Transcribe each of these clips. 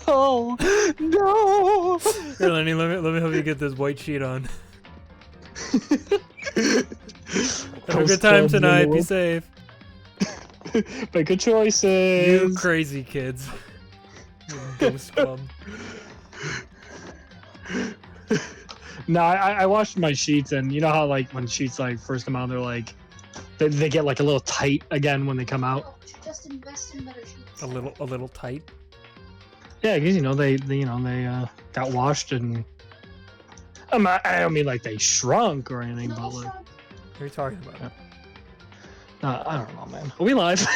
No, no. Here, Lenny, let me help you get this white sheet on. Have a good time tonight. Be safe. Make good choices. You crazy kids. Ghost club. No, I washed my sheets, and you know how like when sheets like first come out, they're like they get like a little tight again when they come out. Just invest in better sheets. A little tight. Yeah, because you know they got washed, and I don't mean like they shrunk or anything, but like What are you talking about? I don't know, man. Are we live?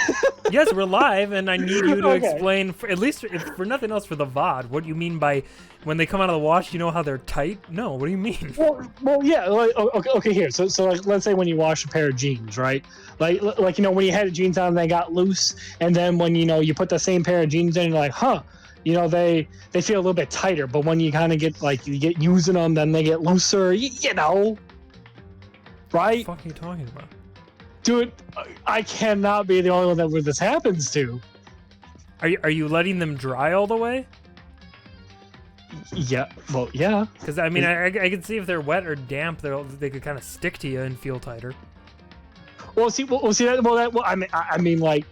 Yes, we're live, and I need you to Okay. explain, at least if for nothing else, for the VOD, what you mean by when they come out of the wash, you know how they're tight? No, what do you mean? Well, yeah. Like, okay. Here, so like, let's say when you wash a pair of jeans, right? Like you know when you had the jeans on, they got loose, and then when you put the same pair of jeans in, you're like, huh. You know they feel a little bit tighter, but when you kind of get like you get using them, then they get looser. You know, right? What the fuck are you talking about? Dude, I cannot be the only one that where this happens to. Are you letting them dry all the way? Yeah. Well, yeah. Because I mean, I can see if they're wet or damp, they could kind of stick to you and feel tighter. Well, see that. Well, I mean, like,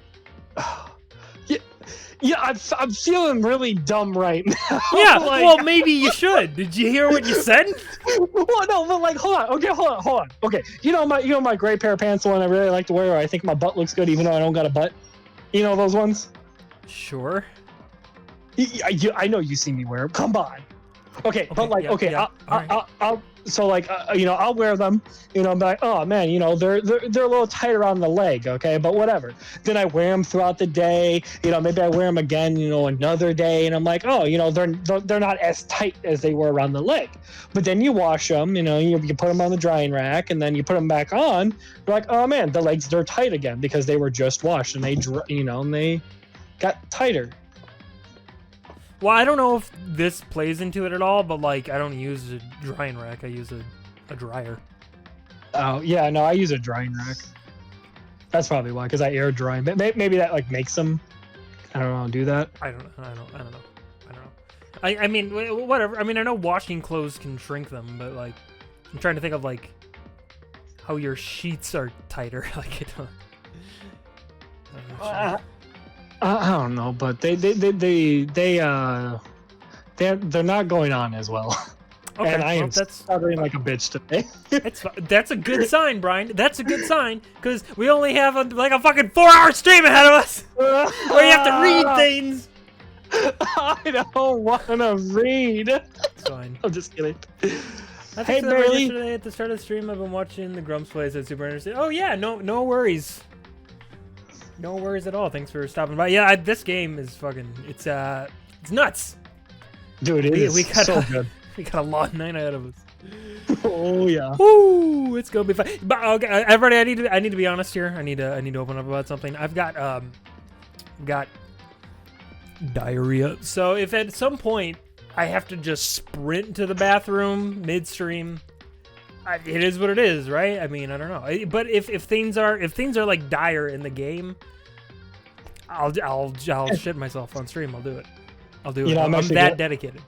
yeah. I'm feeling really dumb right now. Yeah. Like, Well, maybe you should. Did you hear what you said? well, no, but like, hold on. Okay, hold on. Okay, you know my gray pair of pants, the one I really like to wear. Where I think my butt looks good, even though I don't got a butt. You know those ones? Sure. I know you see me wear them. Come on. Okay, but like, yeah, okay, yeah, I'll so like, I'll wear them. You know, I'm like, oh man, they're a little tighter on the leg. Okay, but whatever. Then I wear them throughout the day. You know, maybe I wear them again. Another day, and I'm like, oh, they're not as tight as they were around the leg. But then you wash them. You put them on the drying rack, and then you put them back on. You're like, oh man, the legs they're tight again because they were just washed and they got tighter. Well, I don't know if this plays into it at all, but like, I don't use a drying rack. I use a dryer. Oh yeah, no, I use a drying rack. That's probably why, because I air dry. Maybe that like makes them. I don't know. Do that. I don't know. I mean, whatever. I mean, I know washing clothes can shrink them, but like, I'm trying to think of like how your sheets are tighter. Like, I don't know. I don't know, but they're not going on as well. Okay, and I am that's stuttering like a bitch today. that's a good sign, Brian. That's a good sign, because we only have like a fucking 4-hour stream ahead of us where you have to read things. I don't want to read. It's fine. I'm just kidding. Hey, Bailey. Yesterday at the start of the stream, I've been watching the Grumps plays at Super Interesting. Oh yeah, no worries. No worries at all. Thanks for stopping by. Yeah, this game is fucking. It's nuts. Dude, it is so good. We got a long night ahead of us. Oh yeah. Ooh, it's gonna be fun. But okay, everybody, I need to be honest here. I need to open up about something. I've got diarrhea. So if at some point I have to just sprint to the bathroom midstream, it is what it is, right? I mean, I don't know. But if things are like dire in the game, I'll shit myself on stream. I'll do it. I'm that dedicated.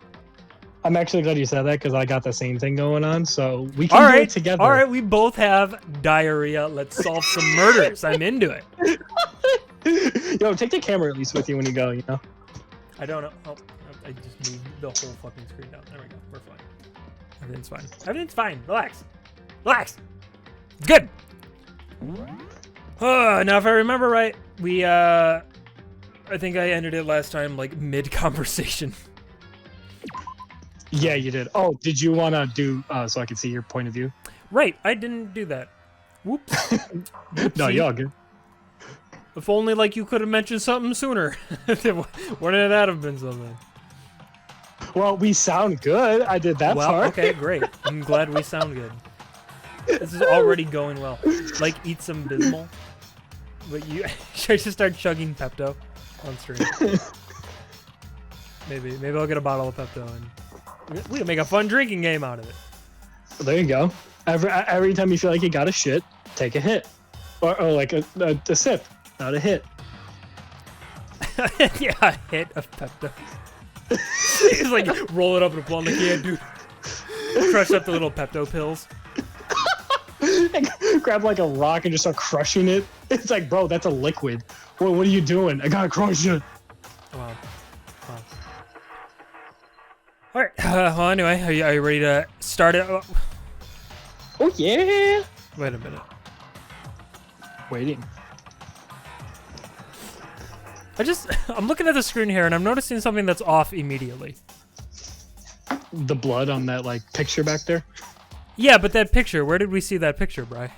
I'm actually glad you said that, because I got the same thing going on, so we can do it together. All right, we both have diarrhea. Let's solve some murders. I'm into it. Yo, take the camera at least with you when you go, I don't know. Oh, I just moved the whole fucking screen down. There we go. We're fine. Everything's fine. Relax. It's good. Now, if I remember right, we, I think I ended it last time, like, mid-conversation. Yeah, you did. Oh, did you want to do, so I can see your point of view? Right, I didn't do that. Whoops. No, you're all good. If only, like, you could have mentioned something sooner. Wouldn't that have been something? Well, we sound good. I did that part. Okay, great. I'm glad we sound good. This is already going well. Like, eat some Bismol. But should I just start chugging Pepto on stream? Maybe I'll get a bottle of Pepto and we can make a fun drinking game out of it. Well, there you go. Every time you feel like you got a shit, take a hit, or like a sip, not a hit. Yeah, a hit of Pepto. He's like roll it up in a ball. Like, yeah, dude. Crush up the little Pepto pills. Grab like a rock and just start crushing it. It's like, bro, that's a liquid. What are you doing? I gotta crush it. Wow. All right. Well, anyway, are you ready to start it? Oh yeah. Wait a minute. Waiting. I'm looking at the screen here and I'm noticing something that's off immediately. The blood on that like picture back there. Yeah, but that picture, where did we see that picture, Bri?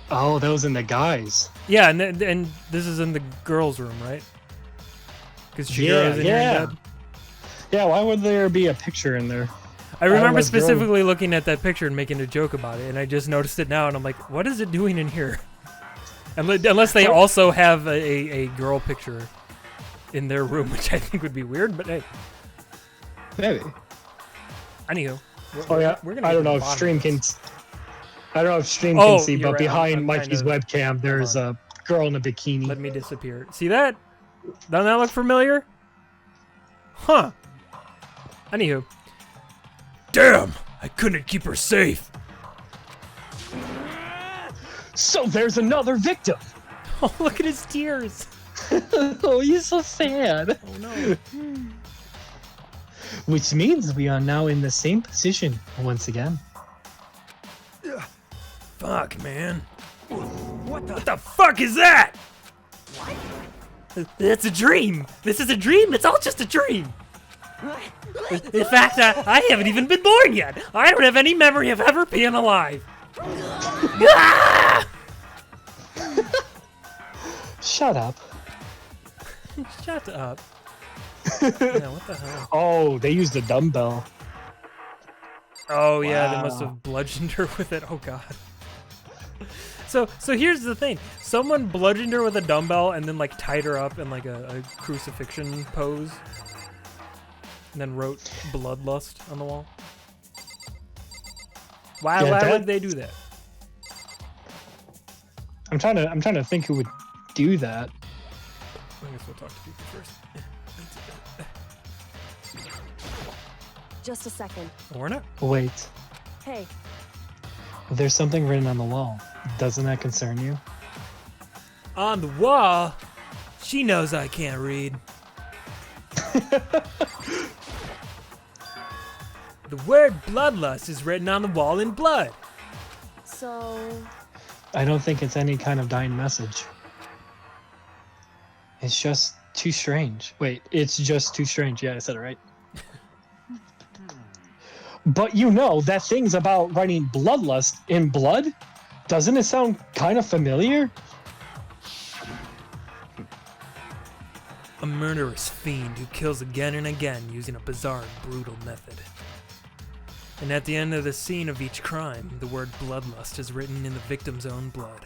Oh, that was in the guys. Yeah, and this is in the girls' room, right? Because Shigeru's in here and dead. Yeah, why would there be a picture in there? I remember specifically looking at that picture and making a joke about it, and I just noticed it now, and I'm like, what is it doing in here? Unless they also have a girl picture in their room, which I think would be weird, but hey. Maybe. Anywho. We're gonna I don't know if stream can see, but right. behind Mikey's webcam, there's a girl in a bikini. Let me disappear. See that? Doesn't that look familiar? Huh. Anywho. Damn! I couldn't keep her safe. So there's another victim. Oh, look at his tears. Oh, he's so sad. Oh no. Which means we are now in the same position once again. Fuck, man. What the fuck is that? What? That's a dream. This is a dream. It's all just a dream. In fact, I haven't even been born yet. I don't have any memory of ever being alive. Shut up. Shut up. Yeah, what the hell? Oh, they used a dumbbell. Oh yeah, they must have bludgeoned her with it. Oh god. So here's the thing. Someone bludgeoned her with a dumbbell and then like tied her up in like a crucifixion pose. And then wrote bloodlust on the wall. Why would they do that? I'm trying to think who would do that. I guess we'll talk to people first. Just a second. Or not. Wait. Hey. There's something written on the wall. Doesn't that concern you? On the wall? She knows I can't read. The word bloodlust is written on the wall in blood. So... I don't think it's any kind of dying message. It's just too strange. Wait, it's just too strange. Yeah, I said it right. But you know, that thing's about writing bloodlust in blood? Doesn't it sound kind of familiar? A murderous fiend who kills again and again using a bizarre and brutal method. And at the end of the scene of each crime, the word bloodlust is written in the victim's own blood.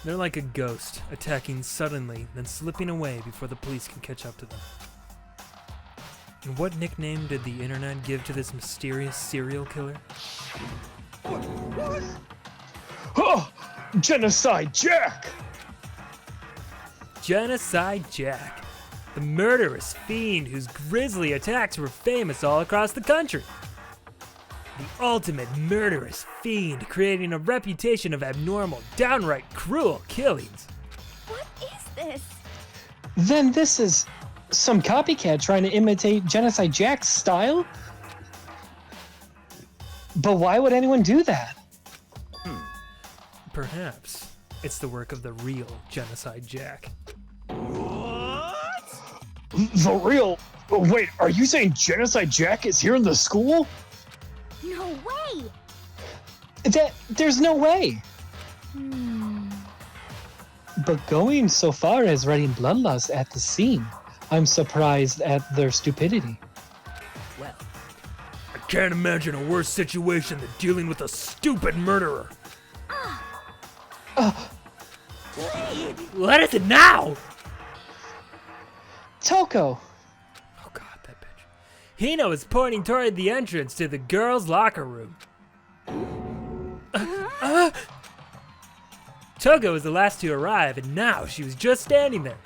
They're like a ghost, attacking suddenly, then slipping away before the police can catch up to them. And what nickname did the internet give to this mysterious serial killer? Oh, Genocide Jack! Genocide Jack, the murderous fiend whose grisly attacks were famous all across the country. The ultimate murderous fiend, creating a reputation of abnormal, downright cruel killings. What is this? Then this is some copycat trying to imitate Genocide Jack's style? But why would anyone do that? Perhaps it's the work of the real Genocide Jack. The real... Wait, are you saying Genocide Jack is here in the school? No way! There's no way. But going so far as writing bloodlust at the scene, I'm surprised at their stupidity. Well, I can't imagine a worse situation than dealing with a stupid murderer. What is it now? Toko! Oh god, that bitch. Hino is pointing toward the entrance to the girls' locker room. Togo was the last to arrive, and now she was just standing there.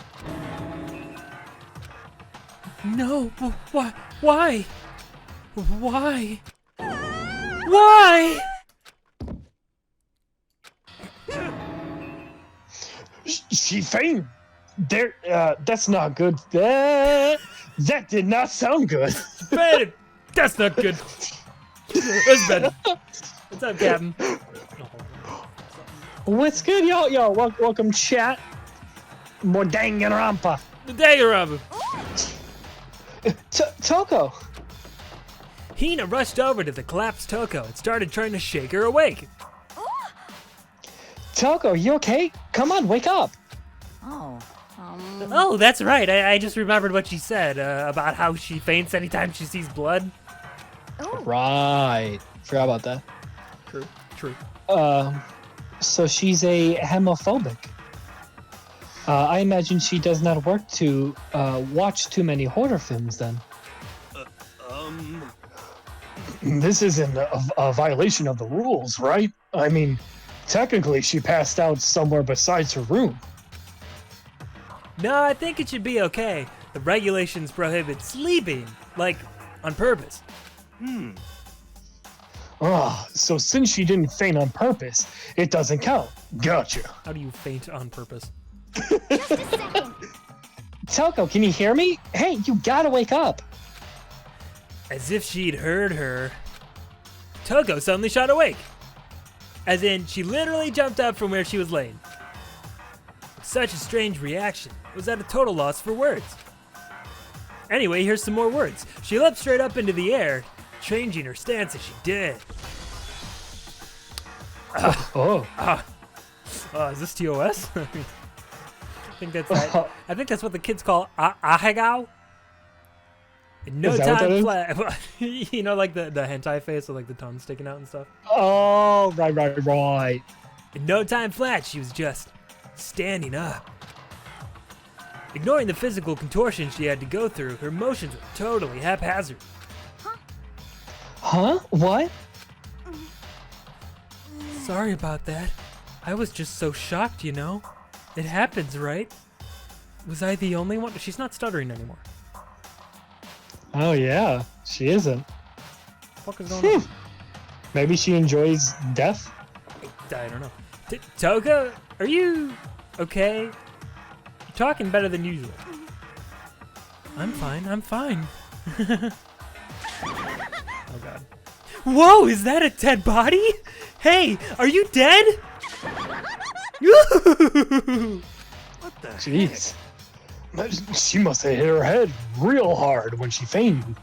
No, why? Why? Why? Why? She fainted. There. That's not good. That did not sound good. Bad. That's not good. That's bad. What's up, Captain? What's good, yo? Yo, welcome, chat. More Danganronpa. The Danganronpa. Toko. Hina rushed over to the collapsed Toko and started trying to shake her awake. Toko, you okay? Come on, wake up. Oh, that's right. I just remembered what she said about how she faints anytime she sees blood. Right. Forgot about that. True. So she's a homophobic. I imagine she does not work to watch too many horror films then. This isn't a violation of the rules, right? I mean, technically she passed out somewhere besides her room. No, I think it should be okay. The regulations prohibit sleeping, like, on purpose. So since she didn't faint on purpose, it doesn't count. Gotcha. How do you faint on purpose? Just a second. Toko, can you hear me? Hey, you gotta wake up. As if she'd heard her, Toko suddenly shot awake. As in, she literally jumped up from where she was laying. Such a strange reaction. It was at a total loss for words. Anyway, here's some more words. She leapt straight up into the air, changing her stance as she did. Is this TOS? I think that's what the kids call ahegao. In no time flat. You know, like the hentai face with like the tongue sticking out and stuff. Oh, right. In no time flat, she was just standing up. Ignoring the physical contortion she had to go through, her motions were totally haphazard. Huh? What? Sorry about that. I was just so shocked, you know? It happens, right? Was I the only one? She's not stuttering anymore. Oh yeah, she isn't. What the fuck is going on? Maybe she enjoys death? I don't know. Toga, are you okay? You're talking better than usual. I'm fine. Oh god. Whoa, is that a dead body? Hey, are you dead? What the Jeez. Heck? She must have hit her head real hard when she fainted.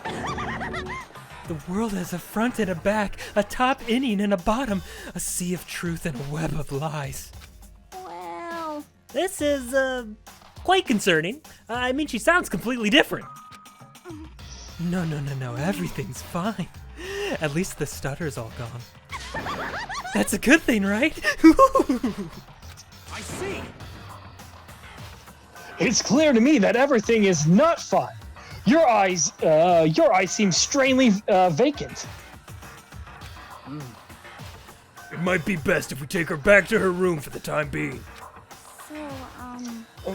The world has a front and a back, a top inning and a bottom, a sea of truth and a web of lies. Well, This is, quite concerning. I mean, she sounds completely different. No, everything's fine. At least the stutter's all gone. That's a good thing, right? I see. It's clear to me that everything is not fine. Your eyes seem strangely vacant. It might be best if we take her back to her room for the time being. so,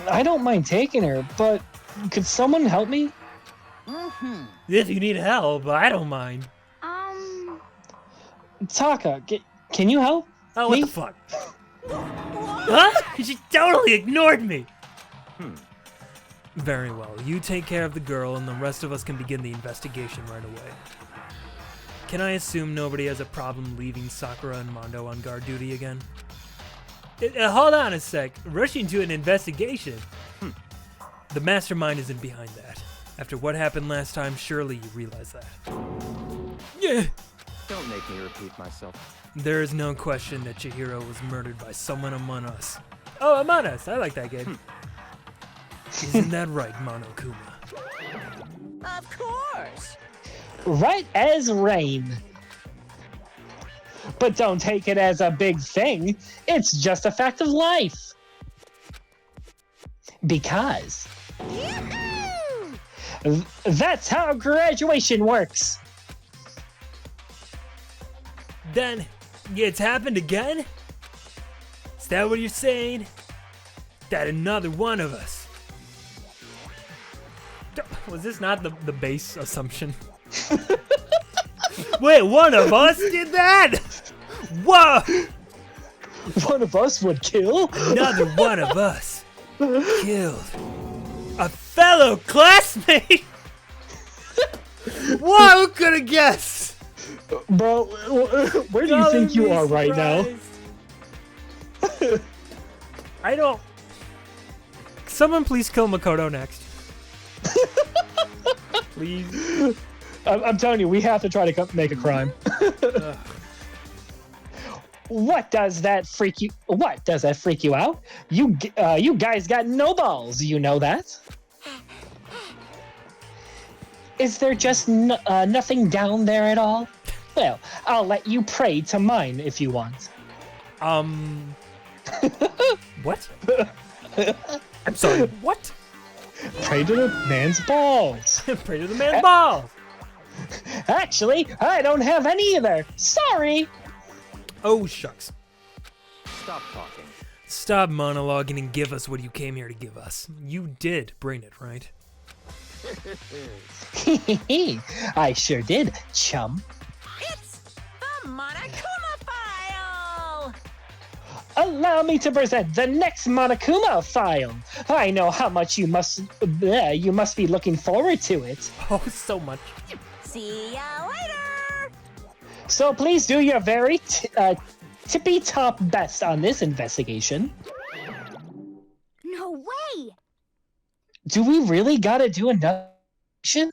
I don't mind taking her, but could someone help me? If you need help, I don't mind. Taka, can you help? Oh, what me? the fuck? Huh? She totally ignored me. Very well. You take care of the girl, and the rest of us can begin the investigation right away. Can I assume nobody has a problem leaving Sakura and Mondo on guard duty again? Hold on a sec. Rushing to an investigation? The mastermind isn't behind that. After what happened last time, surely you realize that. Yeah. Don't make me repeat myself. There is no question that Chihiro was murdered by someone among us. Oh, among us. I like that game. Isn't that right, Monokuma? Of course. Right as rain. But don't take it as a big thing. It's just a fact of life. Because that's how graduation works. Then, it's happened again? Is that what you're saying? That another one of us. Was this not the base assumption? Wait, one of us did that? Whoa! One of us would kill? Another one of us killed a fellow classmate? Whoa, who could have guessed? Bro, where do you think you are right now? I don't... Someone please kill Makoto next. Please. I'm telling you, we have to try to make a crime. What does that freak you? What does that freak you out? You guys got no balls. You know that? Is there just nothing down there at all? Well, I'll let you pray to mine if you want. What? I'm sorry. What? Pray to the man's balls. Pray to the man's balls. Actually, I don't have any either. Sorry. Oh, shucks. Stop talking. Stop monologuing and give us what you came here to give us. You did bring it, right? I sure did, chum. It's the Monokuma file! Allow me to present the next Monokuma file. I know how much you must be looking forward to it. Oh, so much. See ya later! So please do your very tippy-top best on this investigation. No way! Do we really gotta do another mission?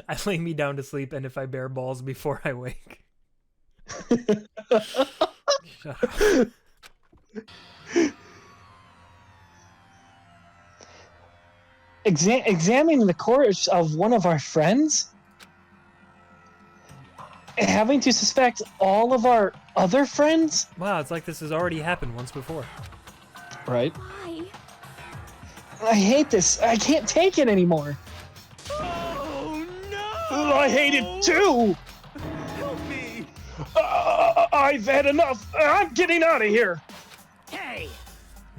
I lay me down to sleep, and if I bear balls before I wake. Shut up. Examining the corpse of one of our friends? Having to suspect all of our other friends? Wow, it's like this has already happened once before. Right. Why? I hate this. I can't take it anymore. Oh no! I hate it too! Help me! I've had enough. I'm getting out of here. Hey!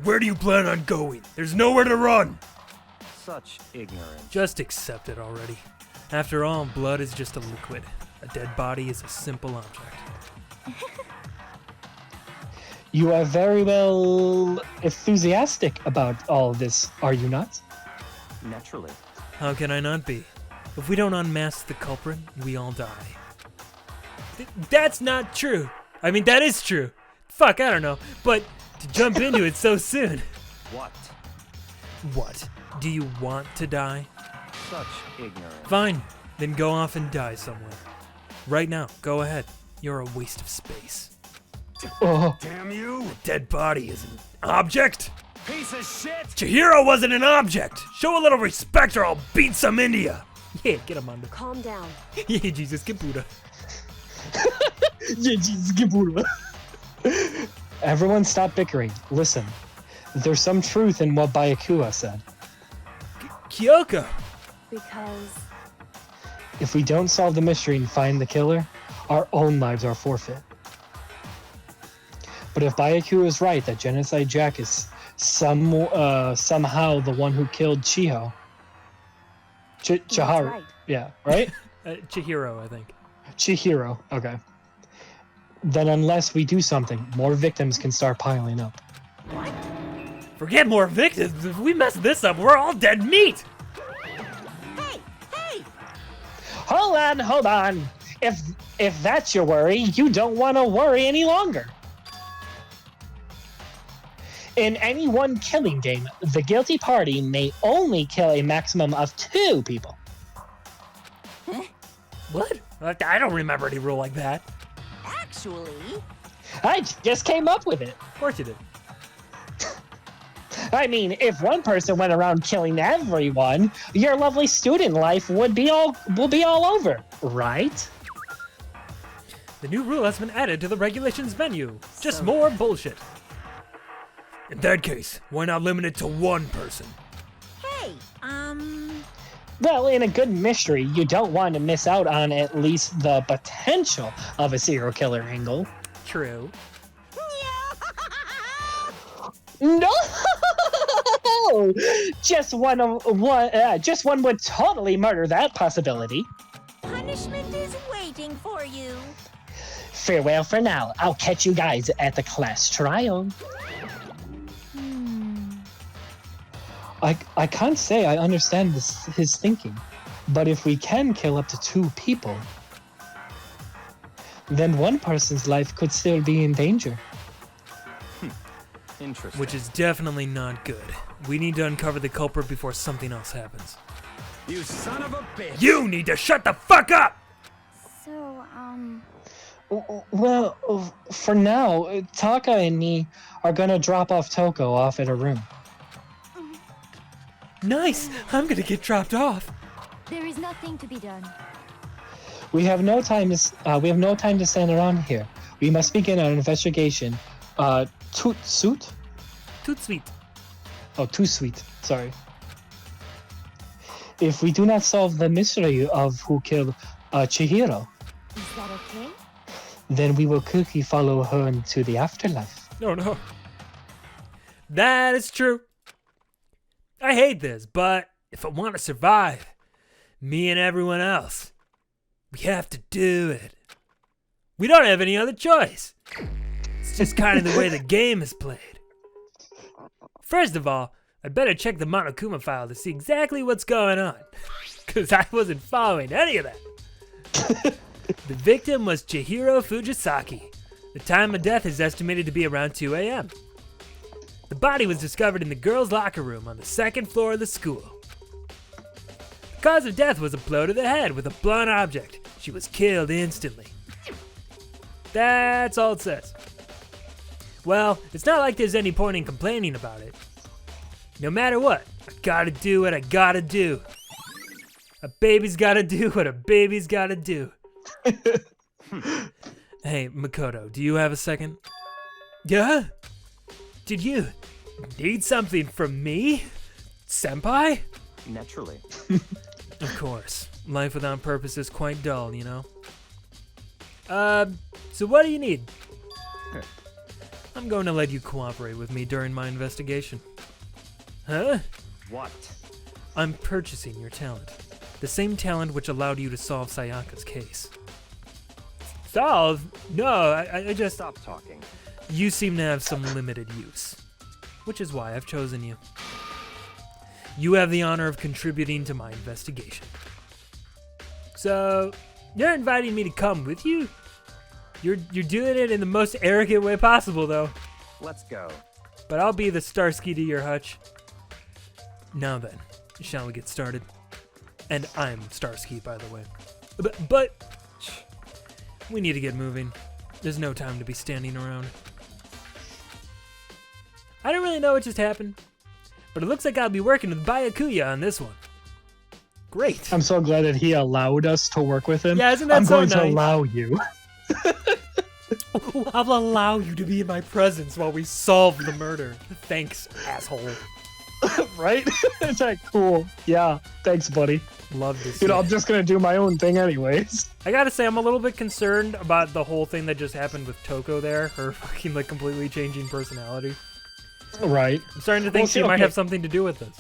Where do you plan on going? There's nowhere to run. Such ignorance. Just accept it already. After all, blood is just a liquid. A dead body is a simple object. You are very well enthusiastic about all of this, are you not? Naturally. How can I not be? If we don't unmask the culprit, we all die. That's not true. I mean, that is true. Fuck, I don't know. But to jump into it so soon. What? What? Do you want to die? Such ignorance. Fine. Then go off and die somewhere. Right now, go ahead. You're a waste of space. Oh, Damn you! Dead body is an object? Piece of shit! Chihiro wasn't an object! Show a little respect or I'll beat some India! Yeah, get him on the... Calm down. Yeah, Jesus, get Buddha. yeah, Jesus, give Buddha. Everyone stop bickering. Listen, there's some truth in what Byakuya said. Kyoko! Because If we don't solve the mystery and find the killer, our own lives are forfeit. But if Byakuya is right that Genocide Jack is somehow the one who killed Chiho, Chiharu, right. yeah, right? Chihiro, I think. Chihiro, okay. Then unless we do something, more victims can start piling up. Forget more victims. If we mess this up, we're all dead meat! Hey! Hey! Hold on. If that's your worry, you don't want to worry any longer. In any one killing game, the guilty party may only kill a maximum of 2 people. What? I don't remember any rule like that. Actually... I just came up with it. Of course you did. I mean, if one person went around killing everyone, your lovely student life will be all over, right? The new rule has been added to the regulations menu. Just more bullshit. In that case, why not limit it to 1 person? Hey! Well, in a good mystery, you don't want to miss out on at least the potential of a serial killer angle. True. No, just one would totally murder that possibility. Punishment is waiting for you. Farewell for now. I'll catch you guys at the class trial. I can't say I understand his thinking, but if we can kill up to 2 people, then one person's life could still be in danger. Interesting. Which is definitely not good. We need to uncover the culprit before something else happens. You son of a bitch! You need to shut the fuck up! So, Well, for now, Taka and me are gonna drop off Toko off at a room. Nice! I'm gonna get dropped off. there is nothing to be done. We have no time to stand around here. We must begin our investigation. Toot suit? Toot sweet. Oh, too sweet. Sorry. If we do not solve the mystery of who killed Chihiro, Is that okay? then we will quickly follow her into the afterlife. No. That is true. I hate this, but if I want to survive, me and everyone else, we have to do it. We don't have any other choice. It's just kind of the way the game is played. First of all, I better check the Monokuma file to see exactly what's going on, because I wasn't following any of that. The victim was Chihiro Fujisaki. The time of death is estimated to be around 2 a.m. The body was discovered in the girls' locker room on the 2nd floor of the school. The cause of death was a blow to the head with a blunt object. She was killed instantly. That's all it says. Well, it's not like there's any point in complaining about it. No matter what, I gotta do what I gotta do. A baby's gotta do what a baby's gotta do. Hey, Makoto, do you have a second? Yeah? Did you need something from me, senpai? Naturally. Of course. Life without purpose is quite dull, you know? So what do you need? I'm going to let you cooperate with me during my investigation. Huh? What? I'm purchasing your talent. The same talent which allowed you to solve Sayaka's case. Solve? No, I just... Stop talking. You seem to have some limited use, which is why I've chosen you. You have the honor of contributing to my investigation. So, you're inviting me to come with you? You're doing it in the most arrogant way possible, though. Let's go. But I'll be the Starsky to your hutch. Now then, shall we get started? And I'm Starsky, by the way. But we need to get moving. There's no time to be standing around. I don't really know what just happened, but it looks like I'll be working with Byakuya on this one. Great. I'm so glad that he allowed us to work with him. Yeah, isn't that I'm so going to nice? allow you. I'll allow you to be in my presence while we solve the murder. Thanks, asshole. Right? It's like, cool. Yeah, thanks, buddy. Love this. I'm just going to do my own thing anyways. I gotta say, I'm a little bit concerned about the whole thing that just happened with Toko there. Her fucking, completely changing personality. Right. I'm starting to think she might have something to do with this.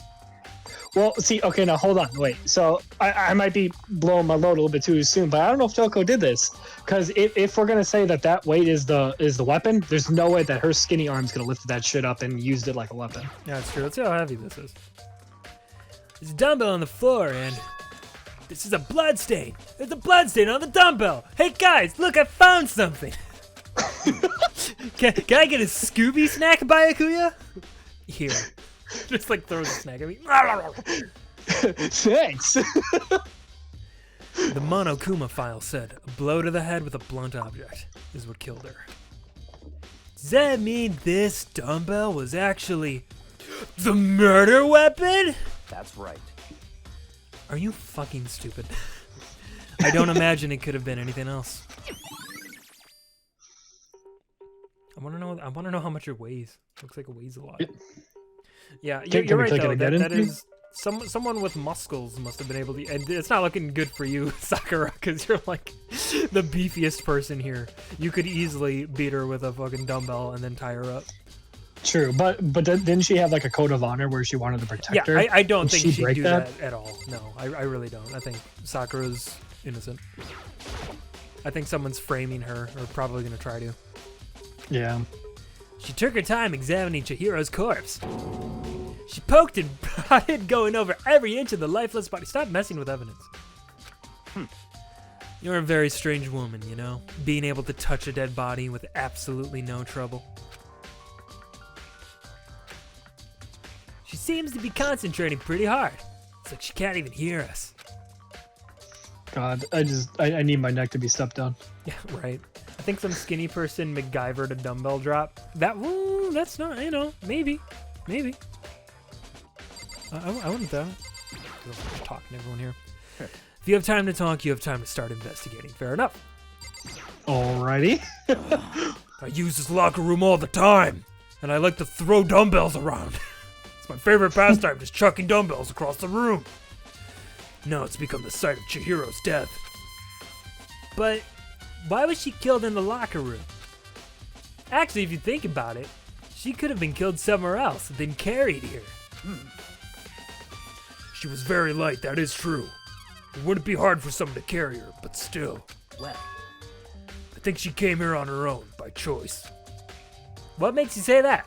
Well, see, okay, now hold on, wait. So I might be blowing my load a little bit too soon, but I don't know if Toko did this, because if we're gonna say that weight is the weapon, there's no way that her skinny arm's gonna lift that shit up and used it like a weapon. Yeah, that's true. Let's see how heavy this is. There's a dumbbell on the floor, and this is a blood stain. There's a blood stain on the dumbbell. Hey guys, look, I found something. Can I get a Scooby snack, Byakuya? Here. Just throws a snack at me. Thanks. The Monokuma file said a blow to the head with a blunt object is what killed her. Does that mean this dumbbell was actually the murder weapon? That's right. Are you fucking stupid? I don't imagine it could have been anything else. I want to know how much it weighs. Looks like it weighs a lot. Yeah, you're right though. That is someone with muscles must have been able to. And it's not looking good for you, Sakura, because you're the beefiest person here. You could easily beat her with a fucking dumbbell and then tie her up. True, but didn't she have like a code of honor where she wanted to protect her? I don't Did think she she'd break do that? that at all. No, I really don't. I think Sakura's innocent. I think someone's framing her, or probably gonna try to. Yeah. She took her time examining Chihiro's corpse. She poked and prodded, going over every inch of the lifeless body. Stop messing with evidence. You're a very strange woman, you know? Being able to touch a dead body with absolutely no trouble. She seems to be concentrating pretty hard. It's like she can't even hear us. God, I need my neck to be stepped on. Yeah, right. I think some skinny person MacGyvered a dumbbell drop. That's not, you know, maybe. I wouldn't though. I'm talking to everyone here. If you have time to talk, you have time to start investigating. Fair enough. Alrighty. I use this locker room all the time, and I like to throw dumbbells around. It's my favorite pastime, just chucking dumbbells across the room. Now it's become the site of Chihiro's death. But why was she killed in the locker room? Actually, if you think about it, she could have been killed somewhere else, then carried here. She was very light, that is true. It wouldn't be hard for someone to carry her, but still. Well, I think she came here on her own, by choice. What makes you say that?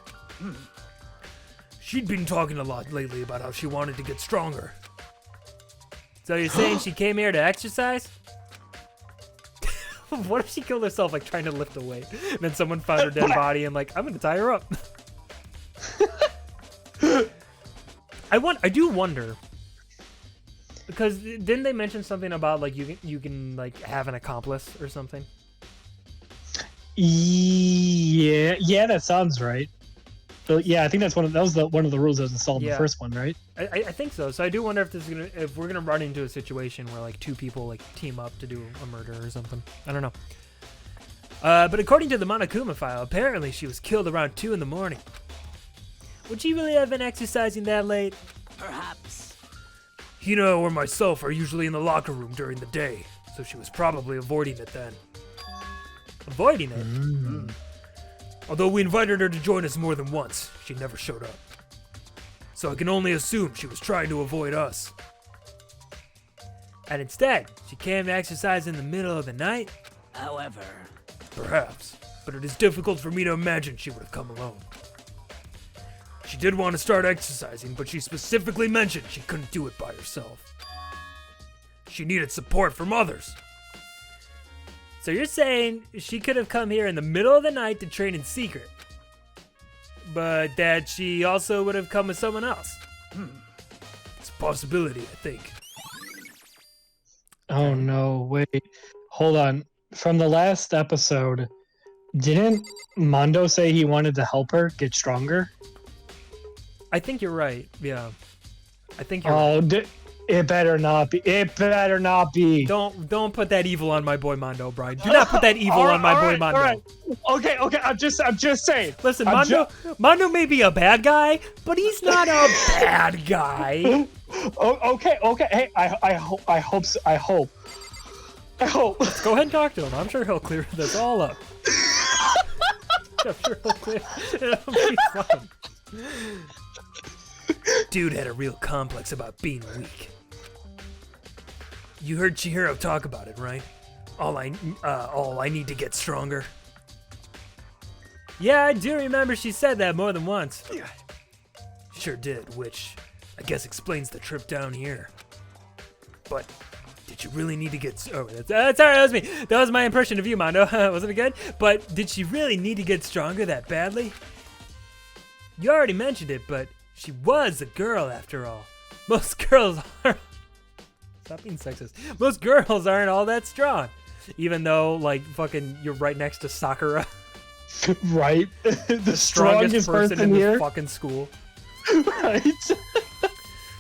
She'd been talking a lot lately about how she wanted to get stronger. So you're saying she came here to exercise? What if she killed herself, like, trying to lift a weight? And then someone found her dead body and, like, I'm gonna tie her up. I do wonder, because didn't they mention something about, like, you can like have an accomplice or something? Yeah, that sounds right. So, yeah, I think that was one of the rules that was installed in Yeah. the first one, right? I think so. So I do wonder if we're gonna run into a situation where like two people like team up to do a murder or something. I don't know. But according to the Monokuma file, apparently she was killed around 2 in the morning. Would she really have been exercising that late? Perhaps. Hino or myself are usually in the locker room during the day, so she was probably avoiding it then. Avoiding it? Although we invited her to join us more than once, she never showed up. So I can only assume she was trying to avoid us. And instead, she came to exercise in the middle of the night? However, Perhaps, but it is difficult for me to imagine she would have come alone. She did want to start exercising, but she specifically mentioned she couldn't do it by herself. She needed support from others. So you're saying she could have come here in the middle of the night to train in secret, but that she also would have come with someone else? It's a possibility, I think. Oh no, wait. Hold on. From the last episode, didn't Mondo say he wanted to help her get stronger? I think you're right. Yeah, I think you're right. Oh, it better not be. It better not be. Don't put that evil on my boy Mondo, Brian. Do not put that evil on my boy Mondo. All right. Okay. I'm just saying. Listen, Mondo may be a bad guy, but he's not a bad guy. Okay. Hey, I hope. Go ahead and talk to him. I'm sure he'll clear this all up. I'm sure he'll clear. It'll be fun. Dude had a real complex about being weak. You heard Chihiro talk about it, right? All I need to get stronger. Yeah, I do remember she said that more than once. Sure did, which I guess explains the trip down here. But did you really need to get... Oh, sorry, that was me. That was my impression of you, Mondo. Wasn't it good? But did she really need to get stronger that badly? You already mentioned it, but she was a girl after all. Most girls aren't... Stop being sexist. Most girls aren't all that strong. Even though, like, fucking, you're right next to Sakura. Right? the Strongest person in here. this fucking school. Right?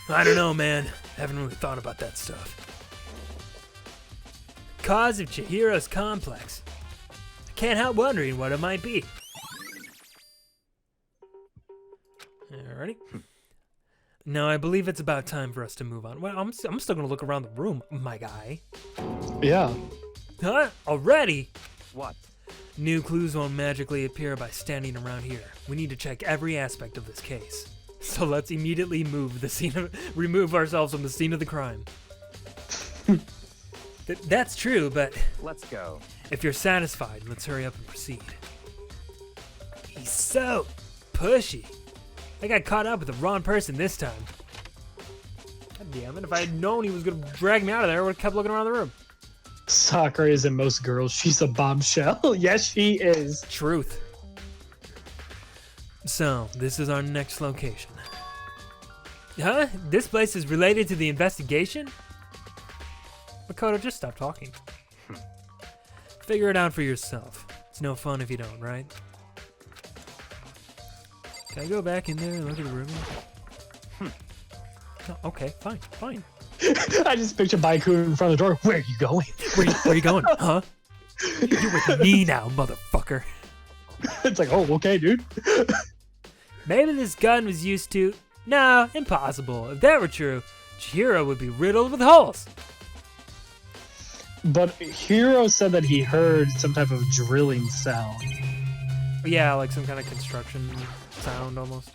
I don't know, man. Haven't really thought about that stuff. Cause of Chihiro's complex. I can't help wondering what it might be. Alrighty. Now I believe it's about time for us to move on. Well, I'm still gonna look around the room, my guy. Yeah. Huh? Already? What? New clues won't magically appear by standing around here. We need to check every aspect of this case. So let's immediately remove ourselves from the scene of the crime. That's true, but Let's go. if you're satisfied, let's hurry up and proceed. He's so pushy. I got caught up with the wrong person this time. God damn it, if I had known he was gonna drag me out of there, I would have kept looking around the room. Sakura isn't most girls. She's a bombshell. Yes, she is. Truth. So, this is our next location. Huh? This place is related to the investigation? Makoto, just stop talking. Figure it out for yourself. It's no fun if you don't, right? Can I go back in there and look at the room? No, okay, fine. I just picture Baiku in front of the door. Where are you going? Where you going, huh? You're with me now, motherfucker. It's like, oh, okay, dude. Maybe this gun was used to... No, impossible. If that were true, Chihiro would be riddled with holes. But Hiro said that he heard some type of drilling sound. Yeah, like some kind of construction sound almost.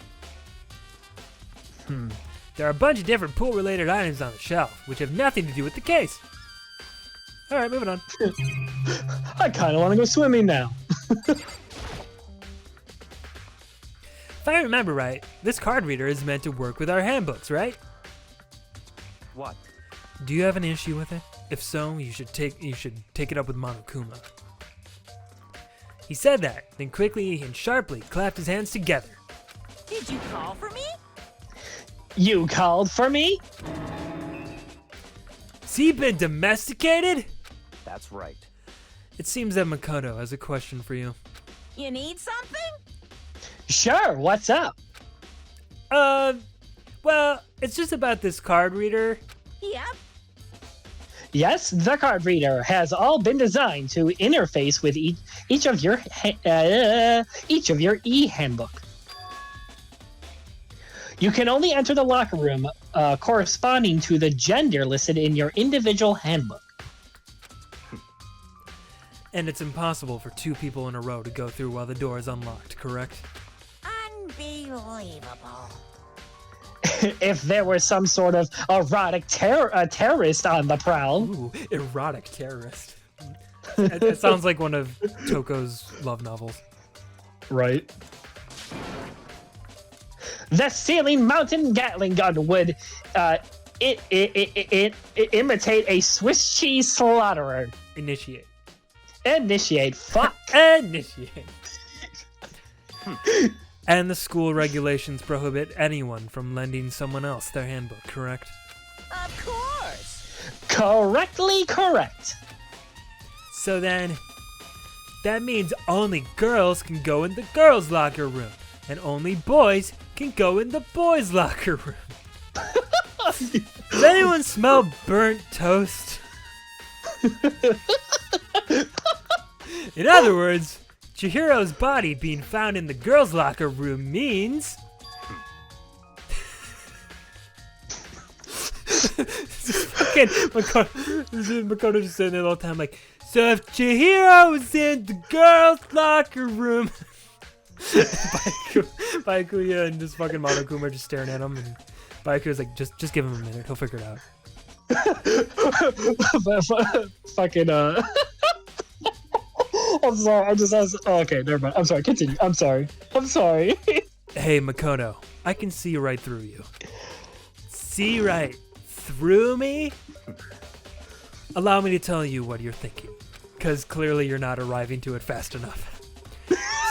There are a bunch of different pool-related items on the shelf, which have nothing to do with the case. All right, moving on. I kind of want to go swimming now. If I remember right, this card reader is meant to work with our handbooks, right? What? Do you have an issue with it? If so, you should take it up with Monokuma. He said that, then quickly and sharply clapped his hands together. Did you call for me? You called for me? Has he been domesticated? That's right. It seems that Makoto has a question for you. You need something? Sure, what's up? Well, it's just about this card reader. Yep. Yes, the card reader has all been designed to interface with each of your e-handbook. You can only enter the locker room corresponding to the gender listed in your individual handbook. And it's impossible for two people in a row to go through while the door is unlocked, correct? Unbelievable. If there was some sort of erotic terrorist on the prowl. Ooh, erotic terrorist. It sounds like one of Toko's love novels. Right. The ceiling mountain Gatling gun would imitate a Swiss cheese slaughterer. Initiate. Fuck. Initiate. And the school regulations prohibit anyone from lending someone else their handbook, correct? Of course. Correctly correct. So then, that means only girls can go in the girls' locker room, and only boys can go in the boys' locker room. Does anyone smell burnt toast? In other words, Chihiro's body being found in the girls' locker room means... Makoto just sitting there the whole time like, so if Chihiro was in the girls' locker room... Byakuya and just fucking Monokuma are just staring at him, and Byakuya's like, just give him a minute, he'll figure it out. Fucking I'm sorry. Okay, never mind. I'm sorry. Continue. I'm sorry. Hey, Makoto, I can see right through you. See right through me? Allow me to tell you what you're thinking, because clearly you're not arriving to it fast enough.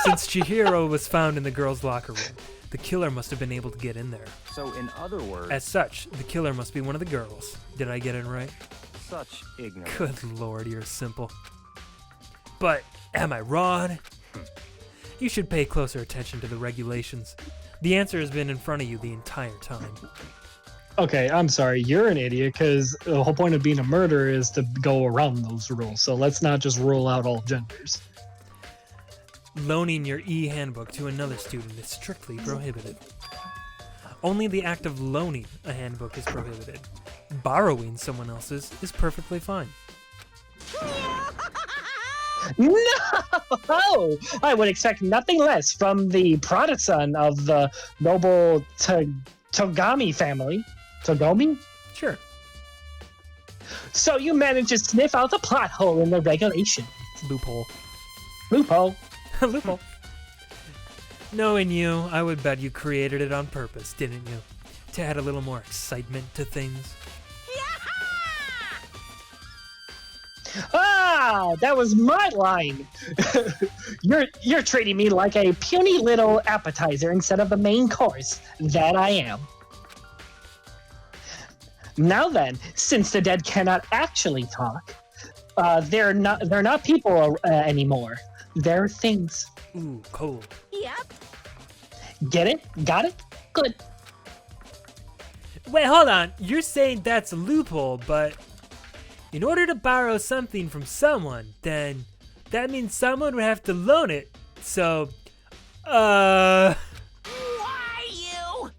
Since Chihiro was found in the girls' locker room, the killer must have been able to get in there. So, in other words, As such, the killer must be one of the girls. Did I get it right? such ignorance. Good lord, you're simple. But am I wrong? You should pay closer attention to the regulations. The answer has been in front of you the entire time. Okay, I'm sorry. You're an idiot because the whole point of being a murderer is to go around those rules. So let's not just rule out all genders. Loaning your e-handbook to another student is strictly prohibited. Only the act of loaning a handbook is prohibited. Borrowing someone else's is perfectly fine. No! I would expect nothing less from the product son of the noble Togami family. Togomi? Sure. So you managed to sniff out the plot hole in the regulation. Loophole. Loophole. Loophole. Knowing you, I would bet you created it on purpose, didn't you? To add a little more excitement to things. Ah, that was my line. You're treating me like a puny little appetizer instead of the main course. That I am. Now then, since the dead cannot actually talk, they're not people anymore. They're things. Ooh, cool. Yep. Get it? Got it? Good. Wait, hold on. You're saying that's a loophole, but in order to borrow something from someone, then that means someone would have to loan it. So, Why you?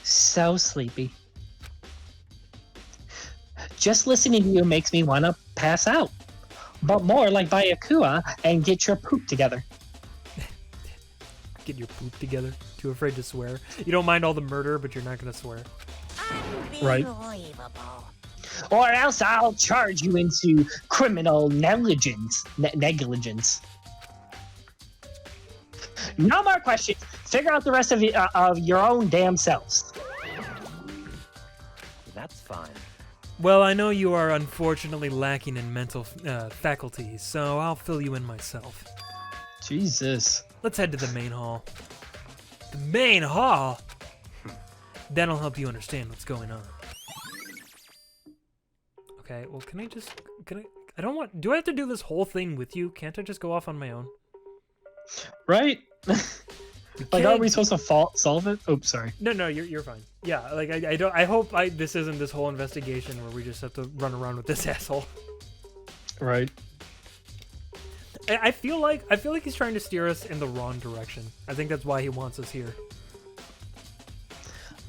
So sleepy. Just listening to you makes me want to pass out. But more like buy a Kua and get your poop together. get your poop together. Too afraid to swear. You don't mind all the murder, but you're not gonna swear. Right. Unbelievable. Or else I'll charge you into criminal negligence. Negligence. No more questions. Figure out the rest of your own damn selves. That's fine. Well, I know you are unfortunately lacking in mental faculties, so I'll fill you in myself. Jesus. Let's head to the main hall. The main hall? That'll help you understand what's going on. Okay, well, I don't want, do I have to do this whole thing with you? Can't I just go off on my own? Right? Like, are we supposed to solve it? Oops, sorry. No, you're fine. Yeah, like, I hope this isn't this whole investigation where we just have to run around with this asshole. Right. I feel like he's trying to steer us in the wrong direction. I think that's why he wants us here.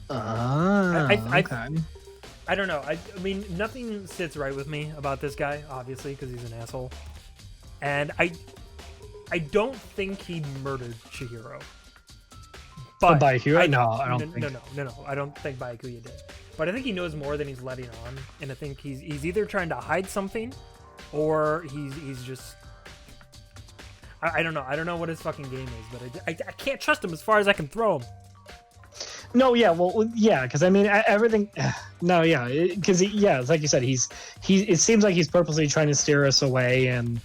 Okay. I don't know. I mean, nothing sits right with me about this guy, obviously, because he's an asshole. And I don't think he murdered Chihiro. But Byakuya? No, I don't think. No. I don't think Byakuya did. But I think he knows more than he's letting on, and I think he's either trying to hide something, or he's just. I don't know. I don't know what his fucking game is, but I can't trust him as far as I can throw him. No, yeah, well, yeah, because I mean, everything. No, yeah, because it's like you said, it seems like he's purposely trying to steer us away, and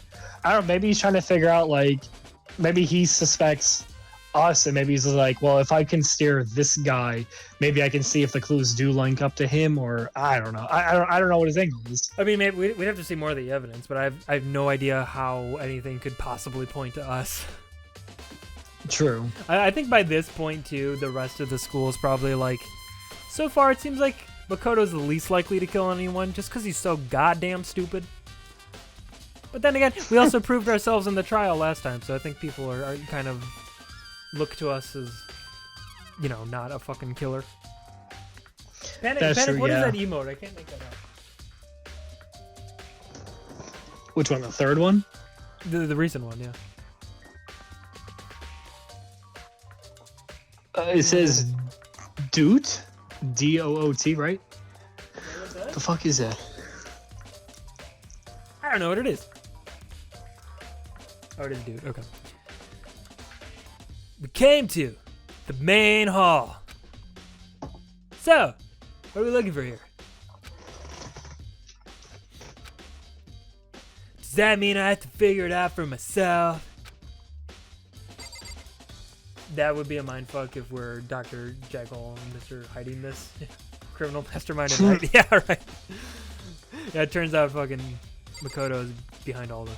I don't know, maybe he's trying to figure out, like, maybe he suspects us, and maybe he's like, well, if I can steer this guy, maybe I can see if the clues do link up to him, or I don't know. I don't know what his angle is. I mean, maybe we'd have to see more of the evidence, but I have no idea how anything could possibly point to us. True. I think by this point, too, the rest of the school is probably like, so far it seems like Makoto's the least likely to kill anyone just because he's so goddamn stupid. But then again, we also proved ourselves in the trial last time, so I think people are kind of look to us as, not a fucking killer. Panic, true, what is yeah. that emote? I can't make that out. Which one? The third one? The recent one, yeah. It says Doot, D-O-O-T, right? What the fuck is that? I don't know what it is. Oh, it is dude. Okay. We came to the main hall. So, what are we looking for here? Does that mean I have to figure it out for myself? That would be a mindfuck if we're Dr. Jekyll and Mr. Hiding this criminal mastermind at night. Yeah, right. Yeah, it turns out fucking Makoto is behind all this.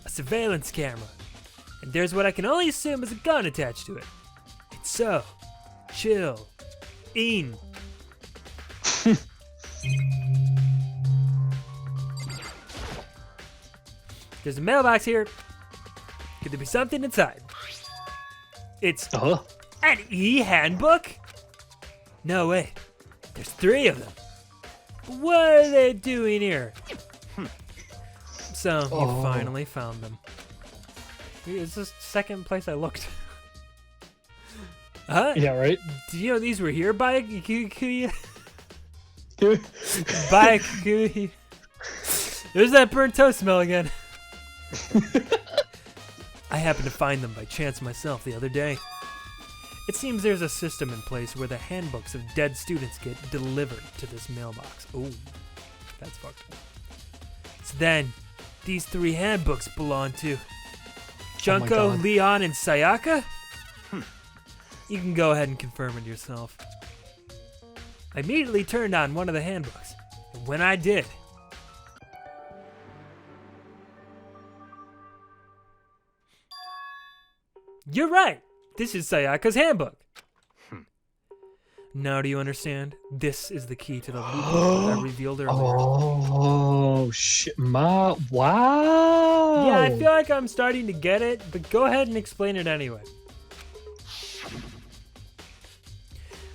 A surveillance camera. And there's what I can only assume is a gun attached to it. It's so chill. There's a mailbox here. Could there be something inside? It's an e-handbook? No way. There's 3 of them. What are they doing here? So, you finally found them. It's the second place I looked. Huh? Yeah, right? Do you know these were here by There's that burnt toast smell again. I happened to find them by chance myself the other day. It seems there's a system in place where the handbooks of dead students get delivered to this mailbox. Ooh, that's fucked. So then, these 3 handbooks belong to Junko, God. Leon, and Sayaka? You can go ahead and confirm it yourself. I immediately turned on one of the handbooks, and when I did, you're right! This is Sayaka's handbook. Now do you understand? This is the key to the loophole that I revealed earlier. Oh, shit. Wow. Yeah, I feel like I'm starting to get it, but go ahead and explain it anyway.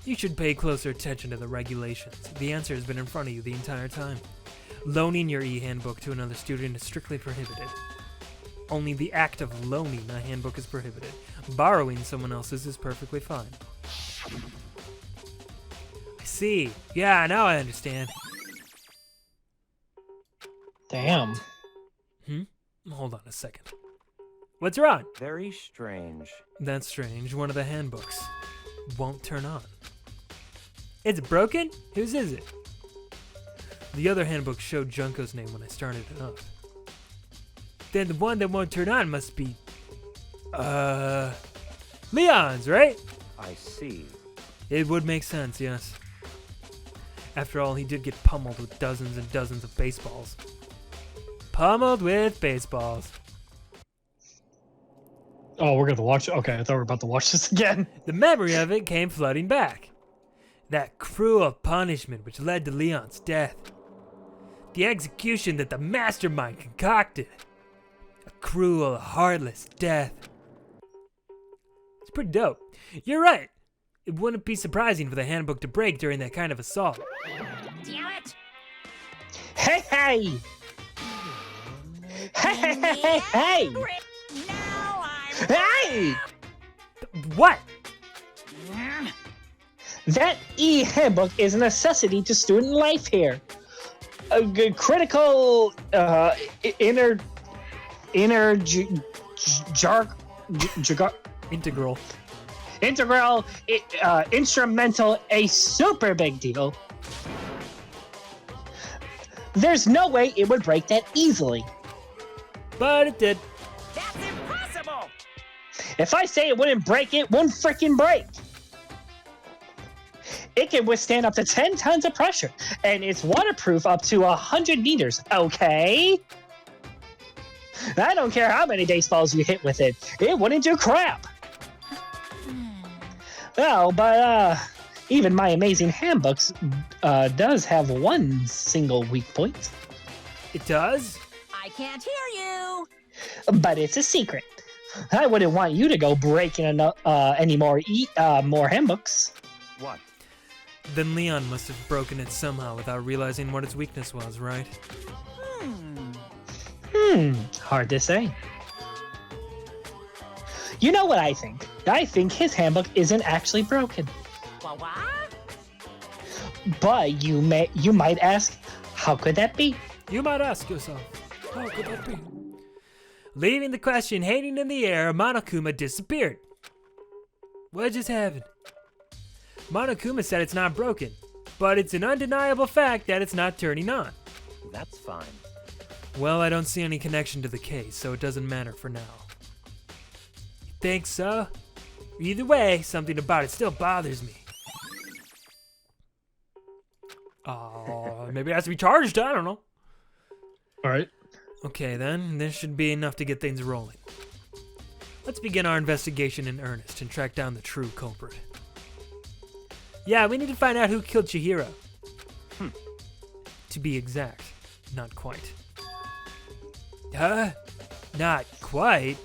You should pay closer attention to the regulations. The answer has been in front of you the entire time. Loaning your e-handbook to another student is strictly prohibited. Only the act of loaning a handbook is prohibited. Borrowing someone else's is perfectly fine. I see. Yeah, now I understand. Damn. Hold on a second. What's wrong? Very strange. That's strange. One of the handbooks won't turn on. It's broken? Whose is it? The other handbook showed Junko's name when I started it up. Then the one that won't turn on must be... Leon's, right? I see. It would make sense, yes. After all, he did get pummeled with dozens and dozens of baseballs. Pummeled with baseballs. Oh, we're going to watch. Okay, I thought we were about to watch this again. The memory of it came flooding back. That cruel punishment which led to Leon's death. The execution that the mastermind concocted. A cruel, heartless death. It's pretty dope. You're right. It wouldn't be surprising for the handbook to break during that kind of assault. Damn it! Hey, hey! Hey, hey, hey, hey, hey! Now I'm... Hey! What? That e-handbook is a necessity to student life here. A critical integral instrumental, a super big deal. There's no way it would break that easily. But it did. That's impossible! If I say it wouldn't break, it won't freaking break. It can withstand up to 10 tons of pressure, and it's waterproof up to 100 meters, okay? I don't care how many baseballs you hit with it, it wouldn't do crap. Well, but even my amazing handbooks does have one single weak point. It does? I can't hear you! But it's a secret. I wouldn't want you to go breaking any more handbooks. What? Then Leon must have broken it somehow without realizing what its weakness was, right? Hard to say. You know what I think? I think his handbook isn't actually broken. What? But you might ask, how could that be? You might ask yourself, how could that be? Leaving the question hanging in the air, Monokuma disappeared. What just happened? Monokuma said it's not broken, but it's an undeniable fact that it's not turning on. That's fine. Well, I don't see any connection to the case, so it doesn't matter for now. You think so? Either way, something about it still bothers me. Maybe it has to be charged, I don't know. Alright. Okay then, this should be enough to get things rolling. Let's begin our investigation in earnest and track down the true culprit. Yeah, we need to find out who killed Chihiro. To be exact, not quite. Huh? Not quite?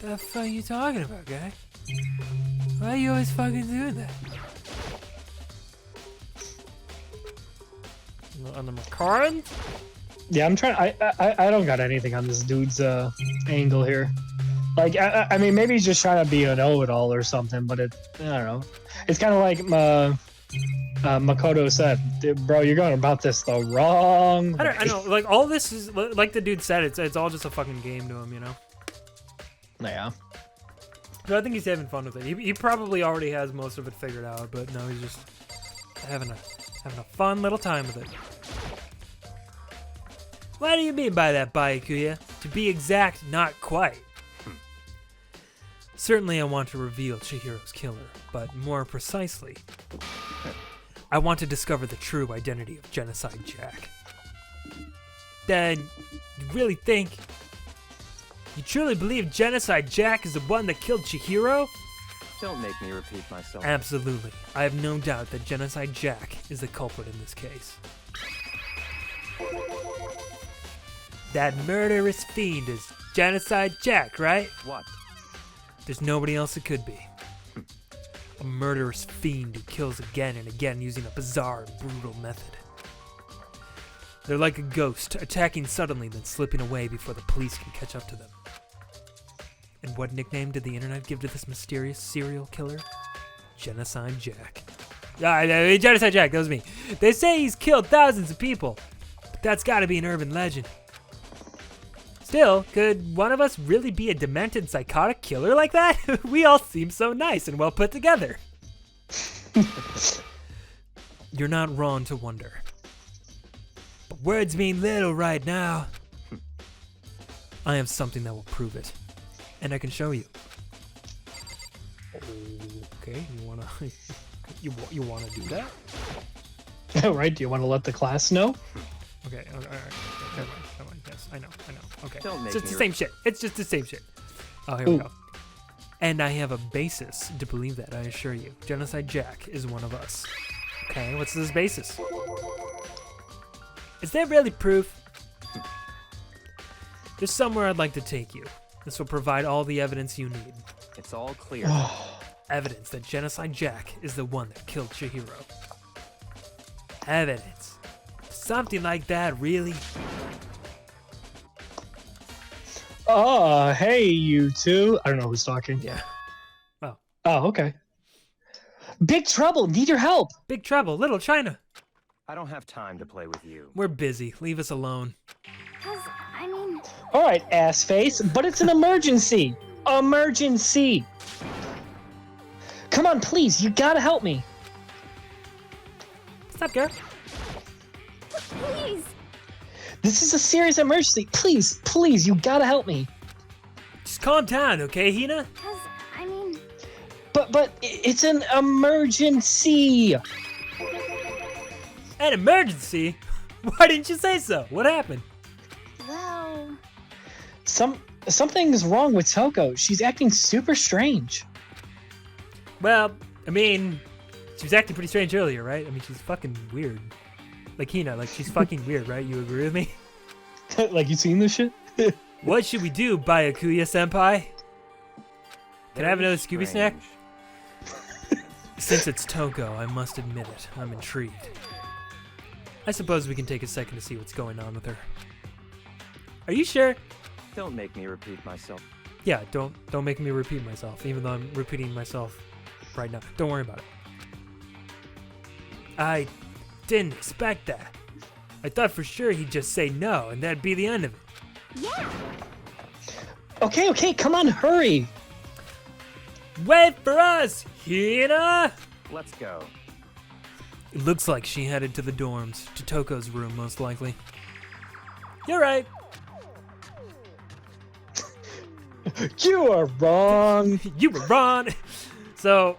The fuck are you talking about, guy? Why are you always fucking doing that? On the recording? Yeah, I'm trying. I don't got anything on this dude's angle here. Like, I mean, maybe he's just trying to be a know-it-all or something, but I don't know. It's kind of like Makoto said, bro, you're going about this the wrong way. I know. Like, all this is, like the dude said, it's all just a fucking game to him, you know? Yeah. So I think he's having fun with it. He probably already has most of it figured out, but no, he's just having a fun little time with it. What do you mean by that, Byakuya? To be exact, not quite. Certainly I want to reveal Chihiro's killer, but more precisely, I want to discover the true identity of Genocide Jack. Then, you really think... You truly believe Genocide Jack is the one that killed Chihiro? Don't make me repeat myself. Absolutely. I have no doubt that Genocide Jack is the culprit in this case. That murderous fiend is Genocide Jack, right? What? There's nobody else it could be. A murderous fiend who kills again and again using a bizarre and brutal method. They're like a ghost, attacking suddenly then slipping away before the police can catch up to them. And what nickname did the internet give to this mysterious serial killer? Genocide Jack. Genocide Jack, that was me. They say he's killed thousands of people, but that's gotta be an urban legend. Still, could one of us really be a demented psychotic killer like that? We all seem so nice and well put together. You're not wrong to wonder. But words mean little right now. I have something that will prove it. And I can show you. Okay, you wanna you wanna do that? Right? Do you want to let the class know? Okay, all right. Never mind. Yes, I know. Okay, Don't make it's just me the same shit. It's just the same shit. Oh, here we go. And I have a basis to believe that, I assure you. Genocide Jack is one of us. Okay, what's this basis? Is there really proof? There's somewhere I'd like to take you. This will provide all the evidence you need. It's all clear. Evidence that Genocide Jack is the one that killed Chihiro. Evidence. Something like that, really? Hey, you two. I don't know who's talking. Yeah. Oh, okay. Big trouble. Need your help. Big trouble, Little China. I don't have time to play with you. We're busy. Leave us alone. I mean, All right, ass face, but it's an emergency. Emergency. Come on, please. You gotta help me. What's up, girl? please. This is a serious emergency. Please, you gotta help me. Just calm down, okay, Hina? I mean, But it's an emergency. An emergency? Why didn't you say so? What happened? well, Something's wrong with Toko. She's acting super strange. Well, I mean, she was acting pretty strange earlier, right? I mean, she's fucking weird. Like Hina, like she's fucking weird, right? You agree with me? Like, you seen this shit? What should we do, Byakuya senpai? Can I have another Scooby snack? Since it's Toko, I must admit it. I'm intrigued. I suppose we can take a second to see what's going on with her. Are you sure? Don't make me repeat myself. Yeah, don't make me repeat myself, even though I'm repeating myself right now. Don't worry about it. I didn't expect that. I thought for sure he'd just say no, and that'd be the end of it. yeah. Okay, come on, hurry. Wait for us, Hina! Let's go. It looks like she headed to the dorms, to Toko's room, most likely. You're right. You are wrong. You were wrong. So,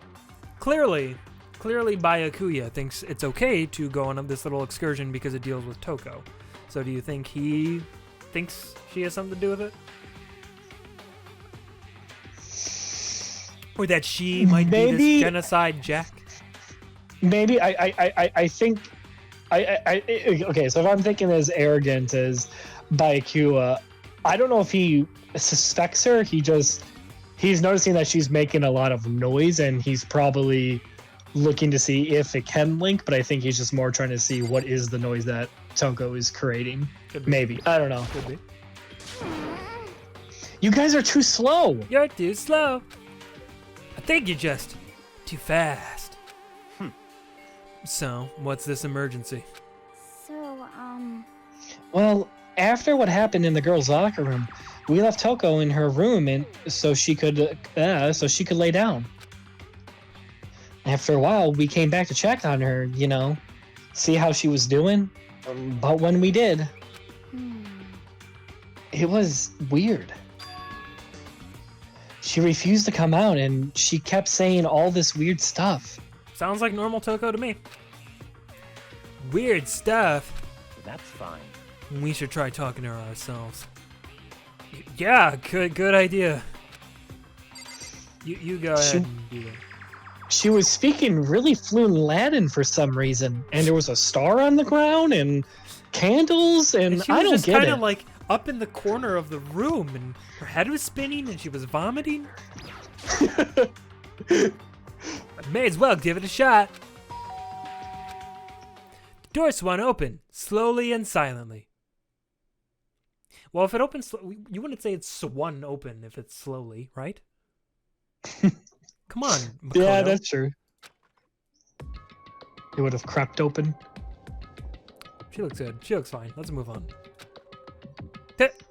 clearly Byakuya thinks it's okay to go on this little excursion because it deals with Toko. So do you think he thinks she has something to do with it? Or that she might be this Genocide Jack? Maybe I think okay. So if I'm thinking as arrogant as Byakuya, I don't know if he suspects her. He's noticing that she's making a lot of noise, and he's probably looking to see if it can link. But I think he's just more trying to see what is the noise that Toko is creating. Could be. Maybe. I don't know. Could be. You guys are too slow. You're too slow. I think you're just too fast. So, what's this emergency? So, Well, after what happened in the girls' locker room, we left Toko in her room and so she could lay down. After a while, we came back to check on her, see how she was doing. But when we did, it was weird. She refused to come out and she kept saying all this weird stuff. Sounds like normal Toko to me. Weird stuff. That's fine. We should try talking to her ourselves. Yeah, good idea. You go ahead and do it. She was speaking really fluent Latin for some reason, and there was a star on the ground and candles, and she I was don't just get kind it. of like up in the corner of the room, and her head was spinning, and she was vomiting. I may as well give it a shot. The door swung open, slowly and silently. Well, if it opens, you wouldn't say it's swung open if it's slowly, right? Come on, Makoto. Yeah, that's true. It would have crept open. She looks good. She looks fine. Let's move on.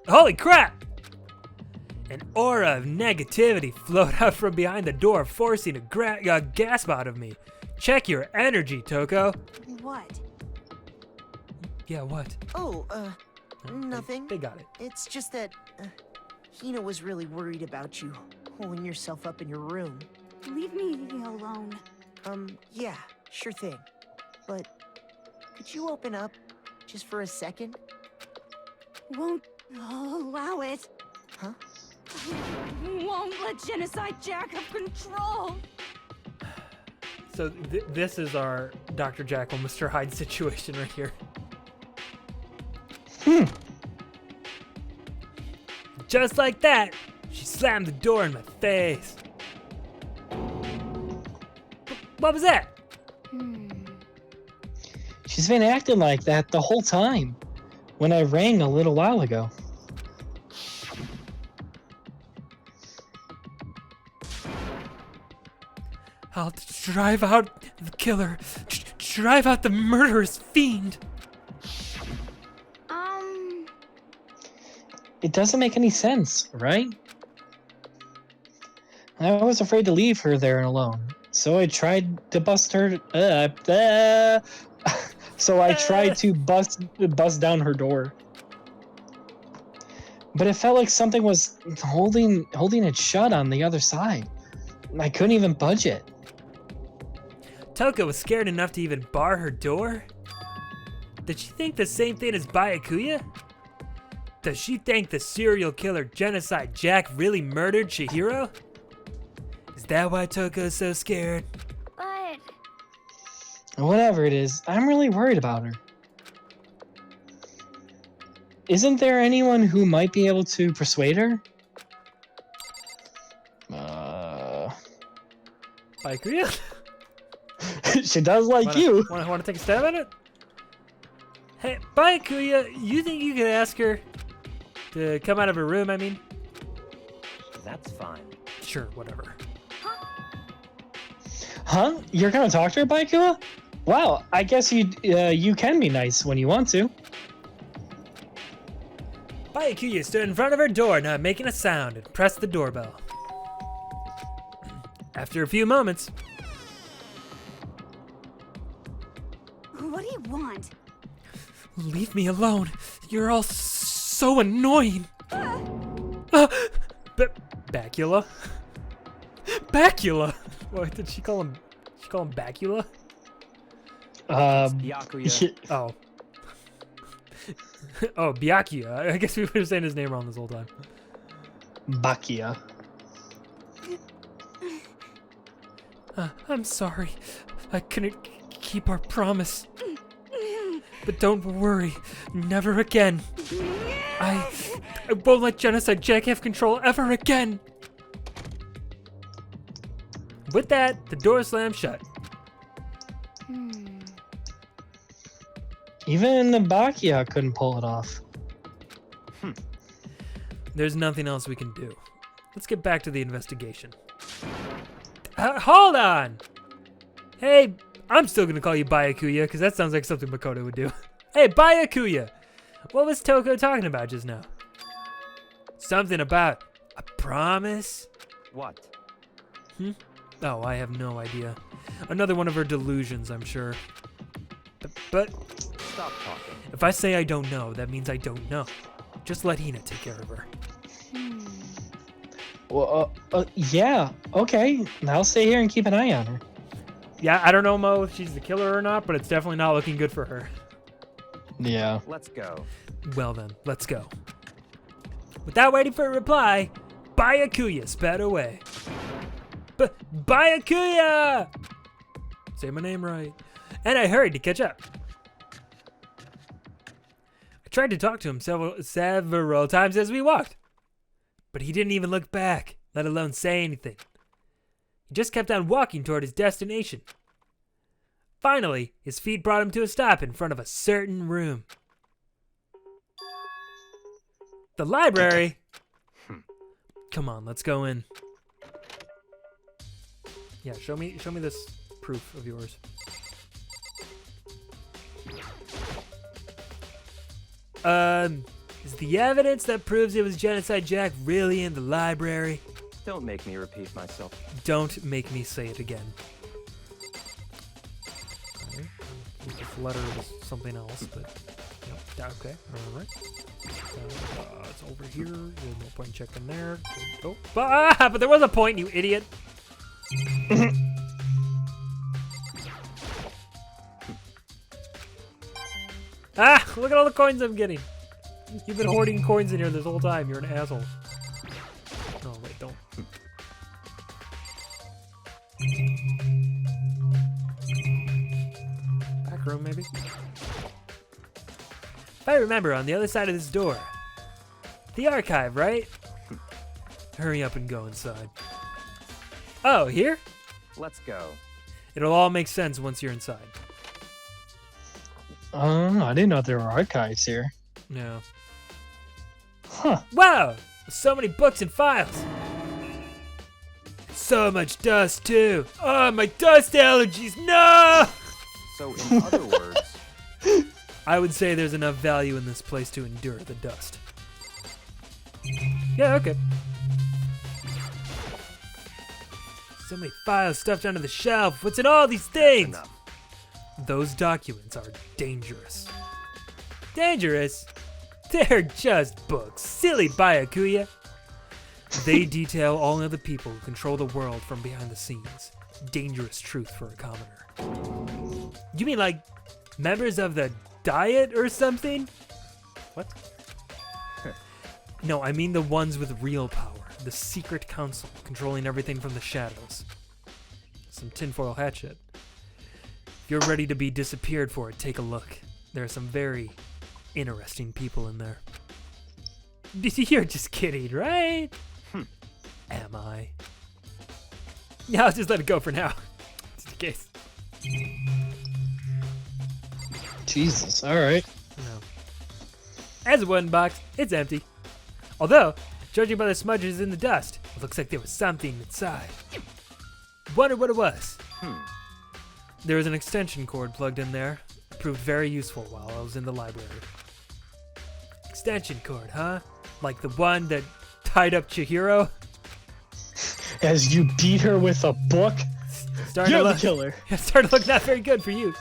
Holy crap! An aura of negativity flowed out from behind the door, forcing a gasp out of me. Check your energy, Toko. What? Yeah, what? Oh, No, nothing. They got it. It's just that Hina was really worried about you, holding yourself up in your room. leave me alone. Yeah, sure thing. But could you open up just for a second? Won't allow it. Huh? Won't let Genocide Jack have control. So this is our Dr. Jekyll, Mr. Hyde situation right here. Just like that, she slammed the door in my face. What was that? She's been acting like that the whole time. When I rang a little while ago. I'll drive out the killer. Drive out the murderous fiend. It doesn't make any sense, right? I was afraid to leave her there alone, so I tried to bust her. So I tried to bust down her door, but it felt like something was holding it shut on the other side. I couldn't even budge it. Toko was scared enough to even bar her door? Did she think the same thing as Byakuya? Does she think the serial killer Genocide Jack really murdered Chihiro? Is that why Toko is so scared? But Whatever it is, I'm really worried about her. Isn't there anyone who might be able to persuade her? Byakuya? She does like you. Want to take a stab at it? Hey, Byakuya, you think you could ask her to come out of her room, I mean? That's fine. Sure, whatever. Huh? You're gonna talk to her, Baikua? Wow, I guess you can be nice when you want to. Byakuya stood in front of her door, not making a sound, and pressed the doorbell. After a few moments, what do you want? leave me alone. You're all so annoying. Bacula? Bacula? What did she call him? She call him Bacula? Byakuya. Oh. Oh, Byakuya. I guess we were saying his name wrong this whole time. Bakia. I'm sorry. I couldn't keep our promise. But don't worry. Never again. I won't let Genocide Jack have control ever again. With that, the door slammed shut. Even Nabakia couldn't pull it off. There's nothing else we can do. Let's get back to the investigation. Hold on! Hey, I'm still gonna call you Byakuya, because that sounds like something Makoto would do. Hey, Byakuya! What was Toko talking about just now? Something about a promise? What? Oh, I have no idea. Another one of her delusions, I'm sure. But Stop talking. if I say I don't know, that means I don't know. Just let Hina take care of her. Well, yeah, okay. I'll stay here and keep an eye on her. Yeah, I don't know, Mo, if she's the killer or not, but it's definitely not looking good for her. Yeah. Let's go. Well then, let's go. Without waiting for a reply, Byakuya sped away. Byakuya! Say my name right. And I hurried to catch up. I tried to talk to him several times as we walked, but he didn't even look back, let alone say anything. He just kept on walking toward his destination. Finally, his feet brought him to a stop in front of a certain room. The library? Come on, let's go in. Yeah, show me this proof of yours. Is the evidence that proves it was Genocide Jack really in the library? Don't make me repeat myself. Don't make me say it again. Okay. This letter was something else, but no. Okay, alright. It's over here. There's no point in checking there. Oh, but there was a point, you idiot. Look at all the coins I'm getting. You've been hoarding coins in here this whole time. You're an asshole. No, wait, don't. Back room, maybe? If I remember, on the other side of this door. The archive, right? Hurry up and go inside. Oh, here? Let's go. It'll all make sense once you're inside. I didn't know there were archives here. Yeah. Huh. Wow! So many books and files! So much dust, too! Oh, my dust allergies! No! So, in other words, I would say there's enough value in this place to endure the dust. Yeah, okay. So many files stuffed under the shelf. What's in all these things? enough. Those documents are dangerous. Dangerous? They're just books. Silly Byakuya. They detail all of the people who control the world from behind the scenes. Dangerous truth for a commoner. You mean like members of the Diet or something? What? No, I mean the ones with real power. The secret council controlling everything from the shadows. Some tinfoil hat shit. If you're ready to be disappeared for it, take a look. There are some very interesting people in there. You're just kidding, right? Am I? Yeah, I'll just let it go for now. Just in case. Jesus, alright. No. As a wooden box, it's empty. Although, judging by the smudges in the dust, it looks like there was something inside. Wonder what it was. There was an extension cord plugged in there. It proved very useful while I was in the library. Extension cord, huh? Like the one that tied up Chihiro? As you beat her with a book, Starting you're to the look, killer. starting to look not very good for you.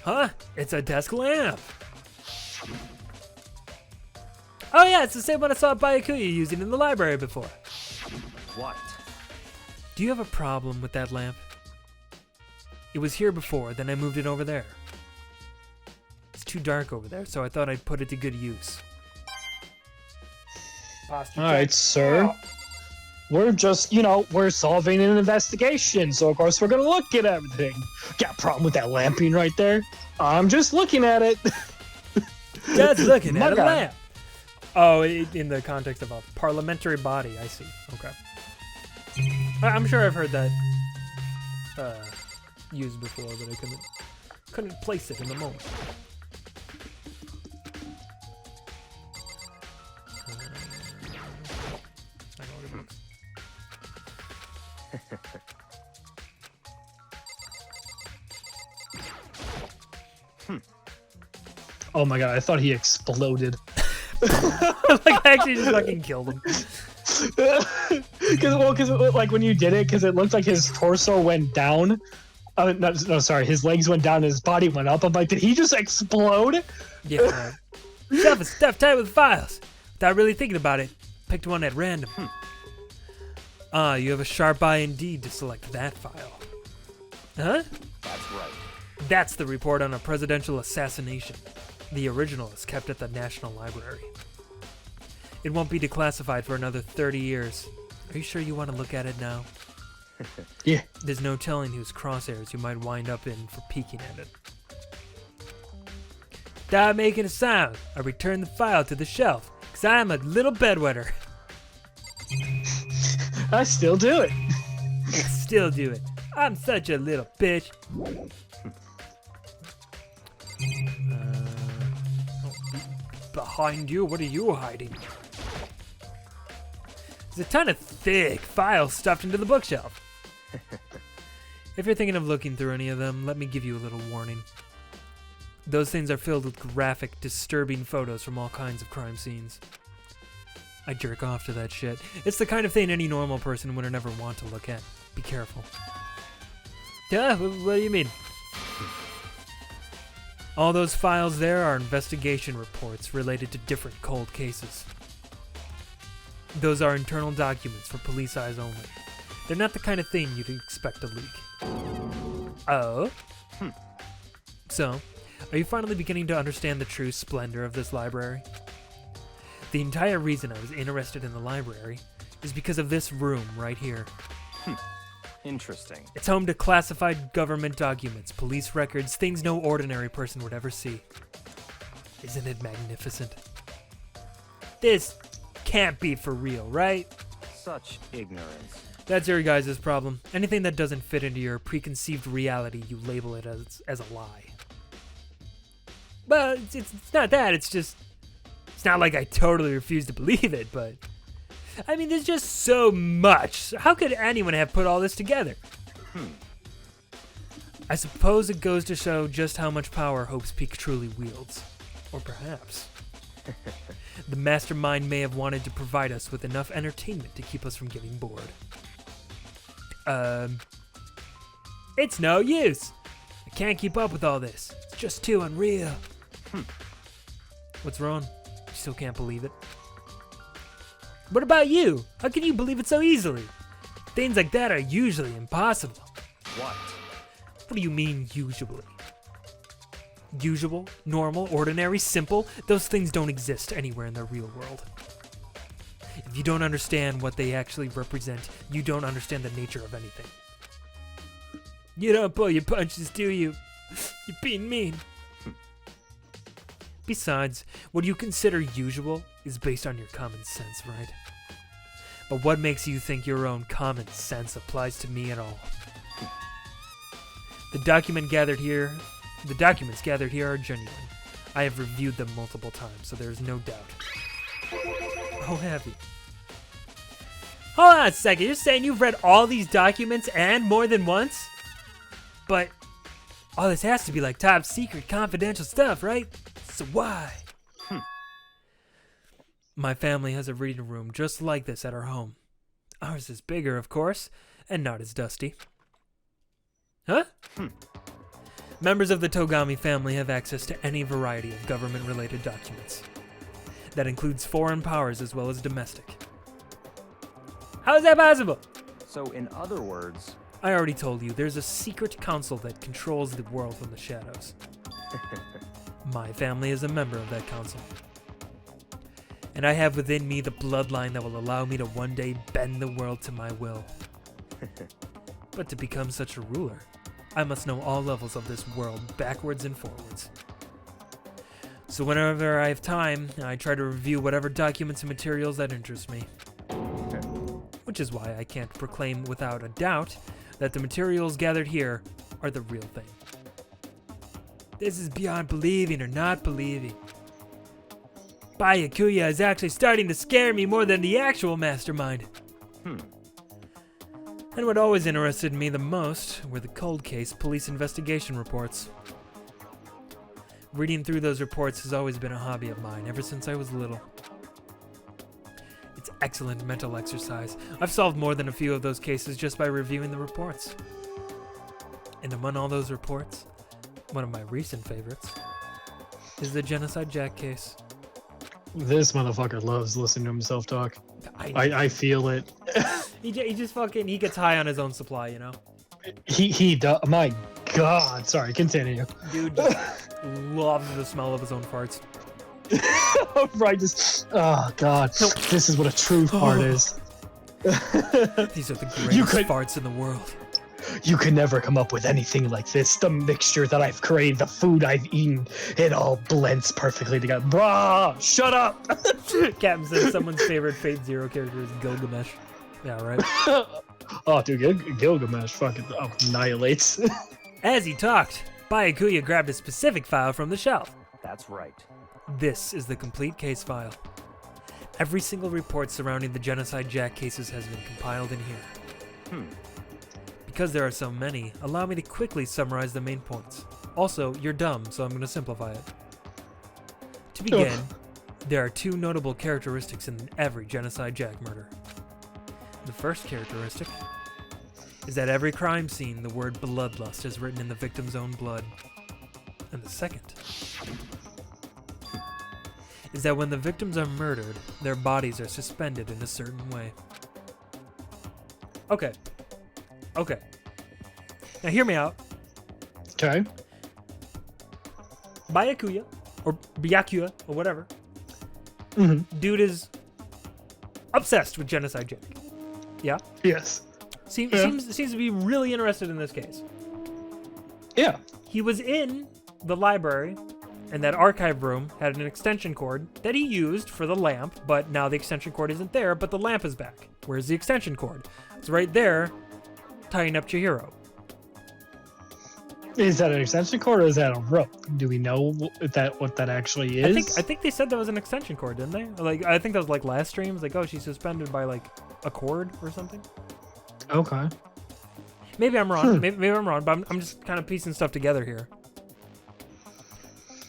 Huh? It's a desk lamp. Oh yeah, it's the same one I saw Byakuya using in the library before. What? Do you have a problem with that lamp? It was here before, then I moved it over there. It's too dark over there, so I thought I'd put it to good use. Alright, sir. We're just, we're solving an investigation, so of course we're gonna look at everything. Got a problem with that lamping right there? I'm just looking at it. Just looking My at a God. lamp. Oh, in the context of a parliamentary body, I see. Okay. I'm sure I've heard that used before, but I couldn't Couldn't place it in the moment. I know what it looks. Oh my god, I thought he exploded. Like, I actually just fucking killed him. Because like when you did it, because it looked like his torso went down. No, sorry, his legs went down, and his body went up. I'm like, did he just explode? Yeah. Shelf is stuffed tight with files. Without really thinking about it, picked one at random. You have a sharp eye indeed to select that file. Huh? That's right. That's the report on a presidential assassination. The original is kept at the National Library. It won't be declassified for another 30 years. Are you sure you want to look at it now? Yeah. There's no telling whose crosshairs you might wind up in for peeking at it. Without making a sound, I return the file to the shelf, because I'm a little bedwetter. I still do it. Still do it. I'm such a little bitch. Behind you, what are you hiding? There's a ton of thick files stuffed into the bookshelf. If you're thinking of looking through any of them, let me give you a little warning. Those things are filled with graphic, disturbing photos from all kinds of crime scenes. I jerk off to that shit. It's the kind of thing any normal person would never want to look at. Be careful. Duh, what do you mean? All those files there are investigation reports related to different cold cases. Those are internal documents for police eyes only. They're not the kind of thing you'd expect to leak. Oh? So, are you finally beginning to understand the true splendor of this library? The entire reason I was interested in the library is because of this room right here. Interesting. It's home to classified government documents, police records, things no ordinary person would ever see. Isn't it magnificent? This can't be for real, right? Such ignorance. That's your guys' problem. Anything that doesn't fit into your preconceived reality, you label it as a lie. Well, it's not that, it's just... It's not like I totally refuse to believe it, but... I mean, there's just so much. How could anyone have put all this together? I suppose it goes to show just how much power Hope's Peak truly wields. Or perhaps... the mastermind may have wanted to provide us with enough entertainment to keep us from getting bored. It's no use. I can't keep up with all this. It's just too unreal. What's wrong? You still can't believe it? What about you? How can you believe it so easily? Things like that are usually impossible. What? What do you mean, usually? Usual, normal, ordinary, simple, those things don't exist anywhere in the real world. If you don't understand what they actually represent, you don't understand the nature of anything. You don't pull your punches, do you? You're being mean. Besides, what you consider usual is based on your common sense, right? But what makes you think your own common sense applies to me at all? The documents gathered here are genuine. I have reviewed them multiple times, so there is no doubt. Oh, have you? Hold on a second, you're saying you've read all these documents and more than once? But all this has to be like top secret confidential stuff, right? So why? My family has a reading room just like this at our home. Ours is bigger, of course, and not as dusty. Huh? Members of the Togami family have access to any variety of government-related documents. That includes foreign powers as well as domestic. How is that possible? So, in other words... I already told you, there's a secret council that controls the world from the shadows. My family is a member of that council. And I have within me the bloodline that will allow me to one day bend the world to my will. But to become such a ruler, I must know all levels of this world backwards and forwards. So whenever I have time, I try to review whatever documents and materials that interest me. Which is why I can't proclaim without a doubt that the materials gathered here are the real thing. This is beyond believing or not believing. Byakuya is actually starting to scare me more than the actual mastermind. And what always interested me the most were the cold case police investigation reports. Reading through those reports has always been a hobby of mine ever since I was little. It's excellent mental exercise. I've solved more than a few of those cases just by reviewing the reports. And among all those reports, one of my recent favorites is the Genocide Jack case. This motherfucker loves listening to himself talk. I feel it. He just fucking, he gets high on his own supply, you know? He does. My God. Sorry, continue. Dude just loves the smell of his own farts. Right, just, oh God. This is what a true fart is. These are the greatest farts in the world. You could never come up with anything like this. The mixture that I've created, the food I've eaten, it all blends perfectly together. Blah! Shut up! Captain says someone's favorite Fate Zero character is Gilgamesh. Yeah, right? Oh, dude, Gilgamesh fucking annihilates. As he talked, Byakuya grabbed a specific file from the shelf. That's right. This is the complete case file. Every single report surrounding the Genocide Jack cases has been compiled in here. Because there are so many, allow me to quickly summarize the main points. Also, you're dumb, so I'm going to simplify it. To begin, there are two notable characteristics in every Genocide Jack murder. The first characteristic is that every crime scene, the word bloodlust is written in the victim's own blood. And the second is that when the victims are murdered, their bodies are suspended in a certain way. Okay. Now hear me out. Okay. Byakuya, or Byakuya, or whatever. Dude is obsessed with Genocide Jack. Yeah? Yes. Seems to be really interested in this case. Yeah. He was in the library, and that archive room had an extension cord that he used for the lamp, but now the extension cord isn't there, but the lamp is back. Where's the extension cord? It's right there, tying up Chihiro. Is that an extension cord or is that a rope? Do we know what that actually is? I think they said that was an extension cord, didn't they? Like, I think that was like last stream. It was like, oh, she's suspended by like a cord or something. Okay. Maybe I'm wrong. Maybe I'm wrong, but I'm just kind of piecing stuff together here.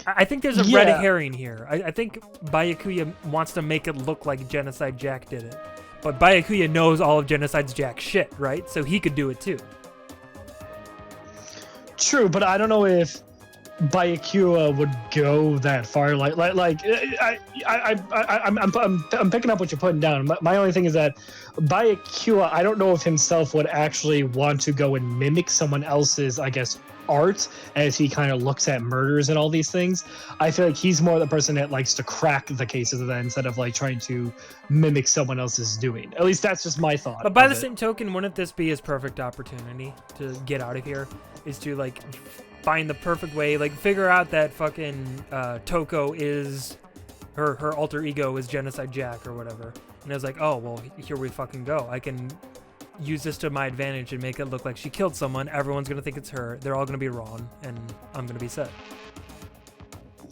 I think there's a red herring here. I think Byakuya wants to make it look like Genocide Jack did it. But Byakuya knows all of Genocide Jack's shit, right? So he could do it too. True, but I don't know if Byakuya would go that far. I'm picking up what you're putting down. My only thing is that Byakuya, I don't know if himself would actually want to go and mimic someone else's, I guess, art as he kind of looks at murders and all these things. I feel like he's more the person that likes to crack the cases of that instead of like trying to mimic someone else's doing. At least that's just my thought. But by the same token, wouldn't this be his perfect opportunity to get out of here? Is to like find the perfect way, like figure out that fucking Toko is her alter ego is Genocide Jack or whatever. And I was like, oh well, here we fucking go. I can use this to my advantage and make it look like she killed someone. Everyone's gonna think it's her. They're all gonna be wrong, and I'm gonna be set.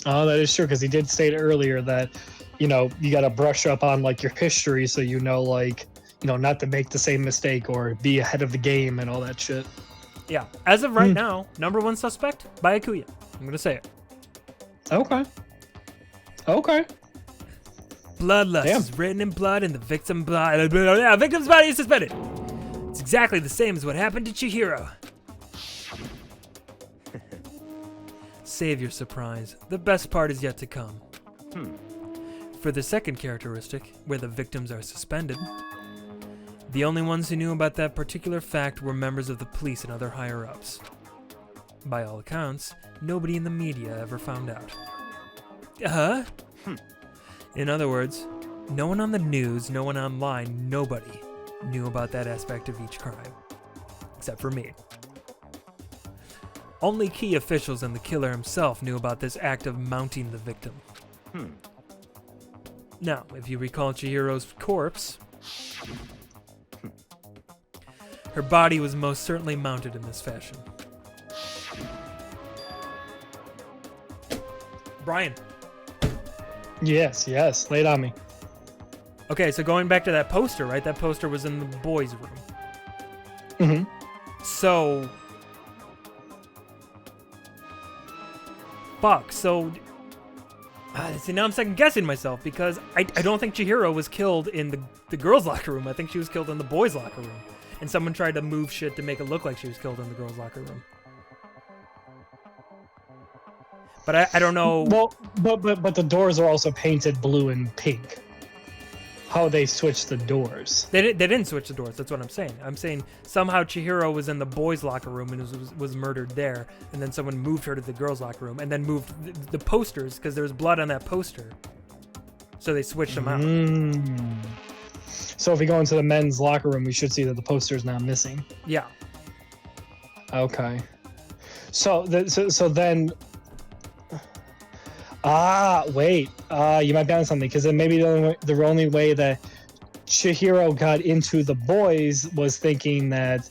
Oh, that is true, because he did state earlier that, you know, you got to brush up on like your history so you know, like, you know, not to make the same mistake or be ahead of the game and all that shit. Yeah. As of right now, number one suspect, Byakuya. I'm gonna say it. Okay. Bloodlust is written in blood, and the victim's body is suspended. It's exactly the same as what happened to Chihiro. Save your surprise. The best part is yet to come. For the second characteristic, where the victims are suspended, the only ones who knew about that particular fact were members of the police and other higher-ups. By all accounts, nobody in the media ever found out. Huh? In other words, no one on the news, no one online, nobody knew about that aspect of each crime. Except for me. Only key officials and the killer himself knew about this act of mounting the victim. Now, if you recall Chihiro's corpse, her body was most certainly mounted in this fashion. Brian. Yes, lay it on me. Okay, so going back to that poster, right? That poster was in the boys' room. Mm-hmm. So... Fuck, so... see, now I'm second-guessing myself, because I don't think Chihiro was killed in the girls' locker room. I think she was killed in the boys' locker room. And someone tried to move shit to make it look like she was killed in the girls' locker room. But I don't know... Well, but the doors are also painted blue and pink. How they switched the doors. They didn't switch the doors. That's what I'm saying. I'm saying somehow Chihiro was in the boys' locker room and was murdered there, and then someone moved her to the girls' locker room, and then moved the posters because there was blood on that poster. So they switched them out. So if we go into the men's locker room, we should see that the poster is now missing. Yeah. Okay. So then. Wait. You might be on something, because then maybe the only way that Chihiro got into the boys was thinking that,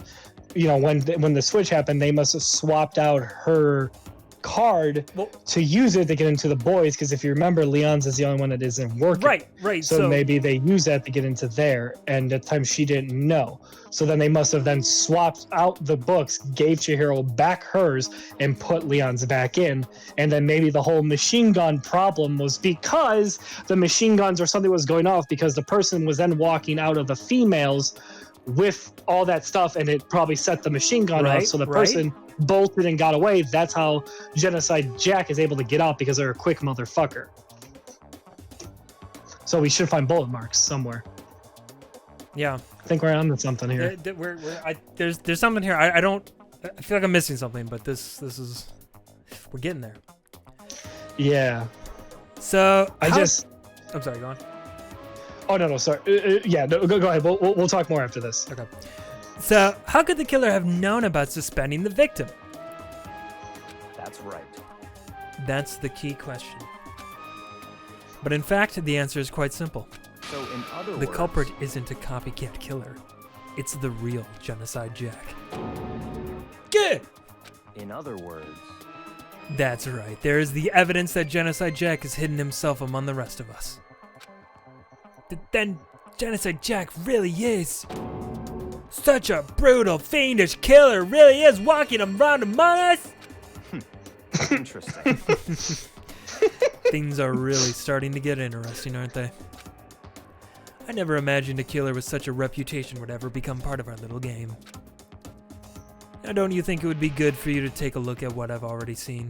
when the switch happened, they must have swapped out her card to use it to get into the boys, because if you remember, Leon's is the only one that isn't working. Right. So maybe they use that to get into there, and at the time she didn't know. So then they must have then swapped out the books, gave Chihiro back hers, and put Leon's back in. And then maybe the whole machine gun problem was because the machine guns or something was going off, because the person was then walking out of the females with all that stuff, and it probably set the machine gun off. So the person bolted and got away. That's how Genocide Jack is able to get out, because they're a quick motherfucker. So we should find bullet marks somewhere. Yeah. I think we're on to something here. There's something here. I feel like I'm missing something, but this is we're getting there. Yeah. So I'm sorry. Go on. Oh no, sorry. Go ahead. We'll talk more after this. Okay. So how could the killer have known about suspending the victim? That's right. That's the key question. But in fact, the answer is quite simple. So in other words, the culprit isn't a copycat killer. It's the real Genocide Jack. Good! In other words... That's right. There is the evidence that Genocide Jack has hidden himself among the rest of us. Then Genocide Jack really is such a brutal, fiendish killer. Really is walking around among us. Interesting. Things are really starting to get interesting, aren't they? I never imagined a killer with such a reputation would ever become part of our little game. Now, don't you think it would be good for you to take a look at what I've already seen?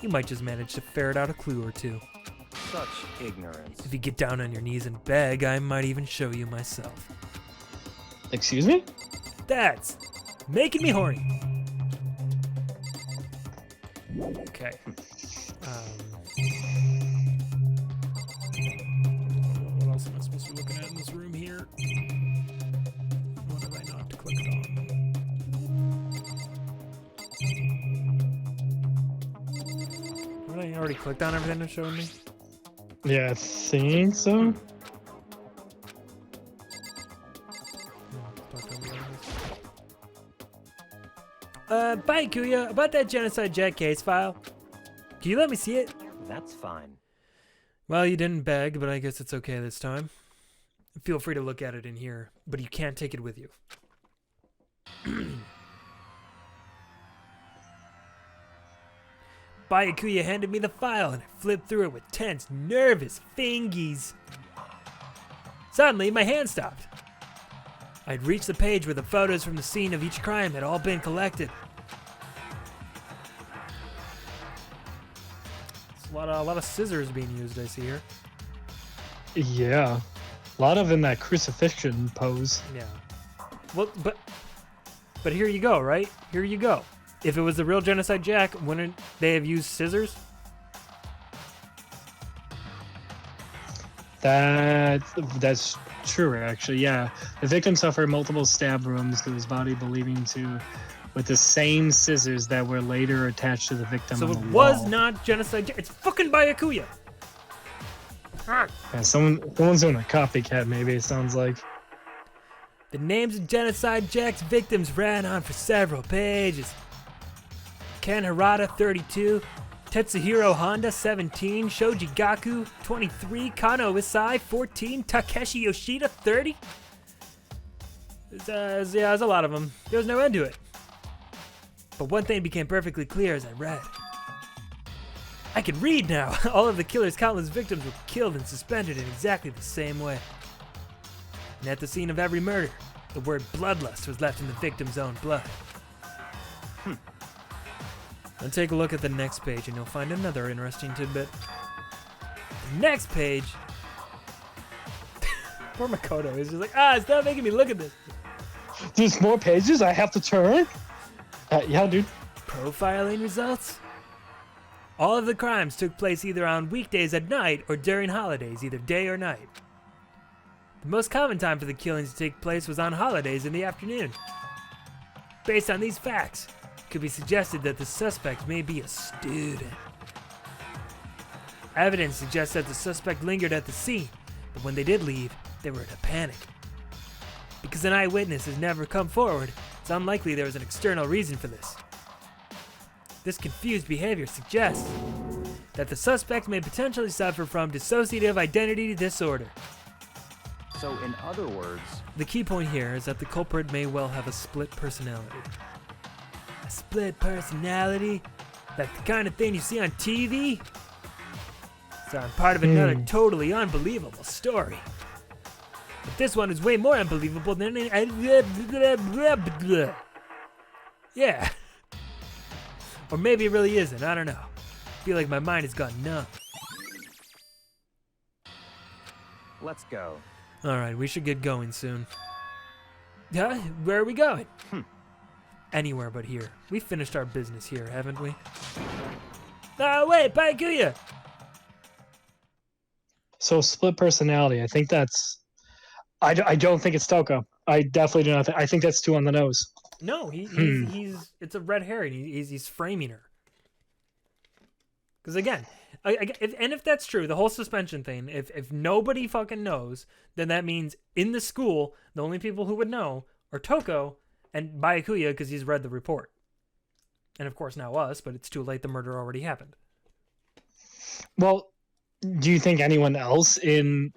You might just manage to ferret out a clue or two. Such ignorance. If you get down on your knees and beg, I might even show you myself. Excuse me? That's making me horny. Okay. What else am I supposed to be looking at in this room here? What have I not clicked on? What, I already clicked on everything it's showing me? Yeah, I think so. Bye, Kuya. About that Genocide Jack case file. Can you let me see it? That's fine. Well, you didn't beg, but I guess it's okay this time. Feel free to look at it in here, but you can't take it with you. Byakuya handed me the file, and I flipped through it with tense, nervous fingies. Suddenly, my hand stopped. I'd reached the page where the photos from the scene of each crime had all been collected. It's a lot of scissors being used, I see here. Yeah. A lot of in that crucifixion pose. Yeah. Well, but here you go, right? Here you go. If it was the real Genocide Jack, wouldn't they have used scissors? That's true, actually. Yeah, the victim suffered multiple stab wounds to his body, believing to, with the same scissors that were later attached to the victim. So on it the was wall. not Genocide Jack. It's fucking Byakuya. Yeah, someone's doing a copycat. Maybe it sounds like. The names of Genocide Jack's victims ran on for several pages. Ken Harada, 32. Tetsuhiro Honda 17, Shoji Gaku 23, Kano Isai 14, Takeshi Yoshida 30. There's a lot of them. There was no end to it. But one thing became perfectly clear as I read. I can read now! All of the killer's countless victims were killed and suspended in exactly the same way. And at the scene of every murder, the word bloodlust was left in the victim's own blood. Now take a look at the next page and you'll find another interesting tidbit. The next page... Poor Makoto is just like, stop making me look at this. There's more pages I have to turn? Yeah, dude. Profiling results? All of the crimes took place either on weekdays at night or during holidays, either day or night. The most common time for the killings to take place was on holidays in the afternoon. Based on these facts, it could be suggested that the suspect may be a student. Evidence suggests that the suspect lingered at the scene, but when they did leave, they were in a panic. Because an eyewitness has never come forward, it's unlikely there was an external reason for this. This confused behavior suggests that the suspect may potentially suffer from dissociative identity disorder. So, in other words, The key point here is that the culprit may well have a split personality. A split personality? Like the kind of thing you see on TV? So I'm part of another totally unbelievable story. But this one is way more unbelievable than yeah. Or maybe it really isn't, I don't know. I feel like my mind has gone numb. let's go. Alright, we should get going soon. Yeah, where are we going? Anywhere but here. We finished our business here, haven't we? Ah, wait, Baikuya! So split personality. I think that's. I don't think it's Toko. I definitely do not. I think that's too on the nose. No, he's it's a red herring. He's framing her. Because again, if that's true, the whole suspension thing, if nobody fucking knows, then that means in the school, the only people who would know are Toko and Byakuya because he's read the report. And of course now us, but it's too late, the murder already happened. Well, do you think anyone else in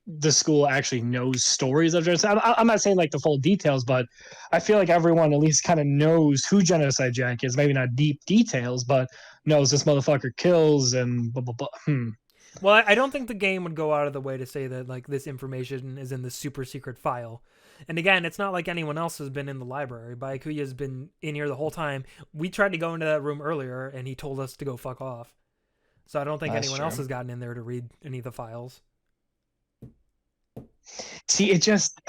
the school actually knows stories of genocide? I'm not saying like the full details, but I feel like everyone at least kind of knows who Genocide Jack is. Maybe not deep details, but knows this motherfucker kills and blah, blah, blah. Well, I don't think the game would go out of the way to say that like this information is in the super secret file. And again, it's not like anyone else has been in the library. Byakuya's been in here the whole time. We tried to go into that room earlier, and he told us to go fuck off. So I don't think anyone else has gotten in there to read any of the files. See, it just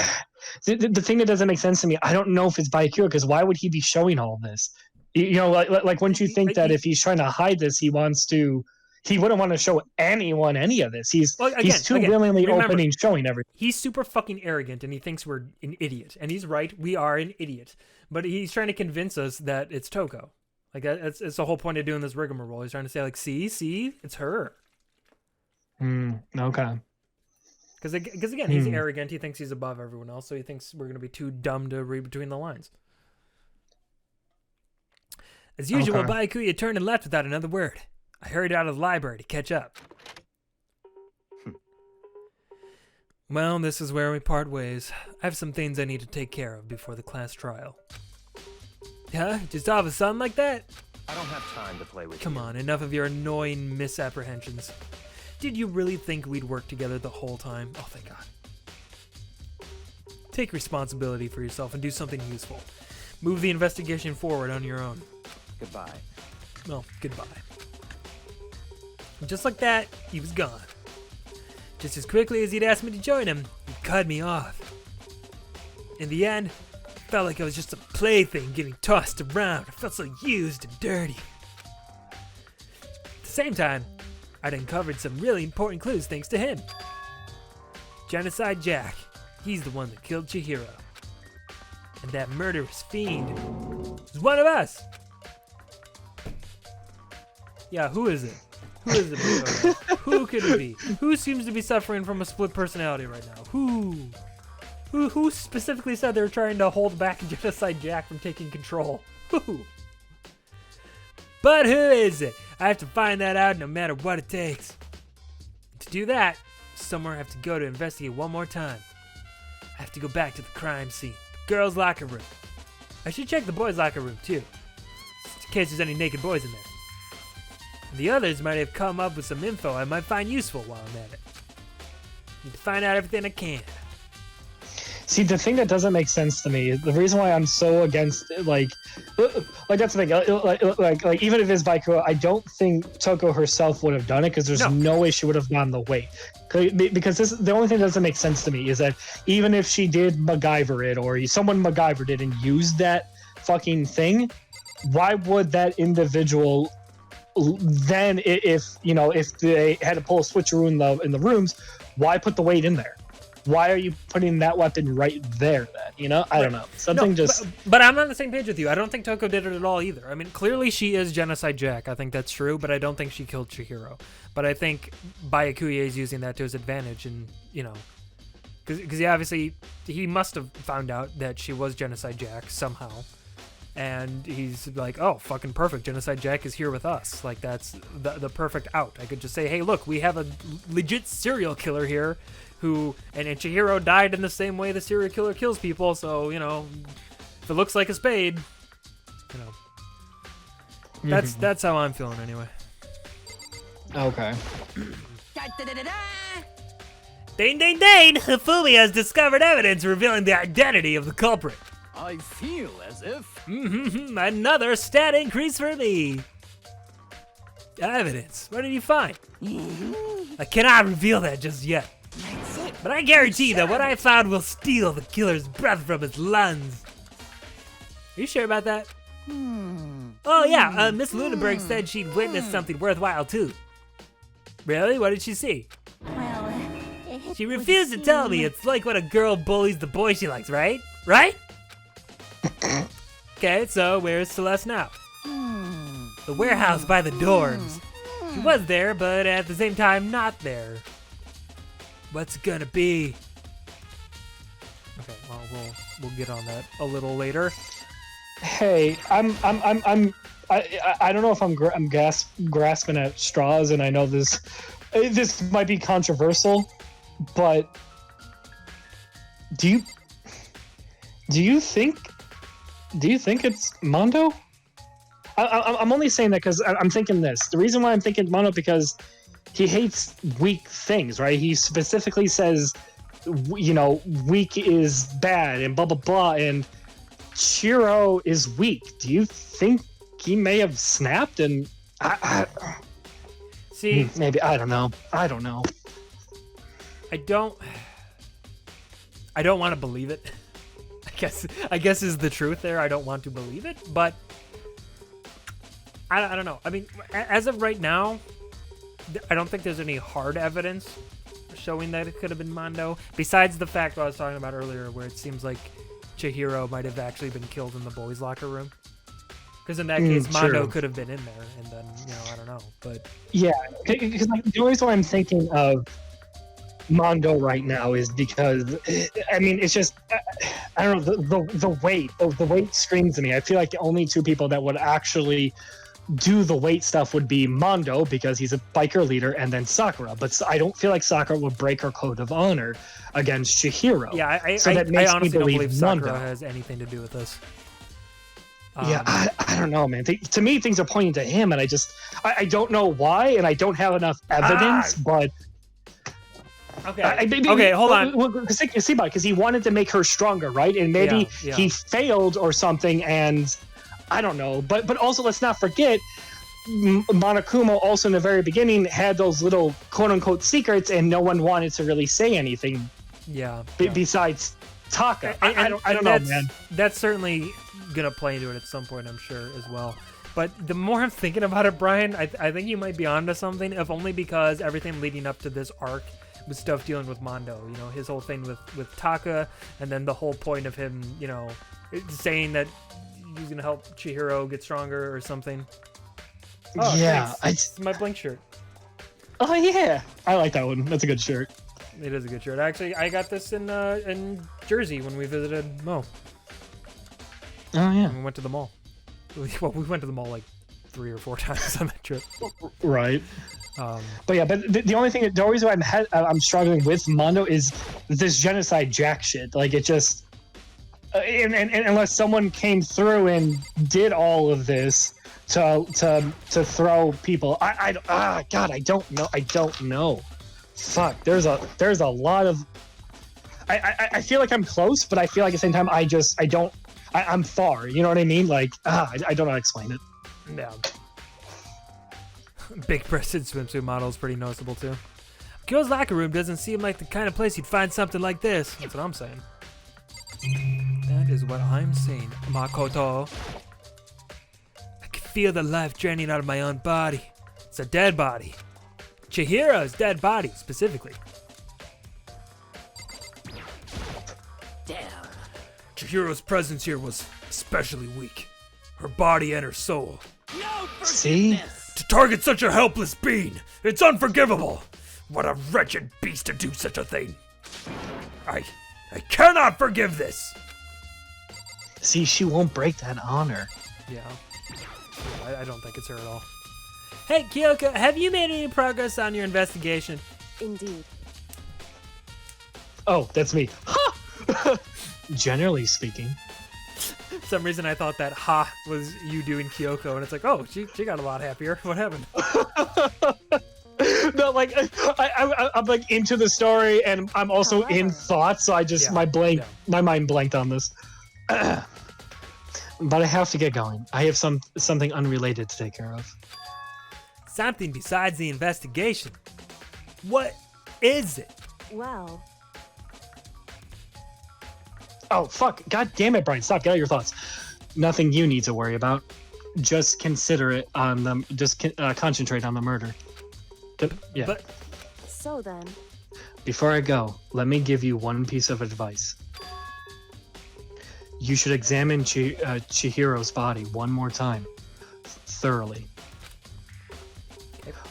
the thing that doesn't make sense to me. I don't know if it's Byakuya, because why would he be showing all this? You know, like wouldn't you think that if he's trying to hide this, he wouldn't want to show anyone any of this. He's too willingly opening, showing everything. He's super fucking arrogant, and he thinks we're an idiot. And he's right, we are an idiot. But he's trying to convince us that it's Toko. Like, it's the whole point of doing this rigmarole. He's trying to say, like, see, it's her. Okay. Because again, he's arrogant. He thinks he's above everyone else, so he thinks we're going to be too dumb to read between the lines. As usual, Byakuya turned and left without another word. I hurried out of the library to catch up. Well, this is where we part ways. I have some things I need to take care of before the class trial. Huh? Just all of a sudden like that? I don't have time to play with you. Come on, enough of your annoying misapprehensions. Did you really think we'd work together the whole time? Oh, thank God. Take responsibility for yourself and do something useful. Move the investigation forward on your own. Goodbye. Well, goodbye. And just like that, he was gone. Just as quickly as he'd asked me to join him, he cut me off. In the end, it felt like I was just a plaything getting tossed around. I felt so used and dirty. At the same time, I'd uncovered some really important clues thanks to him. Genocide Jack, he's the one that killed Chihiro. And that murderous fiend is one of us. Yeah, who is it? Who is it? Who could it be? Who seems to be suffering from a split personality right now? Who specifically said they were trying to hold back Genocide Jack from taking control? Who? But who is it? I have to find that out no matter what it takes. To do that, somewhere I have to go to investigate one more time. I have to go back to the crime scene, the girls' locker room. I should check the boys' locker room too, just in case there's any naked boys in there. And the others might have come up with some info I might find useful while I'm at it. Need to find out everything I can. See, the thing that doesn't make sense to me, the reason why I'm so against it, like that's the thing. Like even if it's Baikura, I don't think Toko herself would have done it because there's no way she would have gone the weight. Because the only thing that doesn't make sense to me is that even if she did MacGyver it or someone MacGyvered it and used that fucking thing, why would that individual then, if they had to pull a switcheroo in the rooms, why put the weight in there? Why are you putting that weapon right there then? I don't know. Something But I'm on the same page with you. I don't think Toko did it at all either. I mean, clearly she is Genocide Jack. I think that's true, but I don't think she killed Chihiro. But I think Byakuya is using that to his advantage, and, because obviously he must have found out that she was Genocide Jack somehow. And he's like, oh, fucking perfect. Genocide Jack is here with us. Like, that's the perfect out. I could just say, hey, look, we have a legit serial killer here who, and Chihiro died in the same way the serial killer kills people. So, if it looks like a spade, that's how I'm feeling anyway. Okay. Ding, ding, ding! Hifumi has discovered evidence revealing the identity of the culprit. I feel as if... Another stat increase for me. Evidence. What did you find? I cannot reveal that just yet. That's it. But I guarantee that what I found will steal the killer's breath from his lungs. Are you sure about that? Oh yeah, Miss Lunenburg said she'd witnessed something worthwhile too. Really? What did she see? Well, She refused to tell me. It's like when a girl bullies the boy she likes, right? Right? Okay, so where's Celeste now? The warehouse by the dorms. She was there, but at the same time not there. What's it gonna be? Okay, well we'll get on that a little later. Hey, I don't know if I'm grasping at straws, and I know this might be controversial, but do you think it's Mondo? I'm only saying that because I'm thinking this. The reason why I'm thinking Mondo because he hates weak things, right? He specifically says, weak is bad and blah blah blah, and Chiro is weak. Do you think he may have snapped? And See, maybe I don't know. I don't want to believe it. I guess is the truth there. I don't want to believe it, but I don't know. I mean, as of right now, I don't think there's any hard evidence showing that it could have been Mondo, besides the fact what I was talking about earlier, where it seems like Chihiro might have actually been killed in the boys' locker room. Because in that case, Mondo could have been in there, and then, I don't know. But yeah, because the only reason why I'm thinking of Mondo right now is because, I mean, it's just, I don't know, the weight screams to me. I feel like the only two people that would actually do the weight stuff would be Mondo, because he's a biker leader, and then Sakura. But I don't feel like Sakura would break her code of honor against Chihiro. Yeah, I honestly don't believe Sakura has anything to do with this. Yeah, I don't know, man. To me, things are pointing to him, and I don't know why, and I don't have enough evidence, but... Okay, okay, hold on. Because he wanted to make her stronger, right? And maybe he failed or something, and I don't know. But also, let's not forget, Monokuma also in the very beginning had those little quote-unquote secrets, and no one wanted to really say anything besides Taka. I don't know, man. That's certainly going to play into it at some point, I'm sure, as well. But the more I'm thinking about it, Brian, I think you might be onto something, if only because everything leading up to this arc was stuff dealing with Mondo, his whole thing with Taka, and then the whole point of him, saying that he's gonna help Chihiro get stronger or something. Oh, yeah, it's my Blink shirt. Oh yeah, I like that one. That's a good shirt. It is a good shirt. Actually, I got this in Jersey when we visited Mo. Oh yeah, when we went to the mall. Well, we went to the mall like 3 or 4 times on that trip. Right. Um, But yeah, but the only thing, the reason why I'm struggling with Mondo is this genocide Jack shit. Like it just, and unless someone came through and did all of this to throw people, God, I don't know. Fuck, there's a lot of. I feel like I'm close, but I feel like at the same time I'm far. You know what I mean? Like I don't know how to explain it. yeah. Big-breasted swimsuit model is pretty noticeable too. Girls' locker room doesn't seem like the kind of place you'd find something like this. That's what I'm saying. That is what I'm saying, Makoto. I can feel the life draining out of my own body. It's a dead body. Chihiro's dead body, specifically. Damn. Chihiro's presence here was especially weak. Her body and her soul. No See? forgiveness. To target such a helpless being, it's unforgivable. What a wretched beast to do such a thing. I cannot forgive this. See, she won't break that honor. Yeah. I don't think it's her at all. Hey, Kyoko, have you made any progress on your investigation? Indeed. Oh, that's me. Ha! Generally speaking. For some reason I thought that ha was you doing Kyoko, and it's like, oh, she got a lot happier. What happened? No, like I'm like into the story, and I'm also in thoughts. So I just Yeah, my mind blanked on this. But I have to get going. I have something unrelated to take care of. Something besides the investigation. What is it? Well, Oh fuck! God damn it, Brian! Stop. Get out your thoughts. Nothing you need to worry about. Just consider it on them. Just concentrate on the murder. Yeah. But so then. Before I go, let me give you one piece of advice. You should examine Chihiro's body one more time, thoroughly.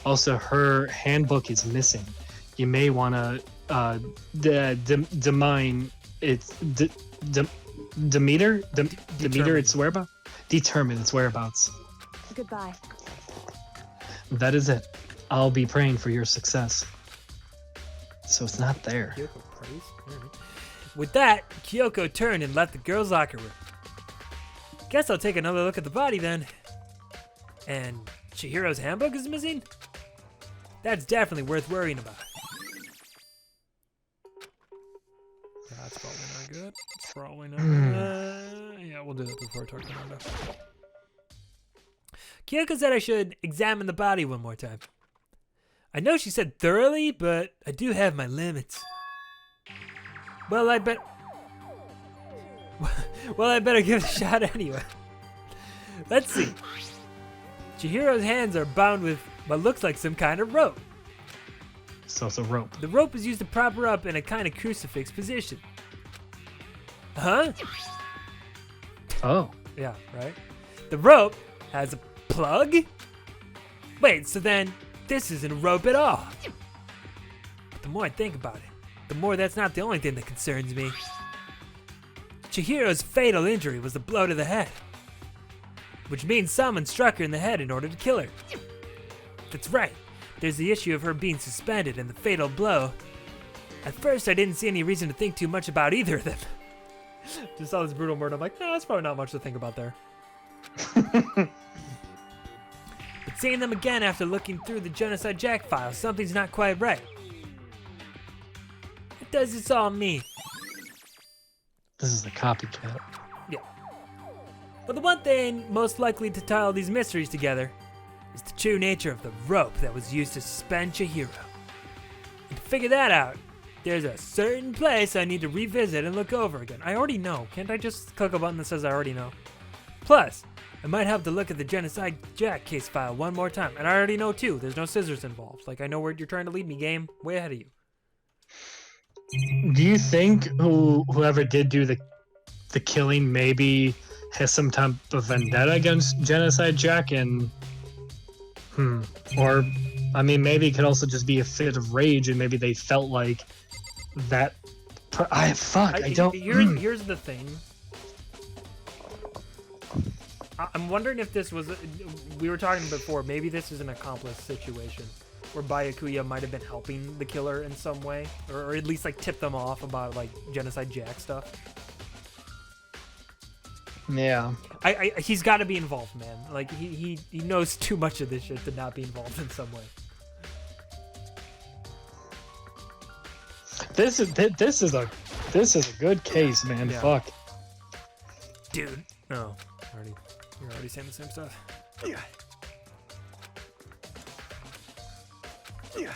Also, her handbook is missing. You may want to determine its whereabouts. Determine its whereabouts. Goodbye. That is it. I'll be praying for your success. So it's not there. Kyoko prays. Alright. With that, Kyoko turned and left the girls' locker room. Guess I'll take another look at the body then. And Chihiro's handbook is missing? That's definitely worth worrying about. That's probably not good. It's probably not good. Yeah, we'll do that before I talk to Mondo. Kyoko said I should examine the body one more time. I know she said thoroughly, but I do have my limits. Well, I better give it a shot anyway. Let's see. Chihiro's hands are bound with what looks like some kind of rope. So it's a rope. The rope is used to prop her up in a kind of crucifix position. Huh? Oh. Yeah, right? The rope has a plug? Wait, so then this isn't a rope at all. But the more I think about it, the more that's not the only thing that concerns me. Chihiro's fatal injury was the blow to the head, which means someone struck her in the head in order to kill her. That's right. There's the issue of her being suspended and the fatal blow. At first, I didn't see any reason to think too much about either of them. Just saw this brutal murder. I'm like, no, that's probably not much to think about there. But seeing them again after looking through the Genocide Jack files, something's not quite right. What does this all mean? This is the copycat. Yeah. Well, the one thing most likely to tie all these mysteries together is the true nature of the rope that was used to suspend Chihiro. And to figure that out, there's a certain place I need to revisit and look over again. I already know. Can't I just click a button that says I already know? Plus, I might have to look at the Genocide Jack case file one more time. And I already know too. There's no scissors involved. Like, I know where you're trying to lead me, game. Way ahead of you. Do you think whoever did do the killing maybe has some type of vendetta against Genocide Jack and or I mean maybe it could also just be a fit of rage and maybe they felt like that Here's the thing. I'm wondering if this was. We were talking before. Maybe this is an accomplice situation, where Byakuya might have been helping the killer in some way, or at least like tip them off about like Genocide Jack stuff. Yeah. He's got to be involved, man. Like he knows too much of this shit to not be involved in some way. This is a good case, man. Yeah. Fuck. Dude. No. You're already saying the same stuff. Yeah. Yeah.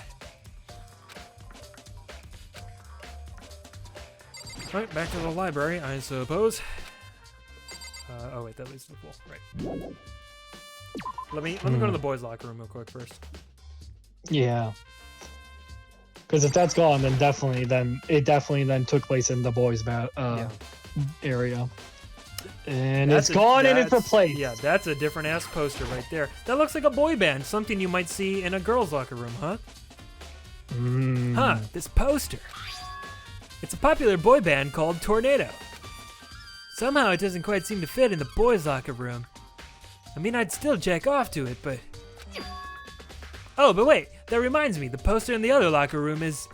Right, back to the library, I suppose. Oh wait, that leads to the pool. Right. Let me go to the boys' locker room real quick first. Yeah. Because if that's gone, then it definitely took place in the boys' area. And it's gone and it's replaced. Yeah, that's a different ass poster right there. That looks like a boy band, something you might see in a girls' locker room, huh? Huh, this poster. It's a popular boy band called Tornado. Somehow it doesn't quite seem to fit in the boys' locker room. I mean, I'd still jack off to it, but... Oh, but wait, that reminds me, the poster in the other locker room is...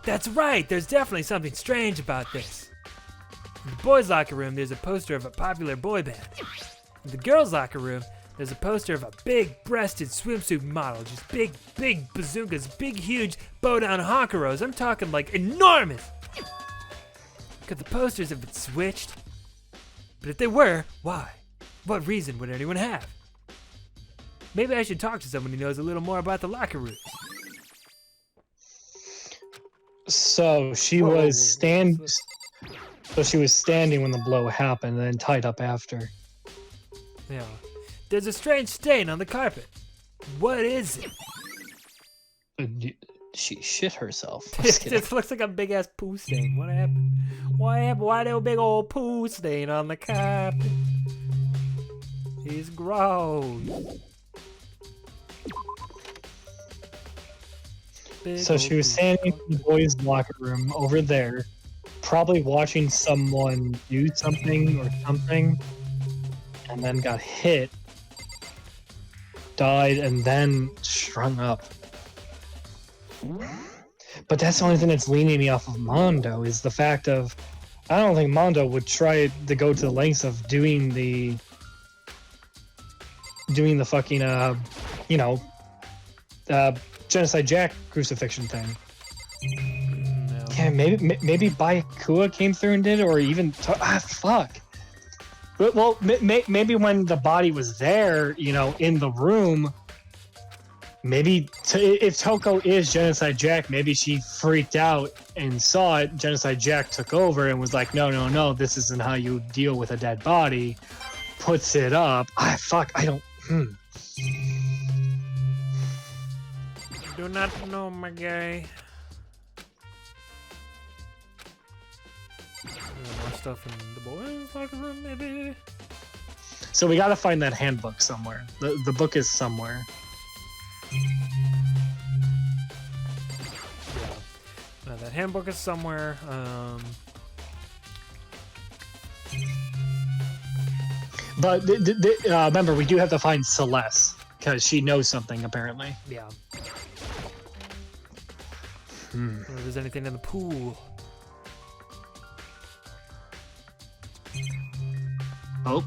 That's right, there's definitely something strange about this. In the boys' locker room, there's a poster of a popular boy band. In the girls' locker room, there's a poster of a big-breasted swimsuit model. Just big bazookas, big, huge bow-down honkeros. I'm talking like enormous! Could the posters have been switched? But if they were, why? What reason would anyone have? Maybe I should talk to someone who knows a little more about the locker room. So she was standing when the blow happened and then tied up after. Yeah. There's a strange stain on the carpet. What is it? She shit herself. This looks like a big ass poo stain. What happened? Why there a big old poo stain on the carpet? He's gross. So she was standing in the boys' locker room over there, probably watching someone do something, and then got hit, died, and then strung up. But that's the only thing that's leaning me off of Mondo is the fact of I don't think Mondo would try to go to the lengths of doing the fucking Genocide Jack crucifixion thing. No. Yeah, maybe Baikua came through and did it, or even fuck. But well, maybe when the body was there, in the room. Maybe if Toko is Genocide Jack, maybe she freaked out and saw it. Genocide Jack took over and was like, no, this isn't how you deal with a dead body. Puts it up. I don't. Do not know, my guy. More stuff in the boys' locker room, maybe. So we gotta find that handbook somewhere. The book is somewhere. Yeah, that handbook is somewhere. But remember, we do have to find Celeste because she knows something apparently. Yeah. If there's anything in the pool. Oh,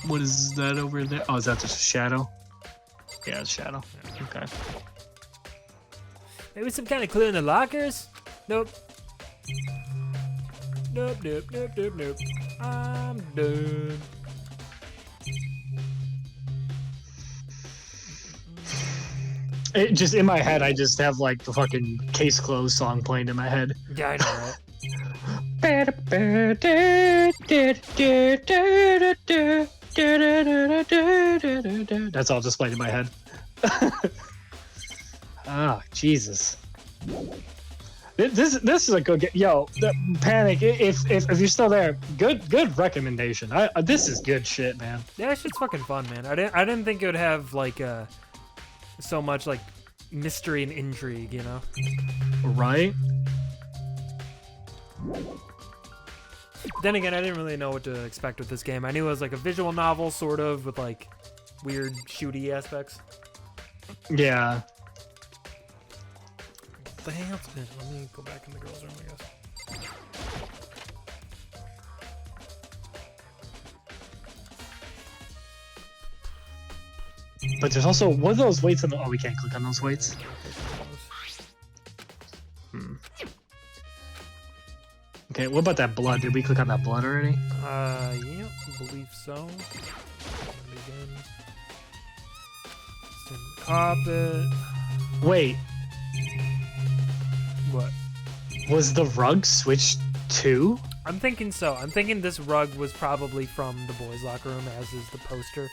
what is that over there? Oh, is that just a shadow? Yeah, it's a shadow. Okay. Maybe some kind of clue in the lockers? Nope. Nope. I'm done. It just in my head, I just have like the fucking Case Closed song playing in my head. Yeah, I know, right? That's all just played in my head. Ah, Jesus. This is a good Panic. If you're still there, good recommendation. This is good shit, man. Yeah, that shit's fucking fun, man. I didn't think it would have like so much like mystery and intrigue, Right? Then again, I didn't really know what to expect with this game. I knew it was like a visual novel, sort of, with like weird shooty aspects. Yeah. What the hell? Let me go back in the girls' room, I guess. But there's also, what are those weights on the, oh, we can't click on those weights. Okay, what about that blood? Did we click on that blood already? Yeah, I believe so. Again. It's in the carpet. Wait, What? was the rug switched too? I'm thinking so. I'm thinking this rug was probably from the boys' locker room, as is the poster.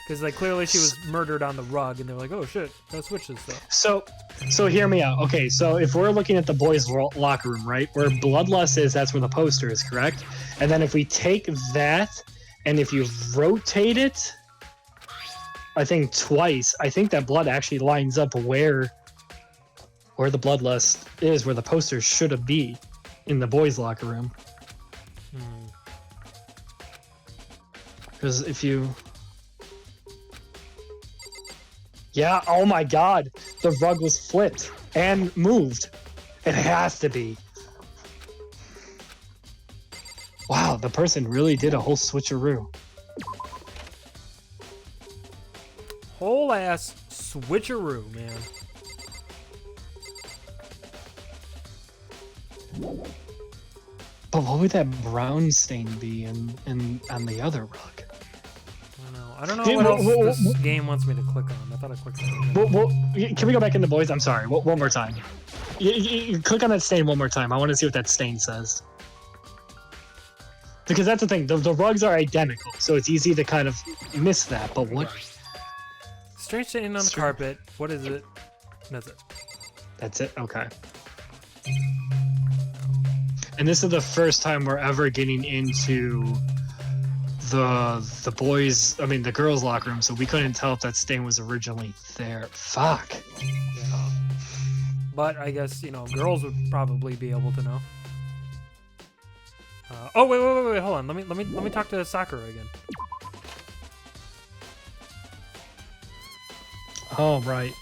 Because, like, clearly she was murdered on the rug, and they're like, oh, shit, gotta switch this stuff. So hear me out. Okay, so if we're looking at the boys' locker room, right, where Bloodlust is, that's where the poster is, correct? And then if we take that, and if you rotate it, I think twice, I think that blood actually lines up where the Bloodlust is, where the poster should be in the boys' locker room. Because if you... Yeah, oh my god, the rug was flipped and moved. It has to be. Wow, the person really did a whole switcheroo. Whole ass switcheroo, man. But what would that brown stain be on the other rug? I don't know what else this game wants me to click on. I thought I clicked on it. Can we go back into boys? I'm sorry, one more time. You click on that stain one more time. I want to see what that stain says. Because that's the thing, the rugs are identical, so it's easy to kind of miss that, but what? Strange stain on the carpet. What is it? That's it. That's it? Okay. And this is the first time we're ever getting into the boys, I mean the girls' locker room, so we couldn't tell if that stain was originally there. Fuck. Yeah. But I guess, you know, girls would probably be able to know. Oh wait, hold on. Let me talk to Sakura again. Oh right.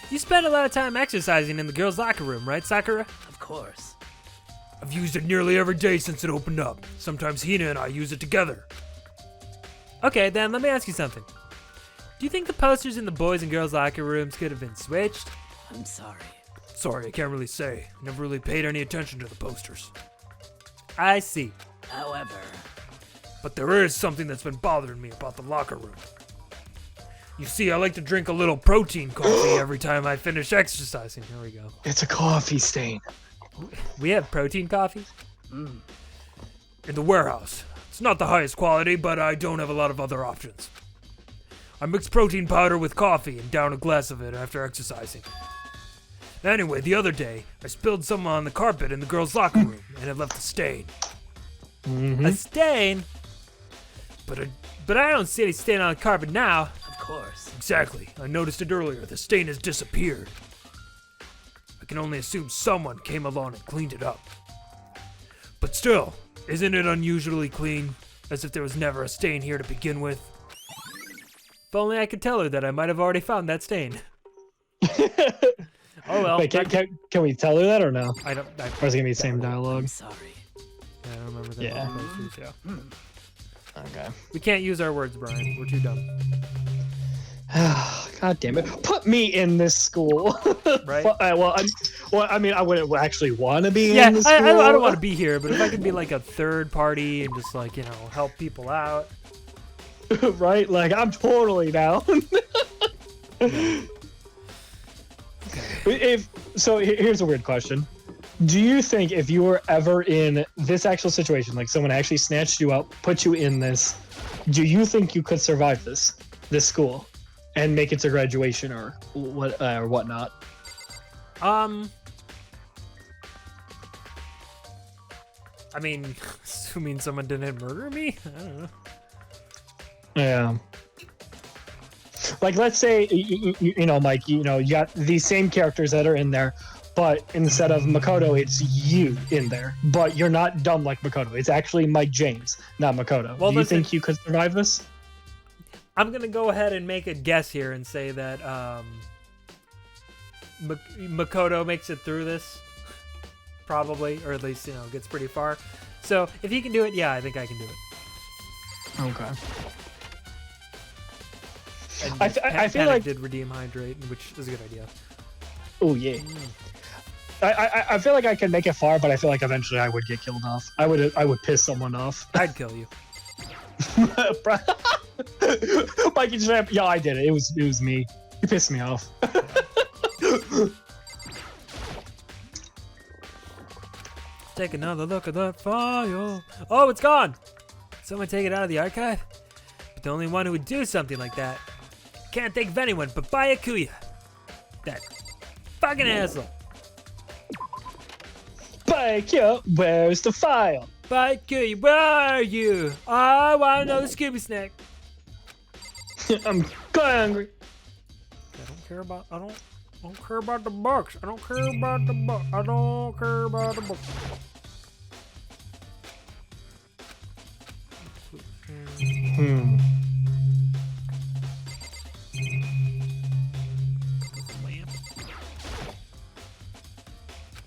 You spend a lot of time exercising in the girls' locker room, right, Sakura? Of course. I've used it nearly every day since it opened up. Sometimes Hina and I use it together. Okay, then let me ask you something. Do you think the posters in the boys' and girls' locker rooms could have been switched? I'm sorry. Sorry, I can't really say. Never really paid any attention to the posters. I see. However, But there is something that's been bothering me about the locker room. You see, I like to drink a little protein coffee every time I finish exercising. Here we go. It's a coffee stain. We have protein coffee? In the warehouse. It's not the highest quality, but I don't have a lot of other options. I mix protein powder with coffee and down a glass of it after exercising. Anyway, the other day, I spilled some on the carpet in the girls' locker room, and it left a stain. A stain? But I don't see any stain on the carpet now. of course. Exactly. I noticed it earlier. The stain has disappeared. I can only assume someone came along and cleaned it up. But still, isn't it unusually clean? As if there was never a stain here to begin with. If only I could tell her that I might have already found that stain. Oh well. Wait, can we tell her that or no? I don't. Or is it gonna be the same dialogue? I'm sorry. Yeah, I don't remember that. Yeah. Posters, yeah. Okay. We can't use our words, Brian. We're too dumb. God damn it! Put me in this school. Right? I mean, I wouldn't actually want to be Yeah, in the school. I don't want to be here, but if I could be like a third party and just like, you know, help people out. Right? Like, I'm totally down. Here's a weird question. Do you think if you were ever in this actual situation, like someone actually snatched you up, put you in this, do you think you could survive this school and make it to graduation or whatnot? I mean, assuming someone didn't murder me? I don't know. Yeah. Like, let's say, you know, Mike, you know, you got these same characters that are in there, but instead of Makoto, it's you in there. But you're not dumb like Makoto. It's actually Mike James, not Makoto. Well, do you listen, think you could survive this? I'm gonna go ahead and make a guess here and say that Makoto makes it through this, probably, or at least, you know, gets pretty far. So if he can do it, yeah, I think I can do it. Okay. And I feel Panic like did redeem hydrate, which is a good idea. Oh yeah. I feel like I could make it far, but I feel like eventually I would get killed off. I would piss someone off. I'd kill you. Mikey just yeah, I did it. It was me. You pissed me off. Take another look at that file. Oh, it's gone. Someone take it out of the archive? But the only one who would do something like that, can't think of anyone but Byakuya. That fucking asshole. Byakuya, where's the file? Byakuya, where are you? I want another Scooby snack. I'm hungry. I don't care about the books. I don't care about the book. I don't care about the book.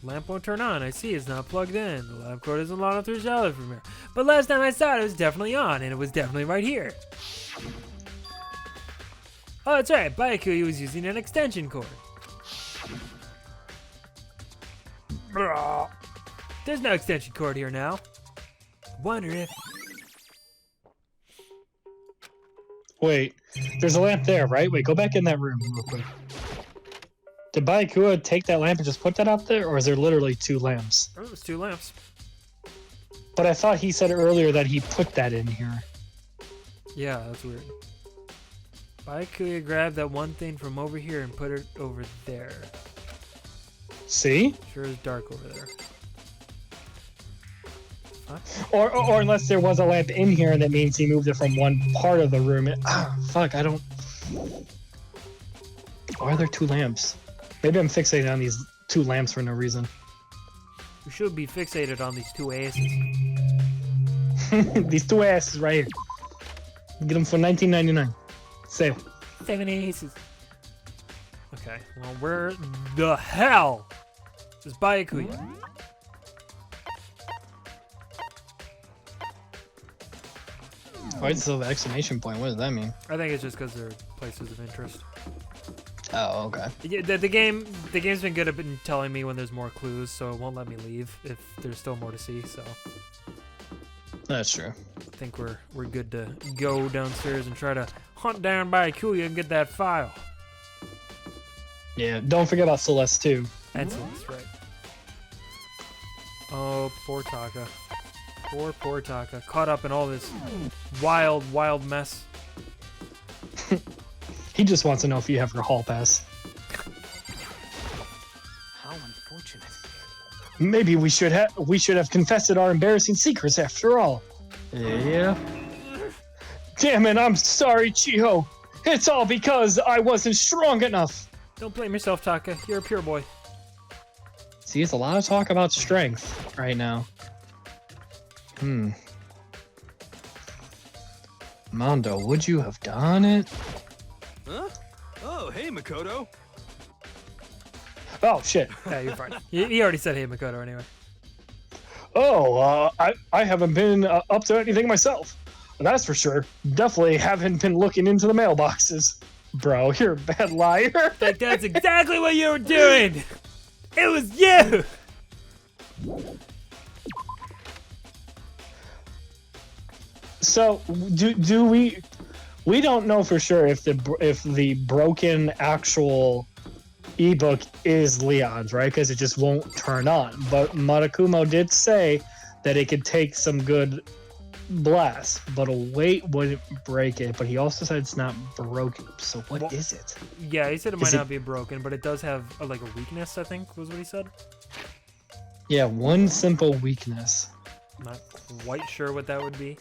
Lamp won't turn on. I see it's not plugged in. The lamp cord isn't long enough to shower from here. But last time I saw it, it was definitely on, and it was definitely right here. Oh, that's right. Byakuya was using an extension cord. There's no extension cord here now. Wonder if... Wait, there's a lamp there, right? Wait, go back in that room real quick. Did Byakuya take that lamp and just put that out there, or is there literally two lamps? Oh, there's two lamps. But I thought he said earlier that he put that in here. Yeah, that's weird. Byakuya grabbed that one thing from over here and put it over there. See? Sure is dark over there. Huh? Or unless there was a lamp in here and that means he moved it from one part of the room. Fuck, I don't... Why are there two lamps? Maybe I'm fixated on these two lamps for no reason. We should be fixated on these two asses. These two asses right here. Get them for $19.99. Sale. 7 aces. Okay, well, where the hell is Byakuya? Why is the exclamation point? What does that mean? I think it's just because they're places of interest. Oh, okay. Yeah, the game's been good at telling me when there's more clues, so it won't let me leave if there's still more to see. So That's true. I think we're good to go downstairs and try to hunt down Byakuya and get that file. Yeah, don't forget about Celeste too. That's right. Oh, poor Taka. Poor Taka. Caught up in all this wild mess. He just wants to know if you have your hall pass. How unfortunate. Maybe we should have confessed our embarrassing secrets after all. Yeah. Damn it, I'm sorry, Chiho. It's all because I wasn't strong enough. Don't blame yourself, Taka. You're a pure boy. See, it's a lot of talk about strength right now. Mondo, would you have done it? Huh? Oh, hey, Makoto. Oh, shit. Yeah, you're fine. He already said hey, Makoto, anyway. Oh, I haven't been up to anything myself. That's for sure. Definitely haven't been looking into the mailboxes. Bro, you're a bad liar. Like, that's exactly what you were doing! It was you! So, do we don't know for sure if the broken actual ebook is Leon's, right? Because it just won't turn on. But Marakumo did say that it could take some good blasts, but a weight wouldn't break it. But he also said it's not broken. So what is it? Yeah, he said it Is might it- not be broken, but it does have like a weakness, I think, was what he said. Yeah, one simple weakness. Not quite sure what that would be.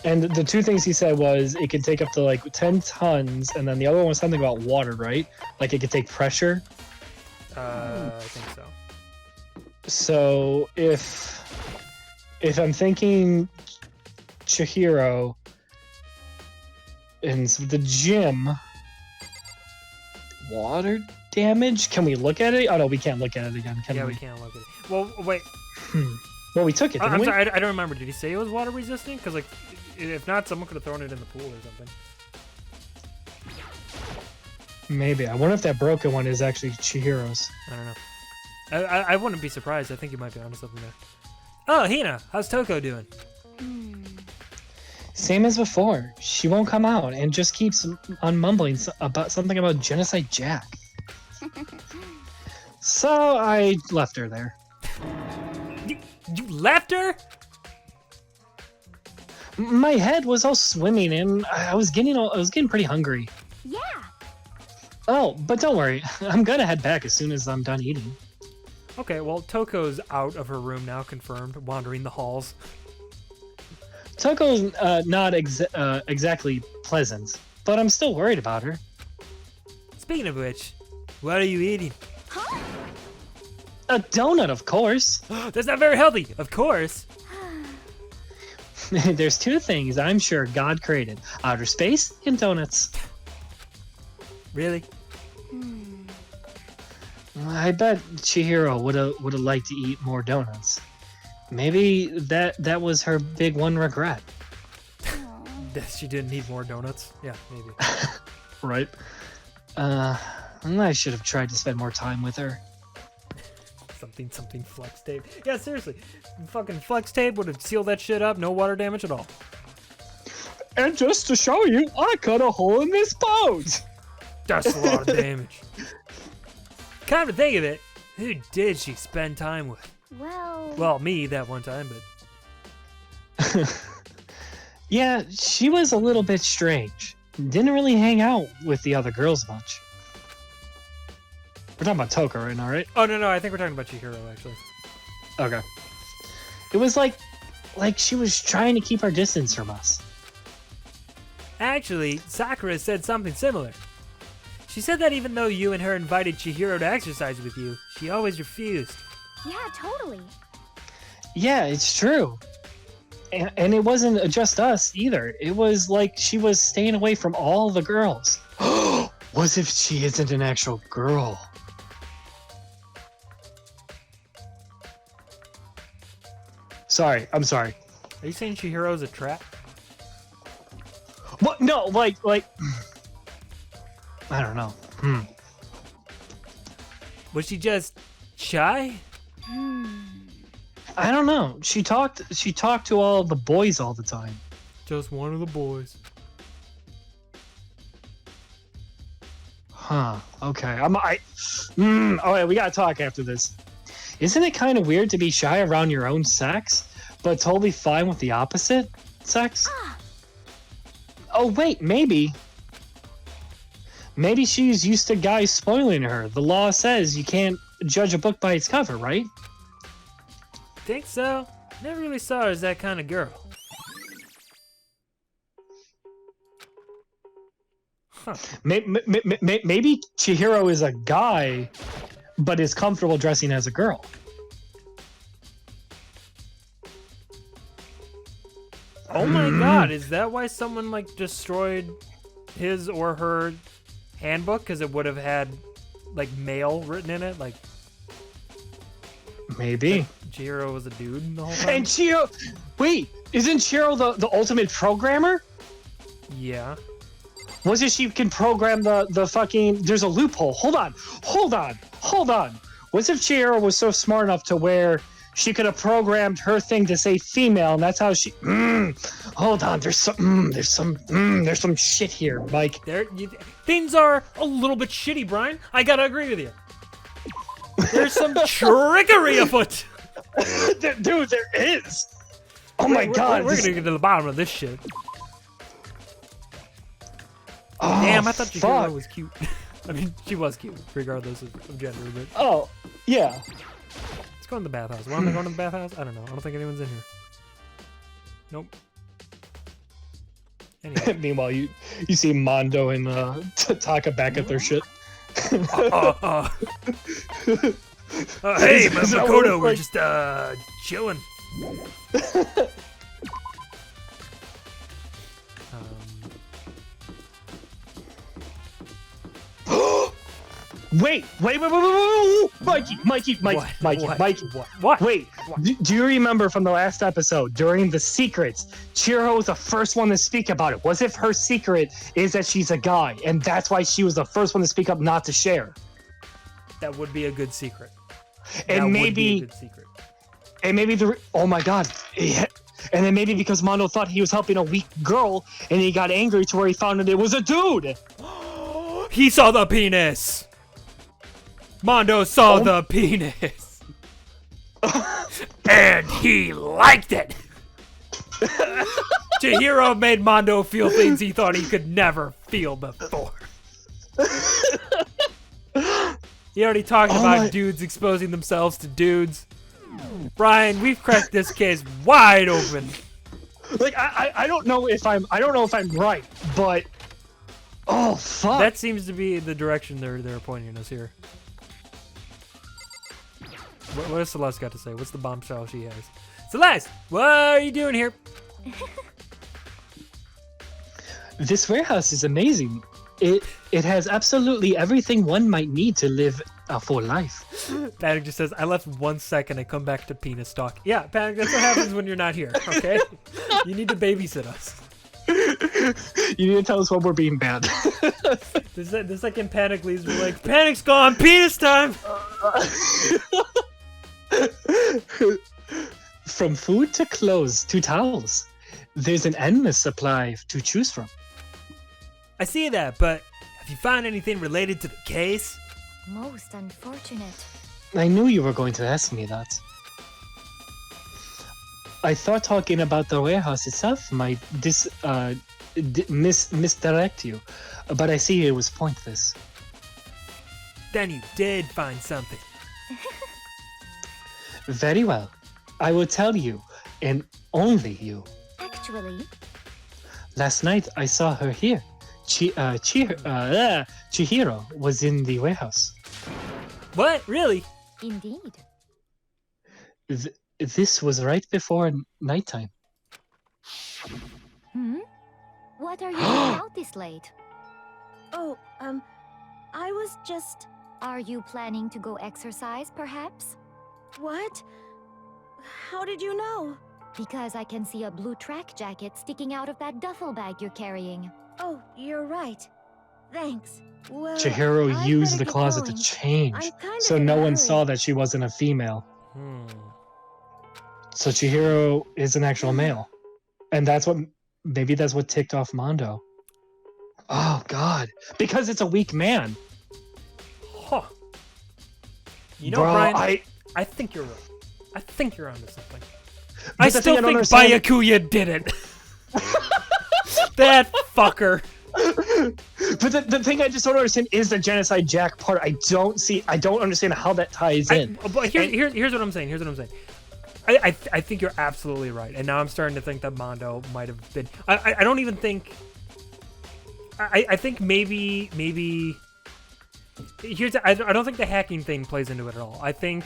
And the two things he said was it could take up to like 10 tons, and then the other one was something about water, right? Like it could take pressure. I think so. So if I'm thinking Chihiro in the gym, water damage? Can we look at it? Oh no, we can't look at it again. Can Yeah, we? we can't look at it. Well, wait. Well, we took it, didn't I'm we? sorry, I don't remember. Did he say it was water resistant? Because like, if not, someone could have thrown it in the pool or something. Maybe. I wonder if that broken one is actually Chihiro's. I don't know. I wouldn't be surprised. I think you might be onto something there. Oh, Hina, how's Toko doing? Same as before. She won't come out and just keeps on mumbling about something about Genocide Jack. So I left her there. You left her? My head was all swimming and I was getting pretty hungry. Yeah. Oh, but don't worry. I'm gonna head back as soon as I'm done eating. Okay, well, Toko's out of her room now, confirmed, wandering the halls. Toko's not exactly pleasant, but I'm still worried about her. Speaking of which, what are you eating? A donut, of course. That's not very healthy, of course. There's two things I'm sure God created: outer space and donuts. Really? I bet Chihiro would have liked to eat more donuts. Maybe that was her big one regret. That she didn't need more donuts? Yeah, maybe. Right. I should have tried to spend more time with her. Something flex tape. Yeah, seriously. Fucking flex tape would have sealed that shit up. No water damage at all. And just to show you, I cut a hole in this boat. That's a lot of damage. Come to think of it, who did she spend time with? Well, me that one time, but... Yeah, she was a little bit strange. Didn't really hang out with the other girls much. We're talking about Toko right now, right? Oh, no, I think we're talking about Chihiro, actually. Okay. It was like she was trying to keep her distance from us. Actually, Sakura said something similar. She said that even though you and her invited Chihiro to exercise with you, she always refused. Yeah, totally. Yeah, it's true. And it wasn't just us either. It was like she was staying away from all the girls. What if she isn't an actual girl? I'm sorry. Are you saying Chihiro's a trap? What? No, like, I don't know. Was she just shy? I don't know. She talked to all the boys all the time. Just one of the boys. Huh. Okay. All right, we gotta talk after this. Isn't it kind of weird to be shy around your own sex, but totally fine with the opposite sex? Oh wait, maybe she's used to guys spoiling her. The law says you can't judge a book by its cover, right? Think so? Never really saw her as that kind of girl. Huh. Maybe Chihiro is a guy, but is comfortable dressing as a girl. Oh my god, is that why someone like destroyed his or her handbook? Because it would have had like male written in it? Like maybe. Chihiro was a dude the whole time? And Chihiro, wait, isn't Chihiro the ultimate programmer? Yeah. Was it she can program the fucking... There's a loophole. Hold on. What if Chihiro was so smart enough to where she could have programmed her thing to say female, and that's how she... Hold on. There's some shit here, Mike. Things are a little bit shitty, Brian. I gotta agree with you. There's some trickery afoot. Dude, there is. Oh my god. We're gonna get to the bottom of this shit. Oh, damn, I thought fuck. Chihiro was cute. I mean, she was cute, regardless of gender, but... Oh, yeah. Let's go in the bathhouse. Why am I going to the bathhouse? I don't know. I don't think anyone's in here. Nope. Anyway. Meanwhile, you see Mondo and Taka back at their shit. Hey, Is that what Makoto, it's we're like? just chilling. Wait, Mikey, What? wait. Do you remember from the last episode, during the secrets, Chihiro was the first one to speak about it? Was if her secret is that she's a guy, and that's why she was the first one to speak up not to share? That would be a good secret. And That would maybe, be a good secret. and maybe oh my god. And then maybe because Mondo thought he was helping a weak girl, and he got angry to where he found that it was a dude. He saw the penis. Mondo saw the penis. And he liked it. Chihiro made Mondo feel things he thought he could never feel before. He already talked about dudes exposing themselves to dudes. Brian, we've cracked this case wide open. Like I don't know if I'm right, but oh fuck. That seems to be the direction they're pointing us here. What has Celeste got to say? What's the bombshell she has? Celeste, what are you doing here? This warehouse is amazing. It has absolutely everything one might need to live a full life. Panic just says, I left 1 second and come back to penis talk. Yeah, Panic, that's what happens when you're not here, okay? You need to babysit us. You need to tell us when we're being bad. The second Panic leaves, we're like, Panic's gone, penis time! From food to clothes to towels, there's an endless supply to choose from. I see that, but have you found anything related to the case? Most unfortunate. I knew you were going to ask me that. I thought talking about the warehouse itself might misdirect you, but I see it was pointless. Then you did find something. Very well. I will tell you, and only you. Actually, Last night I saw her here. Chihiro was in the warehouse. What? Really? indeed. This was right before nighttime. Hmm? What are you doing out this late? Oh, I was just... Are you planning to go exercise, perhaps? What? How did you know? Because I can see a blue track jacket sticking out of that duffel bag you're carrying. Oh, you're right. Thanks. Well, Chihiro I'd used better the get closet going. to change, I'm kind so of in no a one hurry. saw that she wasn't a female. Hmm. So Chihiro is an actual male. And maybe that's what ticked off Mondo. Oh god. Because it's a weak man. Huh. You know, Bro, Brian, I think you're right. I think you're onto something. But I the still thing I don't think understand- Byakuya did it. That fucker. But the thing I just don't understand is the Genocide Jack part. I don't understand how that ties in. But here's what I'm saying. I think you're absolutely right, and now I'm starting to think that Mondo might have been. I don't even think. I think maybe. I don't think the hacking thing plays into it at all. I think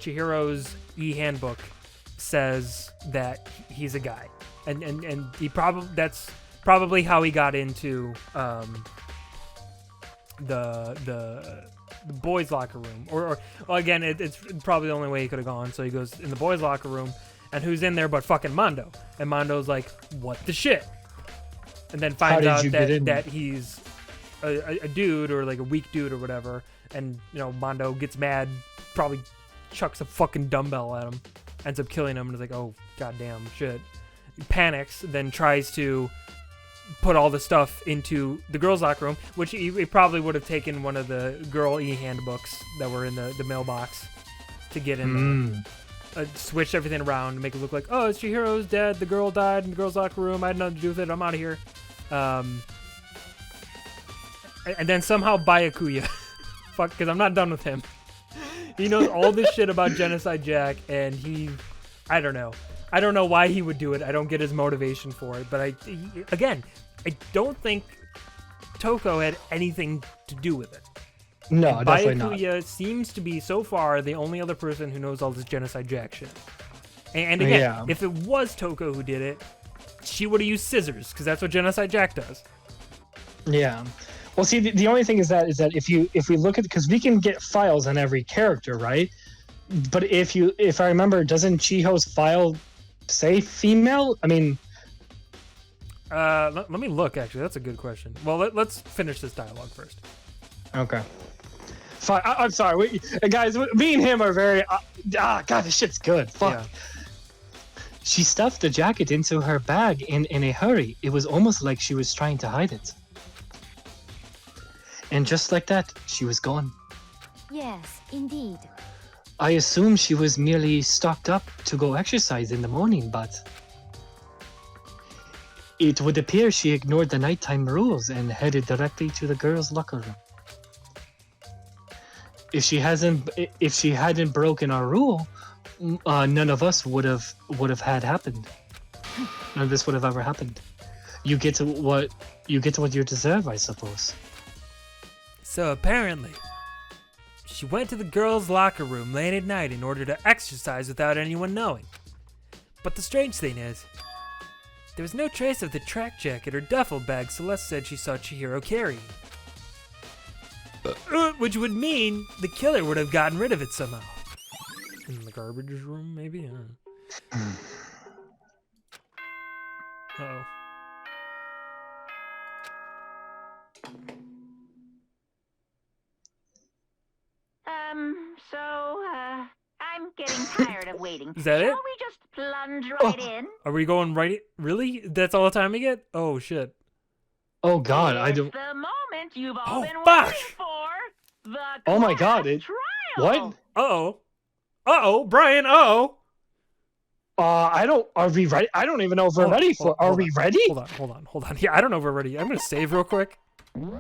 Chihiro's e-handbook says that he's a guy, and that's probably how he got into the boys' locker room, or well, again, it's probably the only way he could have gone. So he goes in the boys' locker room, and who's in there but fucking Mondo? And Mondo's like, "What the shit?" And then finds out that he's a dude, or like a weak dude or whatever. And Mondo gets mad, probably chucks a fucking dumbbell at him, ends up killing him, and is like, "Oh goddamn shit!" He panics, then tries to put all the stuff into the girls' locker room, which he probably would have taken one of the girl e-handbooks that were in the mailbox to get in there. Switch everything around to make it look like, oh, it's Chihiro's dead, the girl died in the girls' locker room, I had nothing to do with it, I'm out of here. And then somehow Byakuya, fuck, because I'm not done with him. He knows all this shit about Genocide Jack, and I don't know. I don't know why he would do it. I don't get his motivation for it. But I don't think Toko had anything to do with it. No, definitely not. Byakuya seems to be, so far, the only other person who knows all this genocide jack shit. And again, if it was Toko who did it, she would have used scissors, because that's what genocide jack does. Yeah. Well, see, the only thing is that if we look at, because we can get files on every character, right? But if I remember, doesn't Chiho's file say female? I mean, let me look. Actually, that's a good question. Well, let's finish this dialogue first. Okay. Fine. I'm sorry, guys. Me and him are very. God, this shit's good. Fuck. Yeah. She stuffed the jacket into her bag in a hurry. It was almost like she was trying to hide it. And just like that, she was gone. Yes, indeed. I assume she was merely stocked up to go exercise in the morning, but it would appear she ignored the nighttime rules and headed directly to the girls' locker room. If she hadn't broken our rule, none of us would have had happened. None of this would have ever happened. You get to what you deserve, I suppose. So apparently, she went to the girls' locker room late at night in order to exercise without anyone knowing. But the strange thing is, there was no trace of the track jacket or duffel bag Celeste said she saw Chihiro carrying. Which would mean the killer would have gotten rid of it somehow. In the garbage room, maybe? I don't know. Uh-oh. I'm getting tired of waiting. Is that it? Shall we just plunge right in? Are we going right? Really? That's all the time we get? Oh, shit. Oh, God, I It's don't... the moment you've all been fuck! waiting for. The Oh, my class God, trial. What? Uh-oh. Uh-oh, Brian, uh-oh. Are we ready? I don't even know if we're ready for... Are we ready? Hold on. Yeah, I don't know if we're ready. I'm gonna save real quick. Hold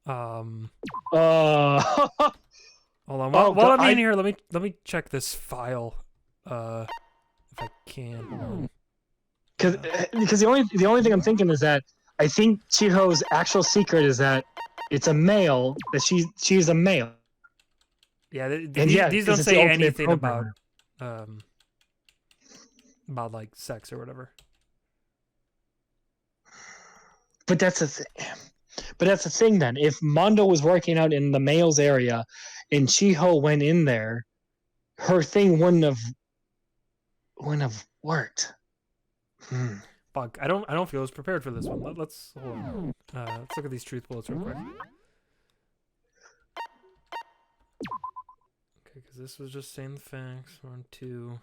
on. While I'm in here, let me check this file. If I can. Hold on. Because the only thing I'm thinking is that I think Chiho's actual secret is that it's a male, that she's a male. Yeah, And these don't say anything about like sex or whatever. But that's the thing then. If Mondo was working out in the males area and Chiho went in there, her thing wouldn't have worked. Fuck, I don't feel as prepared for this one. Let's hold on. Let's look at these truth bullets real quick. Okay, because this was just saying the facts. 1, 2.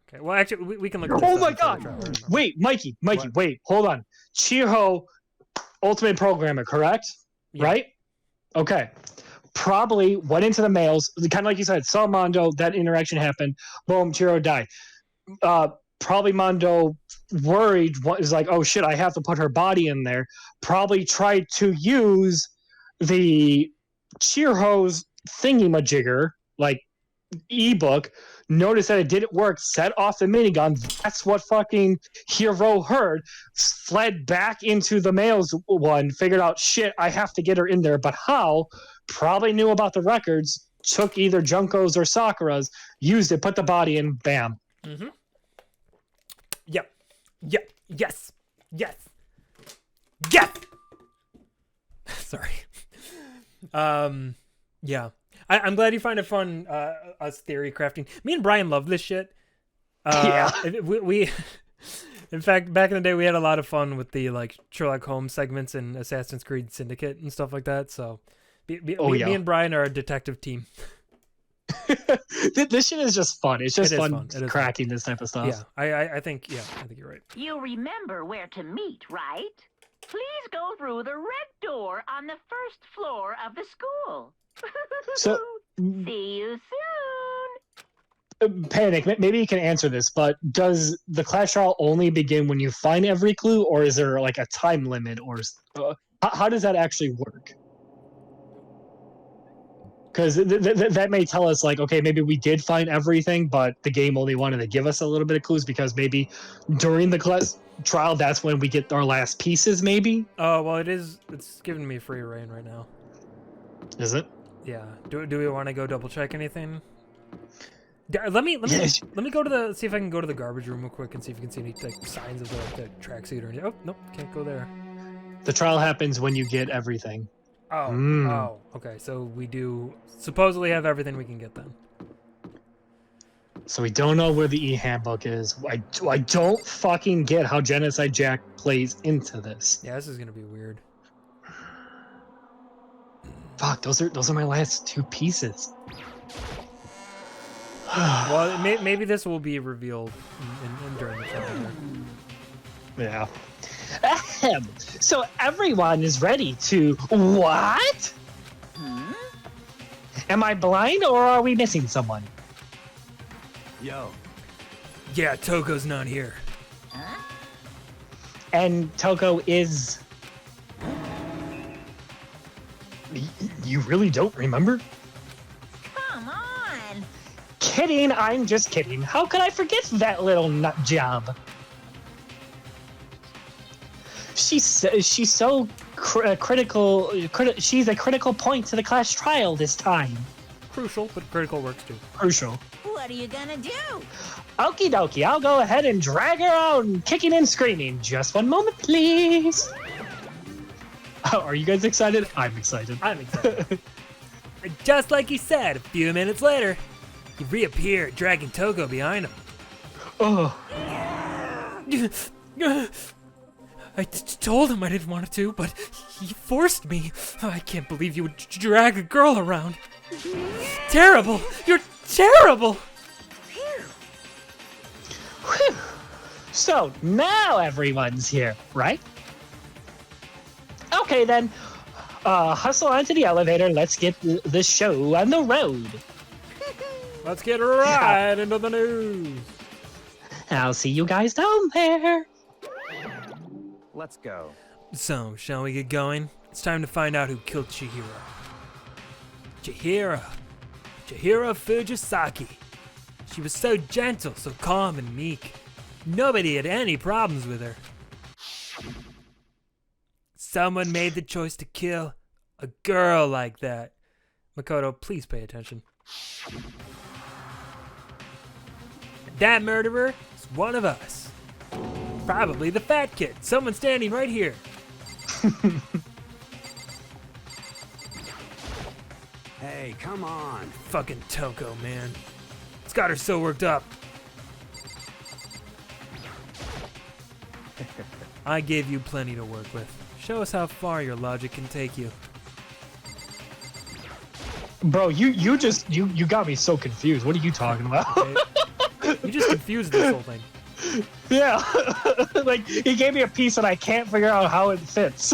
Okay, well, actually, we can look at this. Oh my God! Wait, Mikey, wait, hold on. Chiho, ultimate programmer, correct? Yeah. Right? Okay. Probably went into the males, kind of like you said, saw Mondo, that interaction happened, boom, Chiho died. Probably Mondo worried, is like, oh shit, I have to put her body in there. Probably tried to use the Chiho's thingy-majigger, like ebook, noticed that it didn't work, set off the minigun. That's what fucking Hiro heard, fled back into the males one, figured out, shit, I have to get her in there, but how? Probably knew about the records, took either Junko's or Sakura's, used it, put the body in, bam. Mm-hmm. Yep. Yes. Sorry. Yeah. I'm glad you find it fun, us theory crafting. Me and Brian love this shit. Yeah. We in fact, back in the day, we had a lot of fun with the like Sherlock Holmes segments in Assassin's Creed Syndicate and stuff like that. So, me and Brian are a detective team. This shit is just fun. It's just fun It is cracking this type of stuff. Yeah, I think you're right. You remember where to meet, right? Please go through the red door on the first floor of the school. So, see you soon. Panic, maybe you can answer this, but does the class trial only begin when you find every clue, or is there like a time limit, or how does that actually work? Because that may tell us, like, okay, maybe we did find everything, but the game only wanted to give us a little bit of clues because maybe during the class trial, that's when we get our last pieces, maybe? Oh, well, it's giving me free reign right now. Is it? Yeah. Do we want to go double check anything? Let me go to see if I can go to the garbage room real quick and see if you can see any like signs of the tracksuit or anything. Oh, nope, can't go there. The trial happens when you get everything. Oh, oh, okay. So we do supposedly have everything we can get then. So we don't know where the e-handbook is. I don't fucking get how Genocide Jack plays into this. Yeah, this is gonna be weird. Fuck, those are my last two pieces. Well, maybe this will be revealed during the trailer. Yeah. Ahem. So everyone is ready to what? Am I blind or are we missing someone? Yo. Yeah, Toko's not here. And Toko is... You really don't remember? Come on. Kidding, I'm just kidding. How could I forget that little nut job? She's so critical. She's a critical point to the class trial this time. Crucial, but critical works too. Crucial. What are you gonna do? Okie dokie, I'll go ahead and drag her out, kicking and screaming. Just one moment, please. Oh, are you guys excited? I'm excited. I'm excited. Just like he said, a few minutes later, he reappeared, dragging Toko behind him. Oh. I told him I didn't want to, but he forced me. I can't believe you would drag a girl around. Terrible! You're terrible! Whew. So now everyone's here, right? Okay then. Hustle onto the elevator. Let's get the show on the road. Let's get right into the news. I'll see you guys down there. Let's go. So, shall we get going? It's time to find out who killed Chihiro. Chihiro Fujisaki. She was so gentle, so calm and meek. Nobody had any problems with her. Someone made the choice to kill a girl like that. Makoto, please pay attention. That murderer is one of us. Probably the fat kid. Someone standing right here. Hey, come on. Fucking Toko, man. It's got her so worked up. I gave you plenty to work with. Show us how far your logic can take you. Bro, you got me so confused. What are you talking about? Okay. You just confused this whole thing. Yeah. Like, he gave me a piece and I can't figure out how it fits.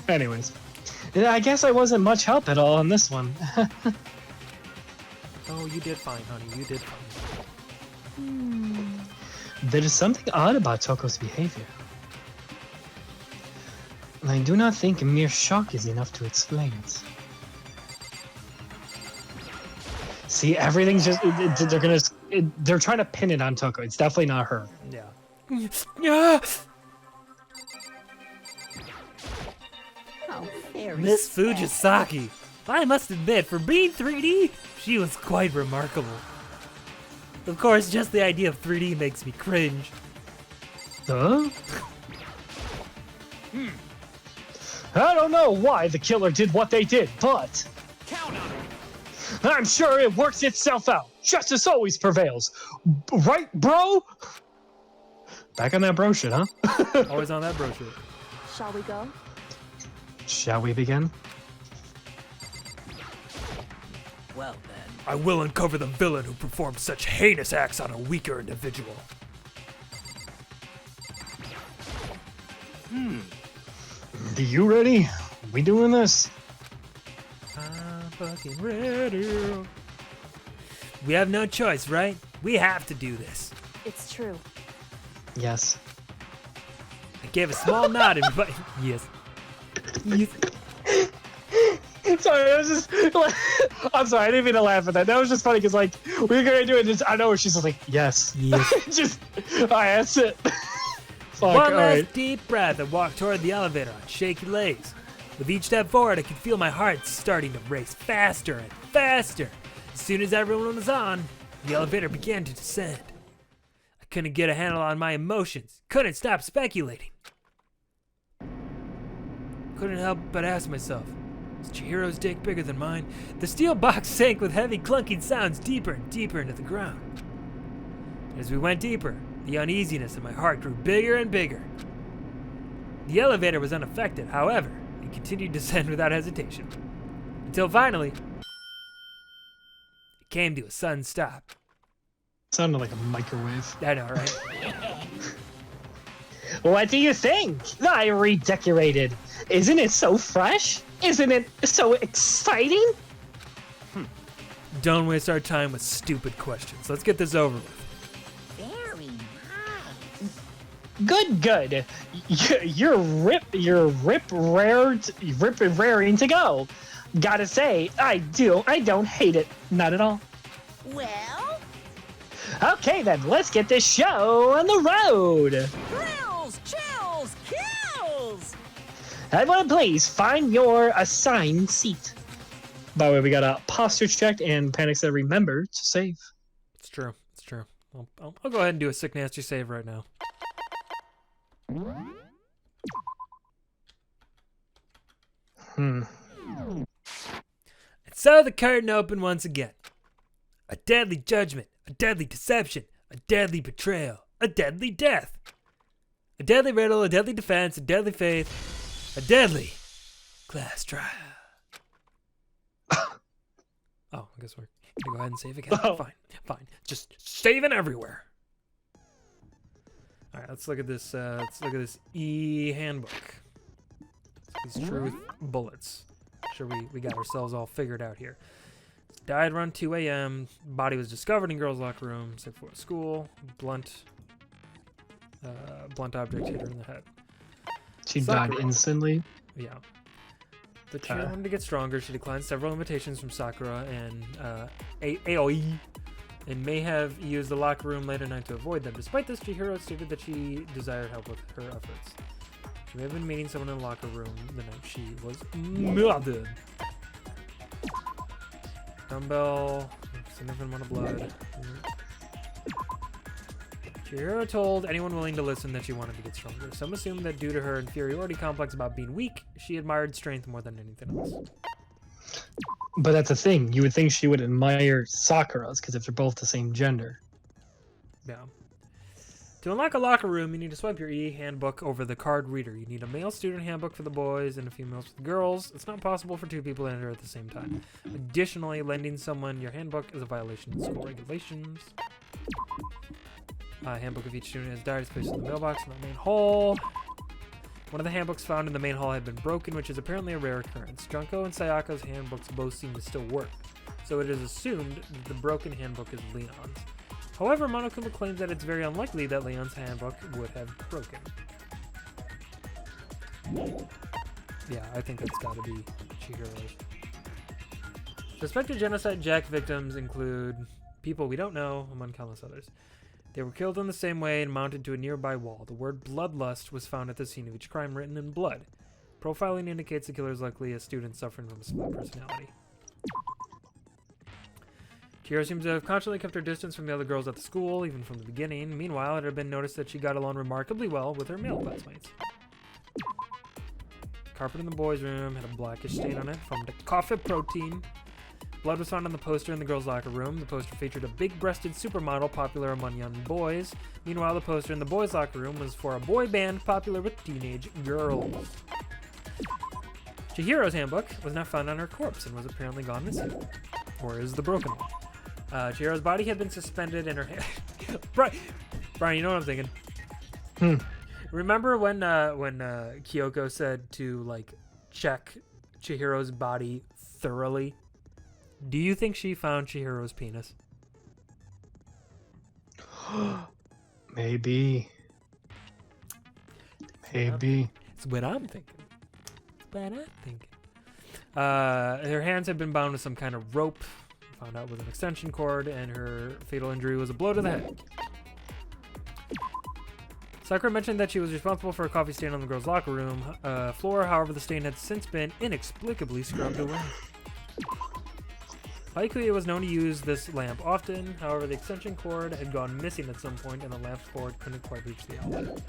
Anyways. Yeah, I guess I wasn't much help at all on this one. Oh, you did fine, honey. You did fine. There is something odd about Toko's behavior. I do not think mere shock is enough to explain it. See, everything's just... They're trying to pin it on Toko. It's definitely not her. Yeah. Yeah. Oh, very Miss sad. Fujisaki. I must admit, for being 3D, she was quite remarkable. Of course, just the idea of 3D makes me cringe. Huh? I don't know why the killer did what they did, but... Count on it. I'm sure it works itself out. Justice always prevails. Right, bro? Back on that bro shit, huh? Always on that brochure. Shall we go? Shall we begin? Well then. I will uncover the villain who performed such heinous acts on a weaker individual. Are you ready? We doing this? I'm fucking ready. We have no choice, right? We have to do this. It's true. Yes. I gave a small nod and yes. Yes. sorry, it was just. I'm sorry, I didn't mean to laugh at that. That was just funny because like we were gonna do it. Just, I know she's just like yes. Just, that's it. Fuck, One last right. deep breath and walk toward the elevator on shaky legs. With each step forward, I could feel my heart starting to race faster and faster. As soon as everyone was on, the elevator began to descend. I couldn't get a handle on my emotions. Couldn't stop speculating. Couldn't help but ask myself, is Chihiro's dick bigger than mine? The steel box sank with heavy clunking sounds deeper and deeper into the ground. As we went deeper, the uneasiness in my heart grew bigger and bigger. The elevator was unaffected, however, it continued to descend without hesitation. Until finally, it came to a sudden stop. Sounded like a microwave. I know, right? What do you think? I redecorated. Isn't it so fresh? Isn't it so exciting? Don't waste our time with stupid questions. Let's get this over with. Very nice. Good. You're raring to go. Gotta say, I don't hate it. Not at all. Well, Okay then, let's get this show on the road. thrills, chills, kills. Everyone please find your assigned seat. By the way, we got a posture check and Panic said remember to save. It's true. It's true. I'll go ahead and do a sick nasty save right now. And so the curtain opened once again. A deadly judgment, a deadly deception, a deadly betrayal, a deadly death. A deadly riddle, a deadly defense, a deadly faith, a deadly class trial. Oh, I guess we're gonna go ahead and save again. Oh. Fine. Just saving everywhere. All right, let's look at this. E-handbook. These truth bullets. Sure, we got ourselves all figured out here. Died around 2 a.m. Body was discovered in girls' locker room. Safe for school. Blunt object hit her in the head. She died Sakura. instantly. Yeah. The cheer wanted to get stronger. She declined several invitations from Sakura and Aoi, and may have used the locker room late at night to avoid them. Despite this, Chihiro stated that she desired help with her efforts. She may have been meeting someone in the locker room the night she was murdered. Dumbbell, significant amount of blood. Chihiro told anyone willing to listen that she wanted to get stronger. Some assumed that due to her inferiority complex about being weak, she admired strength more than anything else. But that's the thing. You would think she would admire Sakura's because if they're both the same gender. Yeah. To unlock a locker room, you need to swipe your e-handbook over the card reader. You need a male student handbook for the boys and a female for the girls. It's not possible for two people to enter at the same time. Additionally, lending someone your handbook is a violation of school regulations. Handbook of each student has died is placed in the mailbox in the main hall. One of the handbooks found in the main hall had been broken, which is apparently a rare occurrence. Junko and Sayaka's handbooks both seem to still work, so it is assumed that the broken handbook is Leon's. However, Monokuma claims that it's very unlikely that Leon's handbook would have broken. Yeah, I think that's gotta be Chihiro's. Suspected genocide jack victims include people we don't know, among countless others. They were killed in the same way and mounted to a nearby wall. The word bloodlust was found at the scene of each crime written in blood. Profiling indicates the killer is likely a student suffering from a split personality. Chihiro seems to have constantly kept her distance from the other girls at the school, even from the beginning. Meanwhile, it had been noticed that she got along remarkably well with her male classmates. Carpet in the boys' room had a blackish stain on it from the coffee protein. Blood was found on the poster in the girls' locker room. The poster featured a big-breasted supermodel popular among young boys. Meanwhile, the poster in the boys' locker room was for a boy band popular with teenage girls. Chihiro's handbook was not found on her corpse and was apparently gone missing. Or is the broken one. Chihiro's body had been suspended in her hand. Brian, you know what I'm thinking? Remember when Kyoko said to, like, check Chihiro's body thoroughly? Do you think she found Chihiro's penis? Maybe. Maybe. It's what I'm thinking. Her hands had been bound with some kind of rope. Found out it was an extension cord, and her fatal injury was a blow to the head. Sakura mentioned that she was responsible for a coffee stain on the girls' locker room floor. However, the stain had since been inexplicably scrubbed away. Haikuya was known to use this lamp often. However, the extension cord had gone missing at some point, and the lamp's cord couldn't quite reach the outlet.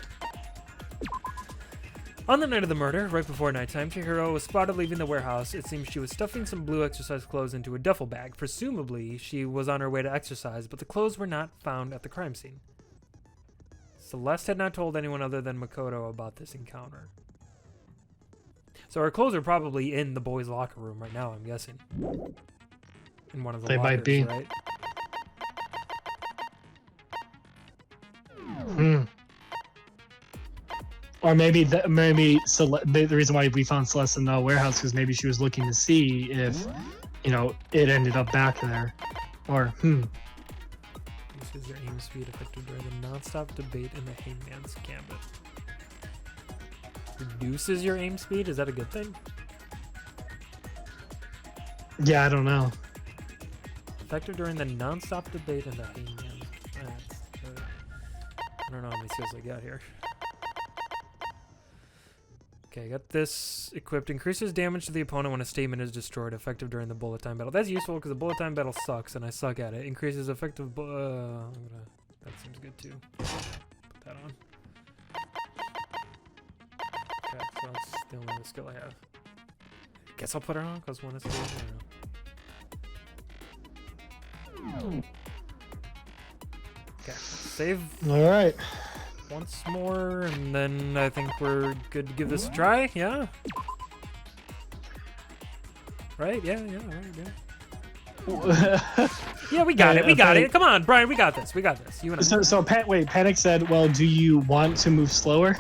On the night of the murder, right before nighttime, Chihiro was spotted leaving the warehouse. It seems she was stuffing some blue exercise clothes into a duffel bag. Presumably, she was on her way to exercise, but the clothes were not found at the crime scene. Celeste had not told anyone other than Makoto about this encounter. So her clothes are probably in the boys' locker room right now, I'm guessing. In one of the They lockers, might be. right? Or maybe the reason why we found Celeste in the warehouse was maybe she was looking to see if, it ended up back there. Or, This is your aim speed effective during the non-stop debate in the Hangman's Gambit. Reduces your aim speed? Is that a good thing? Yeah, I don't know. Effective during the non-stop debate in the Hangman's. I don't know how many skills I got here. Okay, I got this equipped. Increases damage to the opponent when a statement is destroyed, effective during the bullet time battle. That's useful because the bullet time battle sucks and I suck at it. Increases effective. That seems good too. Put that on. Okay, so that's the only other skill I have. Guess I'll put it on because one is good. Okay, save. All right. Once more, and then I think we're good to give this a try. Yeah. Right? Yeah. All right. Yeah. Yeah, we got it. We got it. Come on, Brian. We got this. We got this. You and I. So Panic said, "Well, do you want to move slower?"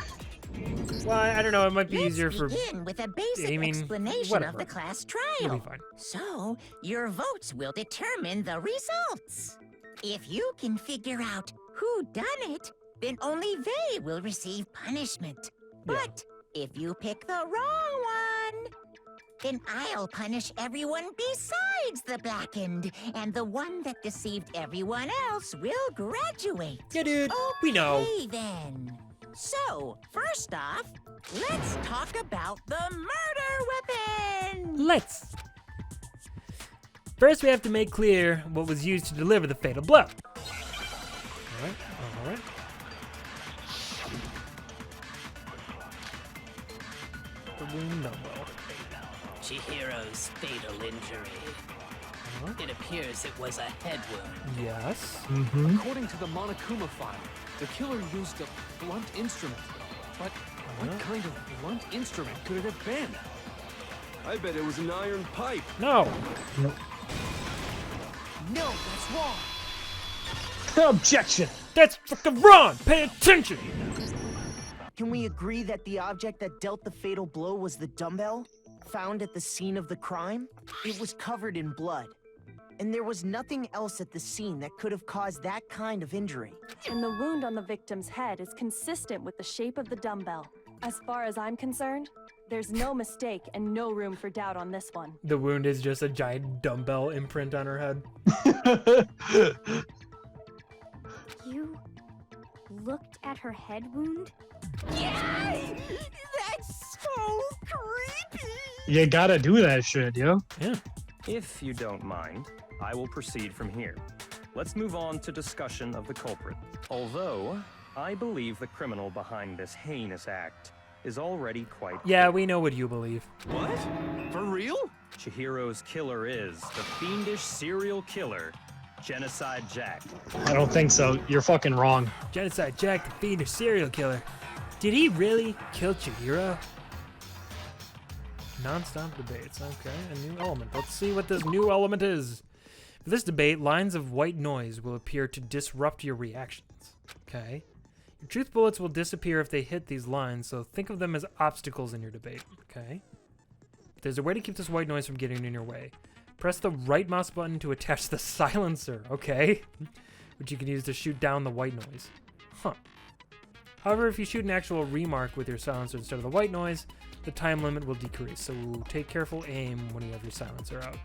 Well, I don't know. It might be Let's easier for begin with a basic aiming. explanation Whatever. of the class You'll trial. be fine. So, your votes will determine the results. If you can figure out who done it, then only they will receive punishment. Yeah. But if you pick the wrong one, then I'll punish everyone besides the blackened, and the one that deceived everyone else will graduate. Yeah, dude. We know. Okay, then. So, first off, let's talk about the murder weapon! Let's. First, we have to make clear what was used to deliver the fatal blow. All right. The wound dumbbell. Chihiro's fatal injury. It appears it was a head wound. Yes. Mm-hmm. According to the Monokuma file, the killer used a blunt instrument. But what kind of blunt instrument could it have been? I bet it was an iron pipe. No. No, that's wrong. Objection. That's fucking wrong. Pay attention. Can we agree that the object that dealt the fatal blow was the dumbbell? Found at the scene of the crime? It was covered in blood. And there was nothing else at the scene that could have caused that kind of injury. And the wound on the victim's head is consistent with the shape of the dumbbell. As far as I'm concerned, there's no mistake and no room for doubt on this one. The wound is just a giant dumbbell imprint on her head. You looked at her head wound? Yay! That's so creepy! You gotta do that shit, yo. Yeah. If you don't mind, I will proceed from here. Let's move on to discussion of the culprit. Although, I believe the criminal behind this heinous act is already quite Yeah, clear. we know what you believe. What? For real? Chihiro's killer is the fiendish serial killer, Genocide Jack. I don't think so. You're fucking wrong. Genocide Jack, the fiendish serial killer. Did he really kill Chihiro? Non-stop debates. Okay, a new element. Let's see what this new element is. For this debate, lines of white noise will appear to disrupt your reactions. Okay. Your truth bullets will disappear if they hit these lines, so think of them as obstacles in your debate. Okay. There's a way to keep this white noise from getting in your way. Press the right mouse button to attach the silencer. Okay. Which you can use to shoot down the white noise. Huh. However, if you shoot an actual remark with your silencer instead of the white noise, the time limit will decrease, so take careful aim when you have your silencer out.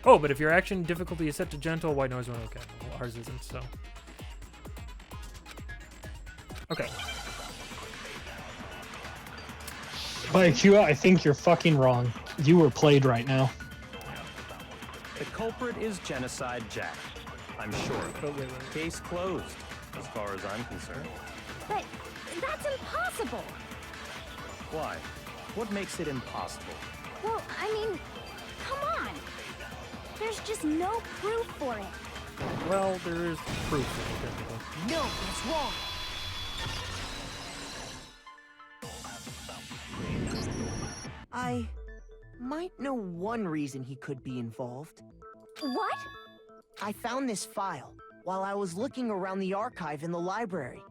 Oh, but if your action difficulty is set to gentle, white noise won't okay. Well, ours isn't, so. Okay. But Q, I think you're fucking wrong. You were played right now. The culprit is Genocide Jack. I'm sure. Oh, wait. Case closed, as far as I'm concerned. But that's impossible. Why? What makes it impossible? Well, I mean, come on. There's just no proof for it. Well, there is proof of it, technically. No, that's wrong. I might know one reason he could be involved. What? I found this file while I was looking around the archive in the library.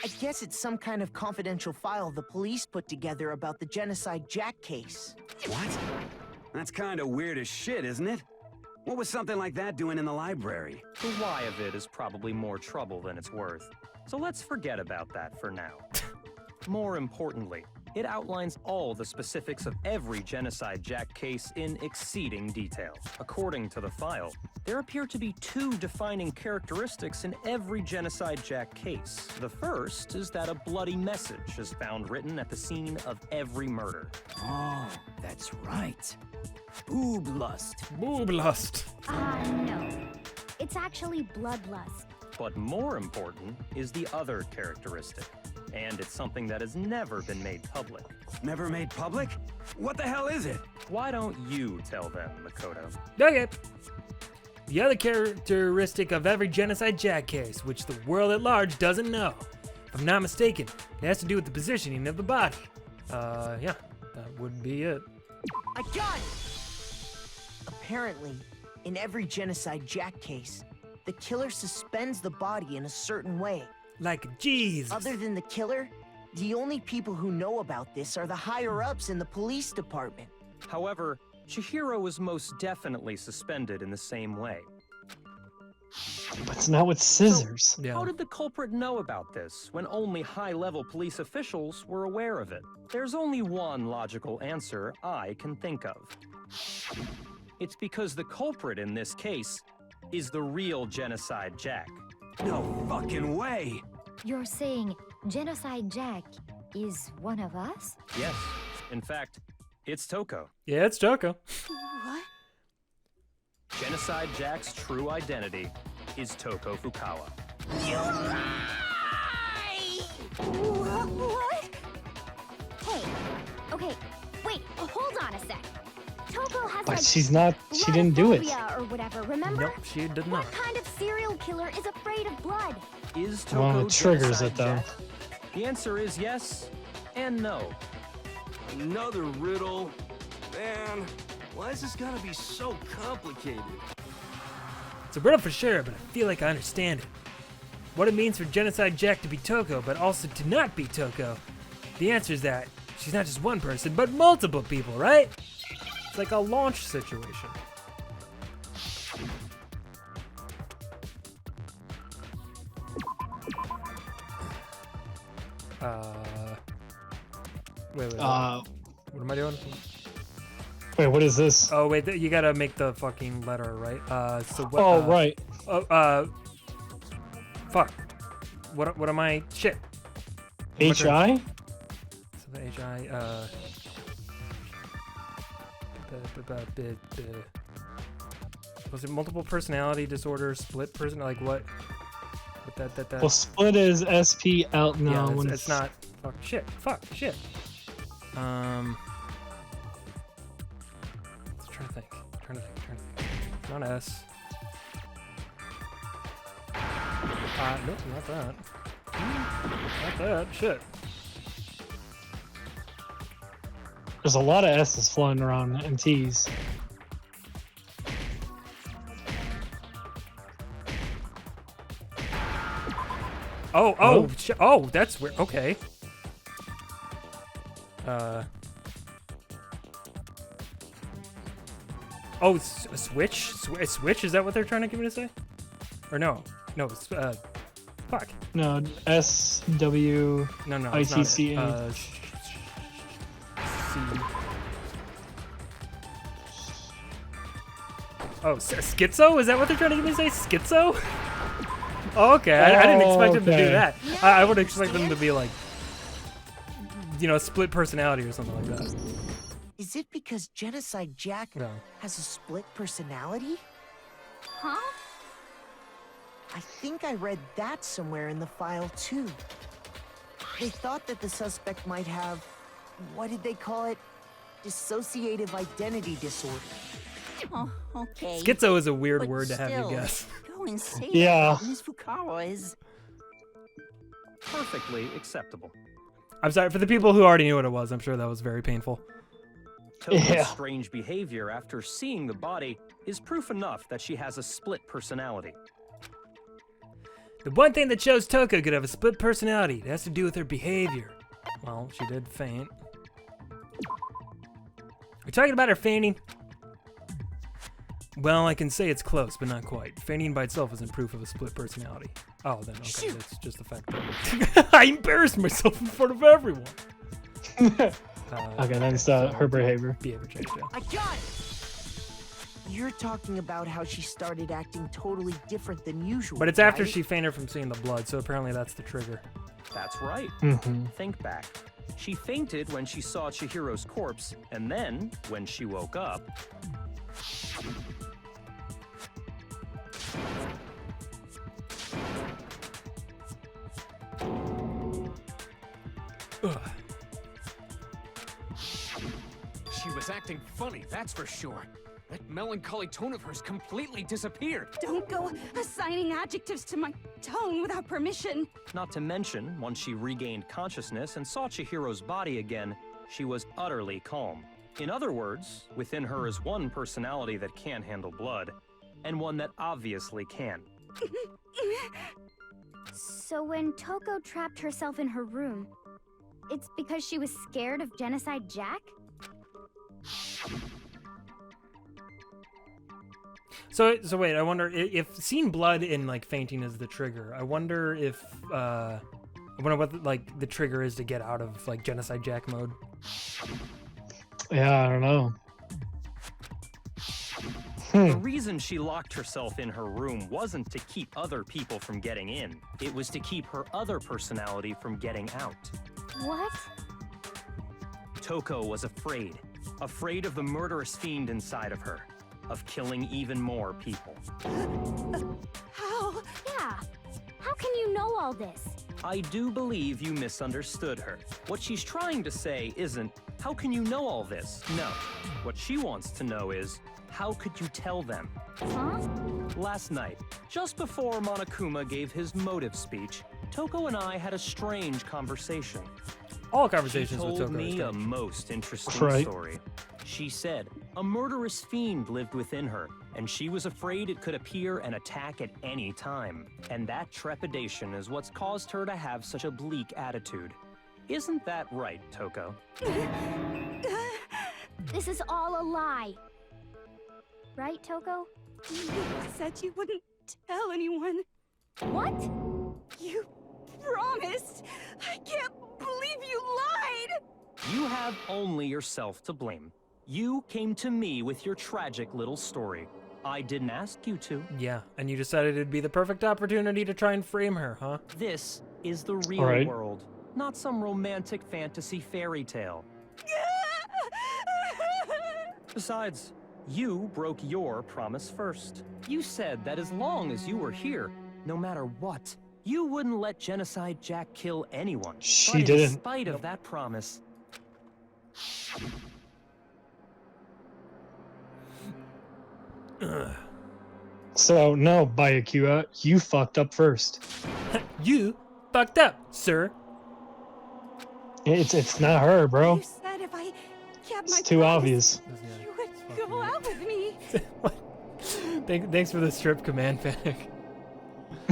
I guess it's some kind of confidential file the police put together about the Genocide Jack case. What? That's kind of weird as shit, isn't it? What was something like that doing in the library? The why of it is probably more trouble than it's worth. So let's forget about that for now. More importantly, it outlines all the specifics of every Genocide Jack case in exceeding detail. According to the file, there appear to be two defining characteristics in every Genocide Jack case. The first is that a bloody message is found written at the scene of every murder. Oh, that's right. Boob lust. Boob lust. No. It's actually bloodlust. But more important is the other characteristic. And it's something that has never been made public. Never made public? What the hell is it? Why don't you tell them, Makoto? Okay. The other characteristic of every Genocide Jack case, which the world at large doesn't know, if I'm not mistaken, it has to do with the positioning of the body. Yeah, that would be it. I got it! Apparently, in every Genocide Jack case, the killer suspends the body in a certain way. Like Jesus. Other than the killer, the only people who know about this are the higher-ups in the police department. However, Chihiro was most definitely suspended in the same way. But it's not with scissors. Yeah. How did the culprit know about this when only high-level police officials were aware of it? There's only one logical answer I can think of. It's because the culprit in this case is the real Genocide Jack. No fucking way! You're saying Genocide Jack is one of us? Yes. In fact, it's Toko. Yeah, it's Toko. What? Genocide Jack's true identity is Toko Fukawa. You lie! What? Hey, okay, wait, hold on a sec. Toko has But like she's not. She didn't do it. bloodphobia or whatever, remember? Nope, she did not. What kind of serial killer is afraid of blood? Is Toko Well, it triggers Genocide it though. Jack? The answer is yes and no. Another riddle? Man, why is this gotta be so complicated? It's a riddle for sure, but I feel like I understand it. What it means for Genocide Jack to be Toko, but also to not be Toko. The answer is that she's not just one person, but multiple people, right? It's like a launch situation. Wait. What am I doing? Wait, what is this? Oh, wait, you gotta make the fucking letter, right? So what? Oh, right. Fuck. What am I? Shit. HI? So the HI, was it multiple personality disorder, split person, like what? That. Well, split is SPL. No, Yeah, when it's not. Fuck, shit. Shit. I'm trying to think. Not S. Nope, not that. Not that. Shit. There's a lot of S's flying around and T's. Oh, that's weird. Okay. Oh, it's a switch? A switch? Is that what they're trying to get me to say? Or no. No, it's, Fuck. No, SW. No, no. ITC. Oh, schizo? Is that what they're trying to get me to say? Schizo? Oh, okay. I didn't expect them to do that. I would expect them to be like, you know, split personality or something like that. Is it because Genocide Jack has a split personality? Huh? I think I read that somewhere in the file, too. They thought that the suspect might have, what did they call it? Dissociative identity disorder. Oh, okay. Schizo is a weird But word to have you still, guess. Going say Yeah. Miss Fukawa is... Perfectly acceptable. I'm sorry, for the people who already knew what it was, I'm sure that was very painful. Toka's strange behavior after seeing the body is proof enough that she has a split personality. The one thing that shows Toko could have a split personality, it has to do with her behavior. Well, she did faint. We're talking about her fainting. Well, I can say it's close, but not quite. Fainting by itself isn't proof of a split personality. Oh, then okay, that's just the fact that I embarrassed myself in front of everyone. Okay, that's her behavior. Behavior change, yeah. I got it! You're talking about how she started acting totally different than usual, But it's after right? she fainted from seeing the blood, so apparently that's the trigger. That's right. Think back. She fainted when she saw Chihiro's corpse, and then, when she woke up... She was acting funny, that's for sure. That melancholy tone of hers completely disappeared. Don't go assigning adjectives to my tone without permission. Not to mention, once she regained consciousness and saw Chihiro's body again, she was utterly calm. In other words, within her is one personality that can handle blood, and one that obviously can. So when Toko trapped herself in her room, it's because she was scared of Genocide Jack? So wait, I wonder if seeing blood and like fainting is the trigger. I wonder if I wonder what like the trigger is to get out of like Genocide Jack mode. Yeah, I don't know. The reason she locked herself in her room wasn't to keep other people from getting in. It was to keep her other personality from getting out. What? Toko was afraid. Afraid of the murderous fiend inside of her. Of killing even more people. How? Yeah. How can you know all this? I do believe you misunderstood her. What she's trying to say isn't, how can you know all this? No. What she wants to know is, how could you tell them? Huh? Last night, just before Monokuma gave his motive speech, Toko and I had a strange conversation. All conversations She with told Toko me are a strange. most interesting Right. story. She said a murderous fiend lived within her, and she was afraid it could appear and attack at any time. And that trepidation is what's caused her to have such a bleak attitude. Isn't that right, Toko? This is all a lie. Right, Toko? You said you wouldn't tell anyone. What? You promised. I can't believe you lied. You have only yourself to blame. You came to me with your tragic little story. I didn't ask you to. Yeah, and you decided it'd be the perfect opportunity to try and frame her, huh? This is the real Right. world, not some romantic fantasy fairy tale. Besides, you broke your promise first. You said that as long as you were here, no matter what, you wouldn't let Genocide Jack kill anyone. She but didn't. in spite of that promise, So no, Bayakua, you fucked up first. You fucked up, sir. It's not her, bro. You said if I kept my It's too promise, obvious. you would go out with me. Thanks for the strip command panic.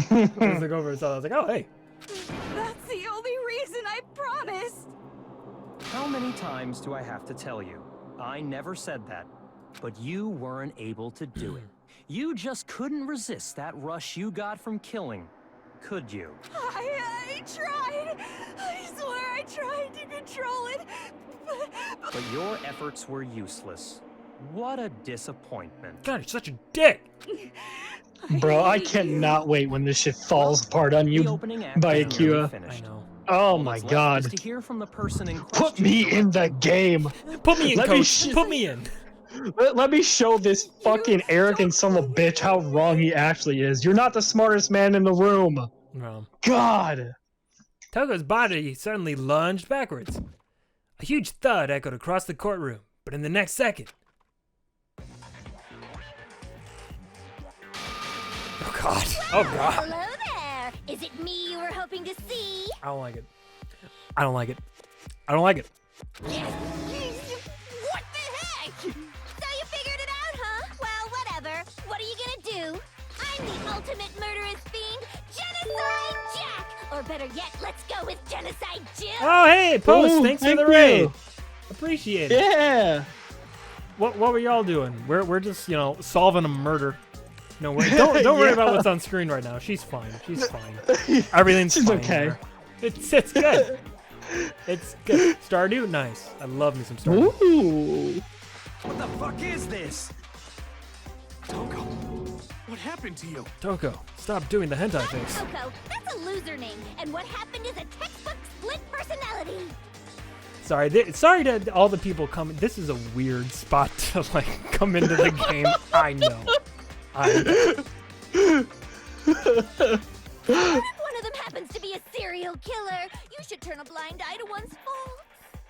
I was like over and saw. I was like, oh hey. That's the only reason I promised. how many times do I have to tell you? I never said that, but you weren't able to do it. You just couldn't resist that rush you got from killing. could you? I tried. I swear I tried to control it. But your efforts were useless. What a disappointment. God, you're such a dick. Bro, I cannot wait when this shit falls apart on The you opening act by is nearly Akira. finished. I know. Oh All my that's left god. is to hear from the person in Put question me in directly. the game. Put me in, Let me coach. Put me in. Let me show this fucking arrogant son of a bitch how wrong he actually is. You're not the smartest man in the room. No. God. Togo's body suddenly lunged backwards. A huge thud echoed across the courtroom, but in the next second... Oh god. Oh god. Hello there. Is it me you were hoping to see? I don't like it. I don't like it. I don't like it. What the heck? So you figured it out, huh? Well, whatever. What are you gonna do? I'm the ultimate murderous fiend, Genocide Jack! Or better yet, let's go with Genocide Jill! Oh hey, Post, Ooh, thanks for thank the you. raid. Appreciate it. Yeah. What were y'all doing? We're just, you know, solving a murder. No, don't worry Yeah. about what's on screen right now. She's fine. She's fine. Everything's She's fine. okay. there. It's good. It's good. Stardew, nice. I love me some Stardew. Ooh. What the fuck is this? Toko, what happened to you? Toko, stop doing the hentai face. Coco, that's a loser name, and what happened is a textbook split personality. Sorry to all the people coming. This is a weird spot to like come into the game. I know. What if one of them happens to be a serial killer? You should turn a blind eye to one's fault.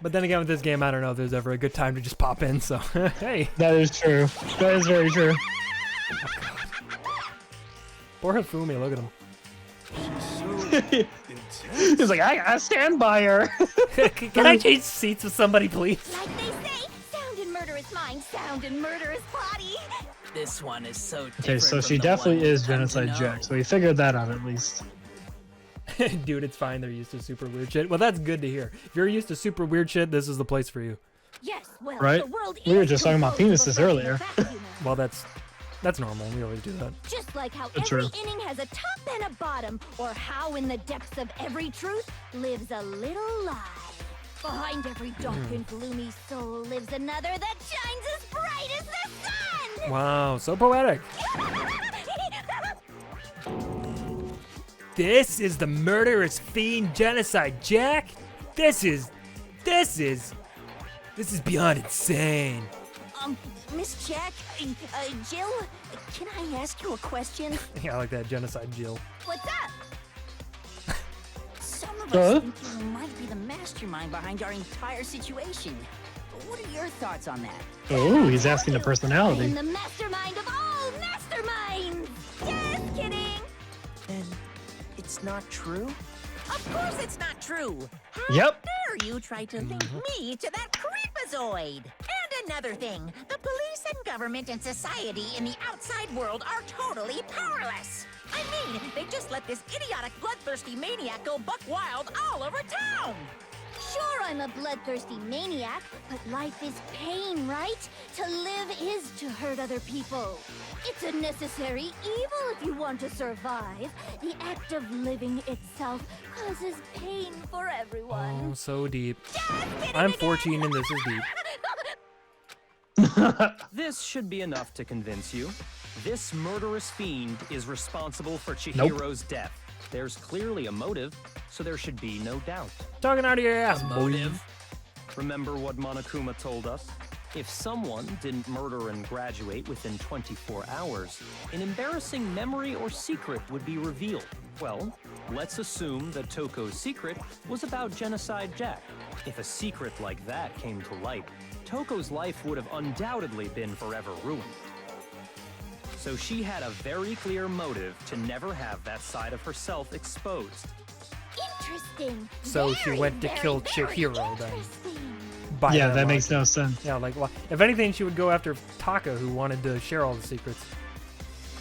But then again, with this game, I don't know if there's ever a good time to just pop in. So hey, That is true. That is very true. poor Hifumi, look at him. She's so intense. He's like, I gotta stand by her. Can I change seats with somebody, please? Like they say, sound in murderous mind, sound in murderous body. This one is so different. Okay, so from she the definitely one is we've come to Genocide know. Jack, so we figured that out at least. Dude, it's fine. They're used to super weird shit. Well, that's good to hear. If you're used to super weird shit, this is the place for you. Yes, well, Right? the world We were is just talking about composed of penises a earlier. fraction of facts, you know. Well, that's normal. We always do that. Just like how That's every true. inning has a top and a bottom, or how in the depths of every truth lives a little lie. Behind every dark and gloomy soul lives another that shines as bright as the sun! Wow, so poetic. This is the murderous fiend Genocide Jack. This is beyond insane. Miss Jack, Jill, can I ask you a question? Yeah, I like that Genocide Jill. What's up? Some of Huh? us think you might be the mastermind behind our entire situation. What are your thoughts on that? Oh, he's asking the I'm personality. the mastermind of all masterminds! Just kidding! Then it's not true? Of course it's not true. How Yep. dare you try to link me to that creepazoid? And another thing, the police and government and society in the outside world are totally powerless. I mean, they just let this idiotic, bloodthirsty maniac go buck wild all over town. Sure, I'm a bloodthirsty maniac, but life is pain, right? To live is to hurt other people. It's a necessary evil if you want to survive. The act of living itself causes pain for everyone. Oh, so deep. Just kidding I'm again. 14 and this is deep. This should be enough to convince you. This murderous fiend is responsible for Chihiro's death. There's clearly a motive, so there should be no doubt. Talking out of your ass, boy. Motive? Remember what Monokuma told us? If someone didn't murder and graduate within 24 hours, an embarrassing memory or secret would be revealed. Well, let's assume that Toko's secret was about Genocide Jack. If a secret like that came to light, Toko's life would have undoubtedly been forever ruined. So she had a very clear motive to never have that side of herself exposed. Interesting. So she Very, went to very, kill very Chihiro then. interesting. By Yeah, that that makes logic. no sense. Yeah, like, if anything, she would go after Taka, who wanted to share all the secrets.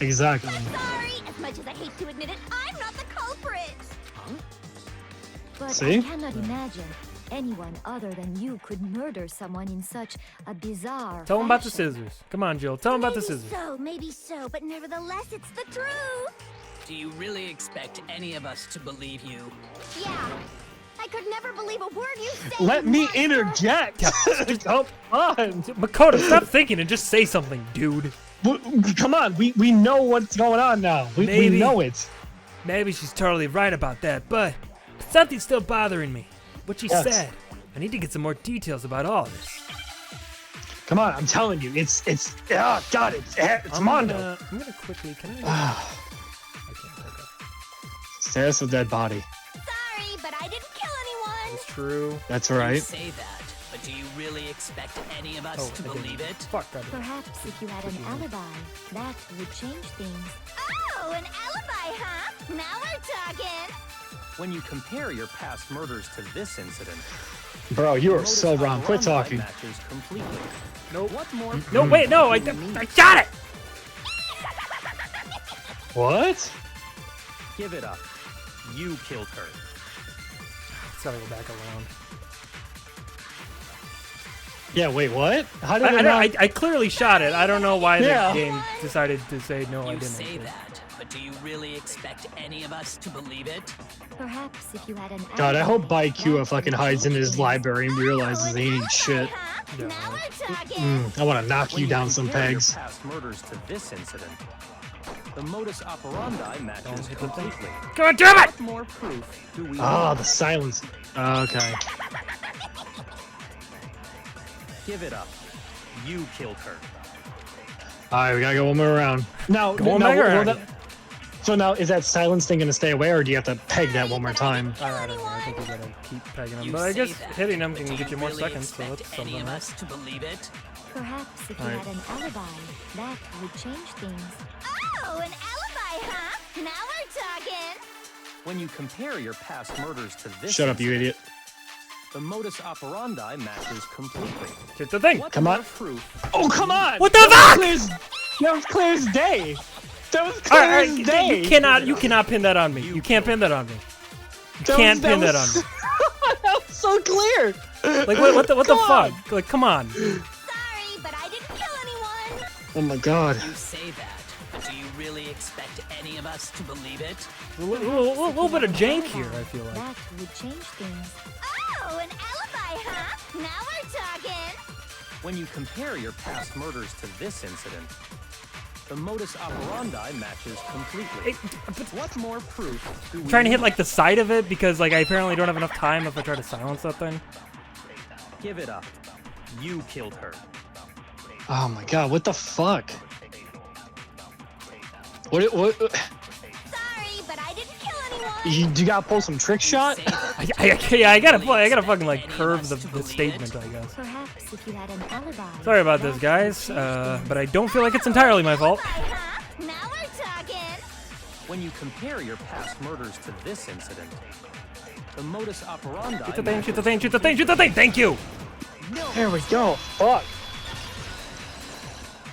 Exactly. Sorry, as much as I hate to admit it, I'm not the culprit. But See? I cannot imagine anyone other than you could murder someone in such a bizarre Tell him about the fashion. scissors. Come on, Jill. Tell him about the scissors. Maybe so, but nevertheless, it's the truth. Do you really expect any of us to believe you? Yeah. I could never believe a word you said. Let me interject. Come on. Makoto, stop thinking and just say something, dude. Come on. We know what's going on now. We know it. Maybe she's totally right about that, but something's still bothering me. What she said. I need to get some more details about all of this. Come on, I'm telling you, it's oh god, it's Mondo. I'm gonna quickly. Can I? I can't. Okay. Status of dead body. Sorry, but I didn't kill anyone. It's true. That's You right. say that, but do you really expect any of us to believe it? Fuck that. Perhaps if you had an alibi, that would change things. Oh, an alibi, huh? Now we're talking. When you compare your past murders to this incident, Bro, you are modus so wrong. Quit operandi talking. matches completely. Nope. What more? No, wait, no, I got it. What? Give it up. You killed her. It's gotta go back around. Yeah, wait, what? How did it not? I clearly shot it. I don't know why Yeah. the game decided to say no. I You didn't. say that, but do you really expect any of us to believe it? Perhaps if you had an God, I alibi, hope Baikua that fucking would hides in change his things. library and realizes he ain't shit. Yeah. Now we're talking. I want to knock When you down some compare pegs. Your past murders to this incident, the modus operandi matches completely. God damn it! What more proof do we Ah, need? the silence. Okay. Give it up. You killed her. All right, we gotta go one more round. Now, Going now, back around. so now, is that silence thing gonna stay away, or do you have to peg that one more time? I don't know. I think we gotta keep pegging him. You But I say guess that, hitting him but can do get you more really seconds, so expect that's any something of else. us to believe it? Perhaps if you Alright. had an alibi, that would change things. Oh, an alibi, huh? Now we're talking. When you compare your past murders to this Shut up, you incident, idiot. the modus operandi matches completely. Here's the thing. What Come more on. proof? Oh, come on! What the That fuck? was clear as day. That was All clear right, as day. you cannot pin that on me. You can't pin that on me. You can't pin that on me. That was so clear. Like what the Come on. fuck? Like come on. Sorry, but I didn't kill anyone. Oh my god. You say that, but do you really expect any of us to believe it? A little bit of jank here, I feel like. That would change things. Oh, an alibi, huh? Now we're talking. When you compare your past murders to this incident, the modus operandi matches completely. What more proof do we Trying to hit need? like the side of it because like I apparently don't have enough time if I try to silence that thing. Give it up. You killed her. Oh my god, what the fuck? What? Sorry, but I didn't kill anyone. You gotta pull some trick shot? I gotta fucking like curve the statement, I guess. Perhaps if you had an alibi. Sorry about this, that guys, would change but I don't feel like it's entirely my fault. Alibi, huh? Now we're talking. When you compare your past murders to this incident, the modus operandi Shoot the thing, shoot the matches thing, shoot the thing, shoot the thing. Thank you. There we go. Fuck.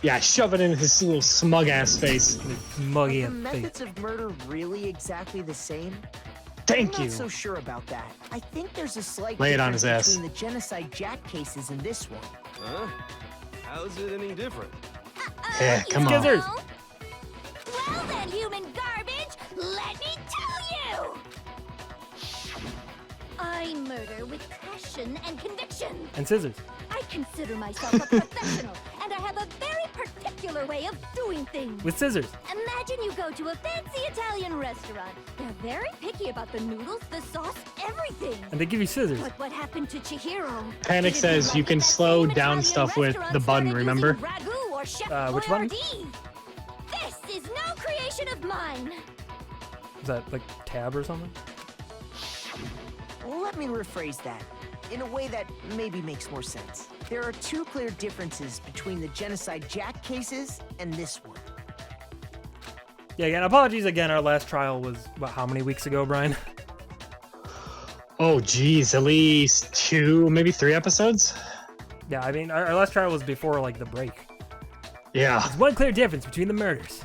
Yeah, shove it in his little smug ass face. Muggy Are the face. methods of murder really exactly the same? Thank I'm you. not so sure about that. I think there's a slight Lay it on difference his ass. between the genocide Jack cases and this one. Huh? How's it any different? Yeah, come on. Scissors. Well then, human garbage, let me tell you. I murder with passion and conviction. And scissors. I consider myself a professional, and I have a very particular way of doing things. With scissors. Imagine you go to a fancy Italian restaurant. They're very picky about the noodles, the sauce, everything. And they give you scissors. But what happened to Chihiro? Panic Did it says be you right can that slow same down Italian stuff with restaurant the button, started remember? using ragu or Chef Which one? Boyardee? This is no creation of mine. Is that like tab or something? Let me rephrase that in a way that maybe makes more sense. There are two clear differences between the genocide Jack cases and this one. Yeah, again, apologies again. Our last trial was about how many weeks ago, Brian? Oh, geez, at least 2, maybe 3 episodes? Yeah, I mean, our last trial was before like the break. Yeah. There's one clear difference between the murders.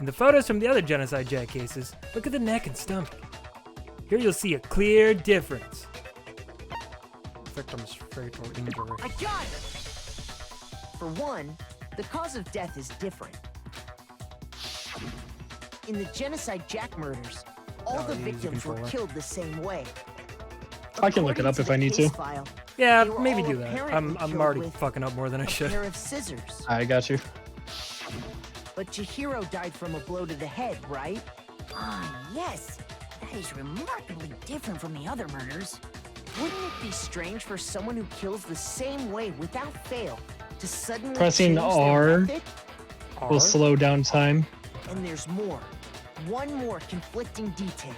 In the photos from the other genocide Jack cases, look at the neck and stomach. Here you'll see a clear difference. Victim's fatal injury. I got it! For one, the cause of death is different. In the Genocide Jack murders, all the victims were killed the same way. I can look it up if I need to. Yeah, they were maybe all do that. apparently I'm killed already with fucking up more than I a should. pair of scissors. I got you. But Chihiro died from a blow to the head, right? Ah, yes. That is remarkably different from the other murders. Wouldn't it be strange for someone who kills the same way without fail to suddenly Pressing change their R method? will slow down time. And there's more. One more conflicting detail.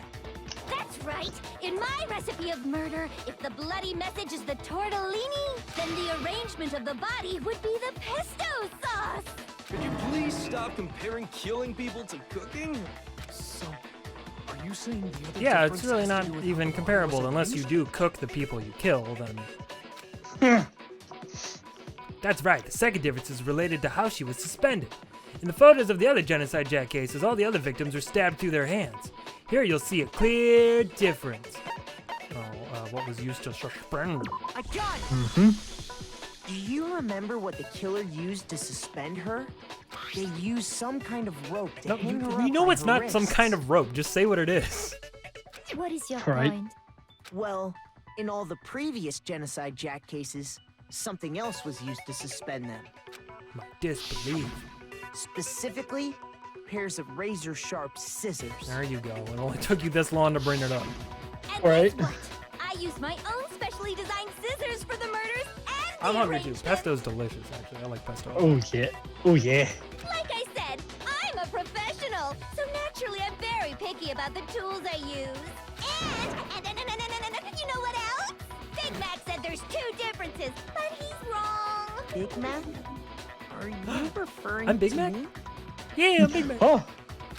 That's right. In my recipe of murder, if the bloody message is the tortellini, then the arrangement of the body would be the pesto sauce. Could you please stop comparing killing people to cooking? So, are you saying the other Yeah, it's difference really has to not do with even how the comparable was unless you arranged? do cook the people you kill, then. That's right, the second difference is related to how she was suspended. In the photos of the other Genocide Jack cases, all the other victims were stabbed through their hands. Here you'll see a clear difference. What was used to suspend her? I got it! Mm-hmm. Do you remember what the killer used to suspend her? They used some kind of rope to No, hang her you up know by it's her not some wrists. kind of rope, just say what it is. What is your Right. point? Well, in all the previous Genocide Jack cases, something else was used to suspend them. My disbelief. Specifically, pairs of razor-sharp scissors. There you go, it only took you this long to bring it up. And Right. guess what? I used my own specially designed scissors for the murders and the I'm hungry too. arrangement. Pesto's delicious, actually. I like pesto. Oh yeah. Oh yeah. Like I said, I'm a professional, so naturally I'm very picky about the tools I use. And you know what else? Big Mac said there's two differences, but he's wrong. Big Mac? Are you referring I'm Big to Mac? me? Yeah, Big Mac. Oh,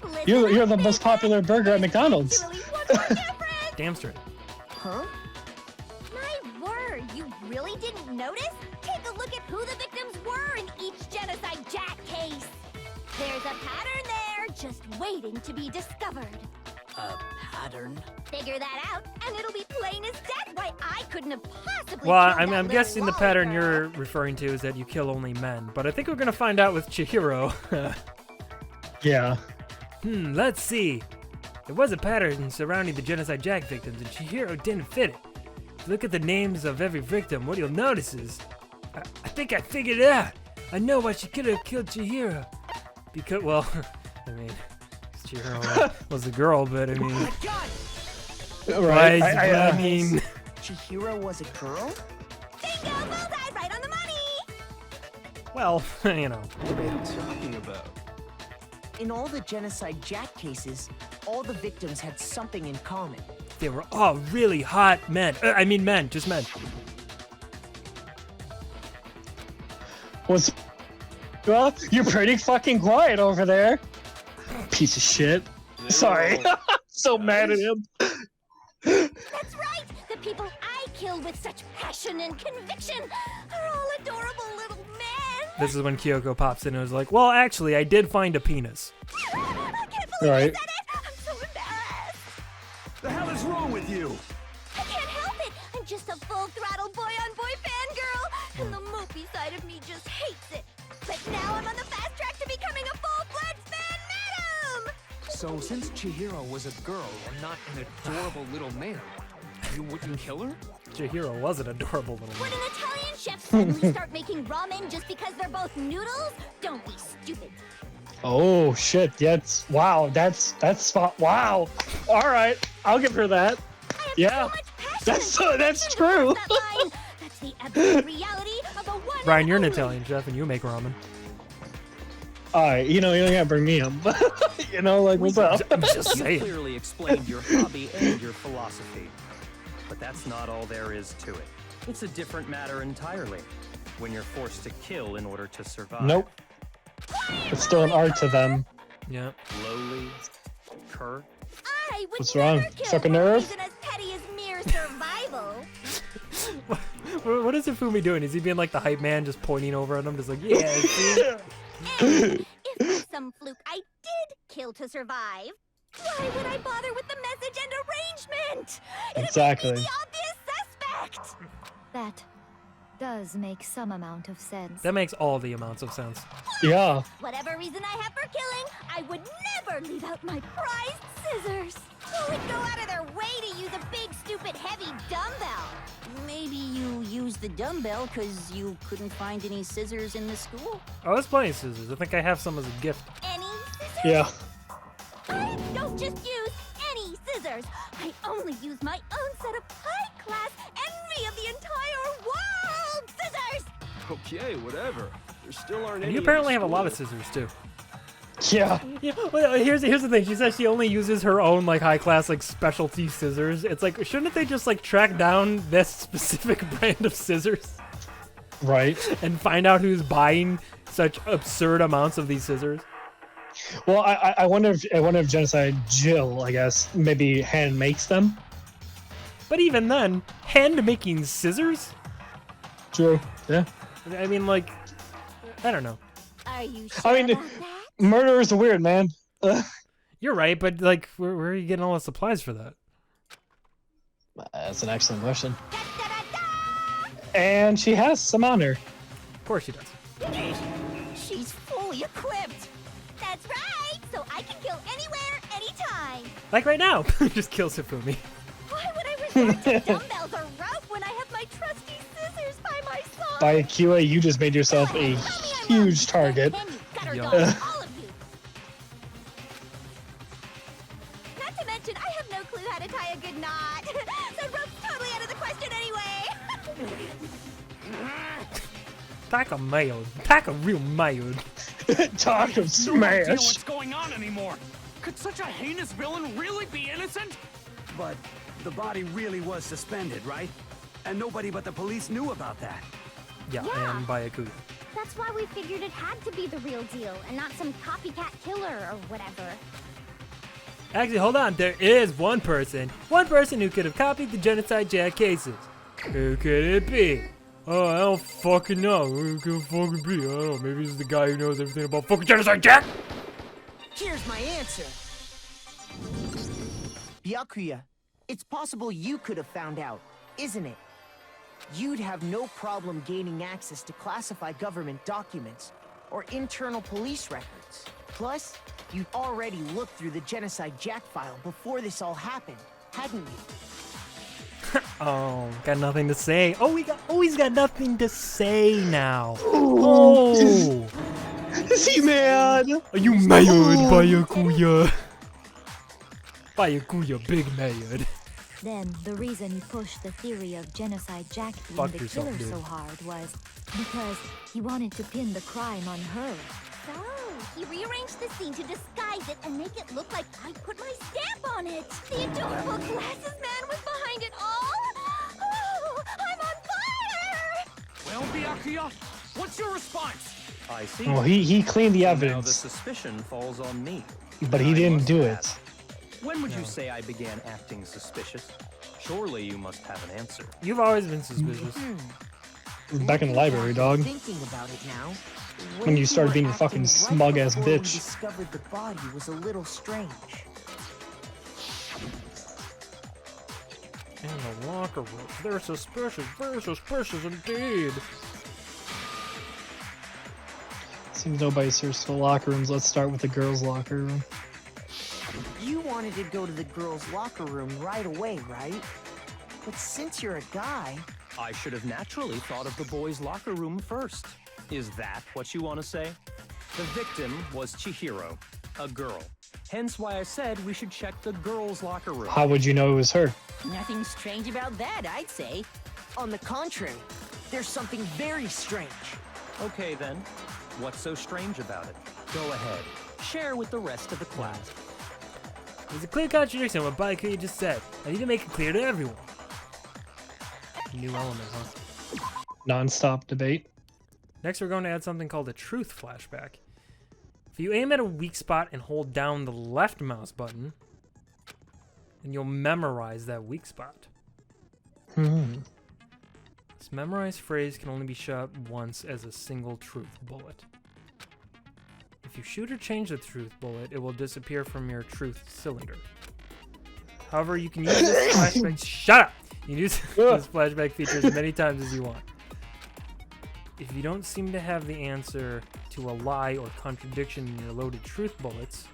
Listen you're up, the Big most Mac. popular burger at McDonald's. Actually, one more difference. Damn straight. Huh? My word, you really didn't notice? Take a look at who the victims were in each Genocide Jack case. There's a pattern there, just waiting to be discovered. A pattern? Figure that out, and it'll be plain as death why I couldn't have possibly Well, killed I'm that little guessing the lolly pattern girl. you're referring to is that you kill only men, but I think we're gonna find out with Chihiro. Yeah. Let's see. There was a pattern surrounding the Genocide Jack victims, and Chihiro didn't fit it. If you look at the names of every victim, what you'll notice is... I think I figured it out. I know why she could have killed Chihiro. Because, well, I mean, Chihiro was a girl, but I mean... I got it! Right. I mean... Chihiro was a girl? Bingo, bullseye, right on the money! Well, you know. What are you talking about? In all the Genocide Jack cases, all the victims had something in common. They were all really hot men. I mean men, just men. What's... Well, you're pretty fucking quiet over there. Piece of shit. Sorry. So mad at him. That's right! The people I kill with such passion and conviction are all adorable little men! This is when Kyoko pops in and was like, well, actually, I did find a penis. I can't believe Right. I said it! I'm so embarrassed! The hell is wrong with you? I can't help it! I'm just a full-throttle boy-on-boy fangirl, and the mopey side of me just hates it. But now I'm on the fast track to becoming a full-fledged fan madam! So, since Chihiro was a girl and not an adorable little man, you wouldn't kill her? Chihiro was an adorable little Would man. an Italian chef suddenly start making ramen just because they're both noodles? Don't be stupid. Oh shit. That's wow. That's spot. Wow. All right. I'll give her that. Yeah. That's true. That line. That's the absolute reality of a one. Brian, you're an and Italian chef and you make ramen. All right. You don't gotta bring me up. You know, like what's up? I'm just You saying. clearly explained your hobby and your philosophy. But that's not all there is to it. It's a different matter entirely. When you're forced to kill in order to survive. Nope. It's still an art to them. Yeah. Lowly, curt. I would What's never wrong? kill Stuck a for a nerve? reason as petty as mere survival. What is Ifumi doing? Is he being like the hype man, just pointing over at him, just like, yeah, see? And if by some fluke I did kill to survive, why would I bother with the message and arrangement? Exactly. It'd be the obvious suspect. That does make some amount of sense. That makes all the amounts of sense. Yeah. Whatever reason I have for killing, I would never leave out my prized scissors. Who would go out of their way to use a big, stupid, heavy dumbbell? Maybe you used the dumbbell because you couldn't find any scissors in the school? Oh, there's plenty of scissors. I think I have some as a gift. Any scissors? Yeah. I don't just use any scissors. I only use my own set of high-class, envy of the entire world scissors. Okay, whatever. There still aren't And any. you apparently have a lot of scissors too. Yeah. Yeah. Well, here's the thing. She says she only uses her own like high class like specialty scissors. It's like, shouldn't they just like track down this specific brand of scissors? Right. And find out who's buying such absurd amounts of these scissors? Well, I wonder if Genocide Jill, I guess, maybe hand makes them. But even then, hand making scissors? True. Yeah. I mean, like, I don't know. Are you sure I mean, about that? murderers are weird, man. You're right, but like, where are you getting all the supplies for that? That's an excellent question. And she has some on her. Of course she does. She's fully equipped. That's right. So I can kill anywhere, anytime. Like right now, just kill Sifumi. Why would I resort to dumbbells or rope when I have my trusty scissors by my side? By QA, you just made yourself a huge target. Gutter Yo. dogs, all of you. Not to mention, I have no clue how to tie a good knot. So rope's totally out of the question anyway. Tack a mayo. Tack a real mayo. Talk of No idea smash. what's going on anymore. Could such a heinous villain really be innocent? But the body really was suspended, right? And nobody but the police knew about that. Yeah, Yeah. and by Akuya. That's why we figured it had to be the real deal and not some copycat killer or whatever. Actually, hold on. There is one person who could have copied the Genocide Jack cases. Who could it be? Oh, I don't fucking know. Who could it fucking be? I don't know. Maybe it's the guy who knows everything about fucking Genocide Jack. Here's my answer. Byakuya, it's possible you could have found out, isn't it? You'd have no problem gaining access to classified government documents or internal police records. Plus, you'd already looked through the Genocide Jack file before this all happened, hadn't you? Oh, got nothing to say. Oh, he's got nothing to say now. Oh, Is he mad? are you mad, Byakuya? Byakuya, big mad. Then the reason he pushed the theory of Genocide Jack being Fuck the yourself, killer dude. so hard was because he wanted to pin the crime on her. So, he rearranged the scene to disguise it and make it look like I put my stamp on it. The adorable glasses man was behind it all. Oh, I'm on fire! Well, Byakuya, what's your response? I see. Well, he cleaned the Now the evidence, suspicion falls on me. but he I didn't must do it. ask, when would you say I began acting suspicious? Surely you must have an answer. You've always been suspicious. Back in the library, dog. Thinking about it now, the When way you started were being a acting fucking right smug-ass before we bitch. discovered the body was a little strange. In the locker room, they're suspicious. Very suspicious indeed. Seems nobody searched the locker rooms. Let's start with the girls' locker room. You wanted to go to the girls' locker room right away, right? But since you're a guy, I should have naturally thought of the boys' locker room first. Is that what you want to say? The victim was Chihiro, a girl. Hence why I said we should check the girls' locker room. How would you know it was her? Nothing strange about that, I'd say. on the contrary, there's something very strange. Okay then, what's so strange about it? Go ahead, share with the rest of the class. There's a clear contradiction with what Byakuya just said. I need to make it clear to everyone. New element, huh? Non-stop debate. Next, we're going to add something called a truth flashback. If you aim at a weak spot and hold down the left mouse button, then you'll memorize that weak spot. This memorized phrase can only be shot once as a single truth bullet. If you shoot or change the truth bullet, it will disappear from your truth cylinder. However, you can use this flashback. Shut up! You can use this flashback feature as many times as you want. If you don't seem to have the answer to a lie or contradiction in your loaded truth bullets,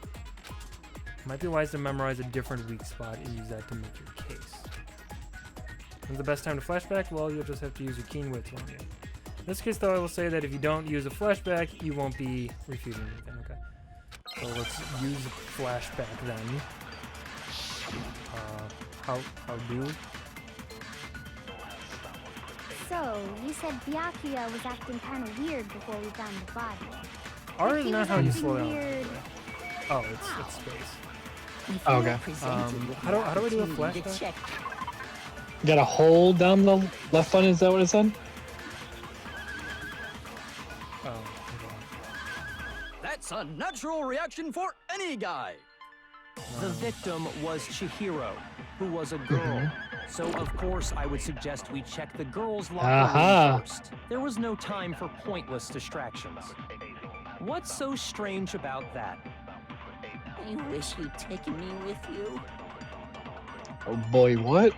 Might be wise to memorize a different weak spot and use that to make your case. When's the best time to flashback? Well, you'll just have to use your keen wits, won't you? In this case, though, I will say that if you don't use a flashback, you won't be refuting anything, okay? So let's use a flashback then. How do? So, you said Byakuya was acting kind of weird before we found the body. R is He not was how you acting slow down. weird. Oh, it's space. Okay. How do I do a flashback? You gotta hold down the left button, is that what it said? Oh, okay. That's a natural reaction for any guy. The victim was Chihiro, who was a girl. So, of course, I would suggest we check the girls' locker room first. There was no time for pointless distractions. What's so strange about that? I wish you'd taken me with you. Oh boy, what?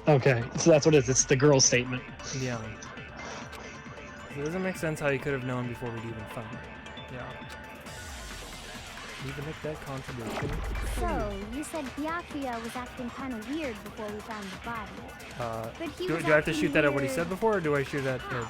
Okay, so that's what it is. It's the girl statement. Yeah. It doesn't make sense how you could have known before we'd even found it. Yeah. Need to make that contradiction. So, you said Byakuya was acting kind of weird before we found the body. But he Do was I have to acting shoot that at what he weird. said before, or do I shoot at it?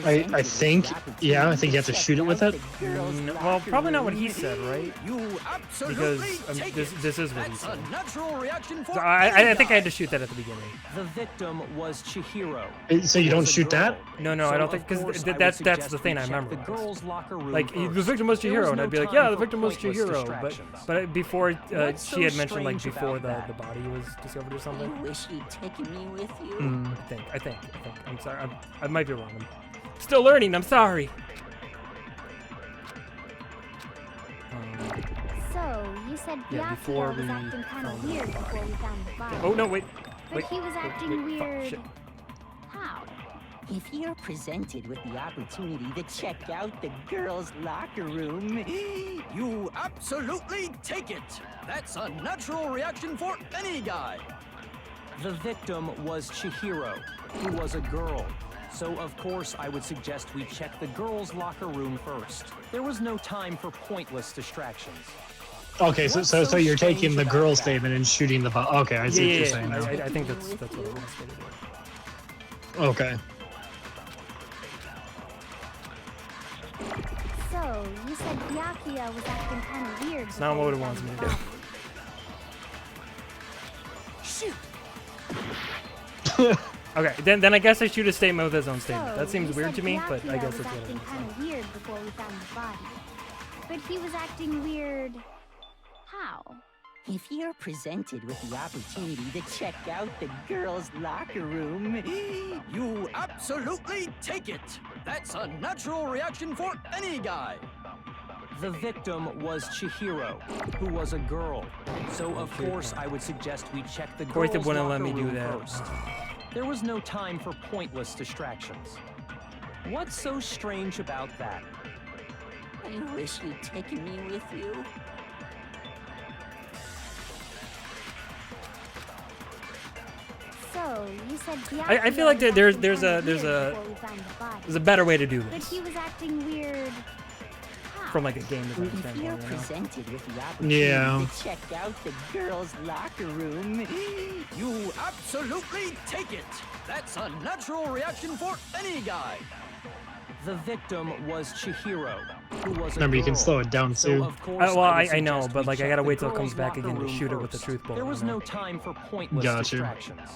I think, yeah, I think you have to shoot it with it. Well, probably not what he said, right? You Because take this is what he That's said. a natural reaction for So any I think I guy. had to shoot that at the beginning. The victim was Chihiro. So you don't shoot that? No, I don't think, because that's the thing I remember. The girls' locker room Like, first. the victim was There Chihiro, was and no I'd be like, time yeah, the for victim was pointless Chihiro. distractions. But before What's she had so mentioned, like, strange before about the body was discovered or something. I wish you'd taken me with you. I think. I'm sorry. I might be wrong. I'm still learning. I'm sorry. So, you said Yeah, before Byakuya was we acting kind of found weird the before we found the body. Oh, no, wait. But he was acting wait, fuck, weird. shit. How? If you're presented with the opportunity to check out the girls' locker room, You absolutely take it. That's a natural reaction for any guy. The victim was Chihiro, who was a girl. So, of course, I would suggest we check the girls' locker room first. There was no time for pointless distractions. Okay, so you're taking the girl statement and shooting the bot. Okay, I see what you're saying now. I think that's what I was going to do. Okay. So, you said Byakuya was acting kind of weird. It's not what it wants me to do. Shoot! Okay, then I guess I shoot a statement with his own statement. So, That seems you weird said to me, but I Byakuya guess was that's what it acting is. kind of weird before we found the body. But he was acting weird. How? if you're presented with the opportunity to check out the girls' locker room, You absolutely take it. That's a natural reaction for any guy. The victim was Chihiro, who was a girl. So, of course, I would suggest we check the Course, they girls' wouldn't locker let me do room that. first. There was no time for pointless distractions. What's so strange about that? I wish you'd taken me with you. So, you said I feel like Byakuya there's was acting there's kinda a weird before we found the body. there's a better way to do But this he was acting weird. from like a game design If you're standpoint. You know? presented with the opportunity Yeah. to check out the girls' locker room, You absolutely take it. That's a natural reaction for any guy. The victim was Chihiro, who was a Remember, you can girl. slow it down So, too. of course, Well, would I know, suggest but we like I check gotta the wait till it girls' comes back locker again to room shoot it with the first. truth bullet. There was you know? no time for pointless Gotcha. distractions.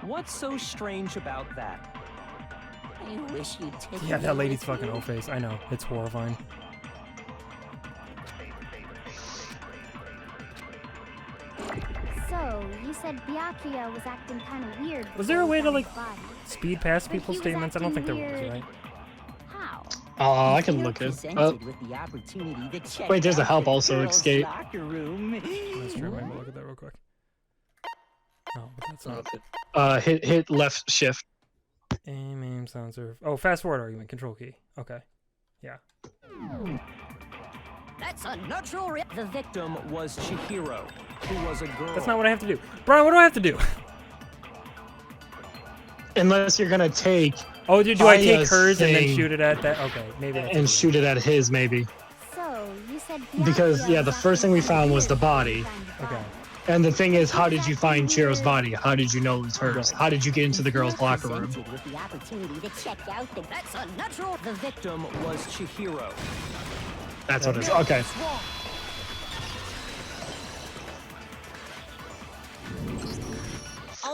What's so strange about that? I wish you'd taken Yeah, that me lady's with fucking you. O-face. I know, it's horrifying. So, you said Byakuya was acting kind of weird. Was there a way to before we like found the body. speed past But people's he was statements? I don't think acting there was, weird. right? How? Oh, I If can you're look it. presented with the opportunity to check Wait, there's a out help the also, girls' escape. locker room, That's true. I might look at that real quick. Oh, but that's not it. Hit left shift. Aim, sound serve. Oh, fast forward argument, control key. Okay. Yeah. That's a natural The victim was Chihiro, who was a girl. That's not what I have to do. Brian, what do I have to do? Unless you're gonna take. Oh, do I take Aya's hers and then thing shoot it at that? Okay, maybe that's and what it shoot it at his, maybe. So, you said because yeah, the first thing we found was the body. Okay. And the thing is, how did you find Chihiro's body? How did you know it was hers? How did you get into the girls' locker room? With the opportunity to check out the... That's unnatural. The victim was Chihiro. That's what it is. Okay.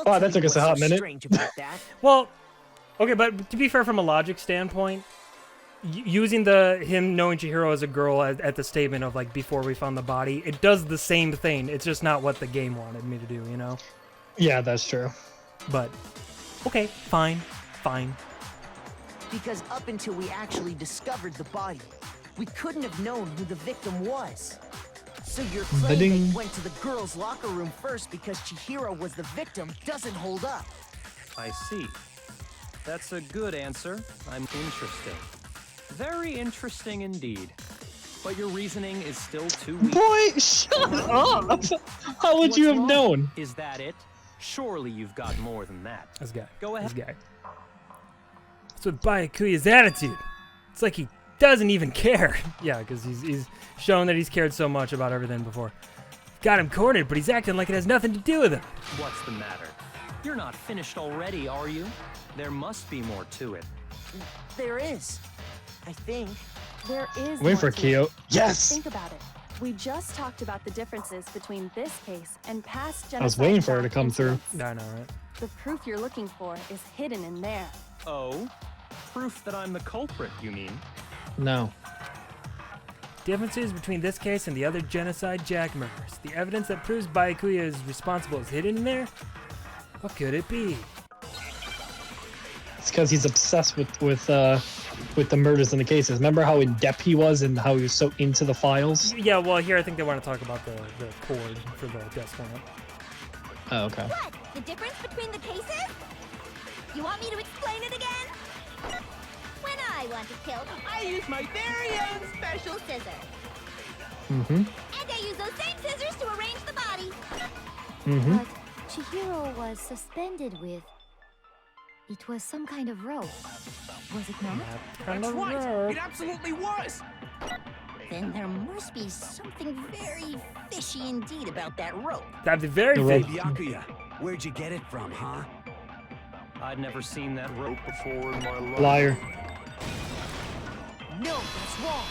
Wow, that took us a hot minute. Well, okay, but to be fair, from a logic standpoint, using him knowing Chihiro as a girl at the statement of like before we found the body, it does the same thing. It's just not what the game wanted me to do, you know? Yeah, that's true. But okay, fine. Because up until we actually discovered the body, we couldn't have known who the victim was. So your claim they went to the girls' locker room first because Chihiro was the victim doesn't hold up. I see. That's a good answer. I'm interesting. Very interesting indeed. But your reasoning is still too weak. Boy, shut up! How would you have known? Is that it? Surely you've got more than that. This guy. Go ahead. This guy. That's what Byakuya's attitude. It's like he doesn't even care. Yeah, because he's shown that he's cared so much about everything before. Got him cornered, but he's acting like it has nothing to do with him. What's the matter? You're not finished already, are you? There must be more to it. There is. I think. There is. Wait for Kyo. Yes! Think about it. We just talked about the differences between this case and past genocide. I was waiting for her to come through. I know, right? The proof you're looking for is hidden in there. Oh? Proof that I'm the culprit, you mean? No. Differences between this case and the other genocide Jack murders. The evidence that proves Byakuya is responsible is hidden in there? What could it be? It's because he's obsessed with the murders and the cases. Remember how in depth he was and how he was so into the files? Yeah, well, here I think they want to talk about the cord for the desk warrant. Oh, okay. What? The difference between the cases? You want me to explain it again? When I want to kill, I use my very own special scissors. Mm-hmm. And I use those same scissors to arrange the body. Mm-hmm. But Chihiro was suspended with... It was some kind of rope. Was it not? That's right. It absolutely was. Then there must be something very fishy indeed about that rope. That'd be very fishy. Byakuya, where'd you get it from, huh? I'd never seen that rope before in my life. Liar. No, that's wrong.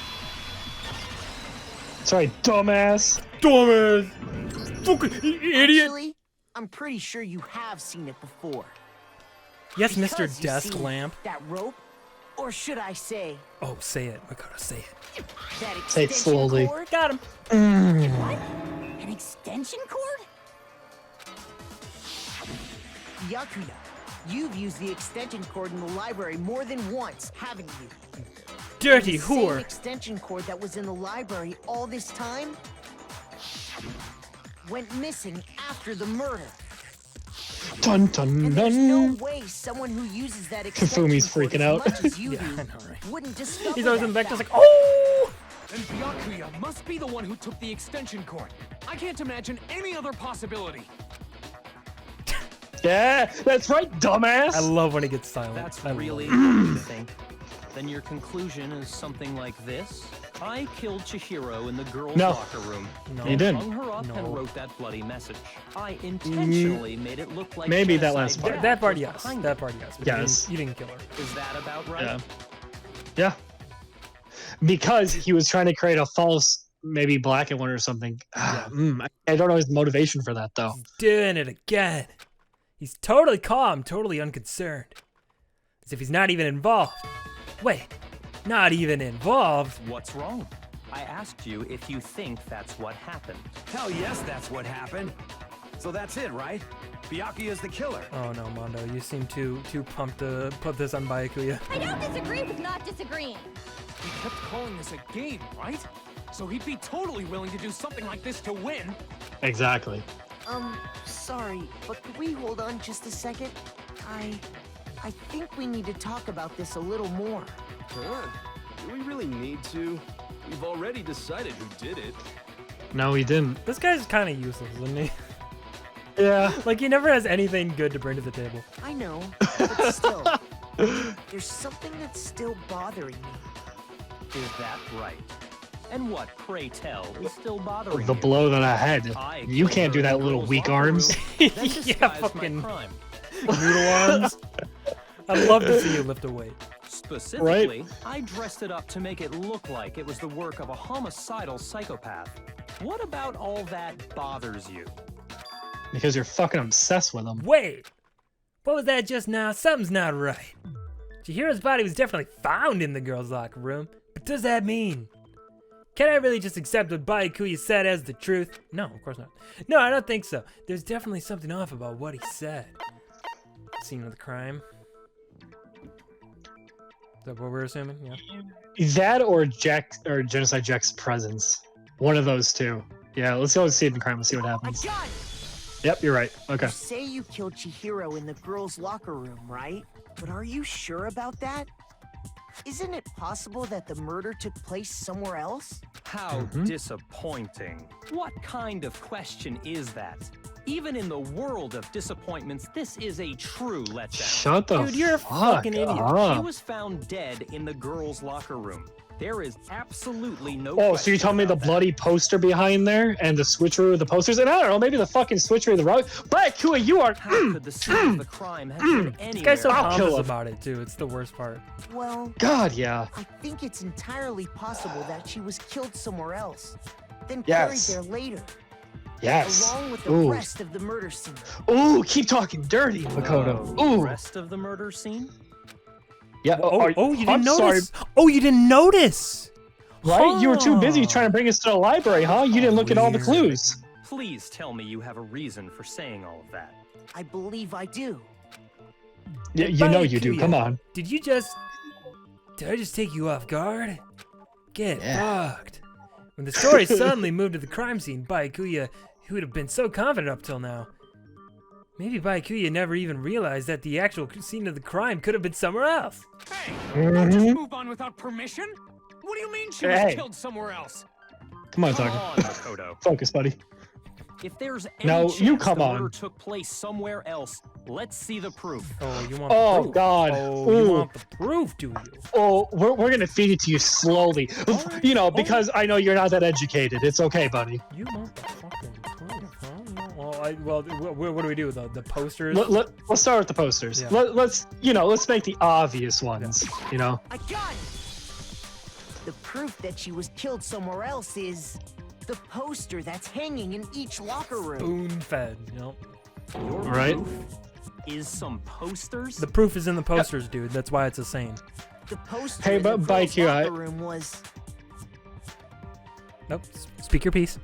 Sorry, dumbass. Dumbass. Fucking idiot. Actually, I'm pretty sure you have seen it before. Yes, Because Mr. you Desk see, Lamp. That rope, or should I say? Oh, say it. I gotta say it. That Say it extension slowly. cord? Got him. What? An extension cord? Byakuya, you've used the extension cord in the library more than once, haven't you? Dirty the same whore. extension cord that was in the library all this time went missing after the murder. Dun dun And there's no dun. way someone who uses that extension Kafumi's cord freaking as out. much as you Yeah, do I know, right? wouldn't discover He's always that in the back just fact. like, oh! And Byakuya must be the one who took the extension cord. I can't imagine any other possibility. Yeah, that's right, dumbass. I love when he gets silent. That's I love really it. what you think. Then your conclusion is something like this. I killed Chihiro in the girls' No. locker room. No. You didn't. Hung her up No. and wrote that bloody message. I intentionally made it look like Maybe that genocide last part. Jack That part, was yes. behind That it. part, yes. But Yes. You didn't kill her. Is that about right? Yeah. Yeah. Because he was trying to create a false, maybe black one or something. I don't know his motivation for that, though. He's doing it again. He's totally calm, totally unconcerned. As if he's not even involved. Wait, not even involved? What's wrong? I asked you if you think that's what happened. Hell yes, that's what happened. So that's it, right? Byakuya's the killer. Oh no, Mondo, you seem too pumped to put this on Byakuya. I don't disagree with not disagreeing. He kept calling this a game, right? So he'd be totally willing to do something like this to win. Exactly. Sorry, but could we hold on just a second? I think we need to talk about this a little more. Huh? Do we really need to? We've already decided who did it. No, he didn't. This guy's kind of useless, isn't he? Yeah. Like, he never has anything good to bring to the table. I know, but still, there's something that's still bothering me. Is that right? And what, pray tell, is still bothering The you? blow to the head. I You killed can't her do in that, the little girls' weak locker arms. room, then Yeah, disguised my fucking crime. noodle arms. I'd love to see you lift a weight. Specifically, I dressed it up to make it look like it was the work of a homicidal psychopath. What about all that bothers you? Because you're fucking obsessed with them. Wait, what was that just now? Something's not right. Chihiro's body was definitely found in the girls' locker room, but does that mean? Can I really just accept what Byakuya said as the truth? No, of course not. No, I don't think so. There's definitely something off about what he said. Scene of the crime. Is that what we're assuming? Yeah. That or Genocide Jack's presence. One of those two. Yeah, let's go and see it in crime and see what happens. Yep, you're right. Okay. You say you killed Chihiro in the girls' locker room, right? But are you sure about that? Isn't it possible that the murder took place somewhere else? How disappointing. What kind of question is that? Even in the world of disappointments, this is a true letdown. Shut the Dude, you're a fucking idiot. up. She was found dead in the girls' locker room. There is absolutely no Oh, so you telling me the bloody poster behind there and the switcheroo of the posters? And I don't know, maybe the fucking switcheroo of the rug. Byakuya, you are. How could the scene of the crime have been This anywhere? guy's so I'll kill pompous him. about it, too. It's the worst part. Well, God, yeah. I think it's entirely possible that she was killed somewhere else, then Yes. carried there later, Yes. along with the Ooh. rest of the murder scene. Ooh, keep talking dirty, Makoto. Ooh. Rest of the murder scene? Yeah. Oh, you I'm didn't sorry. notice? Oh, you didn't notice? Right? You were too busy Huh. trying to bring us to the library, huh? You didn't look at all the Weird. clues. Please tell me you have a reason for saying all of that. I believe I do. Yeah, you know you do. Byakuya, Come on. Did I just take you off guard? Get fucked. When the story suddenly moved to the crime scene, Byakuya, who would have been so confident up till now, maybe Byakuya never even realized that the actual scene of the crime could have been somewhere else. Hey, don't just move on without permission. What do you mean she was Hey. killed somewhere else? Come on, Come Tucker. on, Makoto. Focus, buddy. If there's any No, chance you come the on. murder took place somewhere else, let's see the proof. Oh, you want Oh, the proof? God. Oh, you Ooh. want the proof, do you? Oh, we're gonna feed it to you slowly. You know, because I know you're not that educated. It's okay, buddy. You want the fucking proof, huh? Well, what do we do? The posters? Let's start with the posters. Yeah. Let's make the obvious ones. You know. I got it! The proof that she was killed somewhere else is the poster that's hanging in each locker room. Spoon fed, you know? Your Right. proof is some posters? The proof is in the posters, dude. That's why it's a saying. The poster Hey, in the but girls' Byakuya, locker room was... Nope. Speak your piece.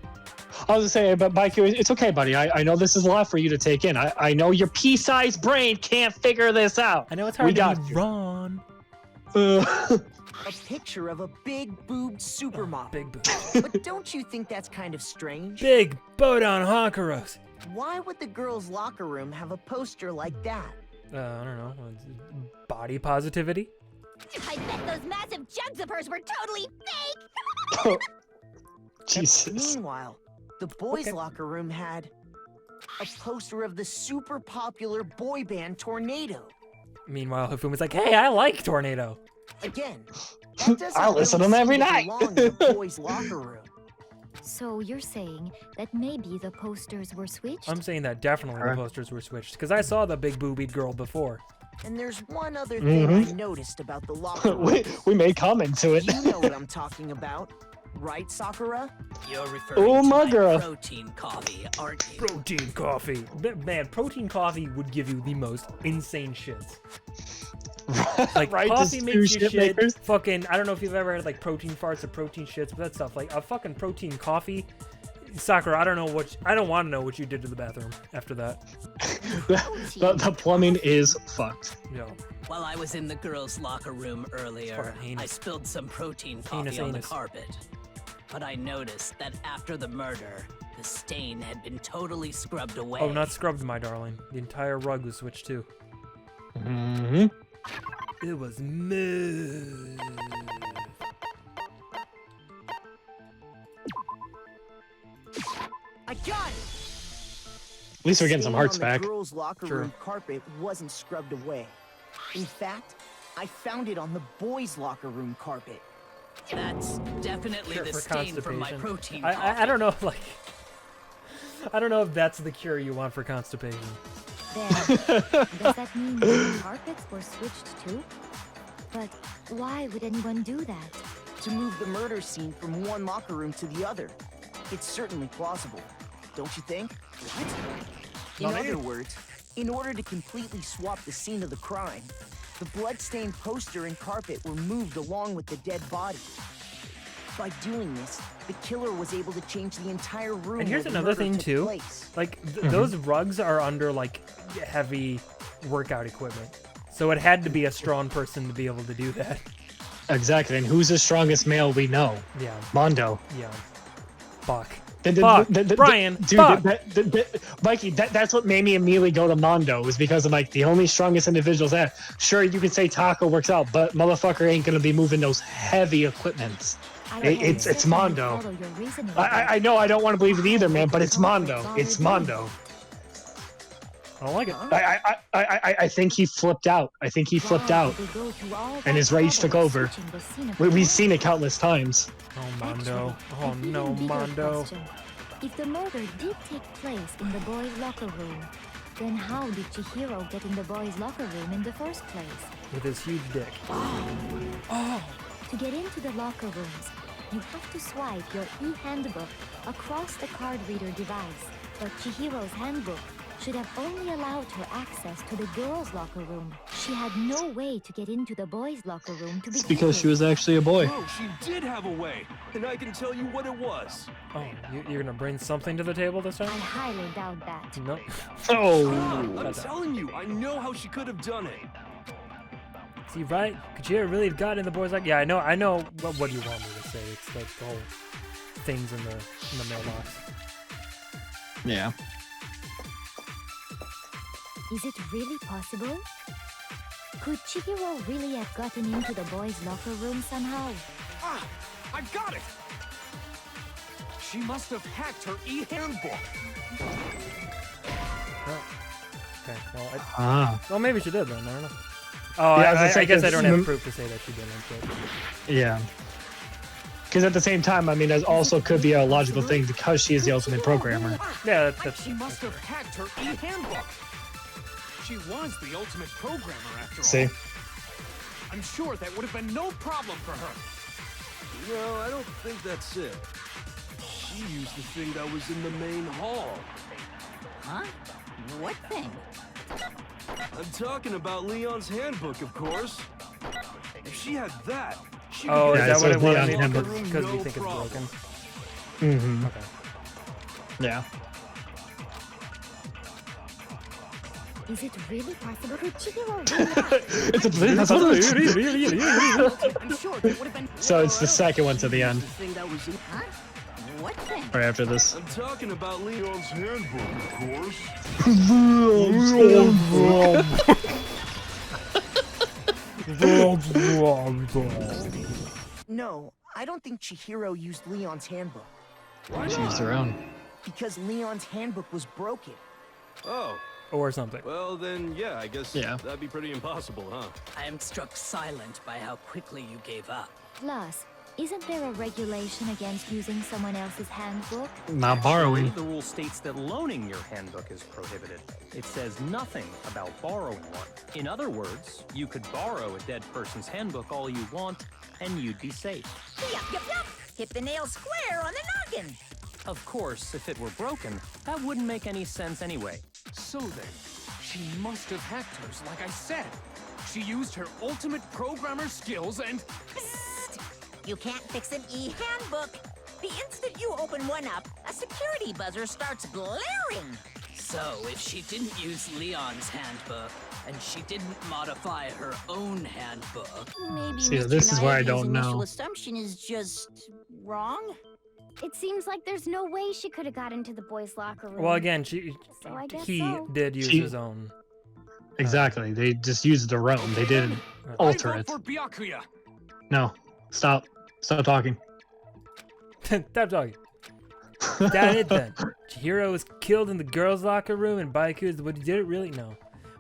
I was gonna say, but Byakuya, it's okay, buddy. I know this is a lot for you to take in. I know your pea-sized brain can't figure this out. I know it's hard We to got be you. wrong. a picture of a big-boobed supermodel. Big boob. But don't you think that's kind of strange? Big Bodon Hakaros. Why would the girls' locker room have a poster like that? I don't know. Body positivity? I bet those massive jugs of hers were totally fake! Jesus. Meanwhile, the boys' locker room had a poster of the super popular boy band Tornado. Meanwhile, Hifumi's like, hey, I like Tornado. Again, that doesn't I listen to really them every seem to night. belong in the boys' locker room. So you're saying that maybe the posters were switched? I'm saying that definitely the posters were switched, because I saw the big boobied girl before. And there's one other thing I noticed about the locker room. we may comment to it. You know what I'm talking about, right, Sakura? You're referring Oh, to my my girl. protein coffee, aren't you? Protein coffee. Man, protein coffee would give you the most insane shits. Like, Right, coffee just makes two you shit shit. makers? Fucking, I don't know if you've ever had, like, protein farts or protein shits, but that stuff. Like, a fucking protein coffee. Sakura, I don't want to know what you did to the bathroom after that. the plumbing is fucked. No. While I was in the girls' locker room earlier, fucking heinous. I spilled some protein coffee on the carpet. But I noticed that after the murder, the stain had been totally scrubbed away. Oh, not scrubbed, my darling. The entire rug was switched, too. Mm-hmm. It was smooth. I got it! At least we're getting some Stain hearts on back. The girls' locker True. room carpet wasn't scrubbed away. In fact, I found it on the boys' locker room carpet. That's definitely Cure the for stain from my constipation. protein I don't know, like, I don't know if that's the cure you want for constipation. Then, does that mean the carpets were switched too? But why would anyone do that? To move the murder scene from one locker room to the other. It's certainly plausible, don't you think? What? In other words, in order to completely swap the scene of the crime, the blood-stained poster and carpet were moved along with the dead body. By doing this, the killer was able to change the entire room. And here's where the another murder thing took too, place. like those rugs are under like heavy workout equipment, so it had to be a strong person to be able to do that. Exactly, and who's the strongest male we know? Yeah. Mondo. Yeah. Buck. Buck. Brian. Dude, Buck. Mikey, that's what made me immediately go to Mondo, was because I'm like, the only strongest individuals there. Sure, you could say Taco works out, but motherfucker ain't gonna be moving those heavy equipments. It's Mondo. I know I don't want to believe it either, man, but it's Mondo. It's Mondo. I don't like it. I think he flipped out. I think he flipped out, and his rage took over. We've seen it countless times. Oh, Mondo. Oh, An no, even bigger Mondo. question. If the murder did take place in the boys' locker room, then how did Chihiro get in the boys' locker room in the first place? With his huge dick. Oh. To get into the locker rooms, you have to swipe your e-handbook across the card reader device. But Chihiro's handbook should have only allowed her access to the girls' locker room. She had no way to get into the boys' locker room to begin Because she was actually a boy. Oh, she did have a way, and I can tell you what it was. Oh, you're gonna bring something to the table this I time? highly doubt that. No. I'm telling you, I know how she could have done it. See, right? Could you really have gotten in the boys' locker? Yeah, I know what you want me to say. It's like the whole things in the mailbox. Yeah. Is it really possible? Could Chihiro really have gotten into the boys' locker room somehow? Ah, I've got it! She must have hacked her e-handbook. Oh. Okay, well, well, maybe she did then. I don't know. Oh, Yeah, I guess I don't have proof to say that she didn't. But... Yeah. Because at the same time, I mean, that also could be a logical thing because she is the ultimate programmer. Yeah, She must have hacked her e-handbook. She was the ultimate programmer after See? all. I'm sure that would have been no problem for her. No, I don't think that's it. She used the thing that was in the main hall. Huh? What thing? I'm talking about Leon's handbook, of course. If she had that, she could Oh, get is that what it was? Leon's locker room, Because we no think problem. it's broken. Mm-hmm. Okay. Yeah. Is it really possible? Could Chihiro really So it's the second one to the end. Huh? What thing? Right after this. I'm talking about Leon's handbook, of course. No, I don't think Chihiro used Leon's handbook. Why She used not? her own. Because Leon's handbook was broken. Oh. Or something. Well, then, yeah, I guess Yeah. that'd be pretty impossible, huh? I am struck silent by how quickly you gave up. Plus, isn't there a regulation against using someone else's handbook? Not borrowing. The rule states that loaning your handbook is prohibited. It says nothing about borrowing one. In other words, you could borrow a dead person's handbook all you want, and you'd be safe. Yup, yup, yup. Hit the nail square on the noggin. Of course, if it were broken, that wouldn't make any sense anyway. So then, she must have hacked hers, like I said. She used her ultimate programmer skills and... You can't fix an e-handbook. The instant you open one up, a security buzzer starts blaring. So, if she didn't use Leon's handbook, and she didn't modify her own handbook... Maybe See, Mr. this is where I Nayagi's don't initial know. assumption is just wrong. It seems like there's no way she could have got into the boys' locker room. Well, again, So I guess he so. did use his own. Exactly. They just used their own. They didn't alter it. For Byakuya. No. Stop. Stop talking. Stop talking. That it then. Chihiro was killed in the girls' locker room, and Baiku is what he did it really? No.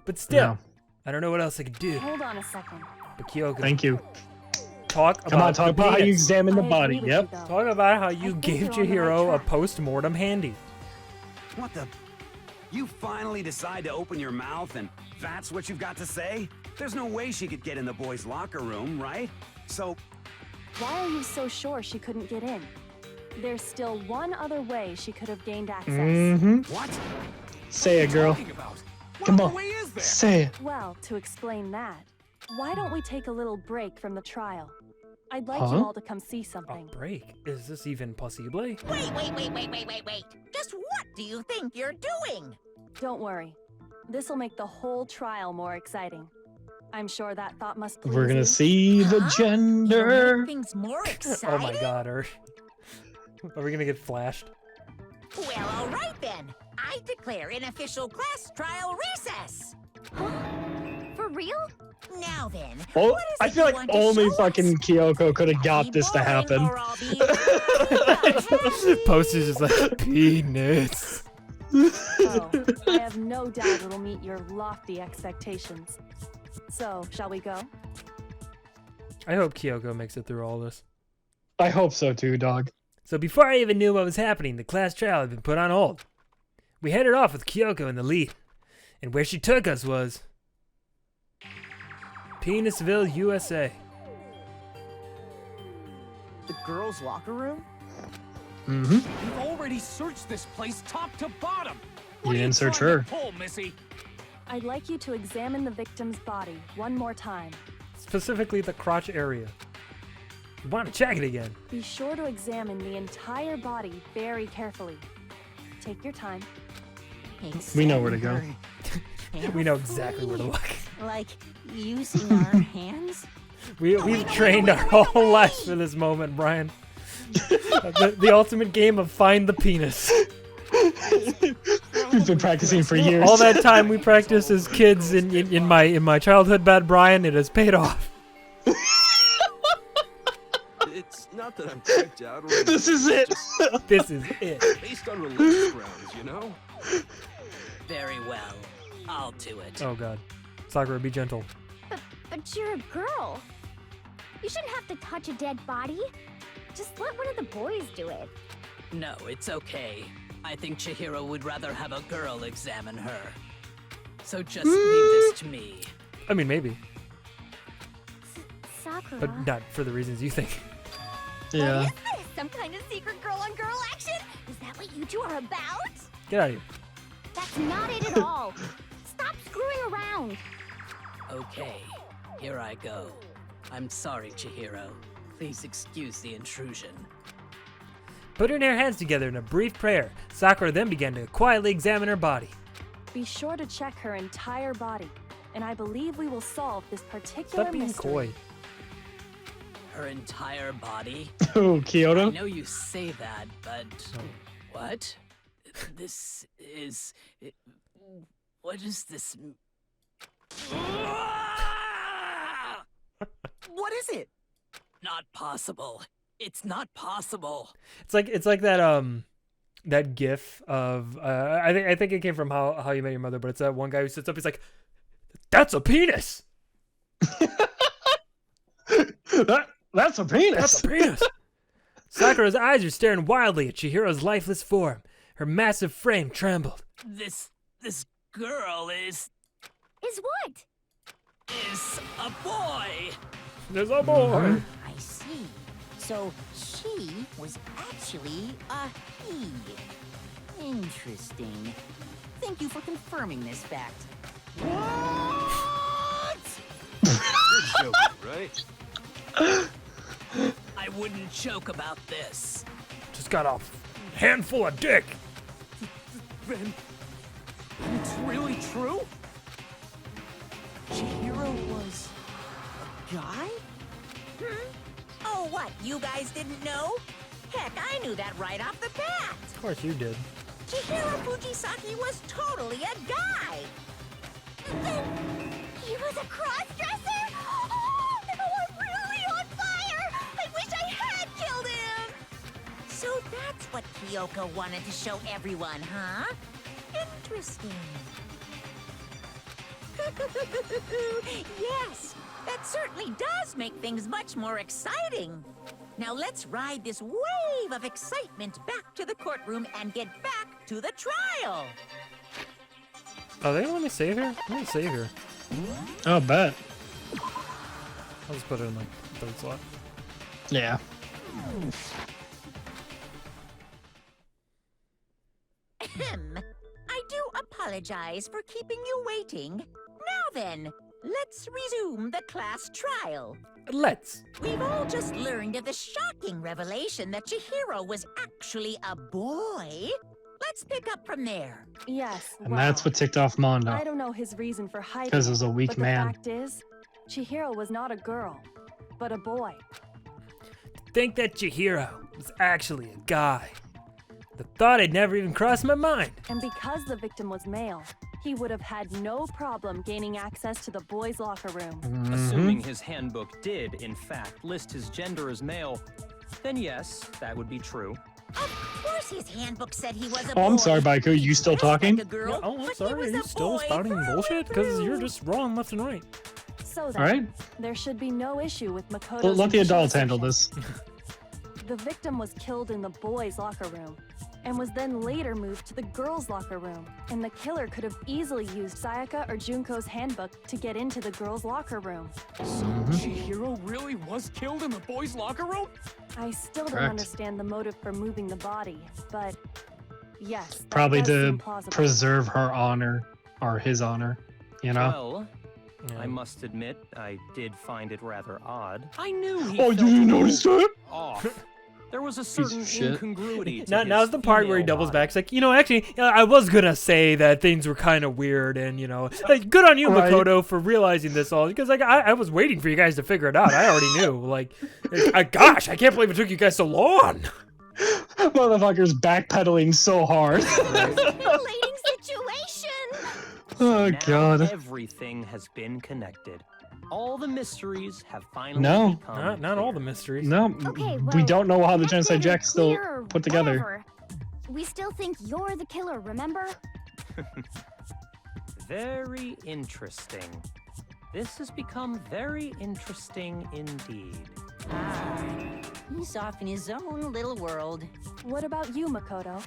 But still, No. I don't know what else I could do. Hold on a second. But Kyoko. Thank you. talk Come on, about talk the about how you penis. examine the I body. agree with Yep. you, though. Talk about how you think gave you're on the right Chihiro a track. post-mortem handy. What the? You finally decide to open your mouth and that's what you've got to say? There's no way she could get in the boys' locker room, right? So, Why are you so sure she couldn't get in? There's still one other way she could have gained access. Mm-hmm. what? Say it, girl. Talking about? What Come other on. way is there? Say it. Well, to explain that, why don't we take a little break from the trial? I'd like Huh? you all to come see A something. break? Is this even possible? Wait. Just what do you think you're doing? Don't worry. This'll make the whole trial more exciting. I'm sure that thought must please We're gonna you. see the Huh? gender. It'll make things more Oh exciting? my god, are we gonna get flashed? Well, all right then. I declare an official class trial recess. For real? Now then, Oh, what is I it feel you like want to only show us? fucking Kyoko could have Be got this to boring happen. or I'll be Poster's just like, penis. Oh, I have no doubt it'll meet your lofty expectations. So, shall we go? I hope Kyoko makes it through all this. I hope so too, dog. So before I even knew what was happening, the class trial had been put on hold. We headed off with Kyoko in the lead. And where she took us was Penisville, USA. The girls' locker room? Mm-hmm. We've already searched this place top to bottom. You What are didn't search trying her. to pull, Missy? I'd like you to examine the victim's body one more time. Specifically the crotch area. You want to check it again. Be sure to examine the entire body very carefully. Take your time. We know where to go. We know exactly where to look. Like using our hands? We've trained our whole lives for this moment, Brian. The ultimate game of find the penis. We've been practicing for years. All that time we practiced as kids in my childhood, bad Brian, it has paid off. It's not that I'm freaked out. Or This is it. This is it. based on religious grounds, you know? Very well. I'll do it. Oh god. Sakura, be gentle. But you're a girl. You shouldn't have to touch a dead body. Just let one of the boys do it. No, it's okay. I think Chihiro would rather have a girl examine her. So just leave this to me. I mean, maybe. Sakura. But not for the reasons you think. Yeah. What is this? Some kind of secret girl-on-girl action? Is that what you two are about? Get out of here. That's not it at all. Stop screwing around. Okay, here I go. I'm sorry, Chihiro. Please excuse the intrusion. Putting her hands together in a brief prayer, Sakura then began to quietly examine her body. Be sure to check her entire body, and I believe we will solve this particular Stop being mystery. coy. Her entire body? Oh, I Kyoto. know you say that, but... What? This is... What is this... What is it? Not possible. It's not possible. It's like that GIF of I think it came from How You Met Your Mother, but it's that one guy who sits up. He's like, "That's a penis. That's a penis. That's a penis." Sakura's eyes are staring wildly at Chihiro's lifeless form. Her massive frame trembled. This girl is what? a boy. There's a boy. I see. So she was actually a he. Interesting. Thank you for confirming this fact. What? You're joking, right? I wouldn't joke about this. Just got a handful of dick. Then it's really true? Chihiro was a guy? Oh, what? You guys didn't know? Heck, I knew that right off the bat. Of course you did. Chihiro Fujisaki was totally a guy. Then he was a cross-dresser? Oh, I'm really on fire! I wish I had killed him! So that's what Kyoko wanted to show everyone, huh? Interesting. Yes, That certainly does make things much more exciting. Now let's ride this wave of excitement back to the courtroom and get back to the trial. Oh, they don't let me save here? Let me save here. Oh, bet. I'll just put it in the third slot. Yeah. I do apologize for keeping you waiting. Now then, let's resume the class trial. Let's. We've all just learned of the shocking revelation that Chihiro was actually a boy. Let's pick up from there. Yes. And that's what ticked off Mondo. I don't know his reason for hiding. Because he was a weak but man. The fact is, Chihiro was not a girl, but a boy. Think that Chihiro was actually a guy. The thought had never even crossed my mind. And because the victim was male, he would have had no problem gaining access to the boys' locker room. Assuming his handbook did, in fact, list his gender as male, then yes, that would be true. Of course his handbook said he was a boy. Oh, I'm sorry, Baiku. You still talking? Like a girl, Oh, I'm but sorry. Are you still spouting bullshit? Because you're just wrong left and right. So then, Alright. there should be no issue with Makoto's Let the initial adults handle assertion. this. The victim was killed in the boys' locker room, and was then later moved to the girls' locker room. And the killer could have easily used Sayaka or Junko's handbook to get into the girls' locker room. So Chihiro really was killed in the boys' locker room? I still don't Correct. understand the motive for moving the body, but yes, that Probably does to seem plausible. preserve her honor, or his honor, you know? Well, I must admit, I did find it rather odd. I knew he Oh, felt you didn't a little notice that? off. There was a of certain shit. incongruity to Now's his the part where he female doubles body. back. It's like, actually, I was gonna say that things were kind of weird, and like, good on you, Right. Makoto, for realizing this all. Because like, I was waiting for you guys to figure it out. I already knew. Like, gosh, I can't believe it took you guys so long. Motherfucker's backpedaling so hard. Relating situation. Oh, Now God. everything has been connected. All the mysteries have finally No. become Not all the mysteries. No, Okay, we well, don't know how the that's Genocide neither Jack's still clear or put together. whatever. We still think you're the killer, remember? Very interesting. This has become very interesting indeed. He's off in his own little world. What about you, Makoto?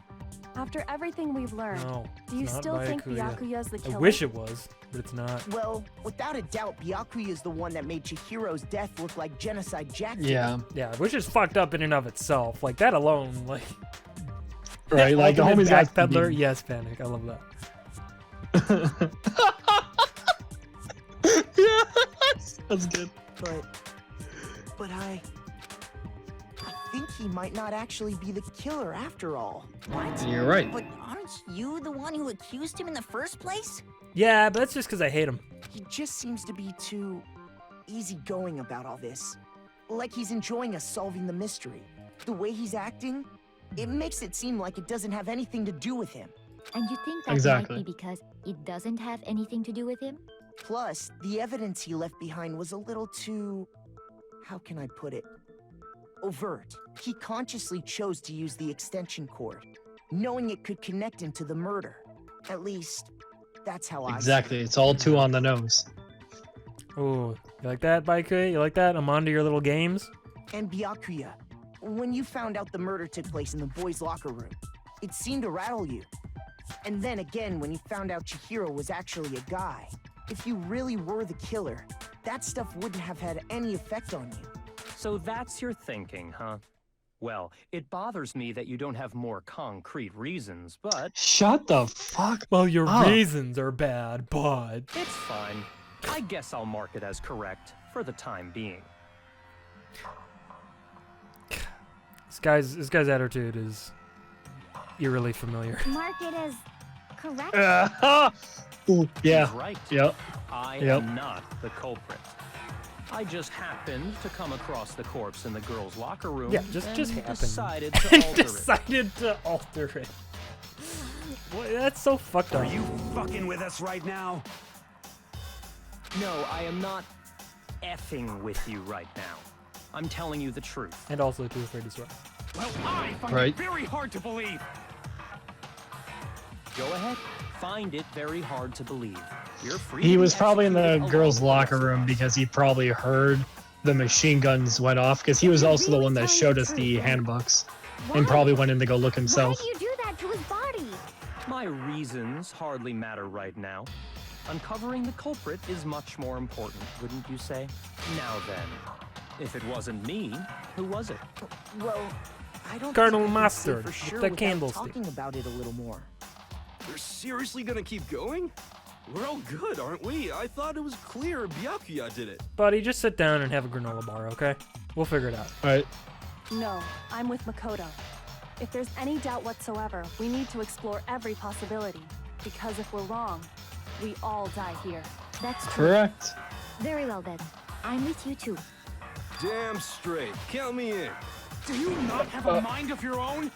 After everything we've learned, No, do you it's not still think Byakuya. Byakuya's the I killer? wish it was, but it's not. Well, without a doubt, Byakuya is the one that made Chihiro's death look like Genocide Jack did. Yeah. Yeah, which is fucked up in and of itself. Like that alone, like. Right, like the ultimate homie's got to backpedaler. be- Yes, Panic. I love that. Yes! That's good. But I think he might not actually be the killer after all. What? You're right. But aren't you the one who accused him in the first place? Yeah, but that's just because I hate him. He just seems to be too easygoing about all this. Like he's enjoying us solving the mystery. The way he's acting, it makes it seem like it doesn't have anything to do with him. And you think that Exactly. might be because it doesn't have anything to do with him? Plus, the evidence he left behind was a little too... how can I put it? Overt. He consciously chose to use the extension cord, knowing it could connect him to the murder. At least, that's how I see Exactly. It's all too on the nose. Ooh, you like that, Baiku? You like that? I'm onto your little games. it. And Byakuya, when you found out the murder took place in the boys' locker room, it seemed to rattle you. And then again, when you found out Chihiro was actually a guy, if you really were the killer, that stuff wouldn't have had any effect on you. So that's your thinking, huh? Well, it bothers me that you don't have more concrete reasons, but Shut the fuck Well, your up. reasons are bad, but it's fine. I guess I'll mark it as correct for the time being. this guy's attitude is eerily familiar. Mark it as correct. Ooh, yeah. He's right. Yep. I Yep. am not the culprit. I just happened to come across the corpse in the girls' locker room. Yeah, just and happened. decided to alter it. Decided to alter it. Boy, that's so fucked up. Are you fucking with us right now? No, I am not effing with you right now. I'm telling you the truth. And also too afraid to swear. Well, I find Right. it very hard to believe. Go ahead. Find it very hard to believe. You're free He to was probably in the executed girls' along locker room because he probably heard the machine guns went off because he was also the one that showed us the handbooks and probably went in to go look himself. Why do you do that to his body? My reasons hardly matter right now. Uncovering the culprit is much more important, wouldn't you say? Now then, if it wasn't me, who was it? Well, I don't Colonel think we can say Mustard for with sure the without candlestick. talking about it a little more. They're seriously gonna keep going? We're all good, aren't we? I thought it was clear Byakuya did it. Buddy, just sit down and have a granola bar, okay? We'll figure it out. All right. No, I'm with Makoto. If there's any doubt whatsoever, we need to explore every possibility. Because if we're wrong, we all die here. That's true. Correct. Very well then. I'm with you too. Damn straight. Count me in. Do you not have a mind of your own?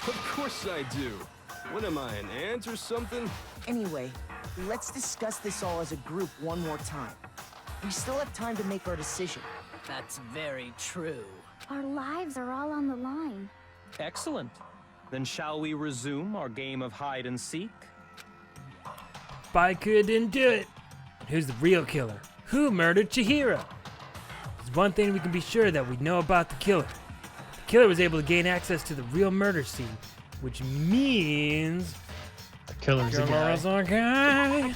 Of course I do. What am I, an ant or something? Anyway, let's discuss this all as a group one more time. We still have time to make our decision. That's very true. Our lives are all on the line. Excellent. Then shall we resume our game of hide and seek? Byakuya didn't do it. Who's the real killer? Who murdered Chihiro? There's one thing we can be sure that we know about the killer. The killer was able to gain access to the real murder scene, which means The killer's a guy. killer's a guy.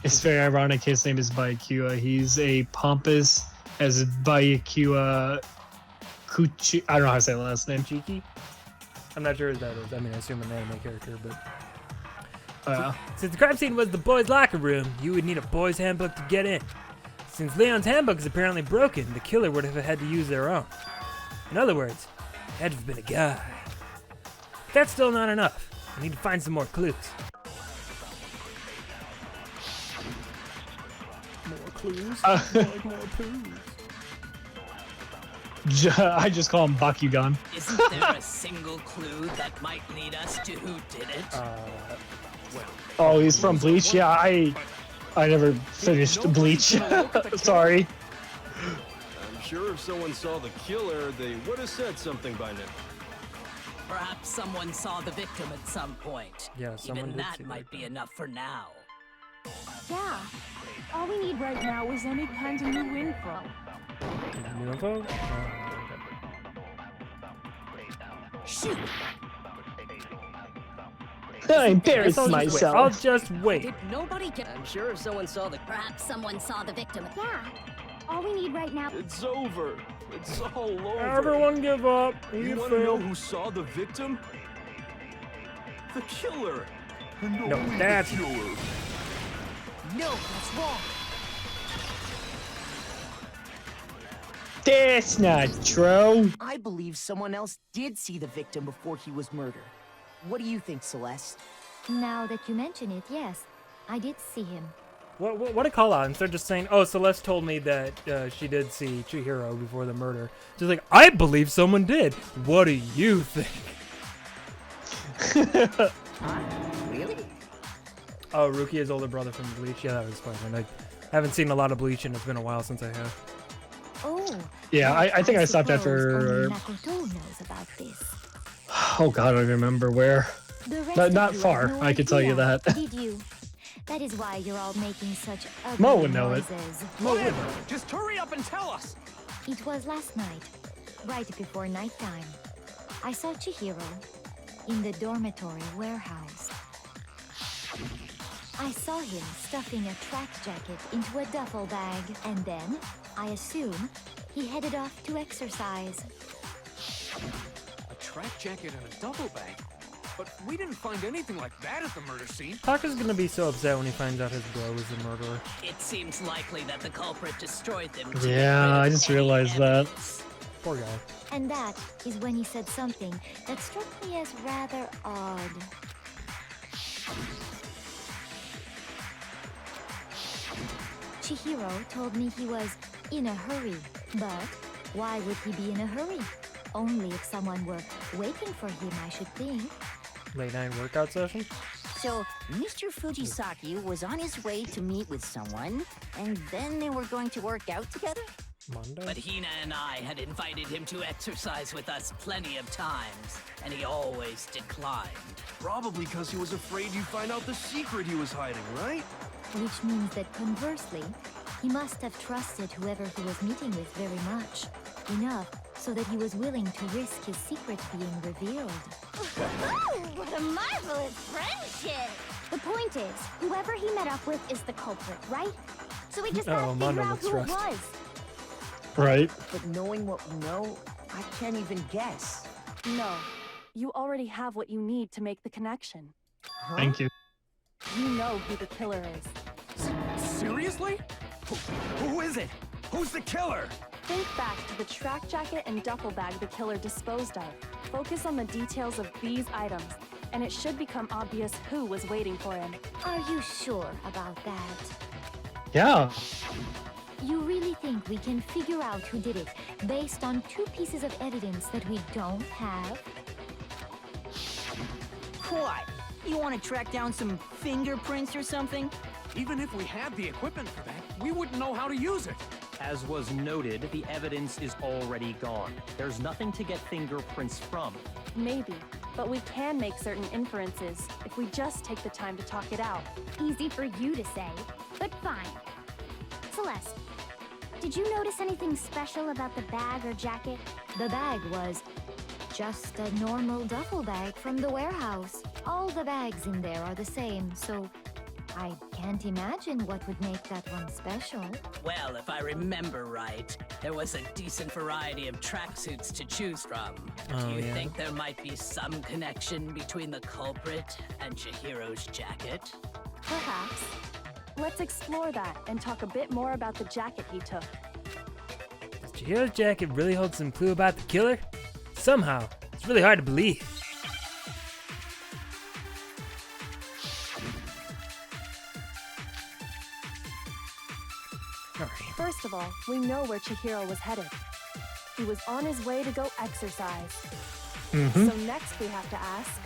It's very ironic. His name is Byakuya. He's a pompous as Byakuya Kuchi. I don't know how to say the last name. Chiki? I'm not sure who that is. I mean, I assume an anime character, but... Since the crime scene was the boys' locker room, you would need a boys' handbook to get in. Since Leon's handbook is apparently broken, the killer would have had to use their own. In other words, it had to have been a guy. But that's still not enough. I need to find some more clues. More clues? More clues. I just call him Bakugan. Isn't there a single clue that might lead us to who did it? Oh, he's from Bleach? Yeah, I never finished Bleach. Sorry. I'm sure if someone saw the killer, they would have said something by now. Perhaps someone saw the victim at some point. Yeah, someone Even did that see might be enough for now. Yeah. All we need right now is any kind of new info. New info? Shoot! I embarrassed I'll just wait. myself. I'll just wait. Did nobody get... I'm sure if someone saw the... Perhaps someone saw the victim. Yeah. All we need right now. It's over. It's all over. Everyone give up. You want to know who saw the victim? The killer. And No, only that's... the killer. No, that's wrong. That's not true. I believe someone else did see the victim before he was murdered. What do you think, Celeste? Now that you mention it, yes. I did see him. What a call out. Instead of just saying, oh, Celeste told me that she did see Chihiro before the murder. Just like, I believe someone did. What do you think? Really? Oh, Rukia's older brother from Bleach. Yeah, that was fun. And I haven't seen a lot of Bleach, and it's been a while since I have. Oh. Yeah, I think I stopped suppose after. only Makoto knows about this. Oh God, I don't remember where. The rest Not of you far. have no I can tell you idea, that. Did you? That is why you're all making such ugly Mo would know it. noises. Whatever! Just hurry up and tell us! It was last night, right before nighttime. I saw Chihiro in the dormitory warehouse. I saw him stuffing a track jacket into a duffel bag, and then, I assume, he headed off to exercise. A track jacket and a duffel bag? But we didn't find anything like that at the murder scene. Taka's gonna be so upset when he finds out his bro is the murderer. It seems likely that the culprit destroyed them. to get rid Yeah, of I just any realized that. evidence. Poor guy. And that is when he said something that struck me as rather odd. Chihiro told me he was in a hurry, but why would he be in a hurry? Only if someone were waiting for him, I should think. Late night workout session? So, Mr. Fujisaki was on his way to meet with someone, and then they were going to work out together? Mondo? But Hina and I had invited him to exercise with us plenty of times, and he always declined. Probably because he was afraid you'd find out the secret he was hiding, right? Which means that conversely, he must have trusted whoever he was meeting with very much. Enough so that he was willing to risk his secret being revealed. What a marvelous friendship! The point is, whoever he met up with is the culprit, right? So we just Oh, gotta figure Mondo out looks who it stressed. was. Right. But knowing what we know, I can't even guess. No. You already have what you need to make the connection. Huh? Thank you. You know who the killer is. Seriously? Who is it? Who's the killer? Think back to the track jacket and duffel bag the killer disposed of. Focus on the details of these items, and it should become obvious who was waiting for him. Are you sure about that? Yeah. You really think we can figure out who did it based on 2 pieces of evidence that we don't have? What? You want to track down some fingerprints or something? Even if we had the equipment for that, we wouldn't know how to use it. As was noted, the evidence is already gone. There's nothing to get fingerprints from. Maybe, but we can make certain inferences if we just take the time to talk it out. Easy for you to say, but fine. Celeste, did you notice anything special about the bag or jacket? The bag was just a normal duffel bag from the warehouse. All the bags in there are the same, so I can't imagine what would make that one special. Well, if I remember right, there was a decent variety of tracksuits to choose from. Oh, Do you yeah. think there might be some connection between the culprit and Chihiro's jacket? Perhaps. Let's explore that and talk a bit more about the jacket he took. Does Chihiro's jacket really hold some clue about the killer? Somehow, it's really hard to believe. Alright. First of all, we know where Chihiro was headed. He was on his way to go exercise. Mm-hmm. So next we have to ask,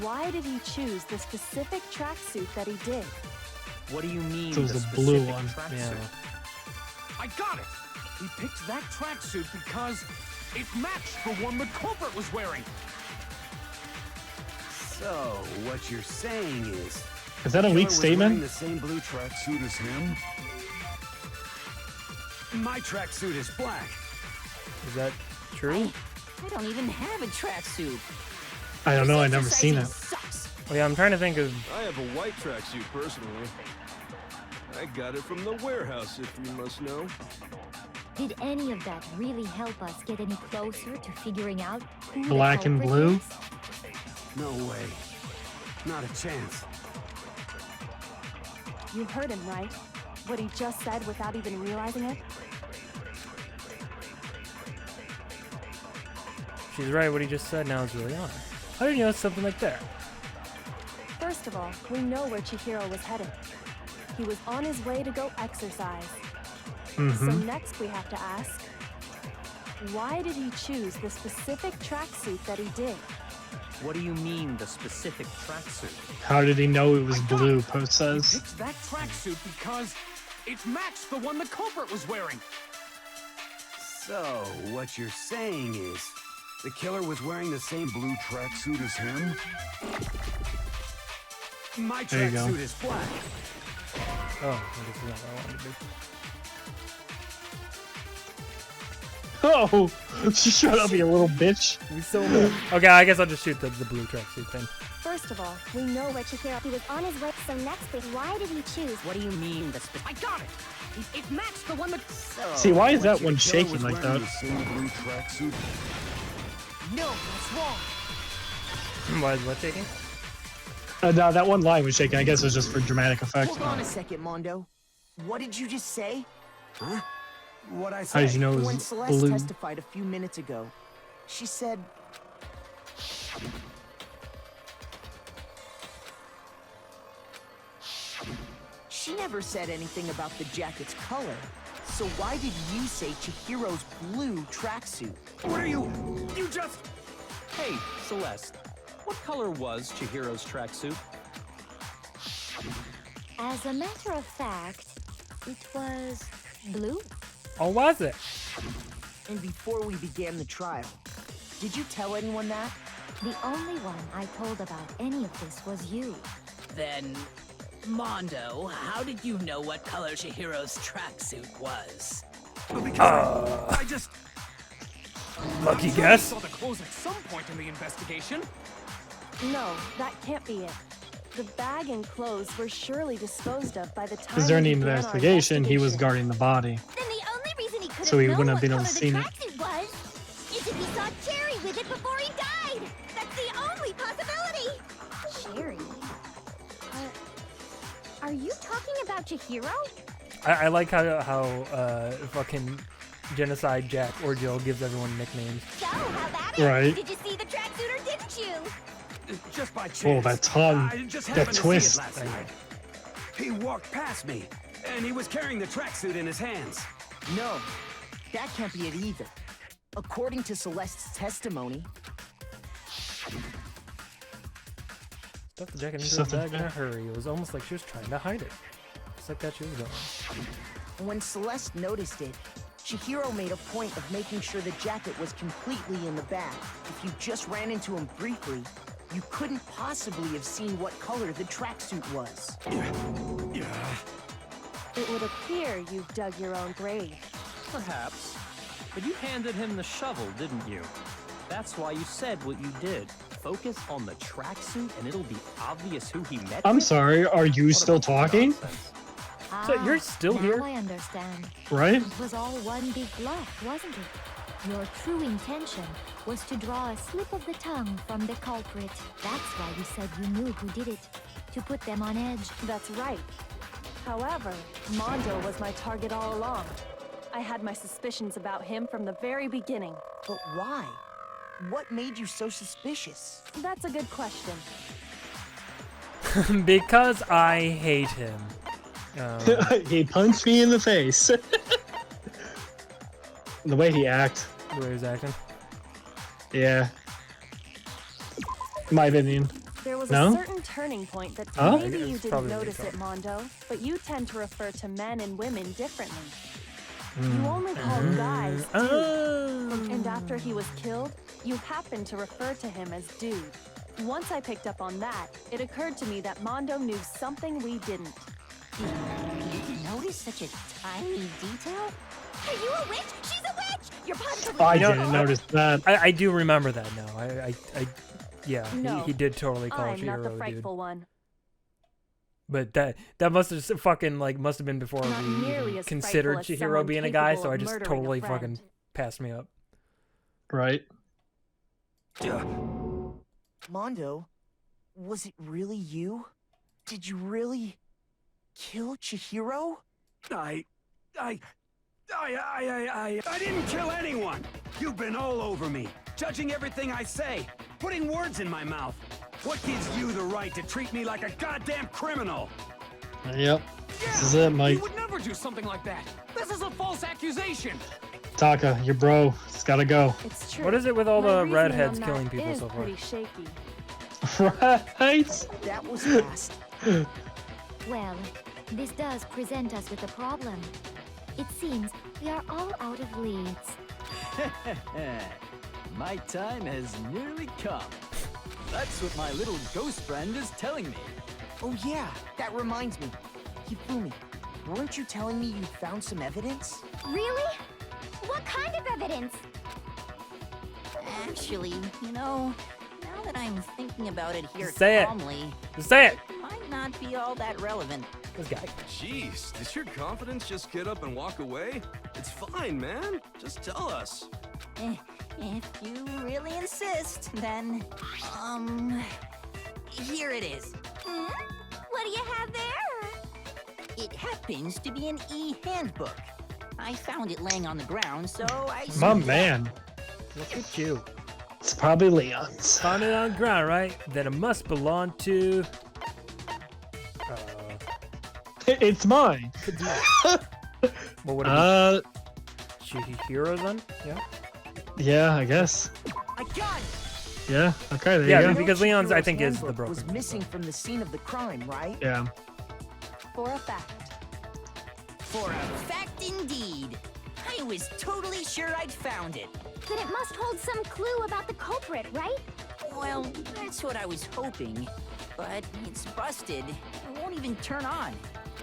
why did he choose the specific tracksuit that he did? What do you mean? So it was the the blue specific one. tracksuit? Yeah. I got it! He picked that tracksuit because it matched the one the culprit was wearing. So, what you're saying is... Is that a the weak killer was wearing statement? the same blue tracksuit as him? My tracksuit is black. Is that true? I don't even have a tracksuit. I don't know. I've never seen it. Sucks. Oh yeah, I'm trying to think of. I have a white tracksuit, personally. I got it from the warehouse, if you must know. Did any of that really help us get any closer to figuring out who the Black and culprit blue? is? No way. Not a chance. You heard him, right? What he just said without even realizing it? She's right. What he just said now is really on. How did you know something like that? First of all, we know where Chihiro was headed. He was on his way to go exercise. So Mm-hmm. next we have to ask, why did he choose the specific tracksuit that he did? What do you mean, the specific tracksuit? How did he know it was blue? Post He says. picked that tracksuit because it matched the one the culprit was wearing. So, what you're saying is... the killer was wearing the same blue tracksuit as him? My There you go. tracksuit is black. Oh, this is not what I wanted to do. Oh, shut up, you little bitch. He's so mad. Okay, I guess I'll just shoot the blue tracksuit then. First of all, we know where Chihiro. He was on his way. So next, why did he choose? What do you mean, I got it! It matched the one that... So, See, why is that what one your killer shaking was like wearing that? the same blue tracksuit? No, that's wrong. Why is what shaking? No, that one line was shaking. I guess it was just for dramatic effect. Hold on a second, Mondo. What did you just say? Huh? What'd I How say? did you know it When was Celeste blue? testified a few minutes ago, she said... She never said anything about the jacket's color. So why did you say Chihiro's blue tracksuit? What are you... You just... Hey, Celeste, what color was Chihiro's tracksuit? As a matter of fact, it was blue. Oh, was it? And before we began the trial, did you tell anyone that? The only one I told about any of this was you. Then, Mondo, how did you know what color Chihiro's tracksuit was? I just... Lucky I'm sure guess. you saw the clothes at some point in the investigation. No, that can't be it. The bag and clothes were surely disposed of by the time. Because during the we began our investigation, he was investigation. guarding the body. Then the only reason he could So have he known wouldn't have what been able color to the see it. tracksuit was is if he saw Cherry with it before he died. That's the only possibility. Cherry? Are you talking about Chihiro? I like how fucking Genocide Jack or Jill gives everyone nicknames. So, how about Right. it? Did you see the tracksuit or didn't you? Just by chance. Oh, that tongue. I just That happened to twist. see it last night. He walked past me, and he was carrying the tracksuit in his hands. No, that can't be it either. According to Celeste's testimony, Stuffed the jacket into Stuffed the the bag in a hurry. It was almost like she was trying to hide it. Just like that she was going. when Celeste noticed it, Chihiro made a point of making sure the jacket was completely in the bag. If you just ran into him briefly, you couldn't possibly have seen what color the tracksuit was. It would appear you've dug your own grave. Perhaps. But you handed him the shovel, didn't you? That's why you said what you did. Focus on the tracksuit and it'll be obvious who he met I'm with? sorry, are you What still about talking? nonsense? So you're still now here? I understand. Right? It was all one big bluff, wasn't it? Your true intention was to draw a slip of the tongue from the culprit. That's why you said you knew who did it. To put them on edge. That's right. However, Mondo was my target all along. I had my suspicions about him from the very beginning. But why? What made you so suspicious? That's a good question. Because I hate him. He punched me in the face. The way he acts. The way he's acting. Yeah. My opinion. There was No? a certain turning point that Huh? maybe you It's didn't probably notice makeup. it, Mondo, but you tend to refer to men and women differently. Hmm. You only call guys dude. Oh. And after he was killed, you happened to refer to him as dude. Once I picked up on that, it occurred to me that Mondo knew something we didn't. Did you notice such a tiny detail? Are you a witch? She's a witch! You're positively I know, didn't notice that. I do remember that now. Yeah, No, he did totally call I'm not the Chihiro dude. frightful one. But that must have fucking must have been before Not we nearly even as considered frightful as Chihiro someone being a guy, capable so I of just murdering a totally friend. fucking passed me up. Right? Mondo, was it really you? Did you really kill Chihiro? I didn't kill anyone! You've been all over me, judging everything I say, putting words in my mouth. What gives you the right to treat me like a goddamn criminal? Yep. This is it, Mike. You would never do something like that. This is a false accusation. Taka, your bro. It's gotta go. It's true. What is it with all My the reasoning redheads on that killing people is so far? pretty shaky. Right? That was fast. Well, this does present us with a problem. It seems we are all out of leads. My time has nearly come. That's what my little ghost friend is telling me. Oh yeah, that reminds me. Hifumi, weren't you telling me you found some evidence? Really? What kind of evidence? Actually, you know, now that I'm thinking about it here Say it. calmly, Just say it. might not be all that relevant. This guy. Jeez, does your confidence just get up and walk away? It's fine, man. Just tell us. If you really insist, then, here it is. What do you have there? It happens to be an e-handbook. I found it laying on the ground, so I... My man. Look at you. It's probably Leon's. Found it on the ground, right? Then it must belong to... It's mine. What would it be? Chihiro then? Yeah? Yeah, I guess. I got it! Yeah, okay, there Yeah, you go. because Leon's, I Chihiro's think, is the handbook broken was one, missing so. from the scene of the crime, right? Yeah. For a fact. For a fact indeed. I was totally sure I'd found it. Then it must hold some clue about the culprit, right? Well, that's what I was hoping. But it's busted. It won't even turn on.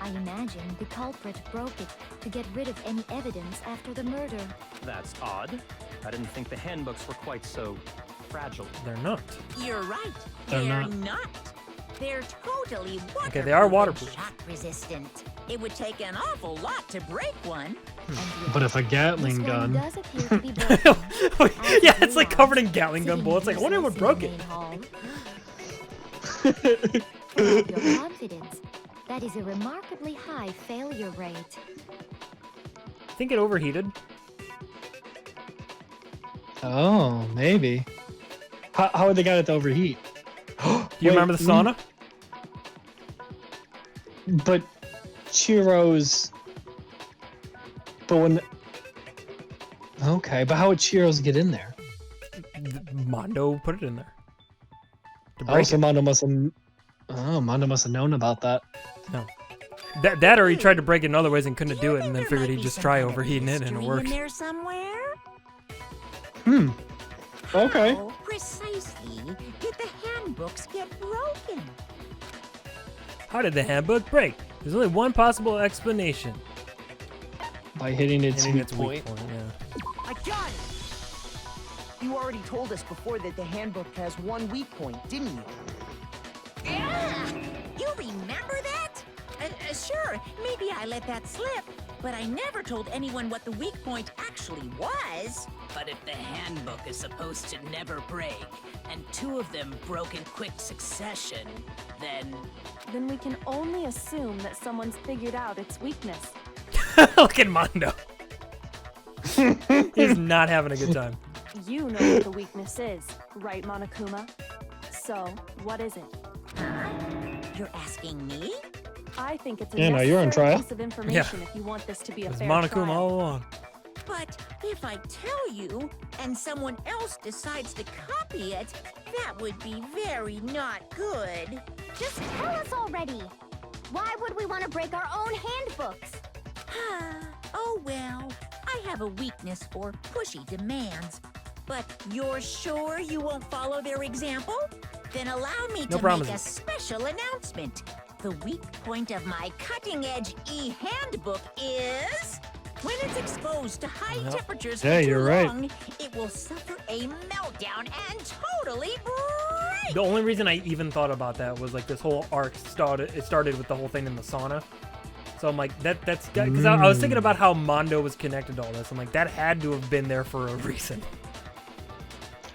I imagine the culprit broke it to get rid of any evidence after the murder. That's odd. I didn't think the handbooks were quite so fragile. They're not. You're right. They're They're not. not. They're totally waterproof. Okay, they are waterproof. And shock resistant. It would take an awful lot to break one. But if a Gatling gun. Does appear to be broken. Yeah, it's like covered in Gatling gun bullets. Like, I wonder what broke it. Have your confidence. That is a remarkably high failure rate. I think it overheated. Oh, maybe. How would they got it to overheat? Do you remember the sauna? But Chiro's. But when. Okay, but how would Chiro's get in there? Mondo put it in there. Oh, so Mondo must have. Oh, Mondo must have known about that. No. That or he tried to break it in other ways and couldn't do it, and then figured he'd just try overheating it, and it worked. In there somewhere? Okay. How precisely did the handbooks get broken? How did the handbook break? There's only one possible explanation. By hitting its weak point. Yeah. I got it! You already told us before that the handbook has one weak point, didn't you? You remember that? Sure, maybe I let that slip, but I never told anyone what the weak point actually was. But if the handbook is supposed to never break, and two of them broke in quick succession, then... Then we can only assume that someone's figured out its weakness. Look at Mondo. He's not having a good time. You know what the weakness is, right, Monokuma? So, what is it? You're asking me? I think it's a Yeah, no, you're on necessary trial. piece of information if you want this to be a It's fair Monokuma trial. all along. But if I tell you, and someone else decides to copy it, that would be very not good. Just tell us already. Why would we want to break our own handbooks? Oh well, I have a weakness for pushy demands. But you're sure you won't follow their example? Then allow me to make a special announcement. The weak point of my cutting-edge e-handbook is... when it's exposed to high temperatures for too long, it will suffer a meltdown and totally break! The only reason I even thought about that was like this whole arc started. It started with the whole thing in the sauna. So I'm like, that's because I was thinking about how Mondo was connected to all this. I'm like, that had to have been there for a reason.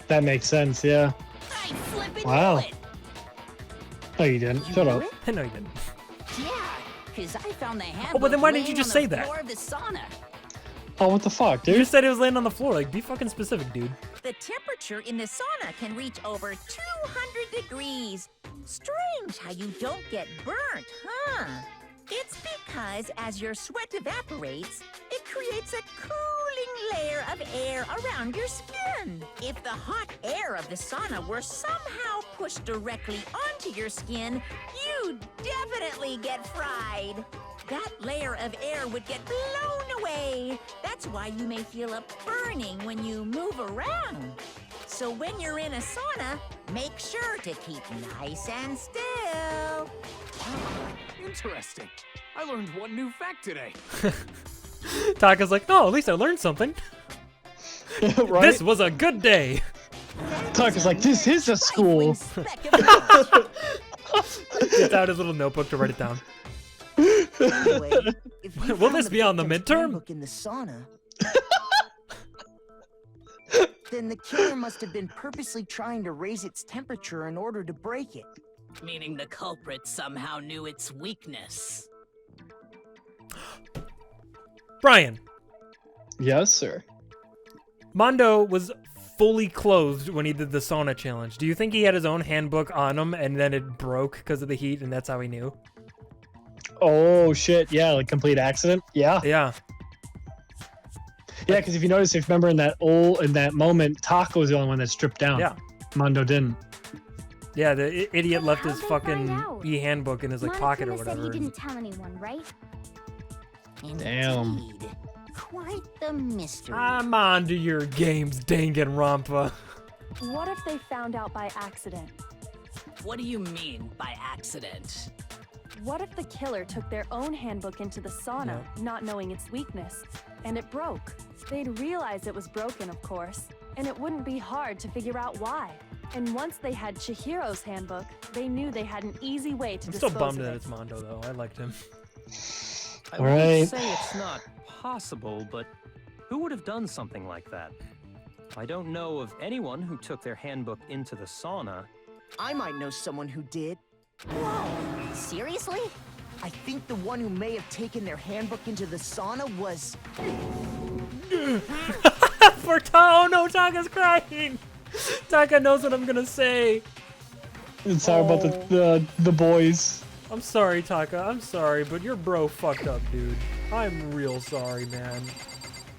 That makes sense, yeah. I flippin' Wow. knew it! No, you didn't. Shut up. No, you didn't. Yeah, because I found the handbook but then why didn't you laying just on say the that? floor of the sauna. Oh, what the fuck, You dude? just said it was laying on the floor. Like, be fucking specific, dude. The temperature in the sauna can reach over 200 degrees. Strange how you don't get burnt, huh? It's because as your sweat evaporates, it creates a cooling layer of air around your skin. If the hot air of the sauna were somehow pushed directly onto your skin, you'd definitely get fried. That layer of air would get blown away. That's why you may feel a burning when you move around. So when you're in a sauna, make sure to keep nice and still. Interesting. I learned one new fact today. Taka's like, no, at least I learned something. Right? This was a good day. Taka's like, this is a school. Gets out his little notebook to write it down. Anyway, if you Will found this be on the victim's midterm? handbook in the sauna, then the killer must have been purposely trying to raise its temperature in order to break it. Meaning the culprit somehow knew its weakness. Brian, Yes, sir. Mondo was fully clothed when he did the sauna challenge. Do you think he had his own handbook on him and then it broke because of the heat and that's how he knew? Oh, shit. Yeah, like complete accident. Yeah. Yeah. Yeah, because if you notice, if you remember in that moment, Taka was the only one that stripped down. Yeah. Mondo didn't. Yeah, the idiot left his How'd they find fucking out? e-handbook in his like pocket or Monokuma said whatever. he didn't tell anyone, right? Damn. Indeed. quite the mystery. I'm on to your games, Danganronpa. What if they found out by accident? What do you mean by accident? What if the killer took their own handbook into the sauna, not knowing its weakness, and it broke? They'd realize it was broken, of course, and it wouldn't be hard to figure out why. And once they had Chihiro's handbook, they knew they had an easy way to dispose I'm still bummed of that it. it's Mondo, though. I liked him. I wouldn't say it's not possible, but who would have done something like that? I don't know of anyone who took their handbook into the sauna. I might know someone who did. Whoa! Seriously? I think the one who may have taken their handbook into the sauna was... Oh no, Taka's crying! Taka knows what I'm gonna say. Sorry about the boys. I'm sorry, Taka. I'm sorry, but your bro fucked up, dude. I'm real sorry, man.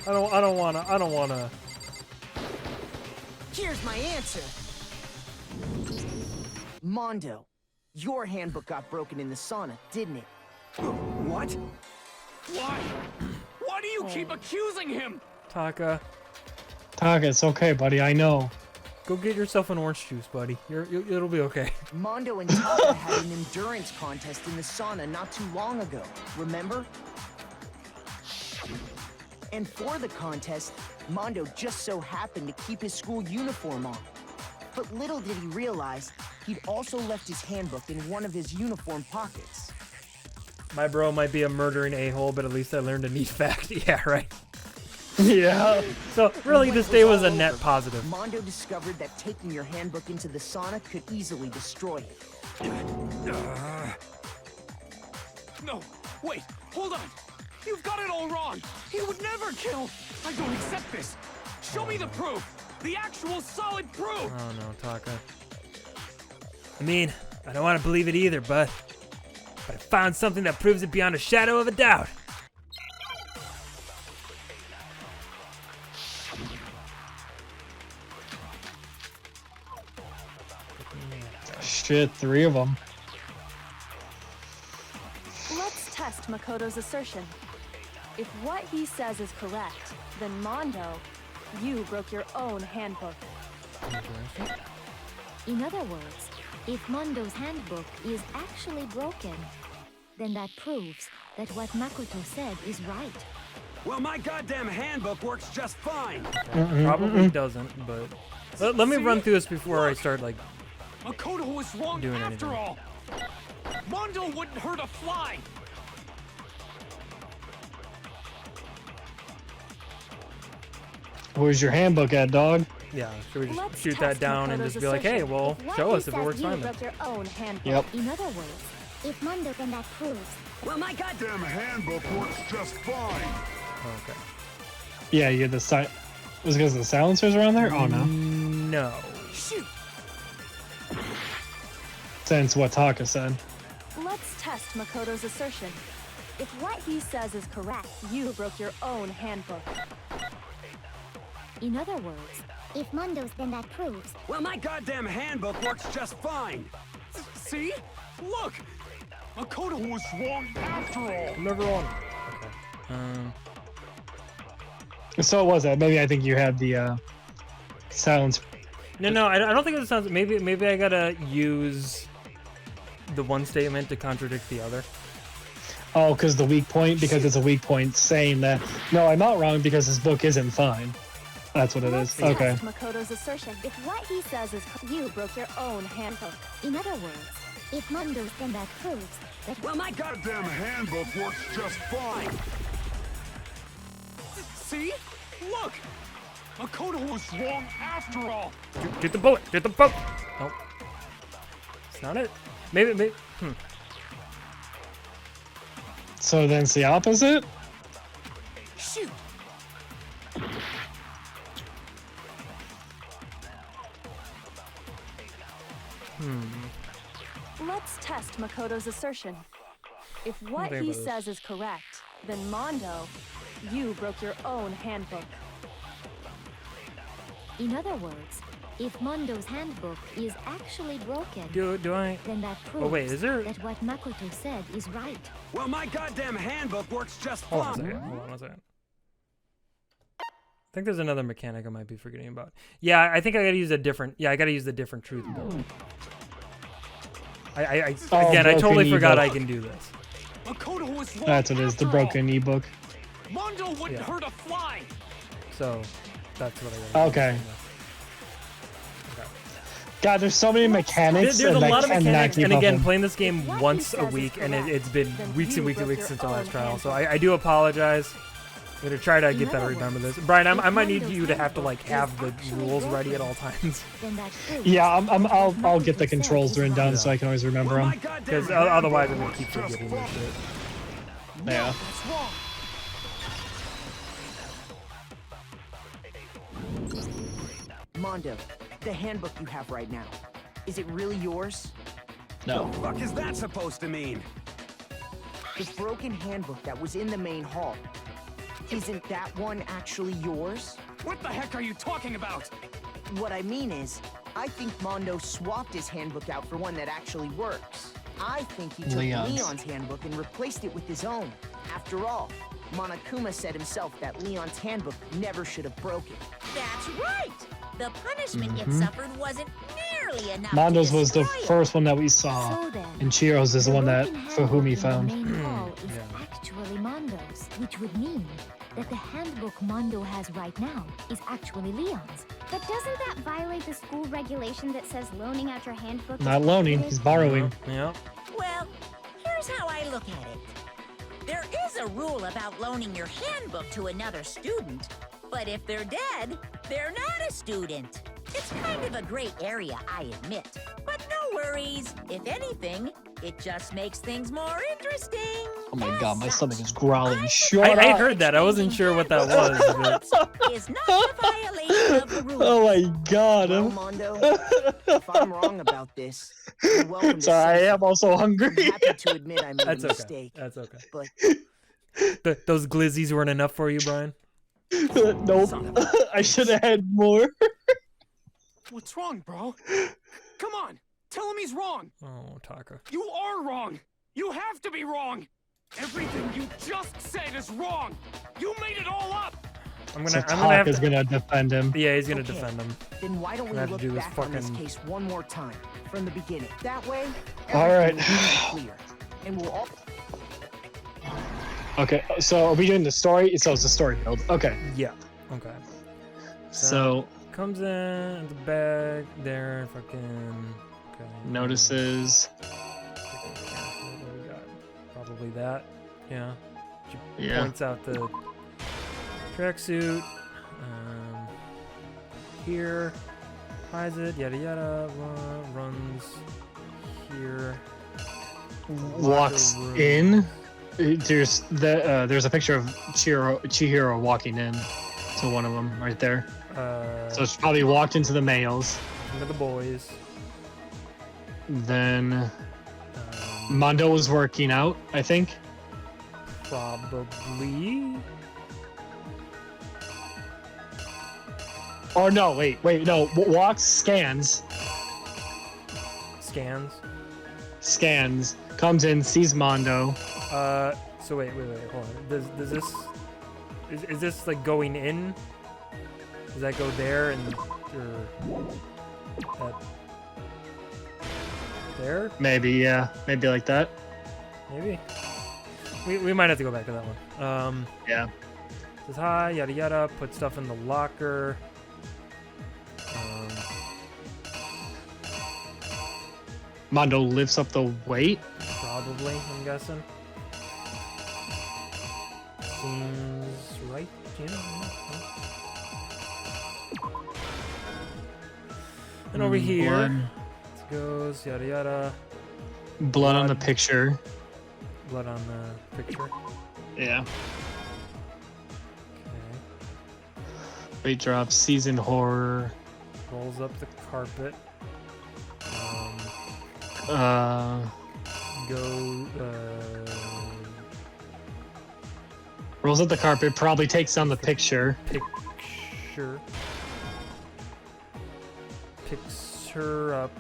I don't wanna. Here's my answer. Mondo, your handbook got broken in the sauna, didn't it? What? Why? Why do you keep accusing him? Taka, it's okay, buddy. I know. go get yourself an orange juice, buddy. It'll be okay. Mondo and Taka had an endurance contest in the sauna not too long ago, remember? And for the contest, Mondo just so happened to keep his school uniform on. But little did he realize, he'd also left his handbook in one of his uniform pockets. My bro might be a murdering a-hole, but at least I learned a neat fact. Yeah, right. Yeah. So really, this day was a net positive. Mondo discovered that taking your handbook into the sauna could easily destroy it. No, wait, hold on. You've got it all wrong. He would never kill. I don't accept this. Show me the proof. The actual solid proof. Oh no, Taka. I mean, I don't want to believe it either, but I found something that proves it beyond a shadow of a doubt. Shit, 3 of them. Let's test Makoto's assertion. If what he says is correct, then Mondo, you broke your own handbook. In other words, if Mondo's handbook is actually broken, then that proves that what Makoto said is right. Well, my goddamn handbook works just fine. Probably doesn't, but let me run through this before I start like Makoto was wrong doing after anything. all. Mondo wouldn't hurt a fly. Where's your handbook at, dog? Yeah, should we just Let's shoot that test down and Makoto's just be like, hey, assertion. well, If what show he us if it says works you fine then. broke your own handbook. Yep. In other words, if Mondo, then that proves. Well, my goddamn handbook works just fine. Okay. Yeah, you had the was it because the silencers around there? Oh no. No. Shoot. Since what Taka said. Let's test Makoto's assertion. If what he says is correct, you broke your own handbook. In other words, if Mondo's, then that proves. Well, my goddamn handbook works just fine. See? Look! Makoto was wrong after all. I'm never on. Okay. So it was that. Maybe I think you had the silence. No, I don't think it sounds. Maybe I gotta use the one statement to contradict the other. Oh, because the weak point, because it's a weak point saying that, no, I'm not wrong because this book isn't fine. That's what it is. Let's Okay. test Makoto's assertion. If what he says is you broke your own handbook. In other words, if Mondo's, then that proves that. Well, my goddamn handbook works just fine. See? Look! Makoto was wrong after all. Get the bullet. Get the boat. Nope. It's not it. Maybe. So then it's the opposite? Shoot! Let's test Makoto's assertion. If what There he it is. says is correct, then Mondo, you broke your own handbook. In other words, if Mondo's handbook is actually broken, Do I? then that proves Oh wait, is there? that what Makoto said is right. Well, my goddamn handbook works just Hold on a fine. second. Hold on a second. think there's another mechanic I might be forgetting about. Yeah, I think I gotta use a different. Yeah, I gotta use the different truth build. Again, I totally forgot I can do this. Makoto was wrong. That's what it is. The broken ebook. Mondo wouldn't hurt a fly. So, that's what I got. Okay. God, there's so many mechanics. There's a lot of mechanics, and again, them. playing this game once a week, and it's been weeks and weeks and weeks since our last trial. So I do apologize. I'm gonna try to get better. Remember this, Brian. I might need you to have to like have the rules ready at all times. Yeah, I'll get the controls written down so I can always remember them. Because otherwise, I'm gonna keep forgetting this shit. Yeah. Mondo, the handbook you have right now, is it really yours? No. What the fuck is that supposed to mean? The broken handbook that was in the main hall. Isn't that one actually yours? What the heck are you talking about? What I mean is, I think Mondo swapped his handbook out for one that actually works. I think he took Leon's handbook and replaced it with his own. After all, Monokuma said himself that Leon's handbook never should have broken. That's right! The punishment it suffered wasn't nearly enough. Mondo's was the first one that we saw, and Chihiro's is the one that Fahumi found. The main hall is actually Mondo's, which would mean that the handbook Mondo has right now is actually Leon's. But doesn't that violate the school regulation that says loaning out your handbook? Not loaning, he's borrowing. Yeah. Well, here's how I look at it. There is a rule about loaning your handbook to another student, but if they're dead, they're not a student. It's kind of a gray area, I admit. But no worries. If anything, it just makes things more interesting. Oh my god, my stomach is growling. Shut I up. heard that. I wasn't sure what that was. But... Is not a violation of the rules. Oh my god. Well, Mondo, if I'm wrong about this, you're welcome to Sorry, say I am also hungry. I'm happy to admit I made That's a okay. mistake. That's okay. But Those glizzies weren't enough for you, Brian? Nope. I should have had more. What's wrong, bro? Come on, tell him he's wrong. Oh, Taka. You are wrong. You have to be wrong. Everything you just said is wrong. You made it all up. I'm gonna Taka is gonna defend him. Yeah, he's gonna defend him. Then why don't we have to look do this back on this fucking- case one more time, from the beginning? That way, All right. everything will be clear, and we'll all... Okay, so are we doing the story? So it's a story build. Okay. Yeah. Okay. So comes in the bag there, fucking. Okay. notices. What do we got? Probably that. Yeah. She Yeah. points out the tracksuit. Here. Hides it. Yada yada. Runs here. Walks Locker room. in. There's a picture of Chihiro walking in to one of them right there. So it's probably walked into the males. Into the boys. Then Mondo was working out, I think. Probably. Or no, wait, no. Walks, scans, comes in, sees Mondo. So wait, hold on. Does this is this like going in? Does that go there and or that there? Maybe, yeah, maybe like that. Maybe. We might have to go back to that one. Yeah. Says hi, yada yada. Put stuff in the locker. Mondo lifts up the weight. Probably, I'm guessing. Seems right, yeah. And over here, Blood. it goes yada yada. Blood on the picture. Blood on the picture. Yeah. Okay. Weight drop, season horror. Rolls up the carpet. Rolls up the carpet, probably takes down the picture. Picks her up.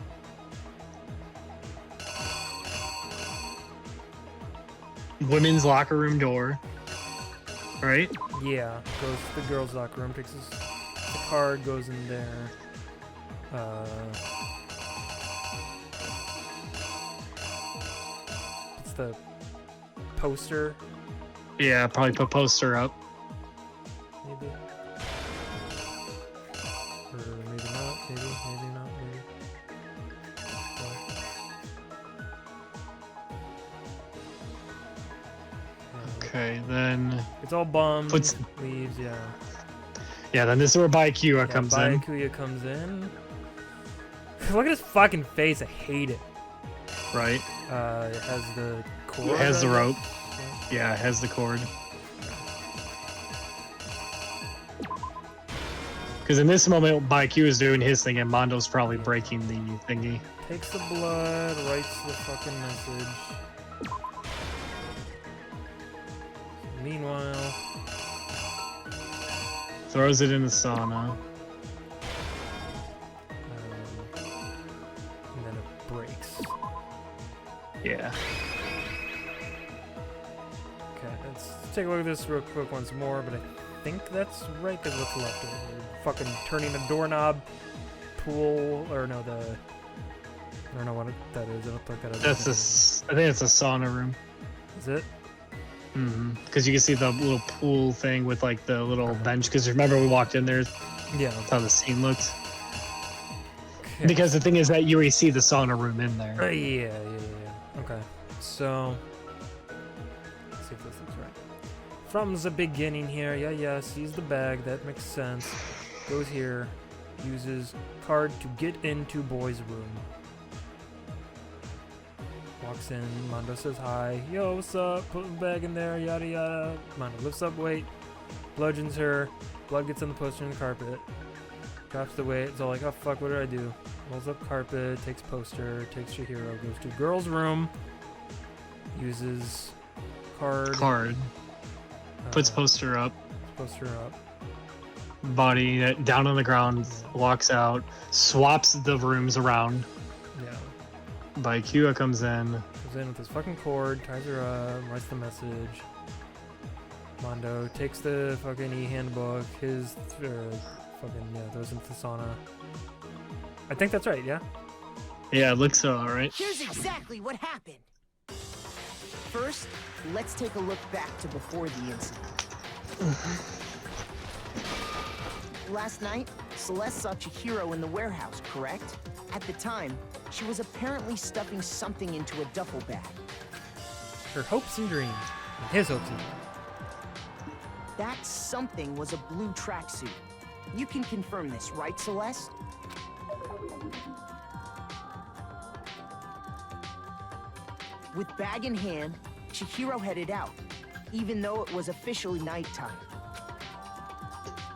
Women's locker room door. right? Yeah, goes to the girls' locker room, takes the card, goes in there. It's the poster. Yeah, probably put poster up. Maybe. Or maybe not, maybe not, maybe. Okay, then... It's all bummed, Puts... leaves, yeah. Yeah, then this is where Byakuya comes in. Byakuya comes in. Look at his fucking face, I hate it. Right. It has the cord. It has the rope. Yeah, it has the cord. Because in this moment, Byakuya is doing his thing, and Mondo's probably breaking the thingy. Takes the blood, writes the fucking message. Meanwhile... Throws it in the sauna. And then it breaks. Yeah. Okay, let's take a look at this real quick once more, but I think that's right, because what's left of it? Fucking turning a doorknob, pool, or no, I don't know what that is. I don't think that is. That's I think it's a sauna room. Is it? Because you can see the little pool thing with like the little bench. Because remember we walked in there. Yeah. That's how the scene looked. Okay. Because the thing is that you already see the sauna room in there. Yeah. Okay. So, let's see if this looks right. From the beginning here, yeah, sees the bag. That makes sense. Goes here, uses card to get into boy's room. Walks in, Mondo says hi. Yo, what's up? Put the bag in there, yada yada. Mondo lifts up weight, bludgeons her. Blood gets on the poster and the carpet. Drops the weight. It's all like, oh fuck, what did I do? Rolls up carpet, takes poster, takes Chihiro, goes to girl's room, uses card. Puts poster up. Poster up. Body down on the ground, walks out, swaps the rooms around. Yeah. Byakuya comes in. Comes in with his fucking cord, ties her up, writes the message. Mondo takes the fucking e-handbook, throws into the sauna. I think that's right, yeah? Yeah, it looks so, alright. Here's exactly what happened. First, let's take a look back to before the incident. Last night, Celeste saw Chihiro in the warehouse, correct? At the time, she was apparently stuffing something into a duffel bag. Her hopes and dreams. And his hopes and dreams. That something was a blue tracksuit. You can confirm this, right, Celeste? With bag in hand, Chihiro headed out, even though it was officially nighttime.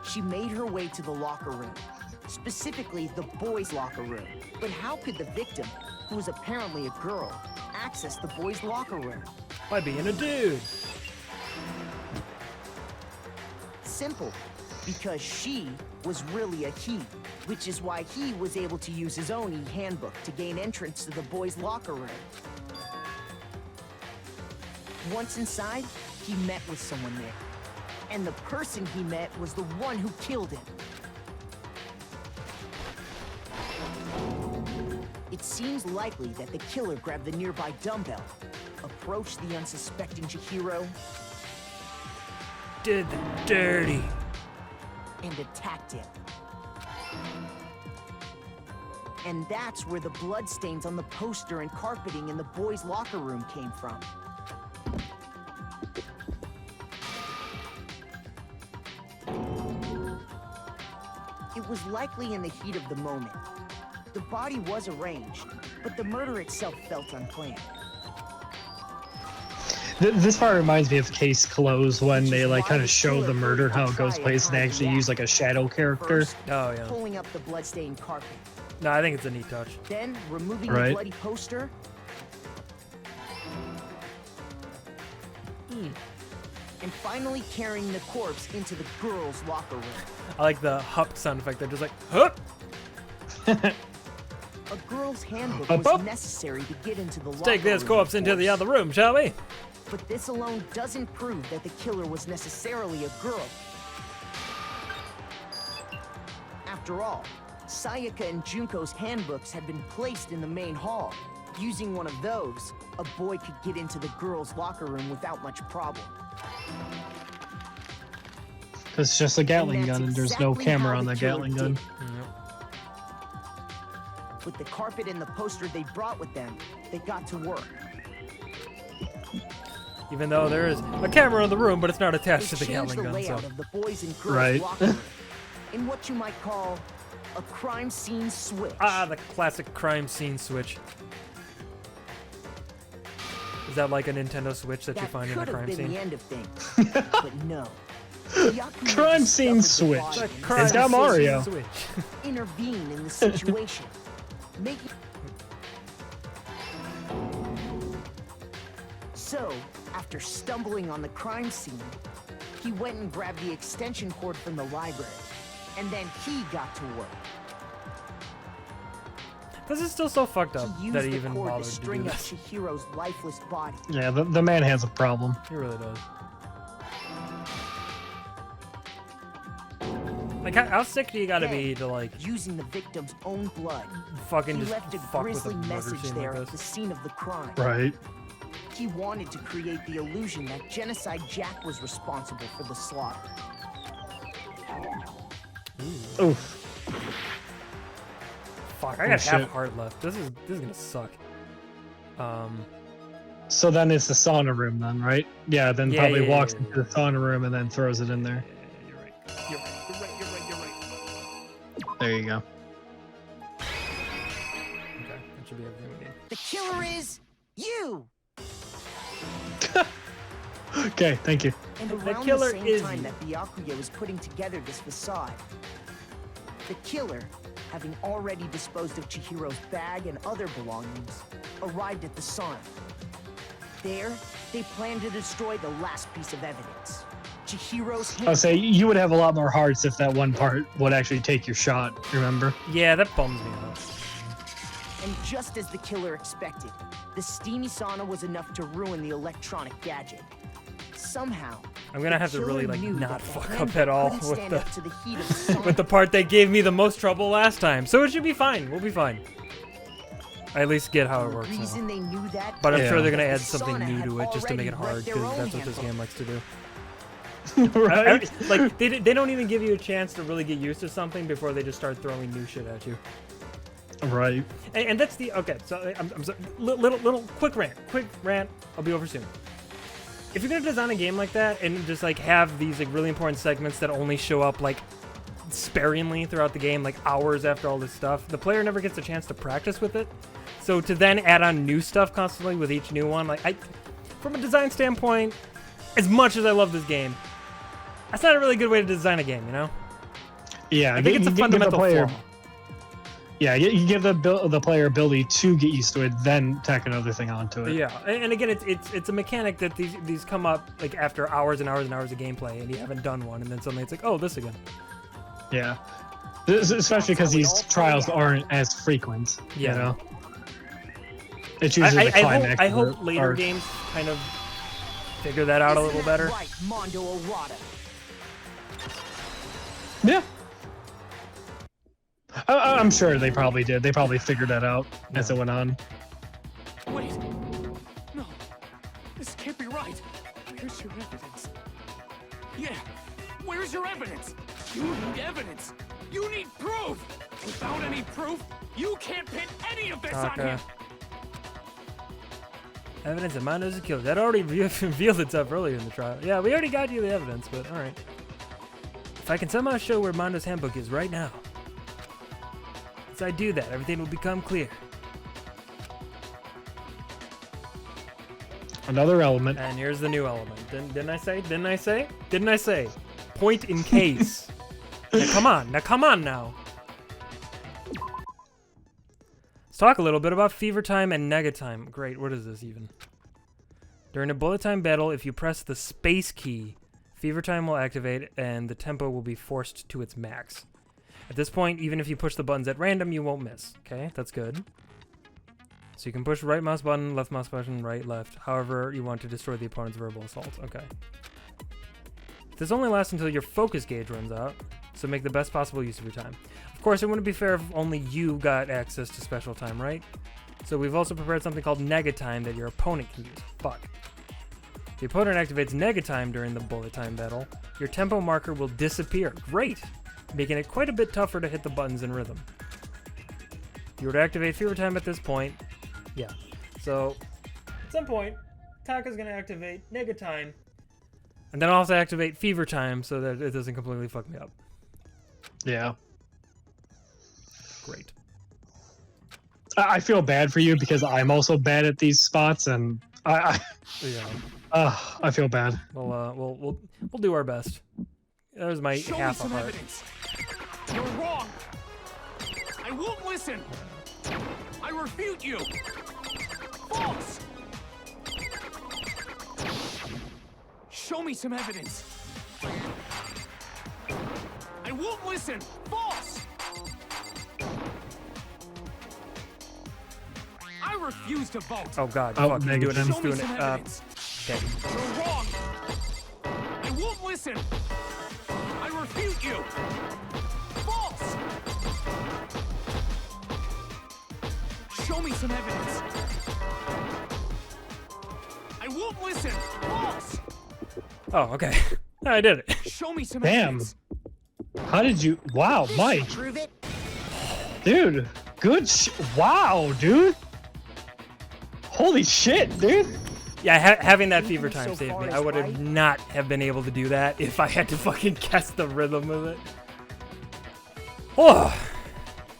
She made her way to the locker room, specifically the boys' locker room. But how could the victim, who was apparently a girl, access the boys' locker room? By being a dude. Simple, because she was really a he, which is why he was able to use his own e-handbook to gain entrance to the boys' locker room. Once inside, he met with someone there. And the person he met was the one who killed him. It seems likely that the killer grabbed the nearby dumbbell, approached the unsuspecting Chihiro, did the dirty, and attacked him. And that's where the bloodstains on the poster and carpeting in the boys' locker room came from. It was likely in the heat of the moment. The body was arranged, but the murder itself felt unplanned. This part reminds me of Case Closed when they like kind of show the murder, how it goes place, and they actually use like a shadow character. Oh yeah. Pulling up the bloodstained carpet. No, I think it's a neat touch. Then removing the bloody poster. And finally carrying the corpse into the girls' locker room. I like the hup sound effect. They're just like, hup! A girl Chihiro's handbook Up, was up. necessary to get into the Let's take locker this room, corpse of into the course. other room, shall we? But this alone doesn't prove that the killer was necessarily a girl. After all, Sayaka and Junko's handbooks had been placed in the main hall. Using one of those, a boy could get into the girls' locker room without much problem. Because it's just a Gatling And that's gun, and there's no exactly camera how on the the killer Gatling gun. With the carpet and the poster they brought with them, they got to work. Even though there is a camera in the room, but it's not attached to They the changed Gatling the gun, so. layout of the boys and girls' Right. locker room in what you might call a crime scene switch. Ah, the classic crime scene switch. Is that like a Nintendo Switch that you find in a could have crime been scene? the end of things, but no. Yakuza Crime scene discovered the switch. body It's got and Mario. Switch. intervene in the situation, making. So, after stumbling on the crime scene, he went and grabbed the extension cord from the library, and then he got to work. This is still so fucked up He used that he the even cord bothered to to do string up this. Chihiro's lifeless body. Yeah, the man has a problem. He really does. Like, how sick do you gotta be to, like, using the victim's own blood, fucking he just left a fuck with a grisly murder message scene there like at the this? scene of the crime. Right. He wanted to create the illusion that Genocide Jack was responsible for the slaughter. Oof. Fuck, I Oh, got half shit. heart left. This is gonna suck. So then it's the sauna room then, right? Yeah, then Yeah, probably yeah, walks yeah, into the sauna room and then throws it in there. You're right. There you go. Okay, that should be everything we need. The killer is you! Okay, thank you. And The around killer the same is time you. that Byakuya was putting together this facade, the killer, having already disposed of Chihiro's bag and other belongings, arrived at the sauna. There, they planned to destroy the last piece of evidence. Chihiro's hand. I'll say you would have a lot more hearts if that one part would actually take your shot, remember? Yeah, that bums me out. And just as the killer expected, the steamy sauna was enough to ruin the electronic gadget. Somehow, I'm gonna the have to really, killer like, knew not that the fuck handbook up at all couldn't with stand the up to the heat of the sauna. with the part that gave me the most trouble last time. So it should be fine. We'll be fine. I at least get how it works now. reason they knew that, But I'm sure they're gonna the add something sauna new had to it just to make it already hard, read their because own that's what this handbook. game likes to do. Right? Like, they don't even give you a chance to really get used to something before they just start throwing new shit at you. Right. And that's the okay. So I'm sorry, little quick rant. I'll be over soon. If you're gonna design a game like that and just like have these like really important segments that only show up like sparingly throughout the game, like hours after all this stuff, the player never gets a chance to practice with it. So to then add on new stuff constantly with each new one, like from a design standpoint, as much as I love this game, that's not a really good way to design a game, you know? Yeah, I think it's a give the fundamental player, flaw. Yeah, you give the player ability to get used to it, then tack another thing onto it. Yeah, and again, it's a mechanic that these come up like after hours and hours and hours of gameplay, and you haven't done one, and then suddenly it's like, oh, this again. Yeah. Especially because these trials aren't as frequent. Yeah. You know? It's usually the climax. I of hope the later arc. games kind of figure that out a little better. Right, Mondo Arata. Yeah. I'm sure they probably did. They probably figured that out as it went on. Wait. No. This can't be right. Where's your evidence? Yeah. Where's your evidence? You need evidence. You need proof. Without any proof, you can't pin any of this on Okay. him. Evidence that Mondo's a killer. That already revealed itself earlier in the trial. Yeah, we already got you the evidence, but alright. If I can somehow show where Mondo's handbook is right now, once I do that, everything will become clear. Another element. And here's the new element. Didn't I say? Didn't I say? Didn't I say? Point in case. Now come on. Now come on now. Let's talk a little bit about Fever Time and Nega Time. Great, what is this even? During a bullet time battle, if you press the space key, Fever Time will activate and the tempo will be forced to its max. At this point, even if you push the buttons at random, you won't miss. Okay, that's good. So you can push right mouse button, left mouse button, right, left, however you want to destroy the opponent's verbal assault. Okay. This only lasts until your focus gauge runs out, so make the best possible use of your time. Of course, it wouldn't be fair if only you got access to special time, right? So we've also prepared something called Negatime that your opponent can use. Fuck. If the opponent activates Negatime during the bullet time battle, your tempo marker will disappear. Great! Making it quite a bit tougher to hit the buttons in rhythm. If you were to activate Fever Time at this point, yeah. So, at some point, Taka's gonna activate Negatime, and then I'll have to activate Fever Time so that it doesn't completely fuck me up. Yeah. Great. I feel bad for you because I'm also bad at these spots, and I feel bad. We'll do our best. There's my Show half a me some heart. evidence. You're wrong. I won't listen. I refute you. False. Show me some evidence. I won't listen. False. I refuse to vote. Oh god, Oh, fuck, he's doing it, negative. he's Show me doing some it. evidence. Okay. You're wrong. I won't listen. I refute you. False. Show me some evidence. I won't listen. False. Oh, okay. I did it. Show me some Damn. evidence. How did you? Wow, Mike. Prove it. Dude, good. Wow, dude. Holy shit, dude. Yeah, having that fever Even time so saved far me. as I would have right? not have been able to do that if I had to fucking guess the rhythm of it. Oh,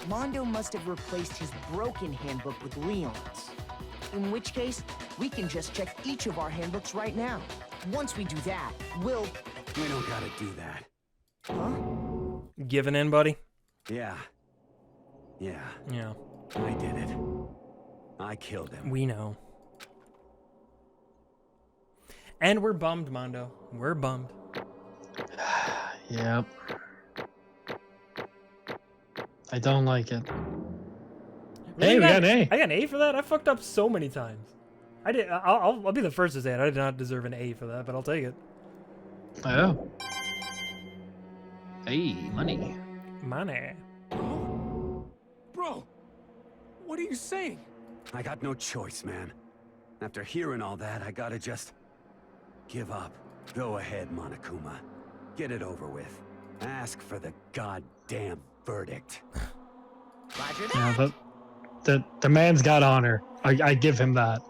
Mondo must have replaced his broken handbook with Leon's. In which case, we can just check each of our handbooks right now. Once we do that, we'll... We don't gotta do that. Huh? giving in, buddy. Yeah. Yeah. Yeah. I did it. I killed him. We know. And we're bummed, Mondo. We're bummed. Yep. I don't like it. Really? Hey, we got an A. I got an A for that? I fucked up so many times. I'll be the first to say it. I did not deserve an A for that, but I'll take it. Oh. Hey, money. Money. Bro, what are you saying? I got no choice, man. After hearing all that, I gotta just give up. Go ahead, Monokuma. Get it over with. Ask for the goddamn verdict. Roger Yeah, that. but the man's got honor. I give him that.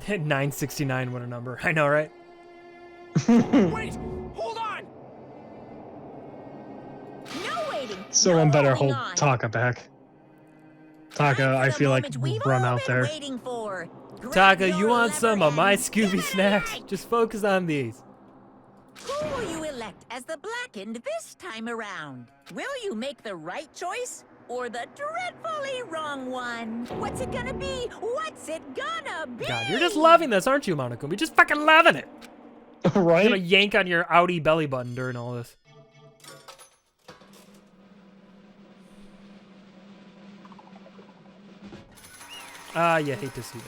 969, what a number. I know, right? Wait, hold on. No waiting. Someone no better holding hold on. Taka back. Taka, Time for I the feel like moment we've run all out been there. waiting for. Grab Taka, your you want some of my lever Scooby and snacks? give it Just focus on these. Who will you elect as the Blackened this time around? Will you make the right choice or the dreadfully wrong one? What's it gonna be? What's it gonna be? God, you're just loving this, aren't you, Monokuma? You're just fucking loving it. You're Right? gonna yank on your Audi belly button during all this. You hate to see it.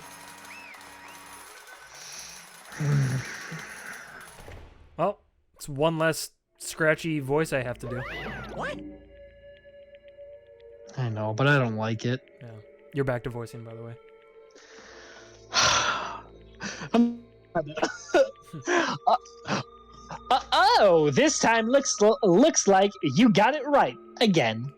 Well, it's one less scratchy voice I have to do. What? I know, but I don't like it. Yeah. You're back to voicing, by the way. Oh, this time looks like you got it right again.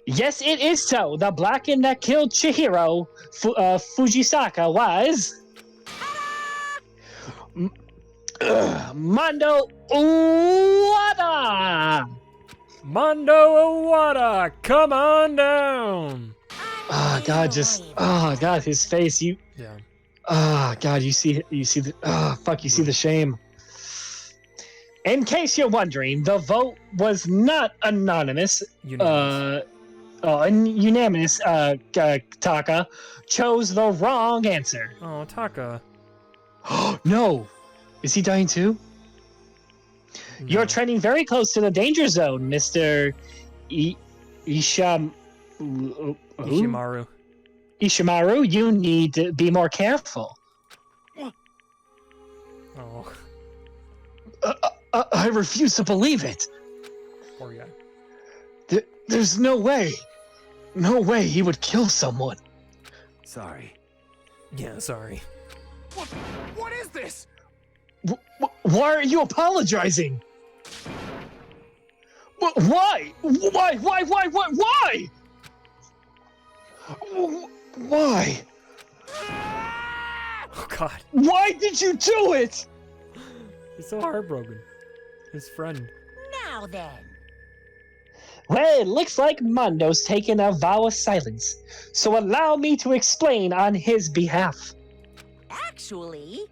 Yes, it is so. The Blackened that killed Chihiro Fujisaka was Mondo Uwada. Mondo Owada, come on down. Oh God, God, his face. Yeah. God, you see the you see the shame. In case you're wondering, the vote was not anonymous. Unanimous. Taka chose the wrong answer. Oh, Taka. No, is he dying too? No. You're trending very close to the danger zone, Mr. Ishimaru. Ishimaru, you need to be more careful. Oh, I refuse to believe it. poor guy. There's no way. No way he would kill someone. Sorry. Yeah, sorry. What is this? Why are you apologizing? Why? Why? Why? Oh God. Why did you do it? He's so heartbroken. His friend. Now then. Well, it looks like Mondo's taken a vow of silence, so allow me to explain on his behalf. Actually...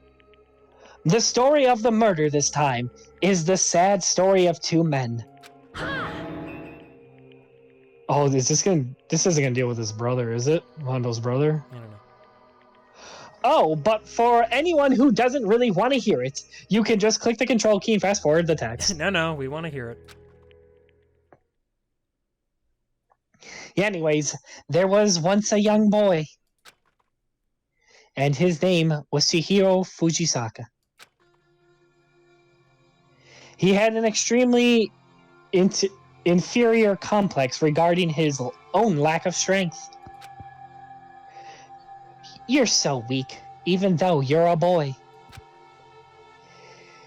The story of the murder this time is the sad story of two men. Oh, this isn't gonna deal with his brother, is it? Mondo's brother? I don't know. Oh, but for anyone who doesn't really want to hear it, you can just click the control key and fast forward the text. No, we want to hear it. Anyways, there was once a young boy, and his name was Chihiro Fujisaka. He had an extremely inferior complex regarding his own lack of strength. You're so weak, even though you're a boy.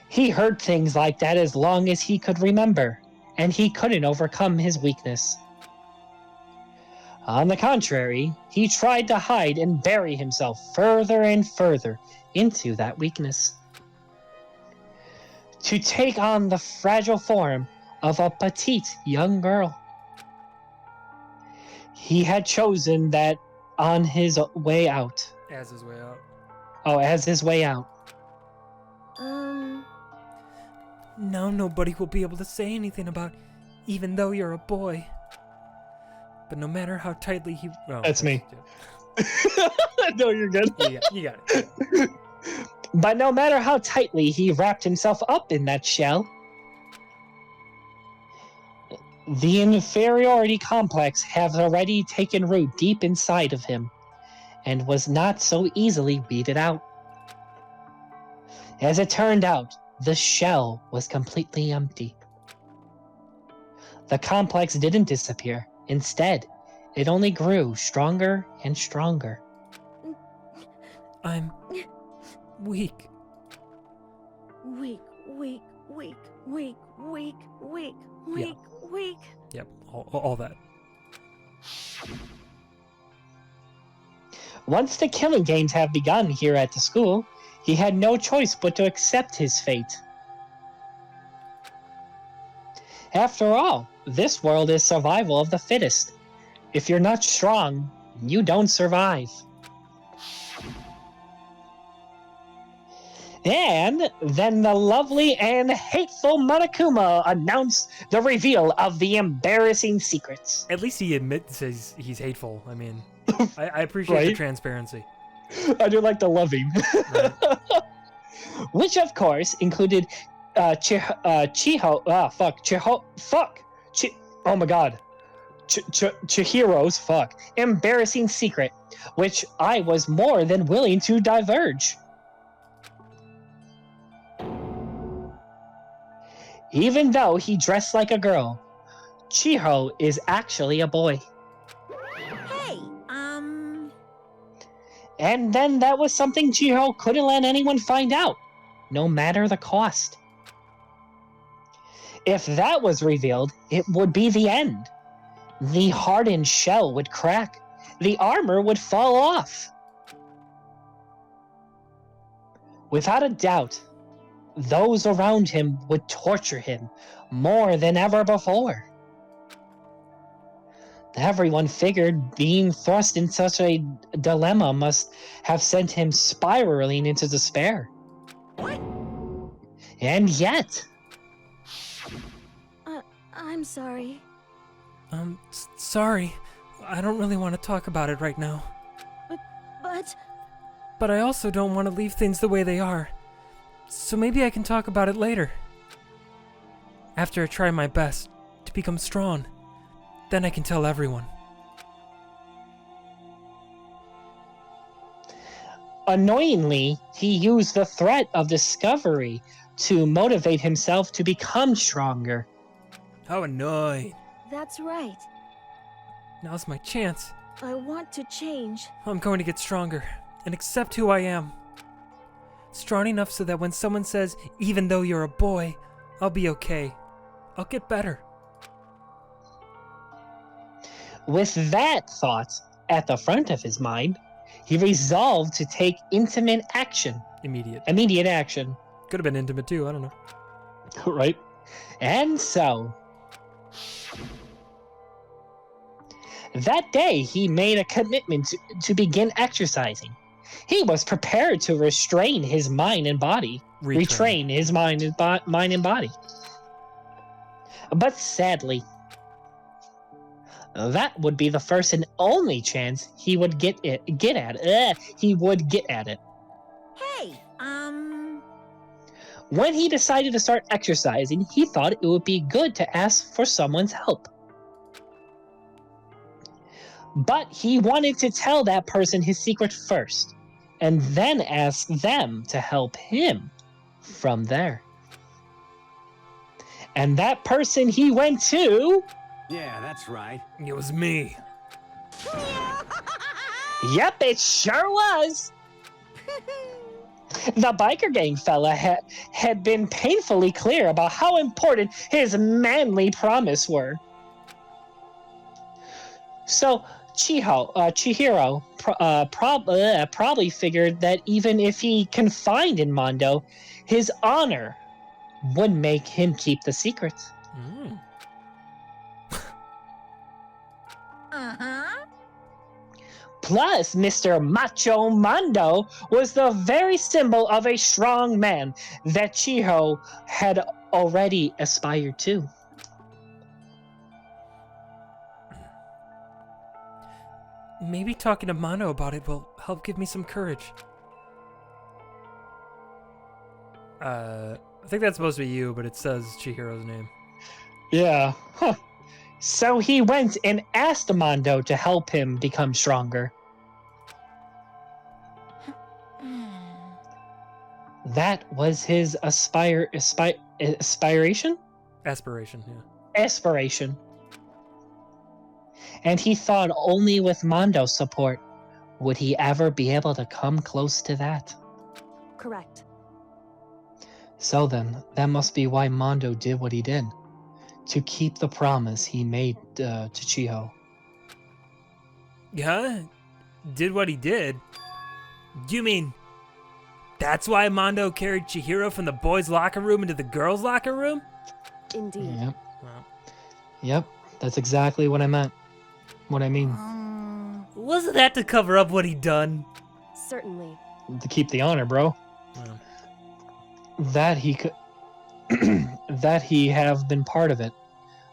He heard things like that as long as he could remember, and he couldn't overcome his weakness. On the contrary, he tried to hide and bury himself further and further into that weakness, to take on the fragile form of a petite young girl. He had chosen that on his way out. As his way out. Oh, as his way out. Now nobody will be able to say anything about even though you're a boy. But no matter how tightly he... Oh, that's me. No, you're good. You got it. But no matter how tightly he wrapped himself up in that shell, the inferiority complex has already taken root deep inside of him and was not so easily weeded out. As it turned out, the shell was completely empty. The complex didn't disappear. Instead, it only grew stronger and stronger. I'm weak. Weak. Yep, all that. Once the killing games have begun here at the school, he had no choice but to accept his fate. After all, this world is survival of the fittest. If you're not strong, you don't survive. And then the lovely and hateful Monokuma announced the reveal of the embarrassing secrets. At least he admits he's hateful. I mean, I appreciate the transparency. I do like the loving. Right. Which, of course, included Chihiro's embarrassing secret, which I was more than willing to diverge. Even though he dressed like a girl, Chihiro is actually a boy. Hey, And then that was something Chihiro couldn't let anyone find out, no matter the cost. If that was revealed, it would be the end. The hardened shell would crack. The armor would fall off. Without a doubt, those around him would torture him more than ever before. Everyone figured being thrust in such a dilemma must have sent him spiraling into despair. What? And yet... I'm sorry. Sorry. I don't really want to talk about it right now. But I also don't want to leave things the way they are. So maybe I can talk about it later. After I try my best to become strong, then I can tell everyone. Annoyingly, he used the threat of discovery to motivate himself to become stronger. How annoying. That's right. Now's my chance. I want to change. I'm going to get stronger and accept who I am. Strong enough so that when someone says, even though you're a boy, I'll be okay. I'll get better. With that thought at the front of his mind, he resolved to take intimate action. Immediate action. Could have been intimate too, I don't know. Right? And so, that day he made a commitment to begin exercising. He was prepared to restrain his mind and body. Retrain his mind and body. But sadly, that would be the first and only chance he would get at it. Hey, When he decided to start exercising, he thought it would be good to ask for someone's help. But he wanted to tell that person his secret first, and then ask them to help him from there. And that person he went to... Yeah, that's right. It was me. Yep, it sure was. The biker gang fella had been painfully clear about how important his manly promise were. So Chihiro probably figured that even if he confined in Mondo, his honor would make him keep the secret. Plus, Mr. Macho Mondo was the very symbol of a strong man that Chiho had already aspired to. Maybe talking to Mondo about it will help give me some courage. I think that's supposed to be you, but it says Chihiro's name. Yeah. Huh. So he went and asked Mondo to help him become stronger. That was his aspiration? Aspiration, yeah. Aspiration. And he thought only with Mondo's support would he ever be able to come close to that. Correct. So then, that must be why Mondo did what he did. To keep the promise he made to Chiho. Yeah? Did what he did? You mean that's why Mondo carried Chihiro from the boys' locker room into the girls' locker room? Indeed. Yep. Yep, that's exactly what I meant. What I mean. Wasn't that to cover up what he'd done? Certainly. To keep the honor, bro. Yeah. That he could... that he have been part of it.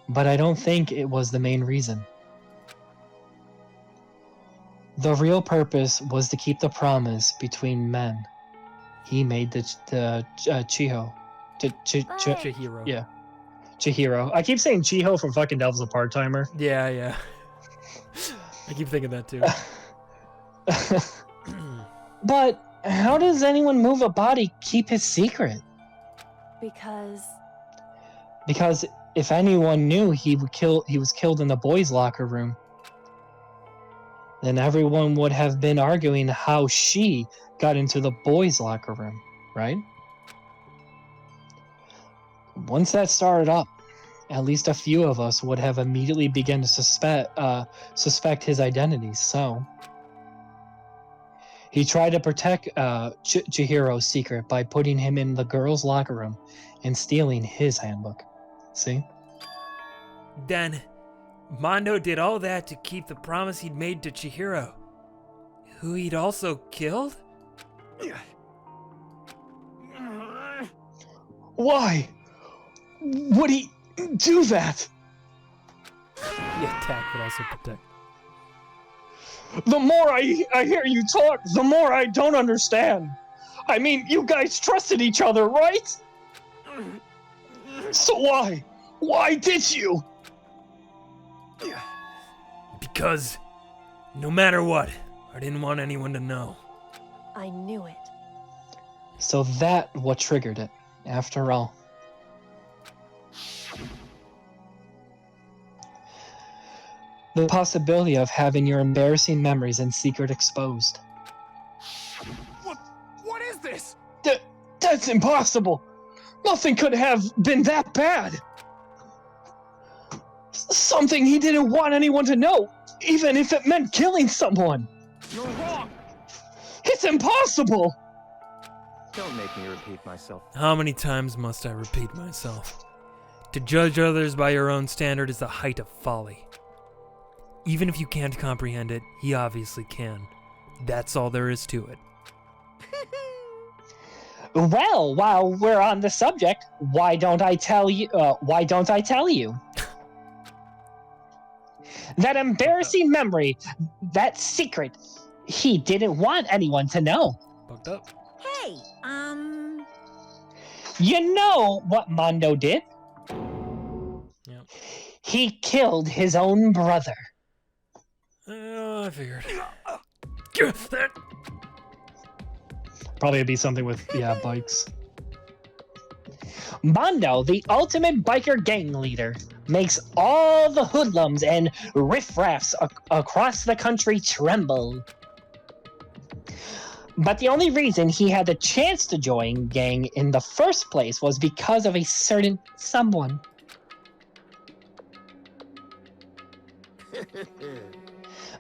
But I don't think it was the main reason. The real purpose was to keep the promise between men. He made the Chiho. Chihiro. Yeah. Chihiro. I keep saying Chiho from fucking Devils a Part-Timer. Yeah, yeah. I keep thinking that too. But how does anyone move a body keep his secret? Because if anyone knew he was killed in the boys' locker room, then everyone would have been arguing how she got into the boys' locker room, right? Once that started up, at least a few of us would have immediately begun to suspect his identity. So he tried to protect Chihiro's secret by putting him in the girls' locker room and stealing his handbook. See? Then Mondo did all that to keep the promise he'd made to Chihiro, who he'd also killed? Why would he do that? Yeah, attack, but also protect. The more I hear you talk, the more I don't understand. I mean, you guys trusted each other, right? So why? Why did you? Because no matter what, I didn't want anyone to know. I knew it. So that what triggered it, after all. The possibility of having your embarrassing memories in secret exposed. What is this? That's impossible! Nothing could have been that bad! Something he didn't want anyone to know, even if it meant killing someone! You're wrong! It's impossible! Don't make me repeat myself. How many times must I repeat myself? To judge others by your own standard is the height of folly. Even if you can't comprehend it, he obviously can. That's all there is to it. Well, while we're on the subject, why don't I tell you? That embarrassing memory, that secret, he didn't want anyone to know. Fucked up. Hey, You know what Mondo did? Yeah. He killed his own brother. I figured. Probably it'd be something with, bikes. Mondo, the ultimate biker gang leader, makes all the hoodlums and riffraffs across the country tremble. But the only reason he had the chance to join gang in the first place was because of a certain someone.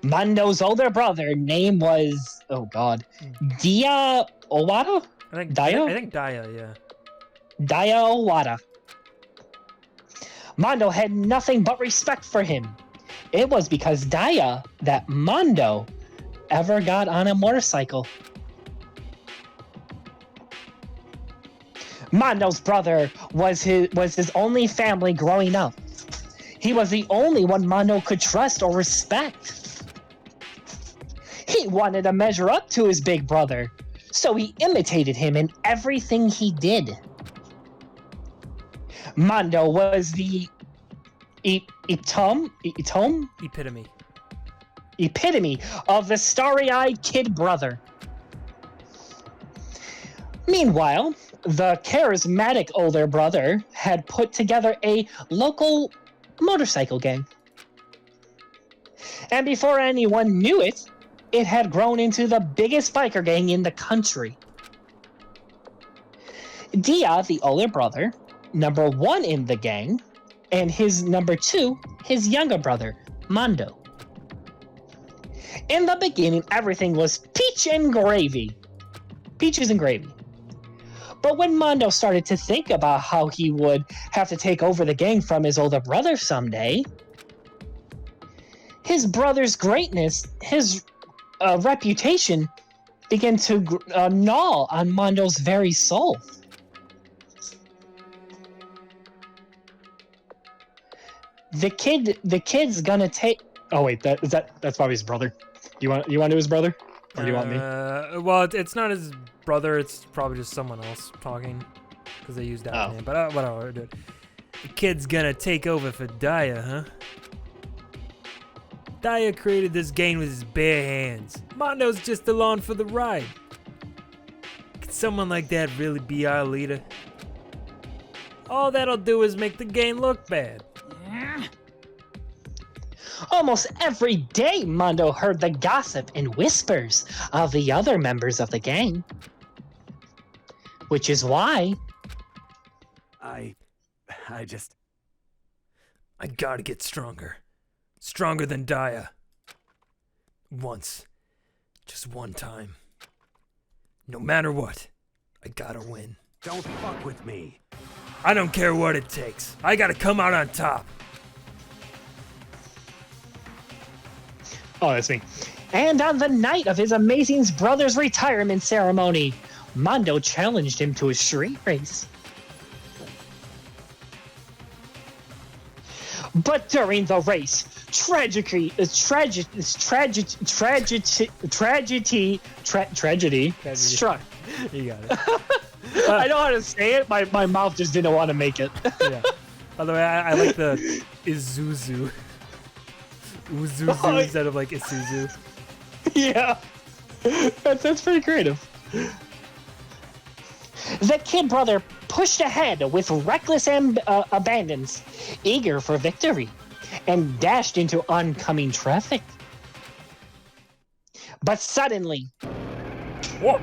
Mondo's older brother name was, Dia Owada? I think Daya, yeah. Daya Owada. Mondo had nothing but respect for him. It was because Daya that Mondo ever got on a motorcycle. Mondo's brother was his only family growing up. He was the only one Mondo could trust or respect. He wanted to measure up to his big brother, so he imitated him in everything he did. Mondo was the epitome of the starry-eyed kid brother. Meanwhile, the charismatic older brother had put together a local motorcycle gang. And before anyone knew it, it had grown into the biggest biker gang in the country. Dia, the older brother, number one in the gang, and his number two, his younger brother, Mondo. In the beginning, everything was peaches and gravy. But when Mondo started to think about how he would have to take over the gang from his older brother someday, his brother's greatness, his reputation, began to gnaw on Mondo's very soul. The kid's gonna take. Oh wait, that's probably his brother. You want to do his brother, or do you want me? Well, it's not his brother. It's probably just someone else talking, because they used that name. But whatever, dude. The kid's gonna take over for Daya, huh? Daya created this game with his bare hands. Mondo's just along for the ride. Could someone like that really be our leader? All that'll do is make the game look bad. Almost every day, Mondo heard the gossip and whispers of the other members of the gang. Which is why... I gotta get stronger. Stronger than Daya. Once. Just one time. No matter what, I gotta win. Don't fuck with me. I don't care what it takes. I gotta come out on top. Oh, that's me. And on the night of his amazing brother's retirement ceremony, Mondo challenged him to a street race. But during the race, tragedy struck. You got it. I know how to say it. My mouth just didn't want to make it. Yeah. By the way, I like the Isuzu. Uzuzu instead of like Isuzu. Yeah. That's pretty creative. The kid brother pushed ahead with reckless abandons, eager for victory, and dashed into oncoming traffic. But suddenly... Whoa!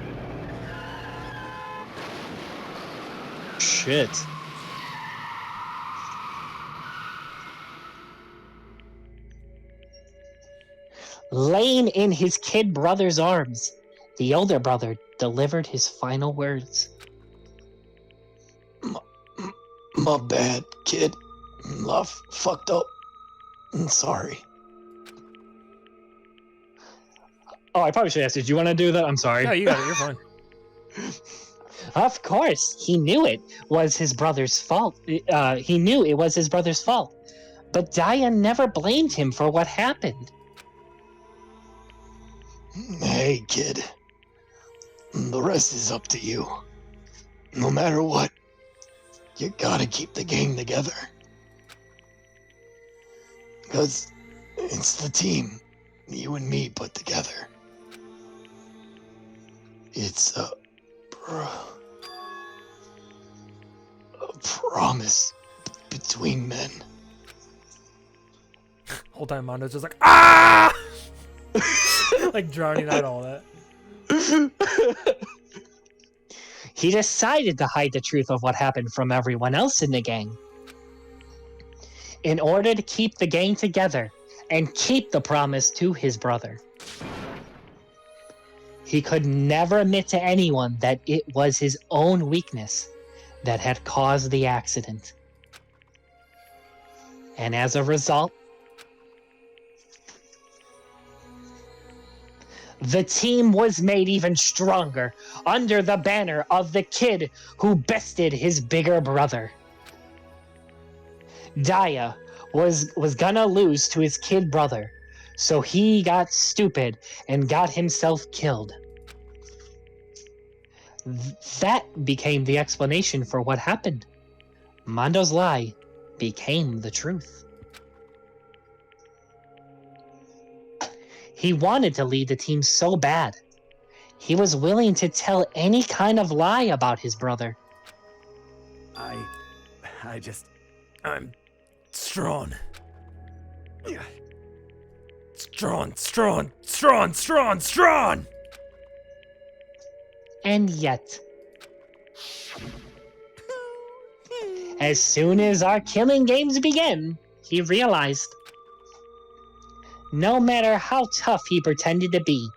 Shit. Laying in his kid brother's arms, the older brother delivered his final words. My bad, kid. I fucked up. I'm sorry. Oh, I probably should ask, did you want to do that? I'm sorry. No, you got it. You're fine. Of course, he knew it was his brother's fault. He knew it was his brother's fault. But Daya never blamed him for what happened. Hey, kid. The rest is up to you. No matter what, you gotta keep the gang together. Because it's the team you and me put together. It's a promise between men. Whole time Mondo's just like, ah! Like drowning out all that. He decided to hide the truth of what happened from everyone else in the gang. In order to keep the gang together and keep the promise to his brother. He could never admit to anyone that it was his own weakness that had caused the accident. And as a result, the team was made even stronger under the banner of the kid who bested his bigger brother. Daya was gonna lose to his kid brother, so he got stupid and got himself killed. That became the explanation for what happened. Mondo's lie became the truth. He wanted to lead the team so bad. He was willing to tell any kind of lie about his brother. I'm strong. Strong! And yet, as soon as our killing games began, he realized no matter how tough he pretended to be,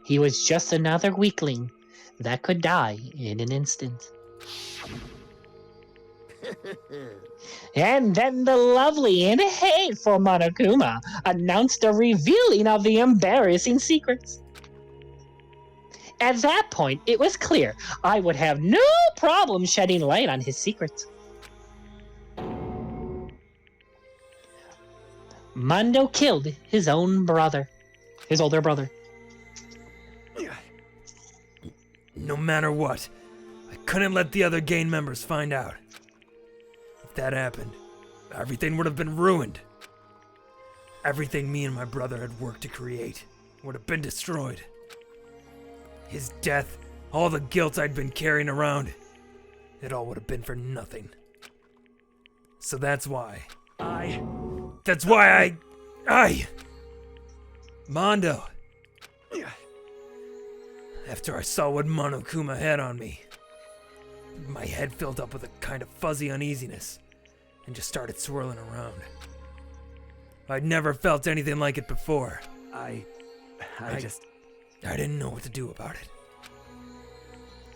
he was just another weakling that could die in an instant. And then the lovely and hateful Monokuma announced a revealing of the embarrassing secrets. At that point, it was clear I would have no problem shedding light on his secrets. Mondo killed his own brother. His older brother. No matter what, I couldn't let the other gang members find out. If that happened, everything would have been ruined. Everything me and my brother had worked to create would have been destroyed. His death, all the guilt I'd been carrying around, it all would have been for nothing. So that's why Mondo. After I saw what Monokuma had on me, my head filled up with a kind of fuzzy uneasiness and just started swirling around. I'd never felt anything like it before. I didn't know what to do about it.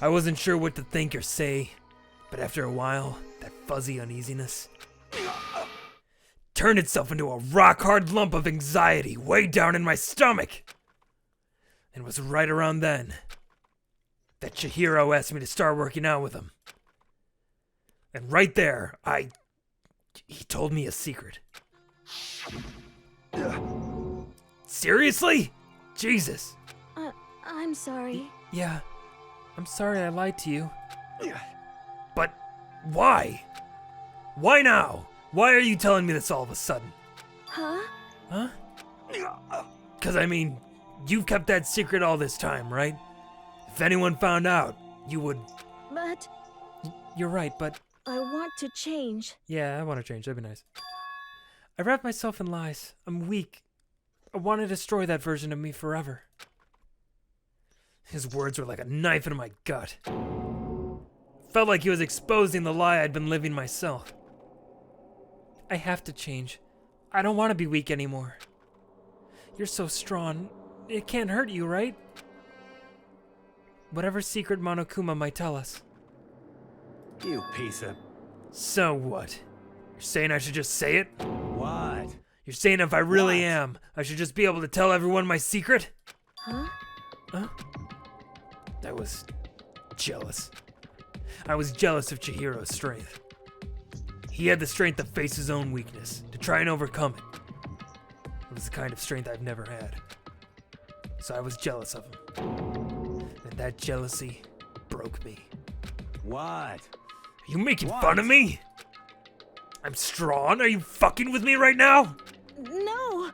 I wasn't sure what to think or say, but after a while, that fuzzy uneasiness turned itself into a rock-hard lump of anxiety way down in my stomach. And it was right around then that Chihiro asked me to start working out with him. And right there, he told me a secret. Seriously? Jesus. I'm sorry. Yeah, I'm sorry I lied to you. But why? Why now? Why are you telling me this all of a sudden? Huh? Because, I mean, you've kept that secret all this time, right? If anyone found out, you would... But You're right, but... I want to change. Yeah, I want to change. That'd be nice. I wrapped myself in lies. I'm weak. I want to destroy that version of me forever. His words were like a knife into my gut. Felt like he was exposing the lie I'd been living myself. I have to change. I don't want to be weak anymore. You're so strong. It can't hurt you, right? Whatever secret Monokuma might tell us. You piece of... So what? You're saying I should just say it? What? You're saying if I really am, I should just be able to tell everyone my secret? Huh? Huh? I was jealous. I was jealous of Chihiro's strength. He had the strength to face his own weakness, to try and overcome it. It was the kind of strength I've never had. So I was jealous of him. And that jealousy broke me. What? Are you making fun of me? I'm strong? Are you fucking with me right now? No!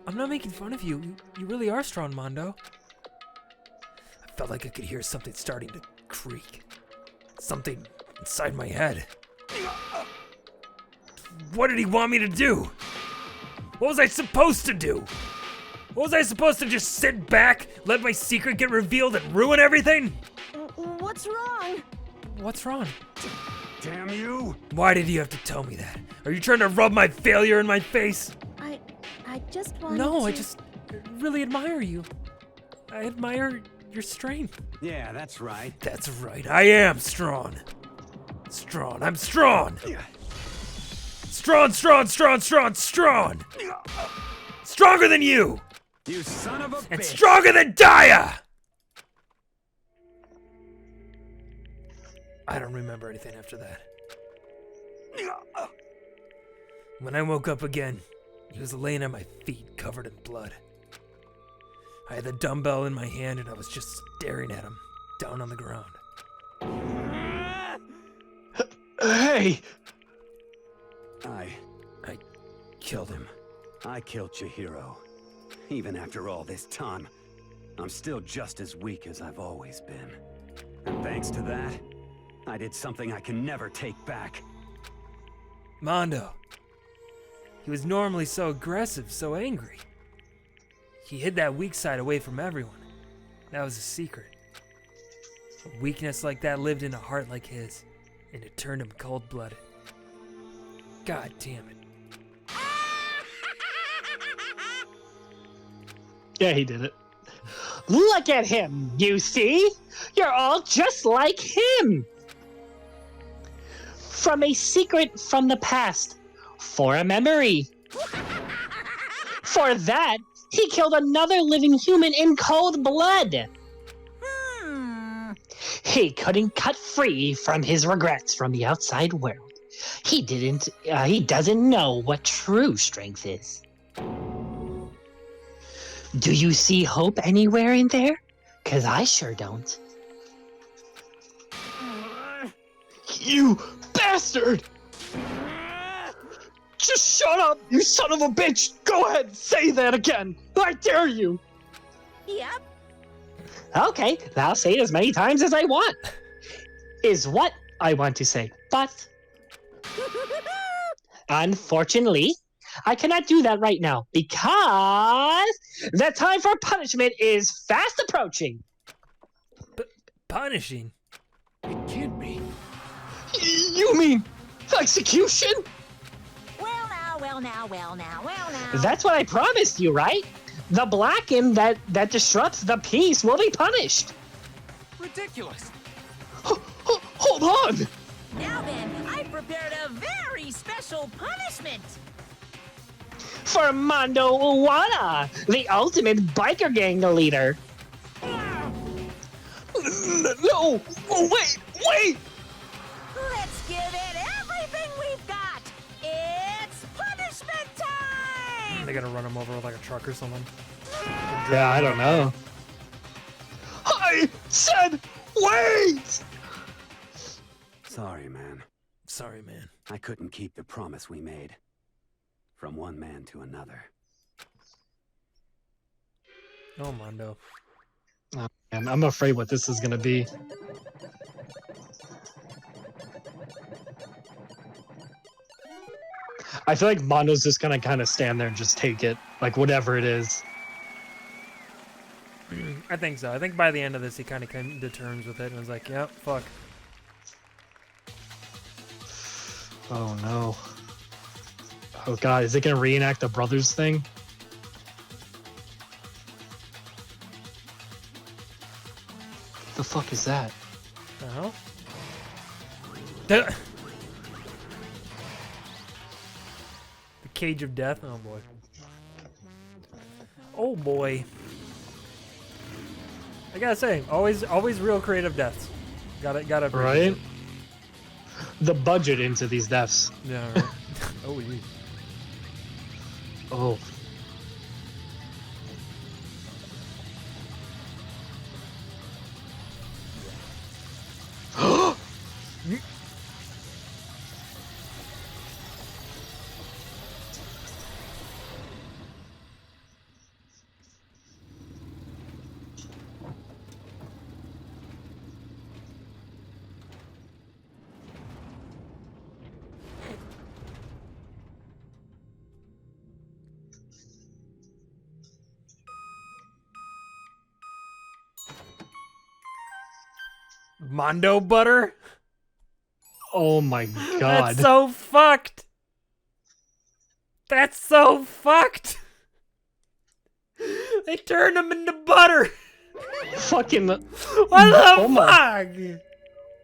I'm not making fun of you. You really are strong, Mondo. I felt like I could hear something starting to creak. Something inside my head. What did he want me to do? What was I supposed to do? What was I supposed to just sit back, let my secret get revealed and ruin everything? What's wrong? What's wrong? Damn you! Why did you have to tell me that? Are you trying to rub my failure in my face? I just wanted No, to... I just really admire you. I admire your strength. Yeah, that's right. That's right. I am strong. Strong. I'm strong. Strong. Stronger than you. You son of a And bitch. stronger than Daya. I don't remember anything after that. When I woke up again, he was laying at my feet, covered in blood. I had the dumbbell in my hand and I was just staring at him, down on the ground. Hey! I killed him. I killed Chihiro. Even after all this time, I'm still just as weak as I've always been. And thanks to that, I did something I can never take back. Mondo. He was normally so aggressive, so angry. He hid that weak side away from everyone. That was a secret. A weakness like that lived in a heart like his, and it turned him cold-blooded. God damn it. Yeah, he did it. Look at him, you see? You're all just like him. From a secret from the past, for a memory. For that, he killed another living human in cold blood. He couldn't cut free from his regrets from the outside world. He doesn't know what true strength is. Do you see hope anywhere in there? 'Cause I sure don't. You bastard! Just shut up, you son of a bitch! Go ahead, say that again! I dare you! Yep. Okay, I'll say it as many times as I want. Is what I want to say. But unfortunately, I cannot do that right now because the time for punishment is fast approaching. Punishing? It can't be. You mean execution? Well now. That's what I promised you, right? The Blackened that disrupts the peace will be punished. Ridiculous. Hold on! Now then, I prepared a very special punishment. For Mondo Uwana, the ultimate biker gang leader. No! Oh, wait! Let's give it everything we've got. It's punishment time. They gotta run him over with like a truck or something. Yeah, I don't know. I said wait! Sorry, man. Sorry, man. I couldn't keep the promise we made. From one man to another. Oh, Mondo. Oh, man, I'm afraid what this is gonna be. I feel like Mondo's just gonna kind of stand there and just take it, like whatever it is. I think so. I think by the end of this, he kind of came to terms with it and was like, "Yep, fuck." Oh no. Oh god, is it gonna reenact the brothers thing? The fuck is that? The hell? The Cage of Death. Oh boy. Oh boy. I gotta say, always real creative deaths. Gotta right? The budget into these deaths. Yeah. Right. Oh, geez. Oh. Mondo butter? Oh my god. That's so fucked. That's so fucked. They turned him into butter. Fucking. What the oh fuck?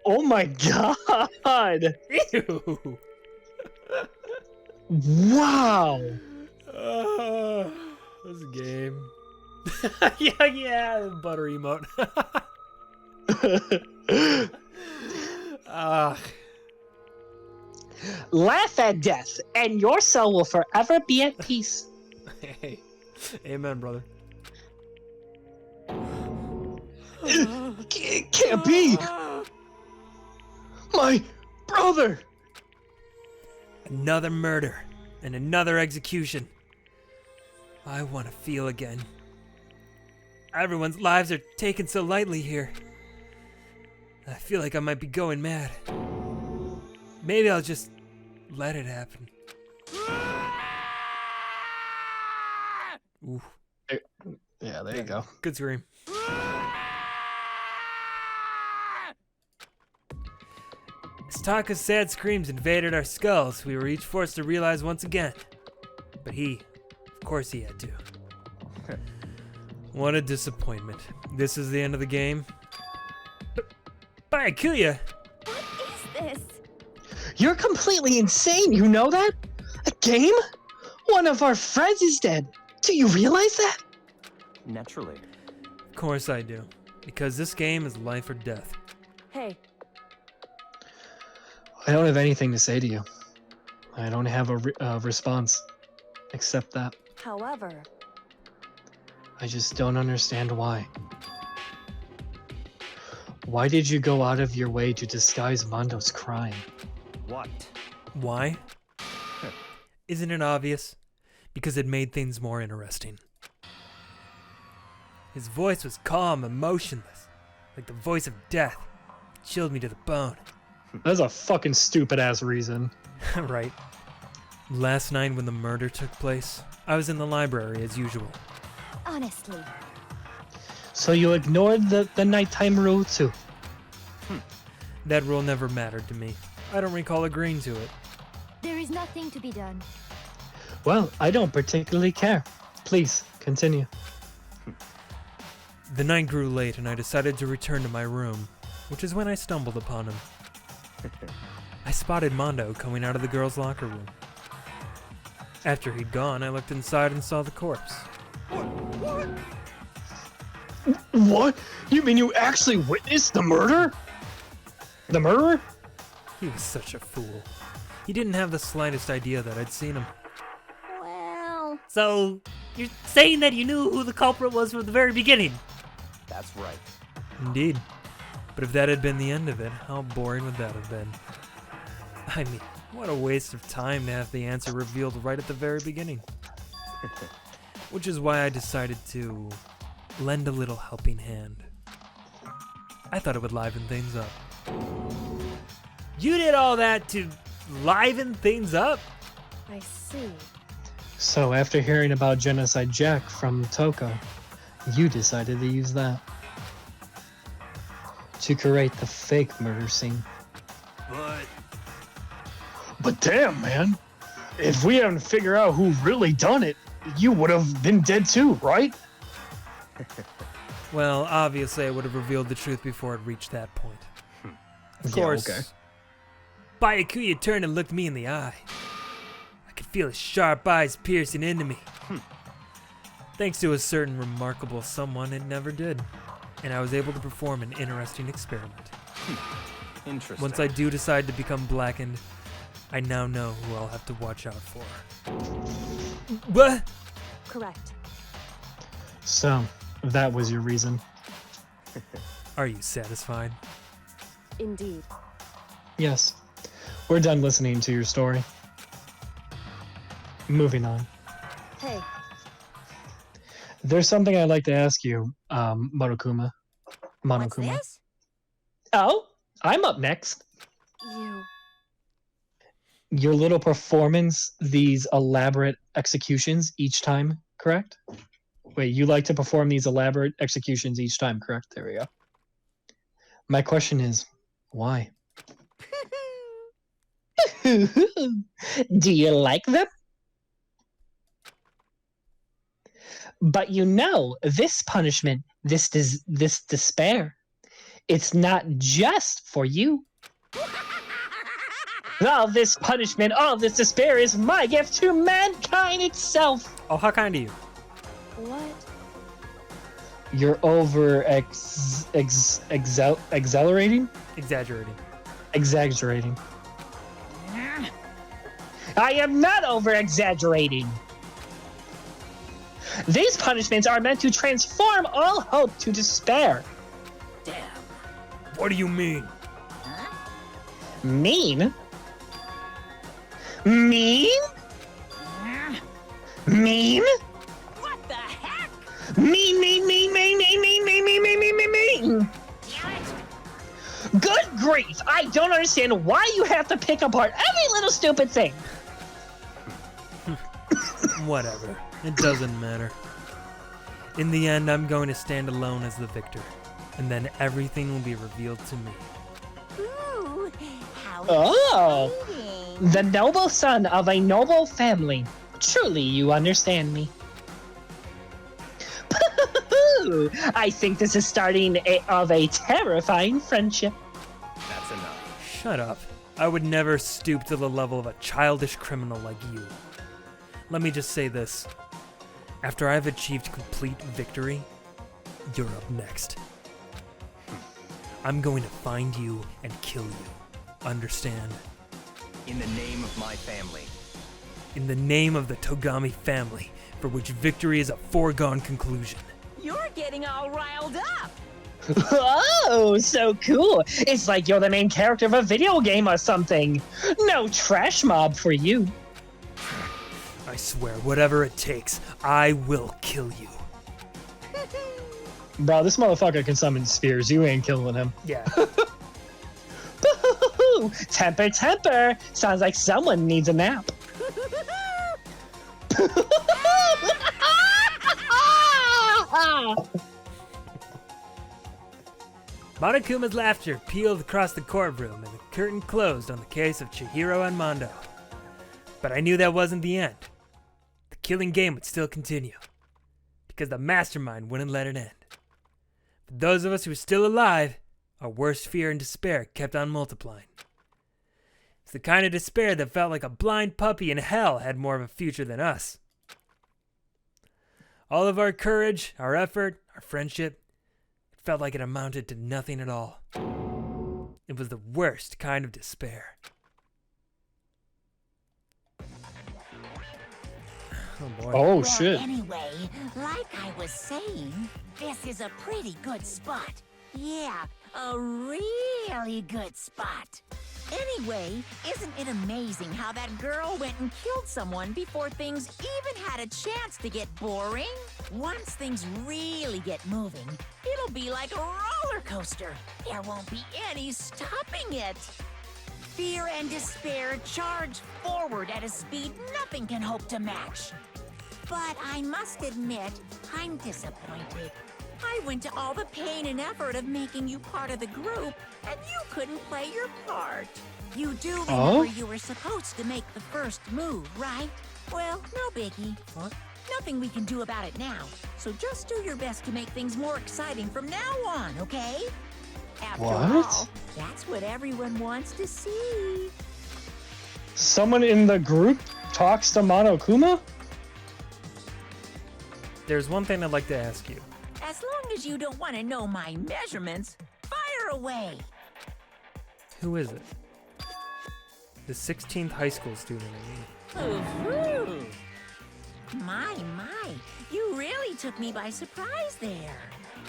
Oh my god. Ew. Wow. This game. yeah, the butter emote. Laugh at death, and your soul will forever be at peace. Hey, amen, brother. It can't be. My brother. Another murder and another execution. I want to feel again. Everyone's lives are taken so lightly here. I feel like I might be going mad. Maybe I'll just let it happen. Ooh. Yeah, there you go. Good scream. As Taka's sad screams invaded our skulls, we were each forced to realize once again. But of course he had to. What a disappointment. This is the end of the game. Bye, Kuya. What is this? You're completely insane, you know that? A game? One of our friends is dead. Do you realize that? Naturally. Of course I do. Because this game is life or death. Hey. I don't have anything to say to you. I don't have a response. Except that. However. I just don't understand why. Why did you go out of your way to disguise Mondo's crime? What? Why? Isn't it obvious? Because it made things more interesting. His voice was calm and motionless, like the voice of death. It chilled me to the bone. That's a fucking stupid-ass reason. Right. Last night when the murder took place, I was in the library as usual. Honestly. So you ignored the nighttime rule too? That rule never mattered to me. I don't recall agreeing to it. There is nothing to be done. Well, I don't particularly care. Please, continue. The night grew late and I decided to return to my room, which is when I stumbled upon him. I spotted Mondo coming out of the girls' locker room. After he'd gone, I looked inside and saw the corpse. What? You mean you actually witnessed the murder? The murderer? He was such a fool. He didn't have the slightest idea that I'd seen him. Well... So, you're saying that you knew who the culprit was from the very beginning? That's right. Indeed. But if that had been the end of it, how boring would that have been? I mean, what a waste of time to have the answer revealed right at the very beginning. Which is why I decided to lend a little helping hand. I thought it would liven things up. You did all that to liven things up? I see. So after hearing about Genocide Jack from Toko, you decided to use that to create the fake murder scene. But damn, man. If we haven't figured out who really done it, you would have been dead too, right? Well, obviously I would have revealed the truth before it reached that point. Of course, okay. Byakuya turned and looked me in the eye. I could feel his sharp eyes piercing into me. Thanks to a certain remarkable someone, it never did. And I was able to perform an interesting experiment. Interesting. Once I do decide to become blackened, I now know who I'll have to watch out for. What? Correct. So, that was your reason. Are you satisfied? Indeed. Yes. We're done listening to your story. Moving on. Hey, There's something I'd like to ask you, Monokuma. What's this? Oh, I'm up next. you. Your little performance, these elaborate executions each time, correct? Wait, you like to perform these elaborate executions each time, correct? There we go. My question is, why? Do you like them? But you know, this punishment, this despair, it's not just for you. All this punishment, all this despair is my gift to mankind itself. Oh, how kind of you. What? You're over exaggerating? Exaggerating. Exaggerating. I am not over exaggerating. These punishments are meant to transform all hope to despair. Damn. What do you mean? Mean? Mean? Mean? What the heck? Mean. Good grief! I don't understand why you have to pick apart every little stupid thing. Whatever. It doesn't matter. In the end, I'm going to stand alone as the victor, and then everything will be revealed to me. Ooh, how Oh, exciting. the noble son of a noble family. Truly, you understand me. I think this is starting of a terrifying friendship. That's enough. Shut up. I would never stoop to the level of a childish criminal like you. Let me just say this. After I've achieved complete victory, you're up next. I'm going to find you and kill you. Understand? In the name of my family. In the name of the Togami family, for which victory is a foregone conclusion. You're getting all riled up. Oh, so cool. It's like you're the main character of a video game or something. No trash mob for you. I swear, whatever it takes, I will kill you. Bro, this motherfucker can summon spheres. You ain't killing him. Yeah. Temper, temper. Sounds like someone needs a nap. Monokuma's laughter peeled across the courtroom and the curtain closed on the case of Chihiro and Mondo. But I knew that wasn't the end. The killing game would still continue, because the mastermind wouldn't let it end. For those of us who were still alive, our worst fear and despair kept on multiplying. It's the kind of despair that felt like a blind puppy in hell had more of a future than us. All of our courage, our effort, our friendship, it felt like it amounted to nothing at all. It was the worst kind of despair. Oh boy. Oh, Well, shit. Anyway, like I was saying, this is a pretty good spot. Yeah, a really good spot. Anyway, isn't it amazing how that girl went and killed someone before things even had a chance to get boring? Once things really get moving, it'll be like a roller coaster. There won't be any stopping it. Fear and despair charge forward at a speed nothing can hope to match. But I must admit, I'm disappointed. I went to all the pain and effort of making you part of the group, and you couldn't play your part. You do remember you were supposed to make the first move, right? Well, no biggie. What? Nothing we can do about it now, so just do your best to make things more exciting from now on, okay? After all, that's what everyone wants to see. Someone in the group talks to Monokuma? There's one thing I'd like to ask you. As long as you don't want to know my measurements, fire away. Who is it? The 16th high school student, I mean. Ooh-hoo. My, you really took me by surprise there.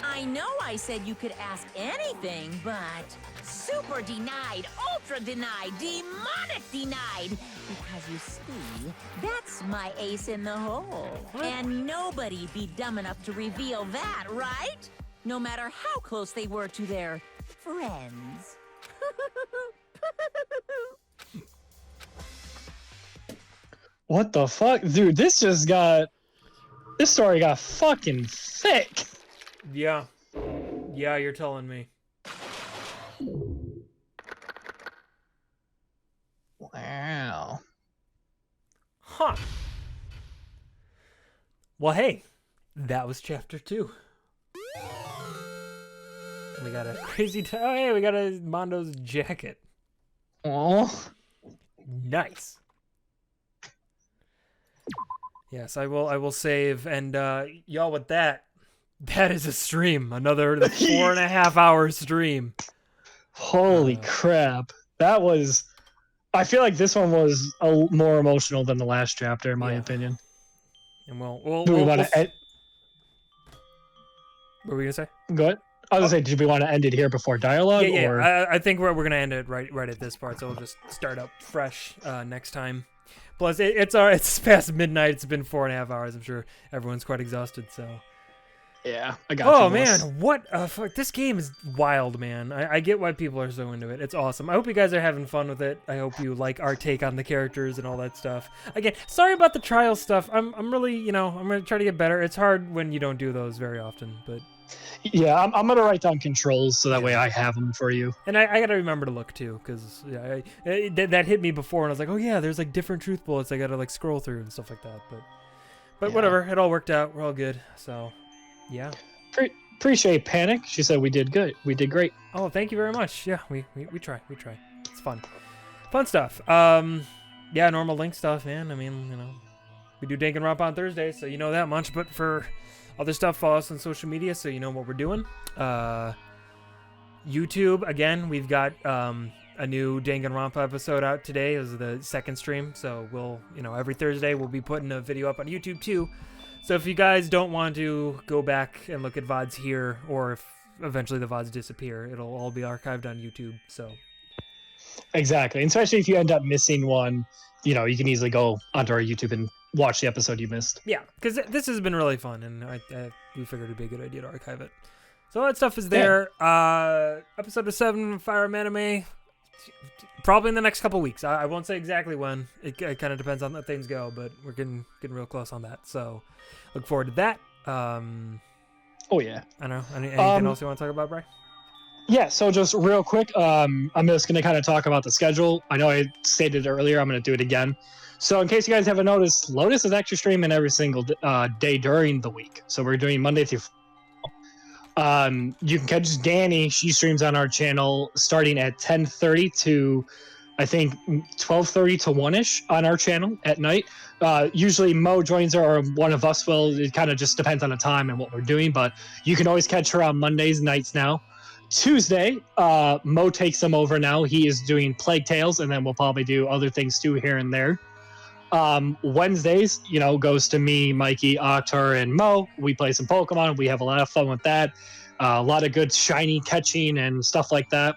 I know I said you could ask anything, but super denied, ultra denied, demonic denied. Because you see, that's my ace in the hole. And nobody'd be dumb enough to reveal that, right? No matter how close they were to their friends. What the fuck? Dude, this story got fucking thick. Yeah. Yeah, you're telling me. Wow. Huh. Well, hey, that was chapter 2. We got a crazy oh, hey, we got a Mondo's jacket. Oh. Nice. Yes, I will save, and y'all, with that is a stream. Another 4.5 hour stream. Holy crap. That was... I feel like this one was more emotional than the last chapter, in my opinion. And we'll do we want to end... What were we going to say? Go ahead. I was going to say, did we want to end it here before dialogue? Yeah. Or... I think we're going to end it right at this part, so we'll just start up fresh next time. Plus, it's past midnight. It's been 4.5 hours. I'm sure everyone's quite exhausted. So, yeah, I got. Oh man, what? Fuck! This game is wild, man. I get why people are so into it. It's awesome. I hope you guys are having fun with it. I hope you like our take on the characters and all that stuff. Again, sorry about the trial stuff. I'm really, I'm gonna try to get better. It's hard when you don't do those very often, but. Yeah, I'm gonna write down controls so that way I have them for you. And I gotta remember to look too, because that hit me before, and I was like, oh yeah, there's like different truth bullets I gotta like scroll through and stuff like that. But whatever, it all worked out. We're all good. So, yeah. Appreciate Panic. She said we did good. We did great. Oh, thank you very much. Yeah, we try. It's fun stuff. Yeah, normal Link stuff, man. I mean, we do Danganronpa on Thursday, so you know that much. But for other stuff, follow us on social media so you know what we're doing. YouTube, again, we've got a new Danganronpa episode out today. It was the second stream, so we'll, every Thursday we'll be putting a video up on YouTube too. So if you guys don't want to go back and look at VODs here, or if eventually the VODs disappear, it'll all be archived on YouTube. So exactly, and especially if you end up missing one, you can easily go onto our YouTube and watch the episode you missed. Yeah, because this has been really fun, and we figured it'd be a good idea to archive it. So all that stuff is there. Yeah. Episode 7 of Fire Emblem Anime, probably in the next couple weeks. I won't say exactly when. It kind of depends on how things go, but we're getting real close on that. So look forward to that. Oh yeah. I don't know. Anything else you want to talk about, Bri? Yeah, so just real quick, I'm just going to kind of talk about the schedule. I know I stated it earlier. I'm going to do it again. So in case you guys haven't noticed, Lotus is actually streaming every single day during the week. So we're doing Monday through you can catch Danny. She streams on our channel starting at 10:30 to, I think, 12:30 to 1-ish on our channel at night. Usually Mo joins her or one of us will. It kind of just depends on the time and what we're doing. But you can always catch her on Mondays nights now. Tuesday, Mo takes them over now. He is doing Plague Tales, and then we'll probably do other things too here and there. Wednesdays, goes to me, Mikey, Octar, and Mo. We play some Pokemon. We have a lot of fun with that. A lot of good shiny catching and stuff like that.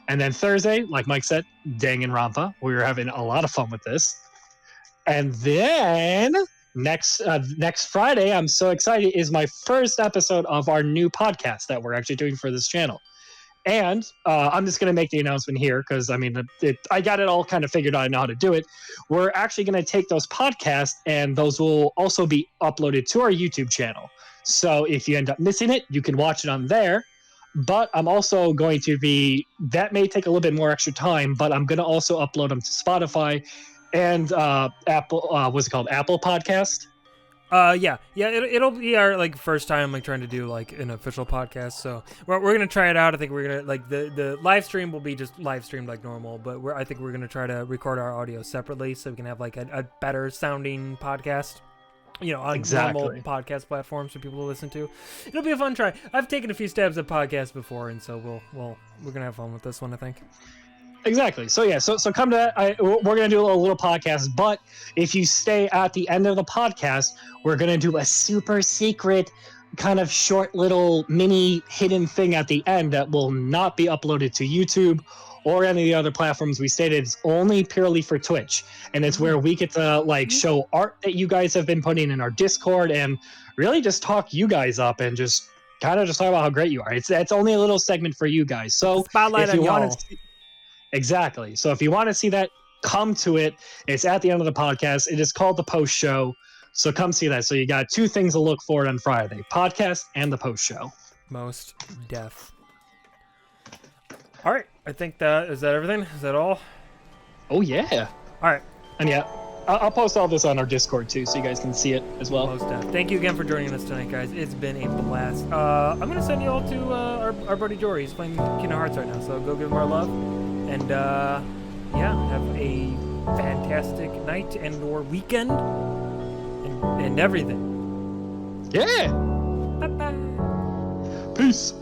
And then Thursday, like Mike said, Danganronpa. We were having a lot of fun with this. And then next Friday, I'm so excited, is my first episode of our new podcast that we're actually doing for this channel. And I'm just going to make the announcement here because, I mean, I got it all kind of figured out. I know how to do it. We're actually going to take those podcasts and those will also be uploaded to our YouTube channel. So if you end up missing it, you can watch it on there. But I'm also going to be, that may take a little bit more extra time, but I'm going to also upload them to Spotify and Apple, what's it called? Apple Podcast. Yeah, it'll be our like first time like trying to do like an official podcast. So we're gonna try it out. I think we're gonna like the live stream will be just live streamed like normal, but I think we're gonna try to record our audio separately so we can have like a better sounding podcast. You know, on normal podcast platforms for people to listen to. It'll be a fun try. I've taken a few stabs at podcasts before, and so we're gonna have fun with this one, I think. Exactly. So yeah, so come to that. We're gonna do a little podcast, but if you stay at the end of the podcast, we're gonna do a super secret, kind of short little mini hidden thing at the end that will not be uploaded to YouTube or any of the other platforms we stated. It's only purely for Twitch, and it's where we get to like show art that you guys have been putting in our Discord and really just talk you guys up and just kind of just talk about how great you are. It's only a little segment for you guys. So spotlight if you on want to. Exactly. So if you want to see that, come to it. It's at the end of the podcast. It is called the post show. So come see that. So you got two things to look for on Friday: podcast and the post show. Most deaf. All right. I think is that everything? Is that all? Oh yeah. All right. And yeah, I'll post all this on our Discord too, so you guys can see it as well. Most deaf. Thank you again for joining us tonight, guys. It's been a blast. I'm gonna send you all to our buddy Jory. He's playing Kingdom Hearts right now, so go give him our love. And yeah, have a fantastic night and or weekend and everything. Yeah. Bye-bye. Peace.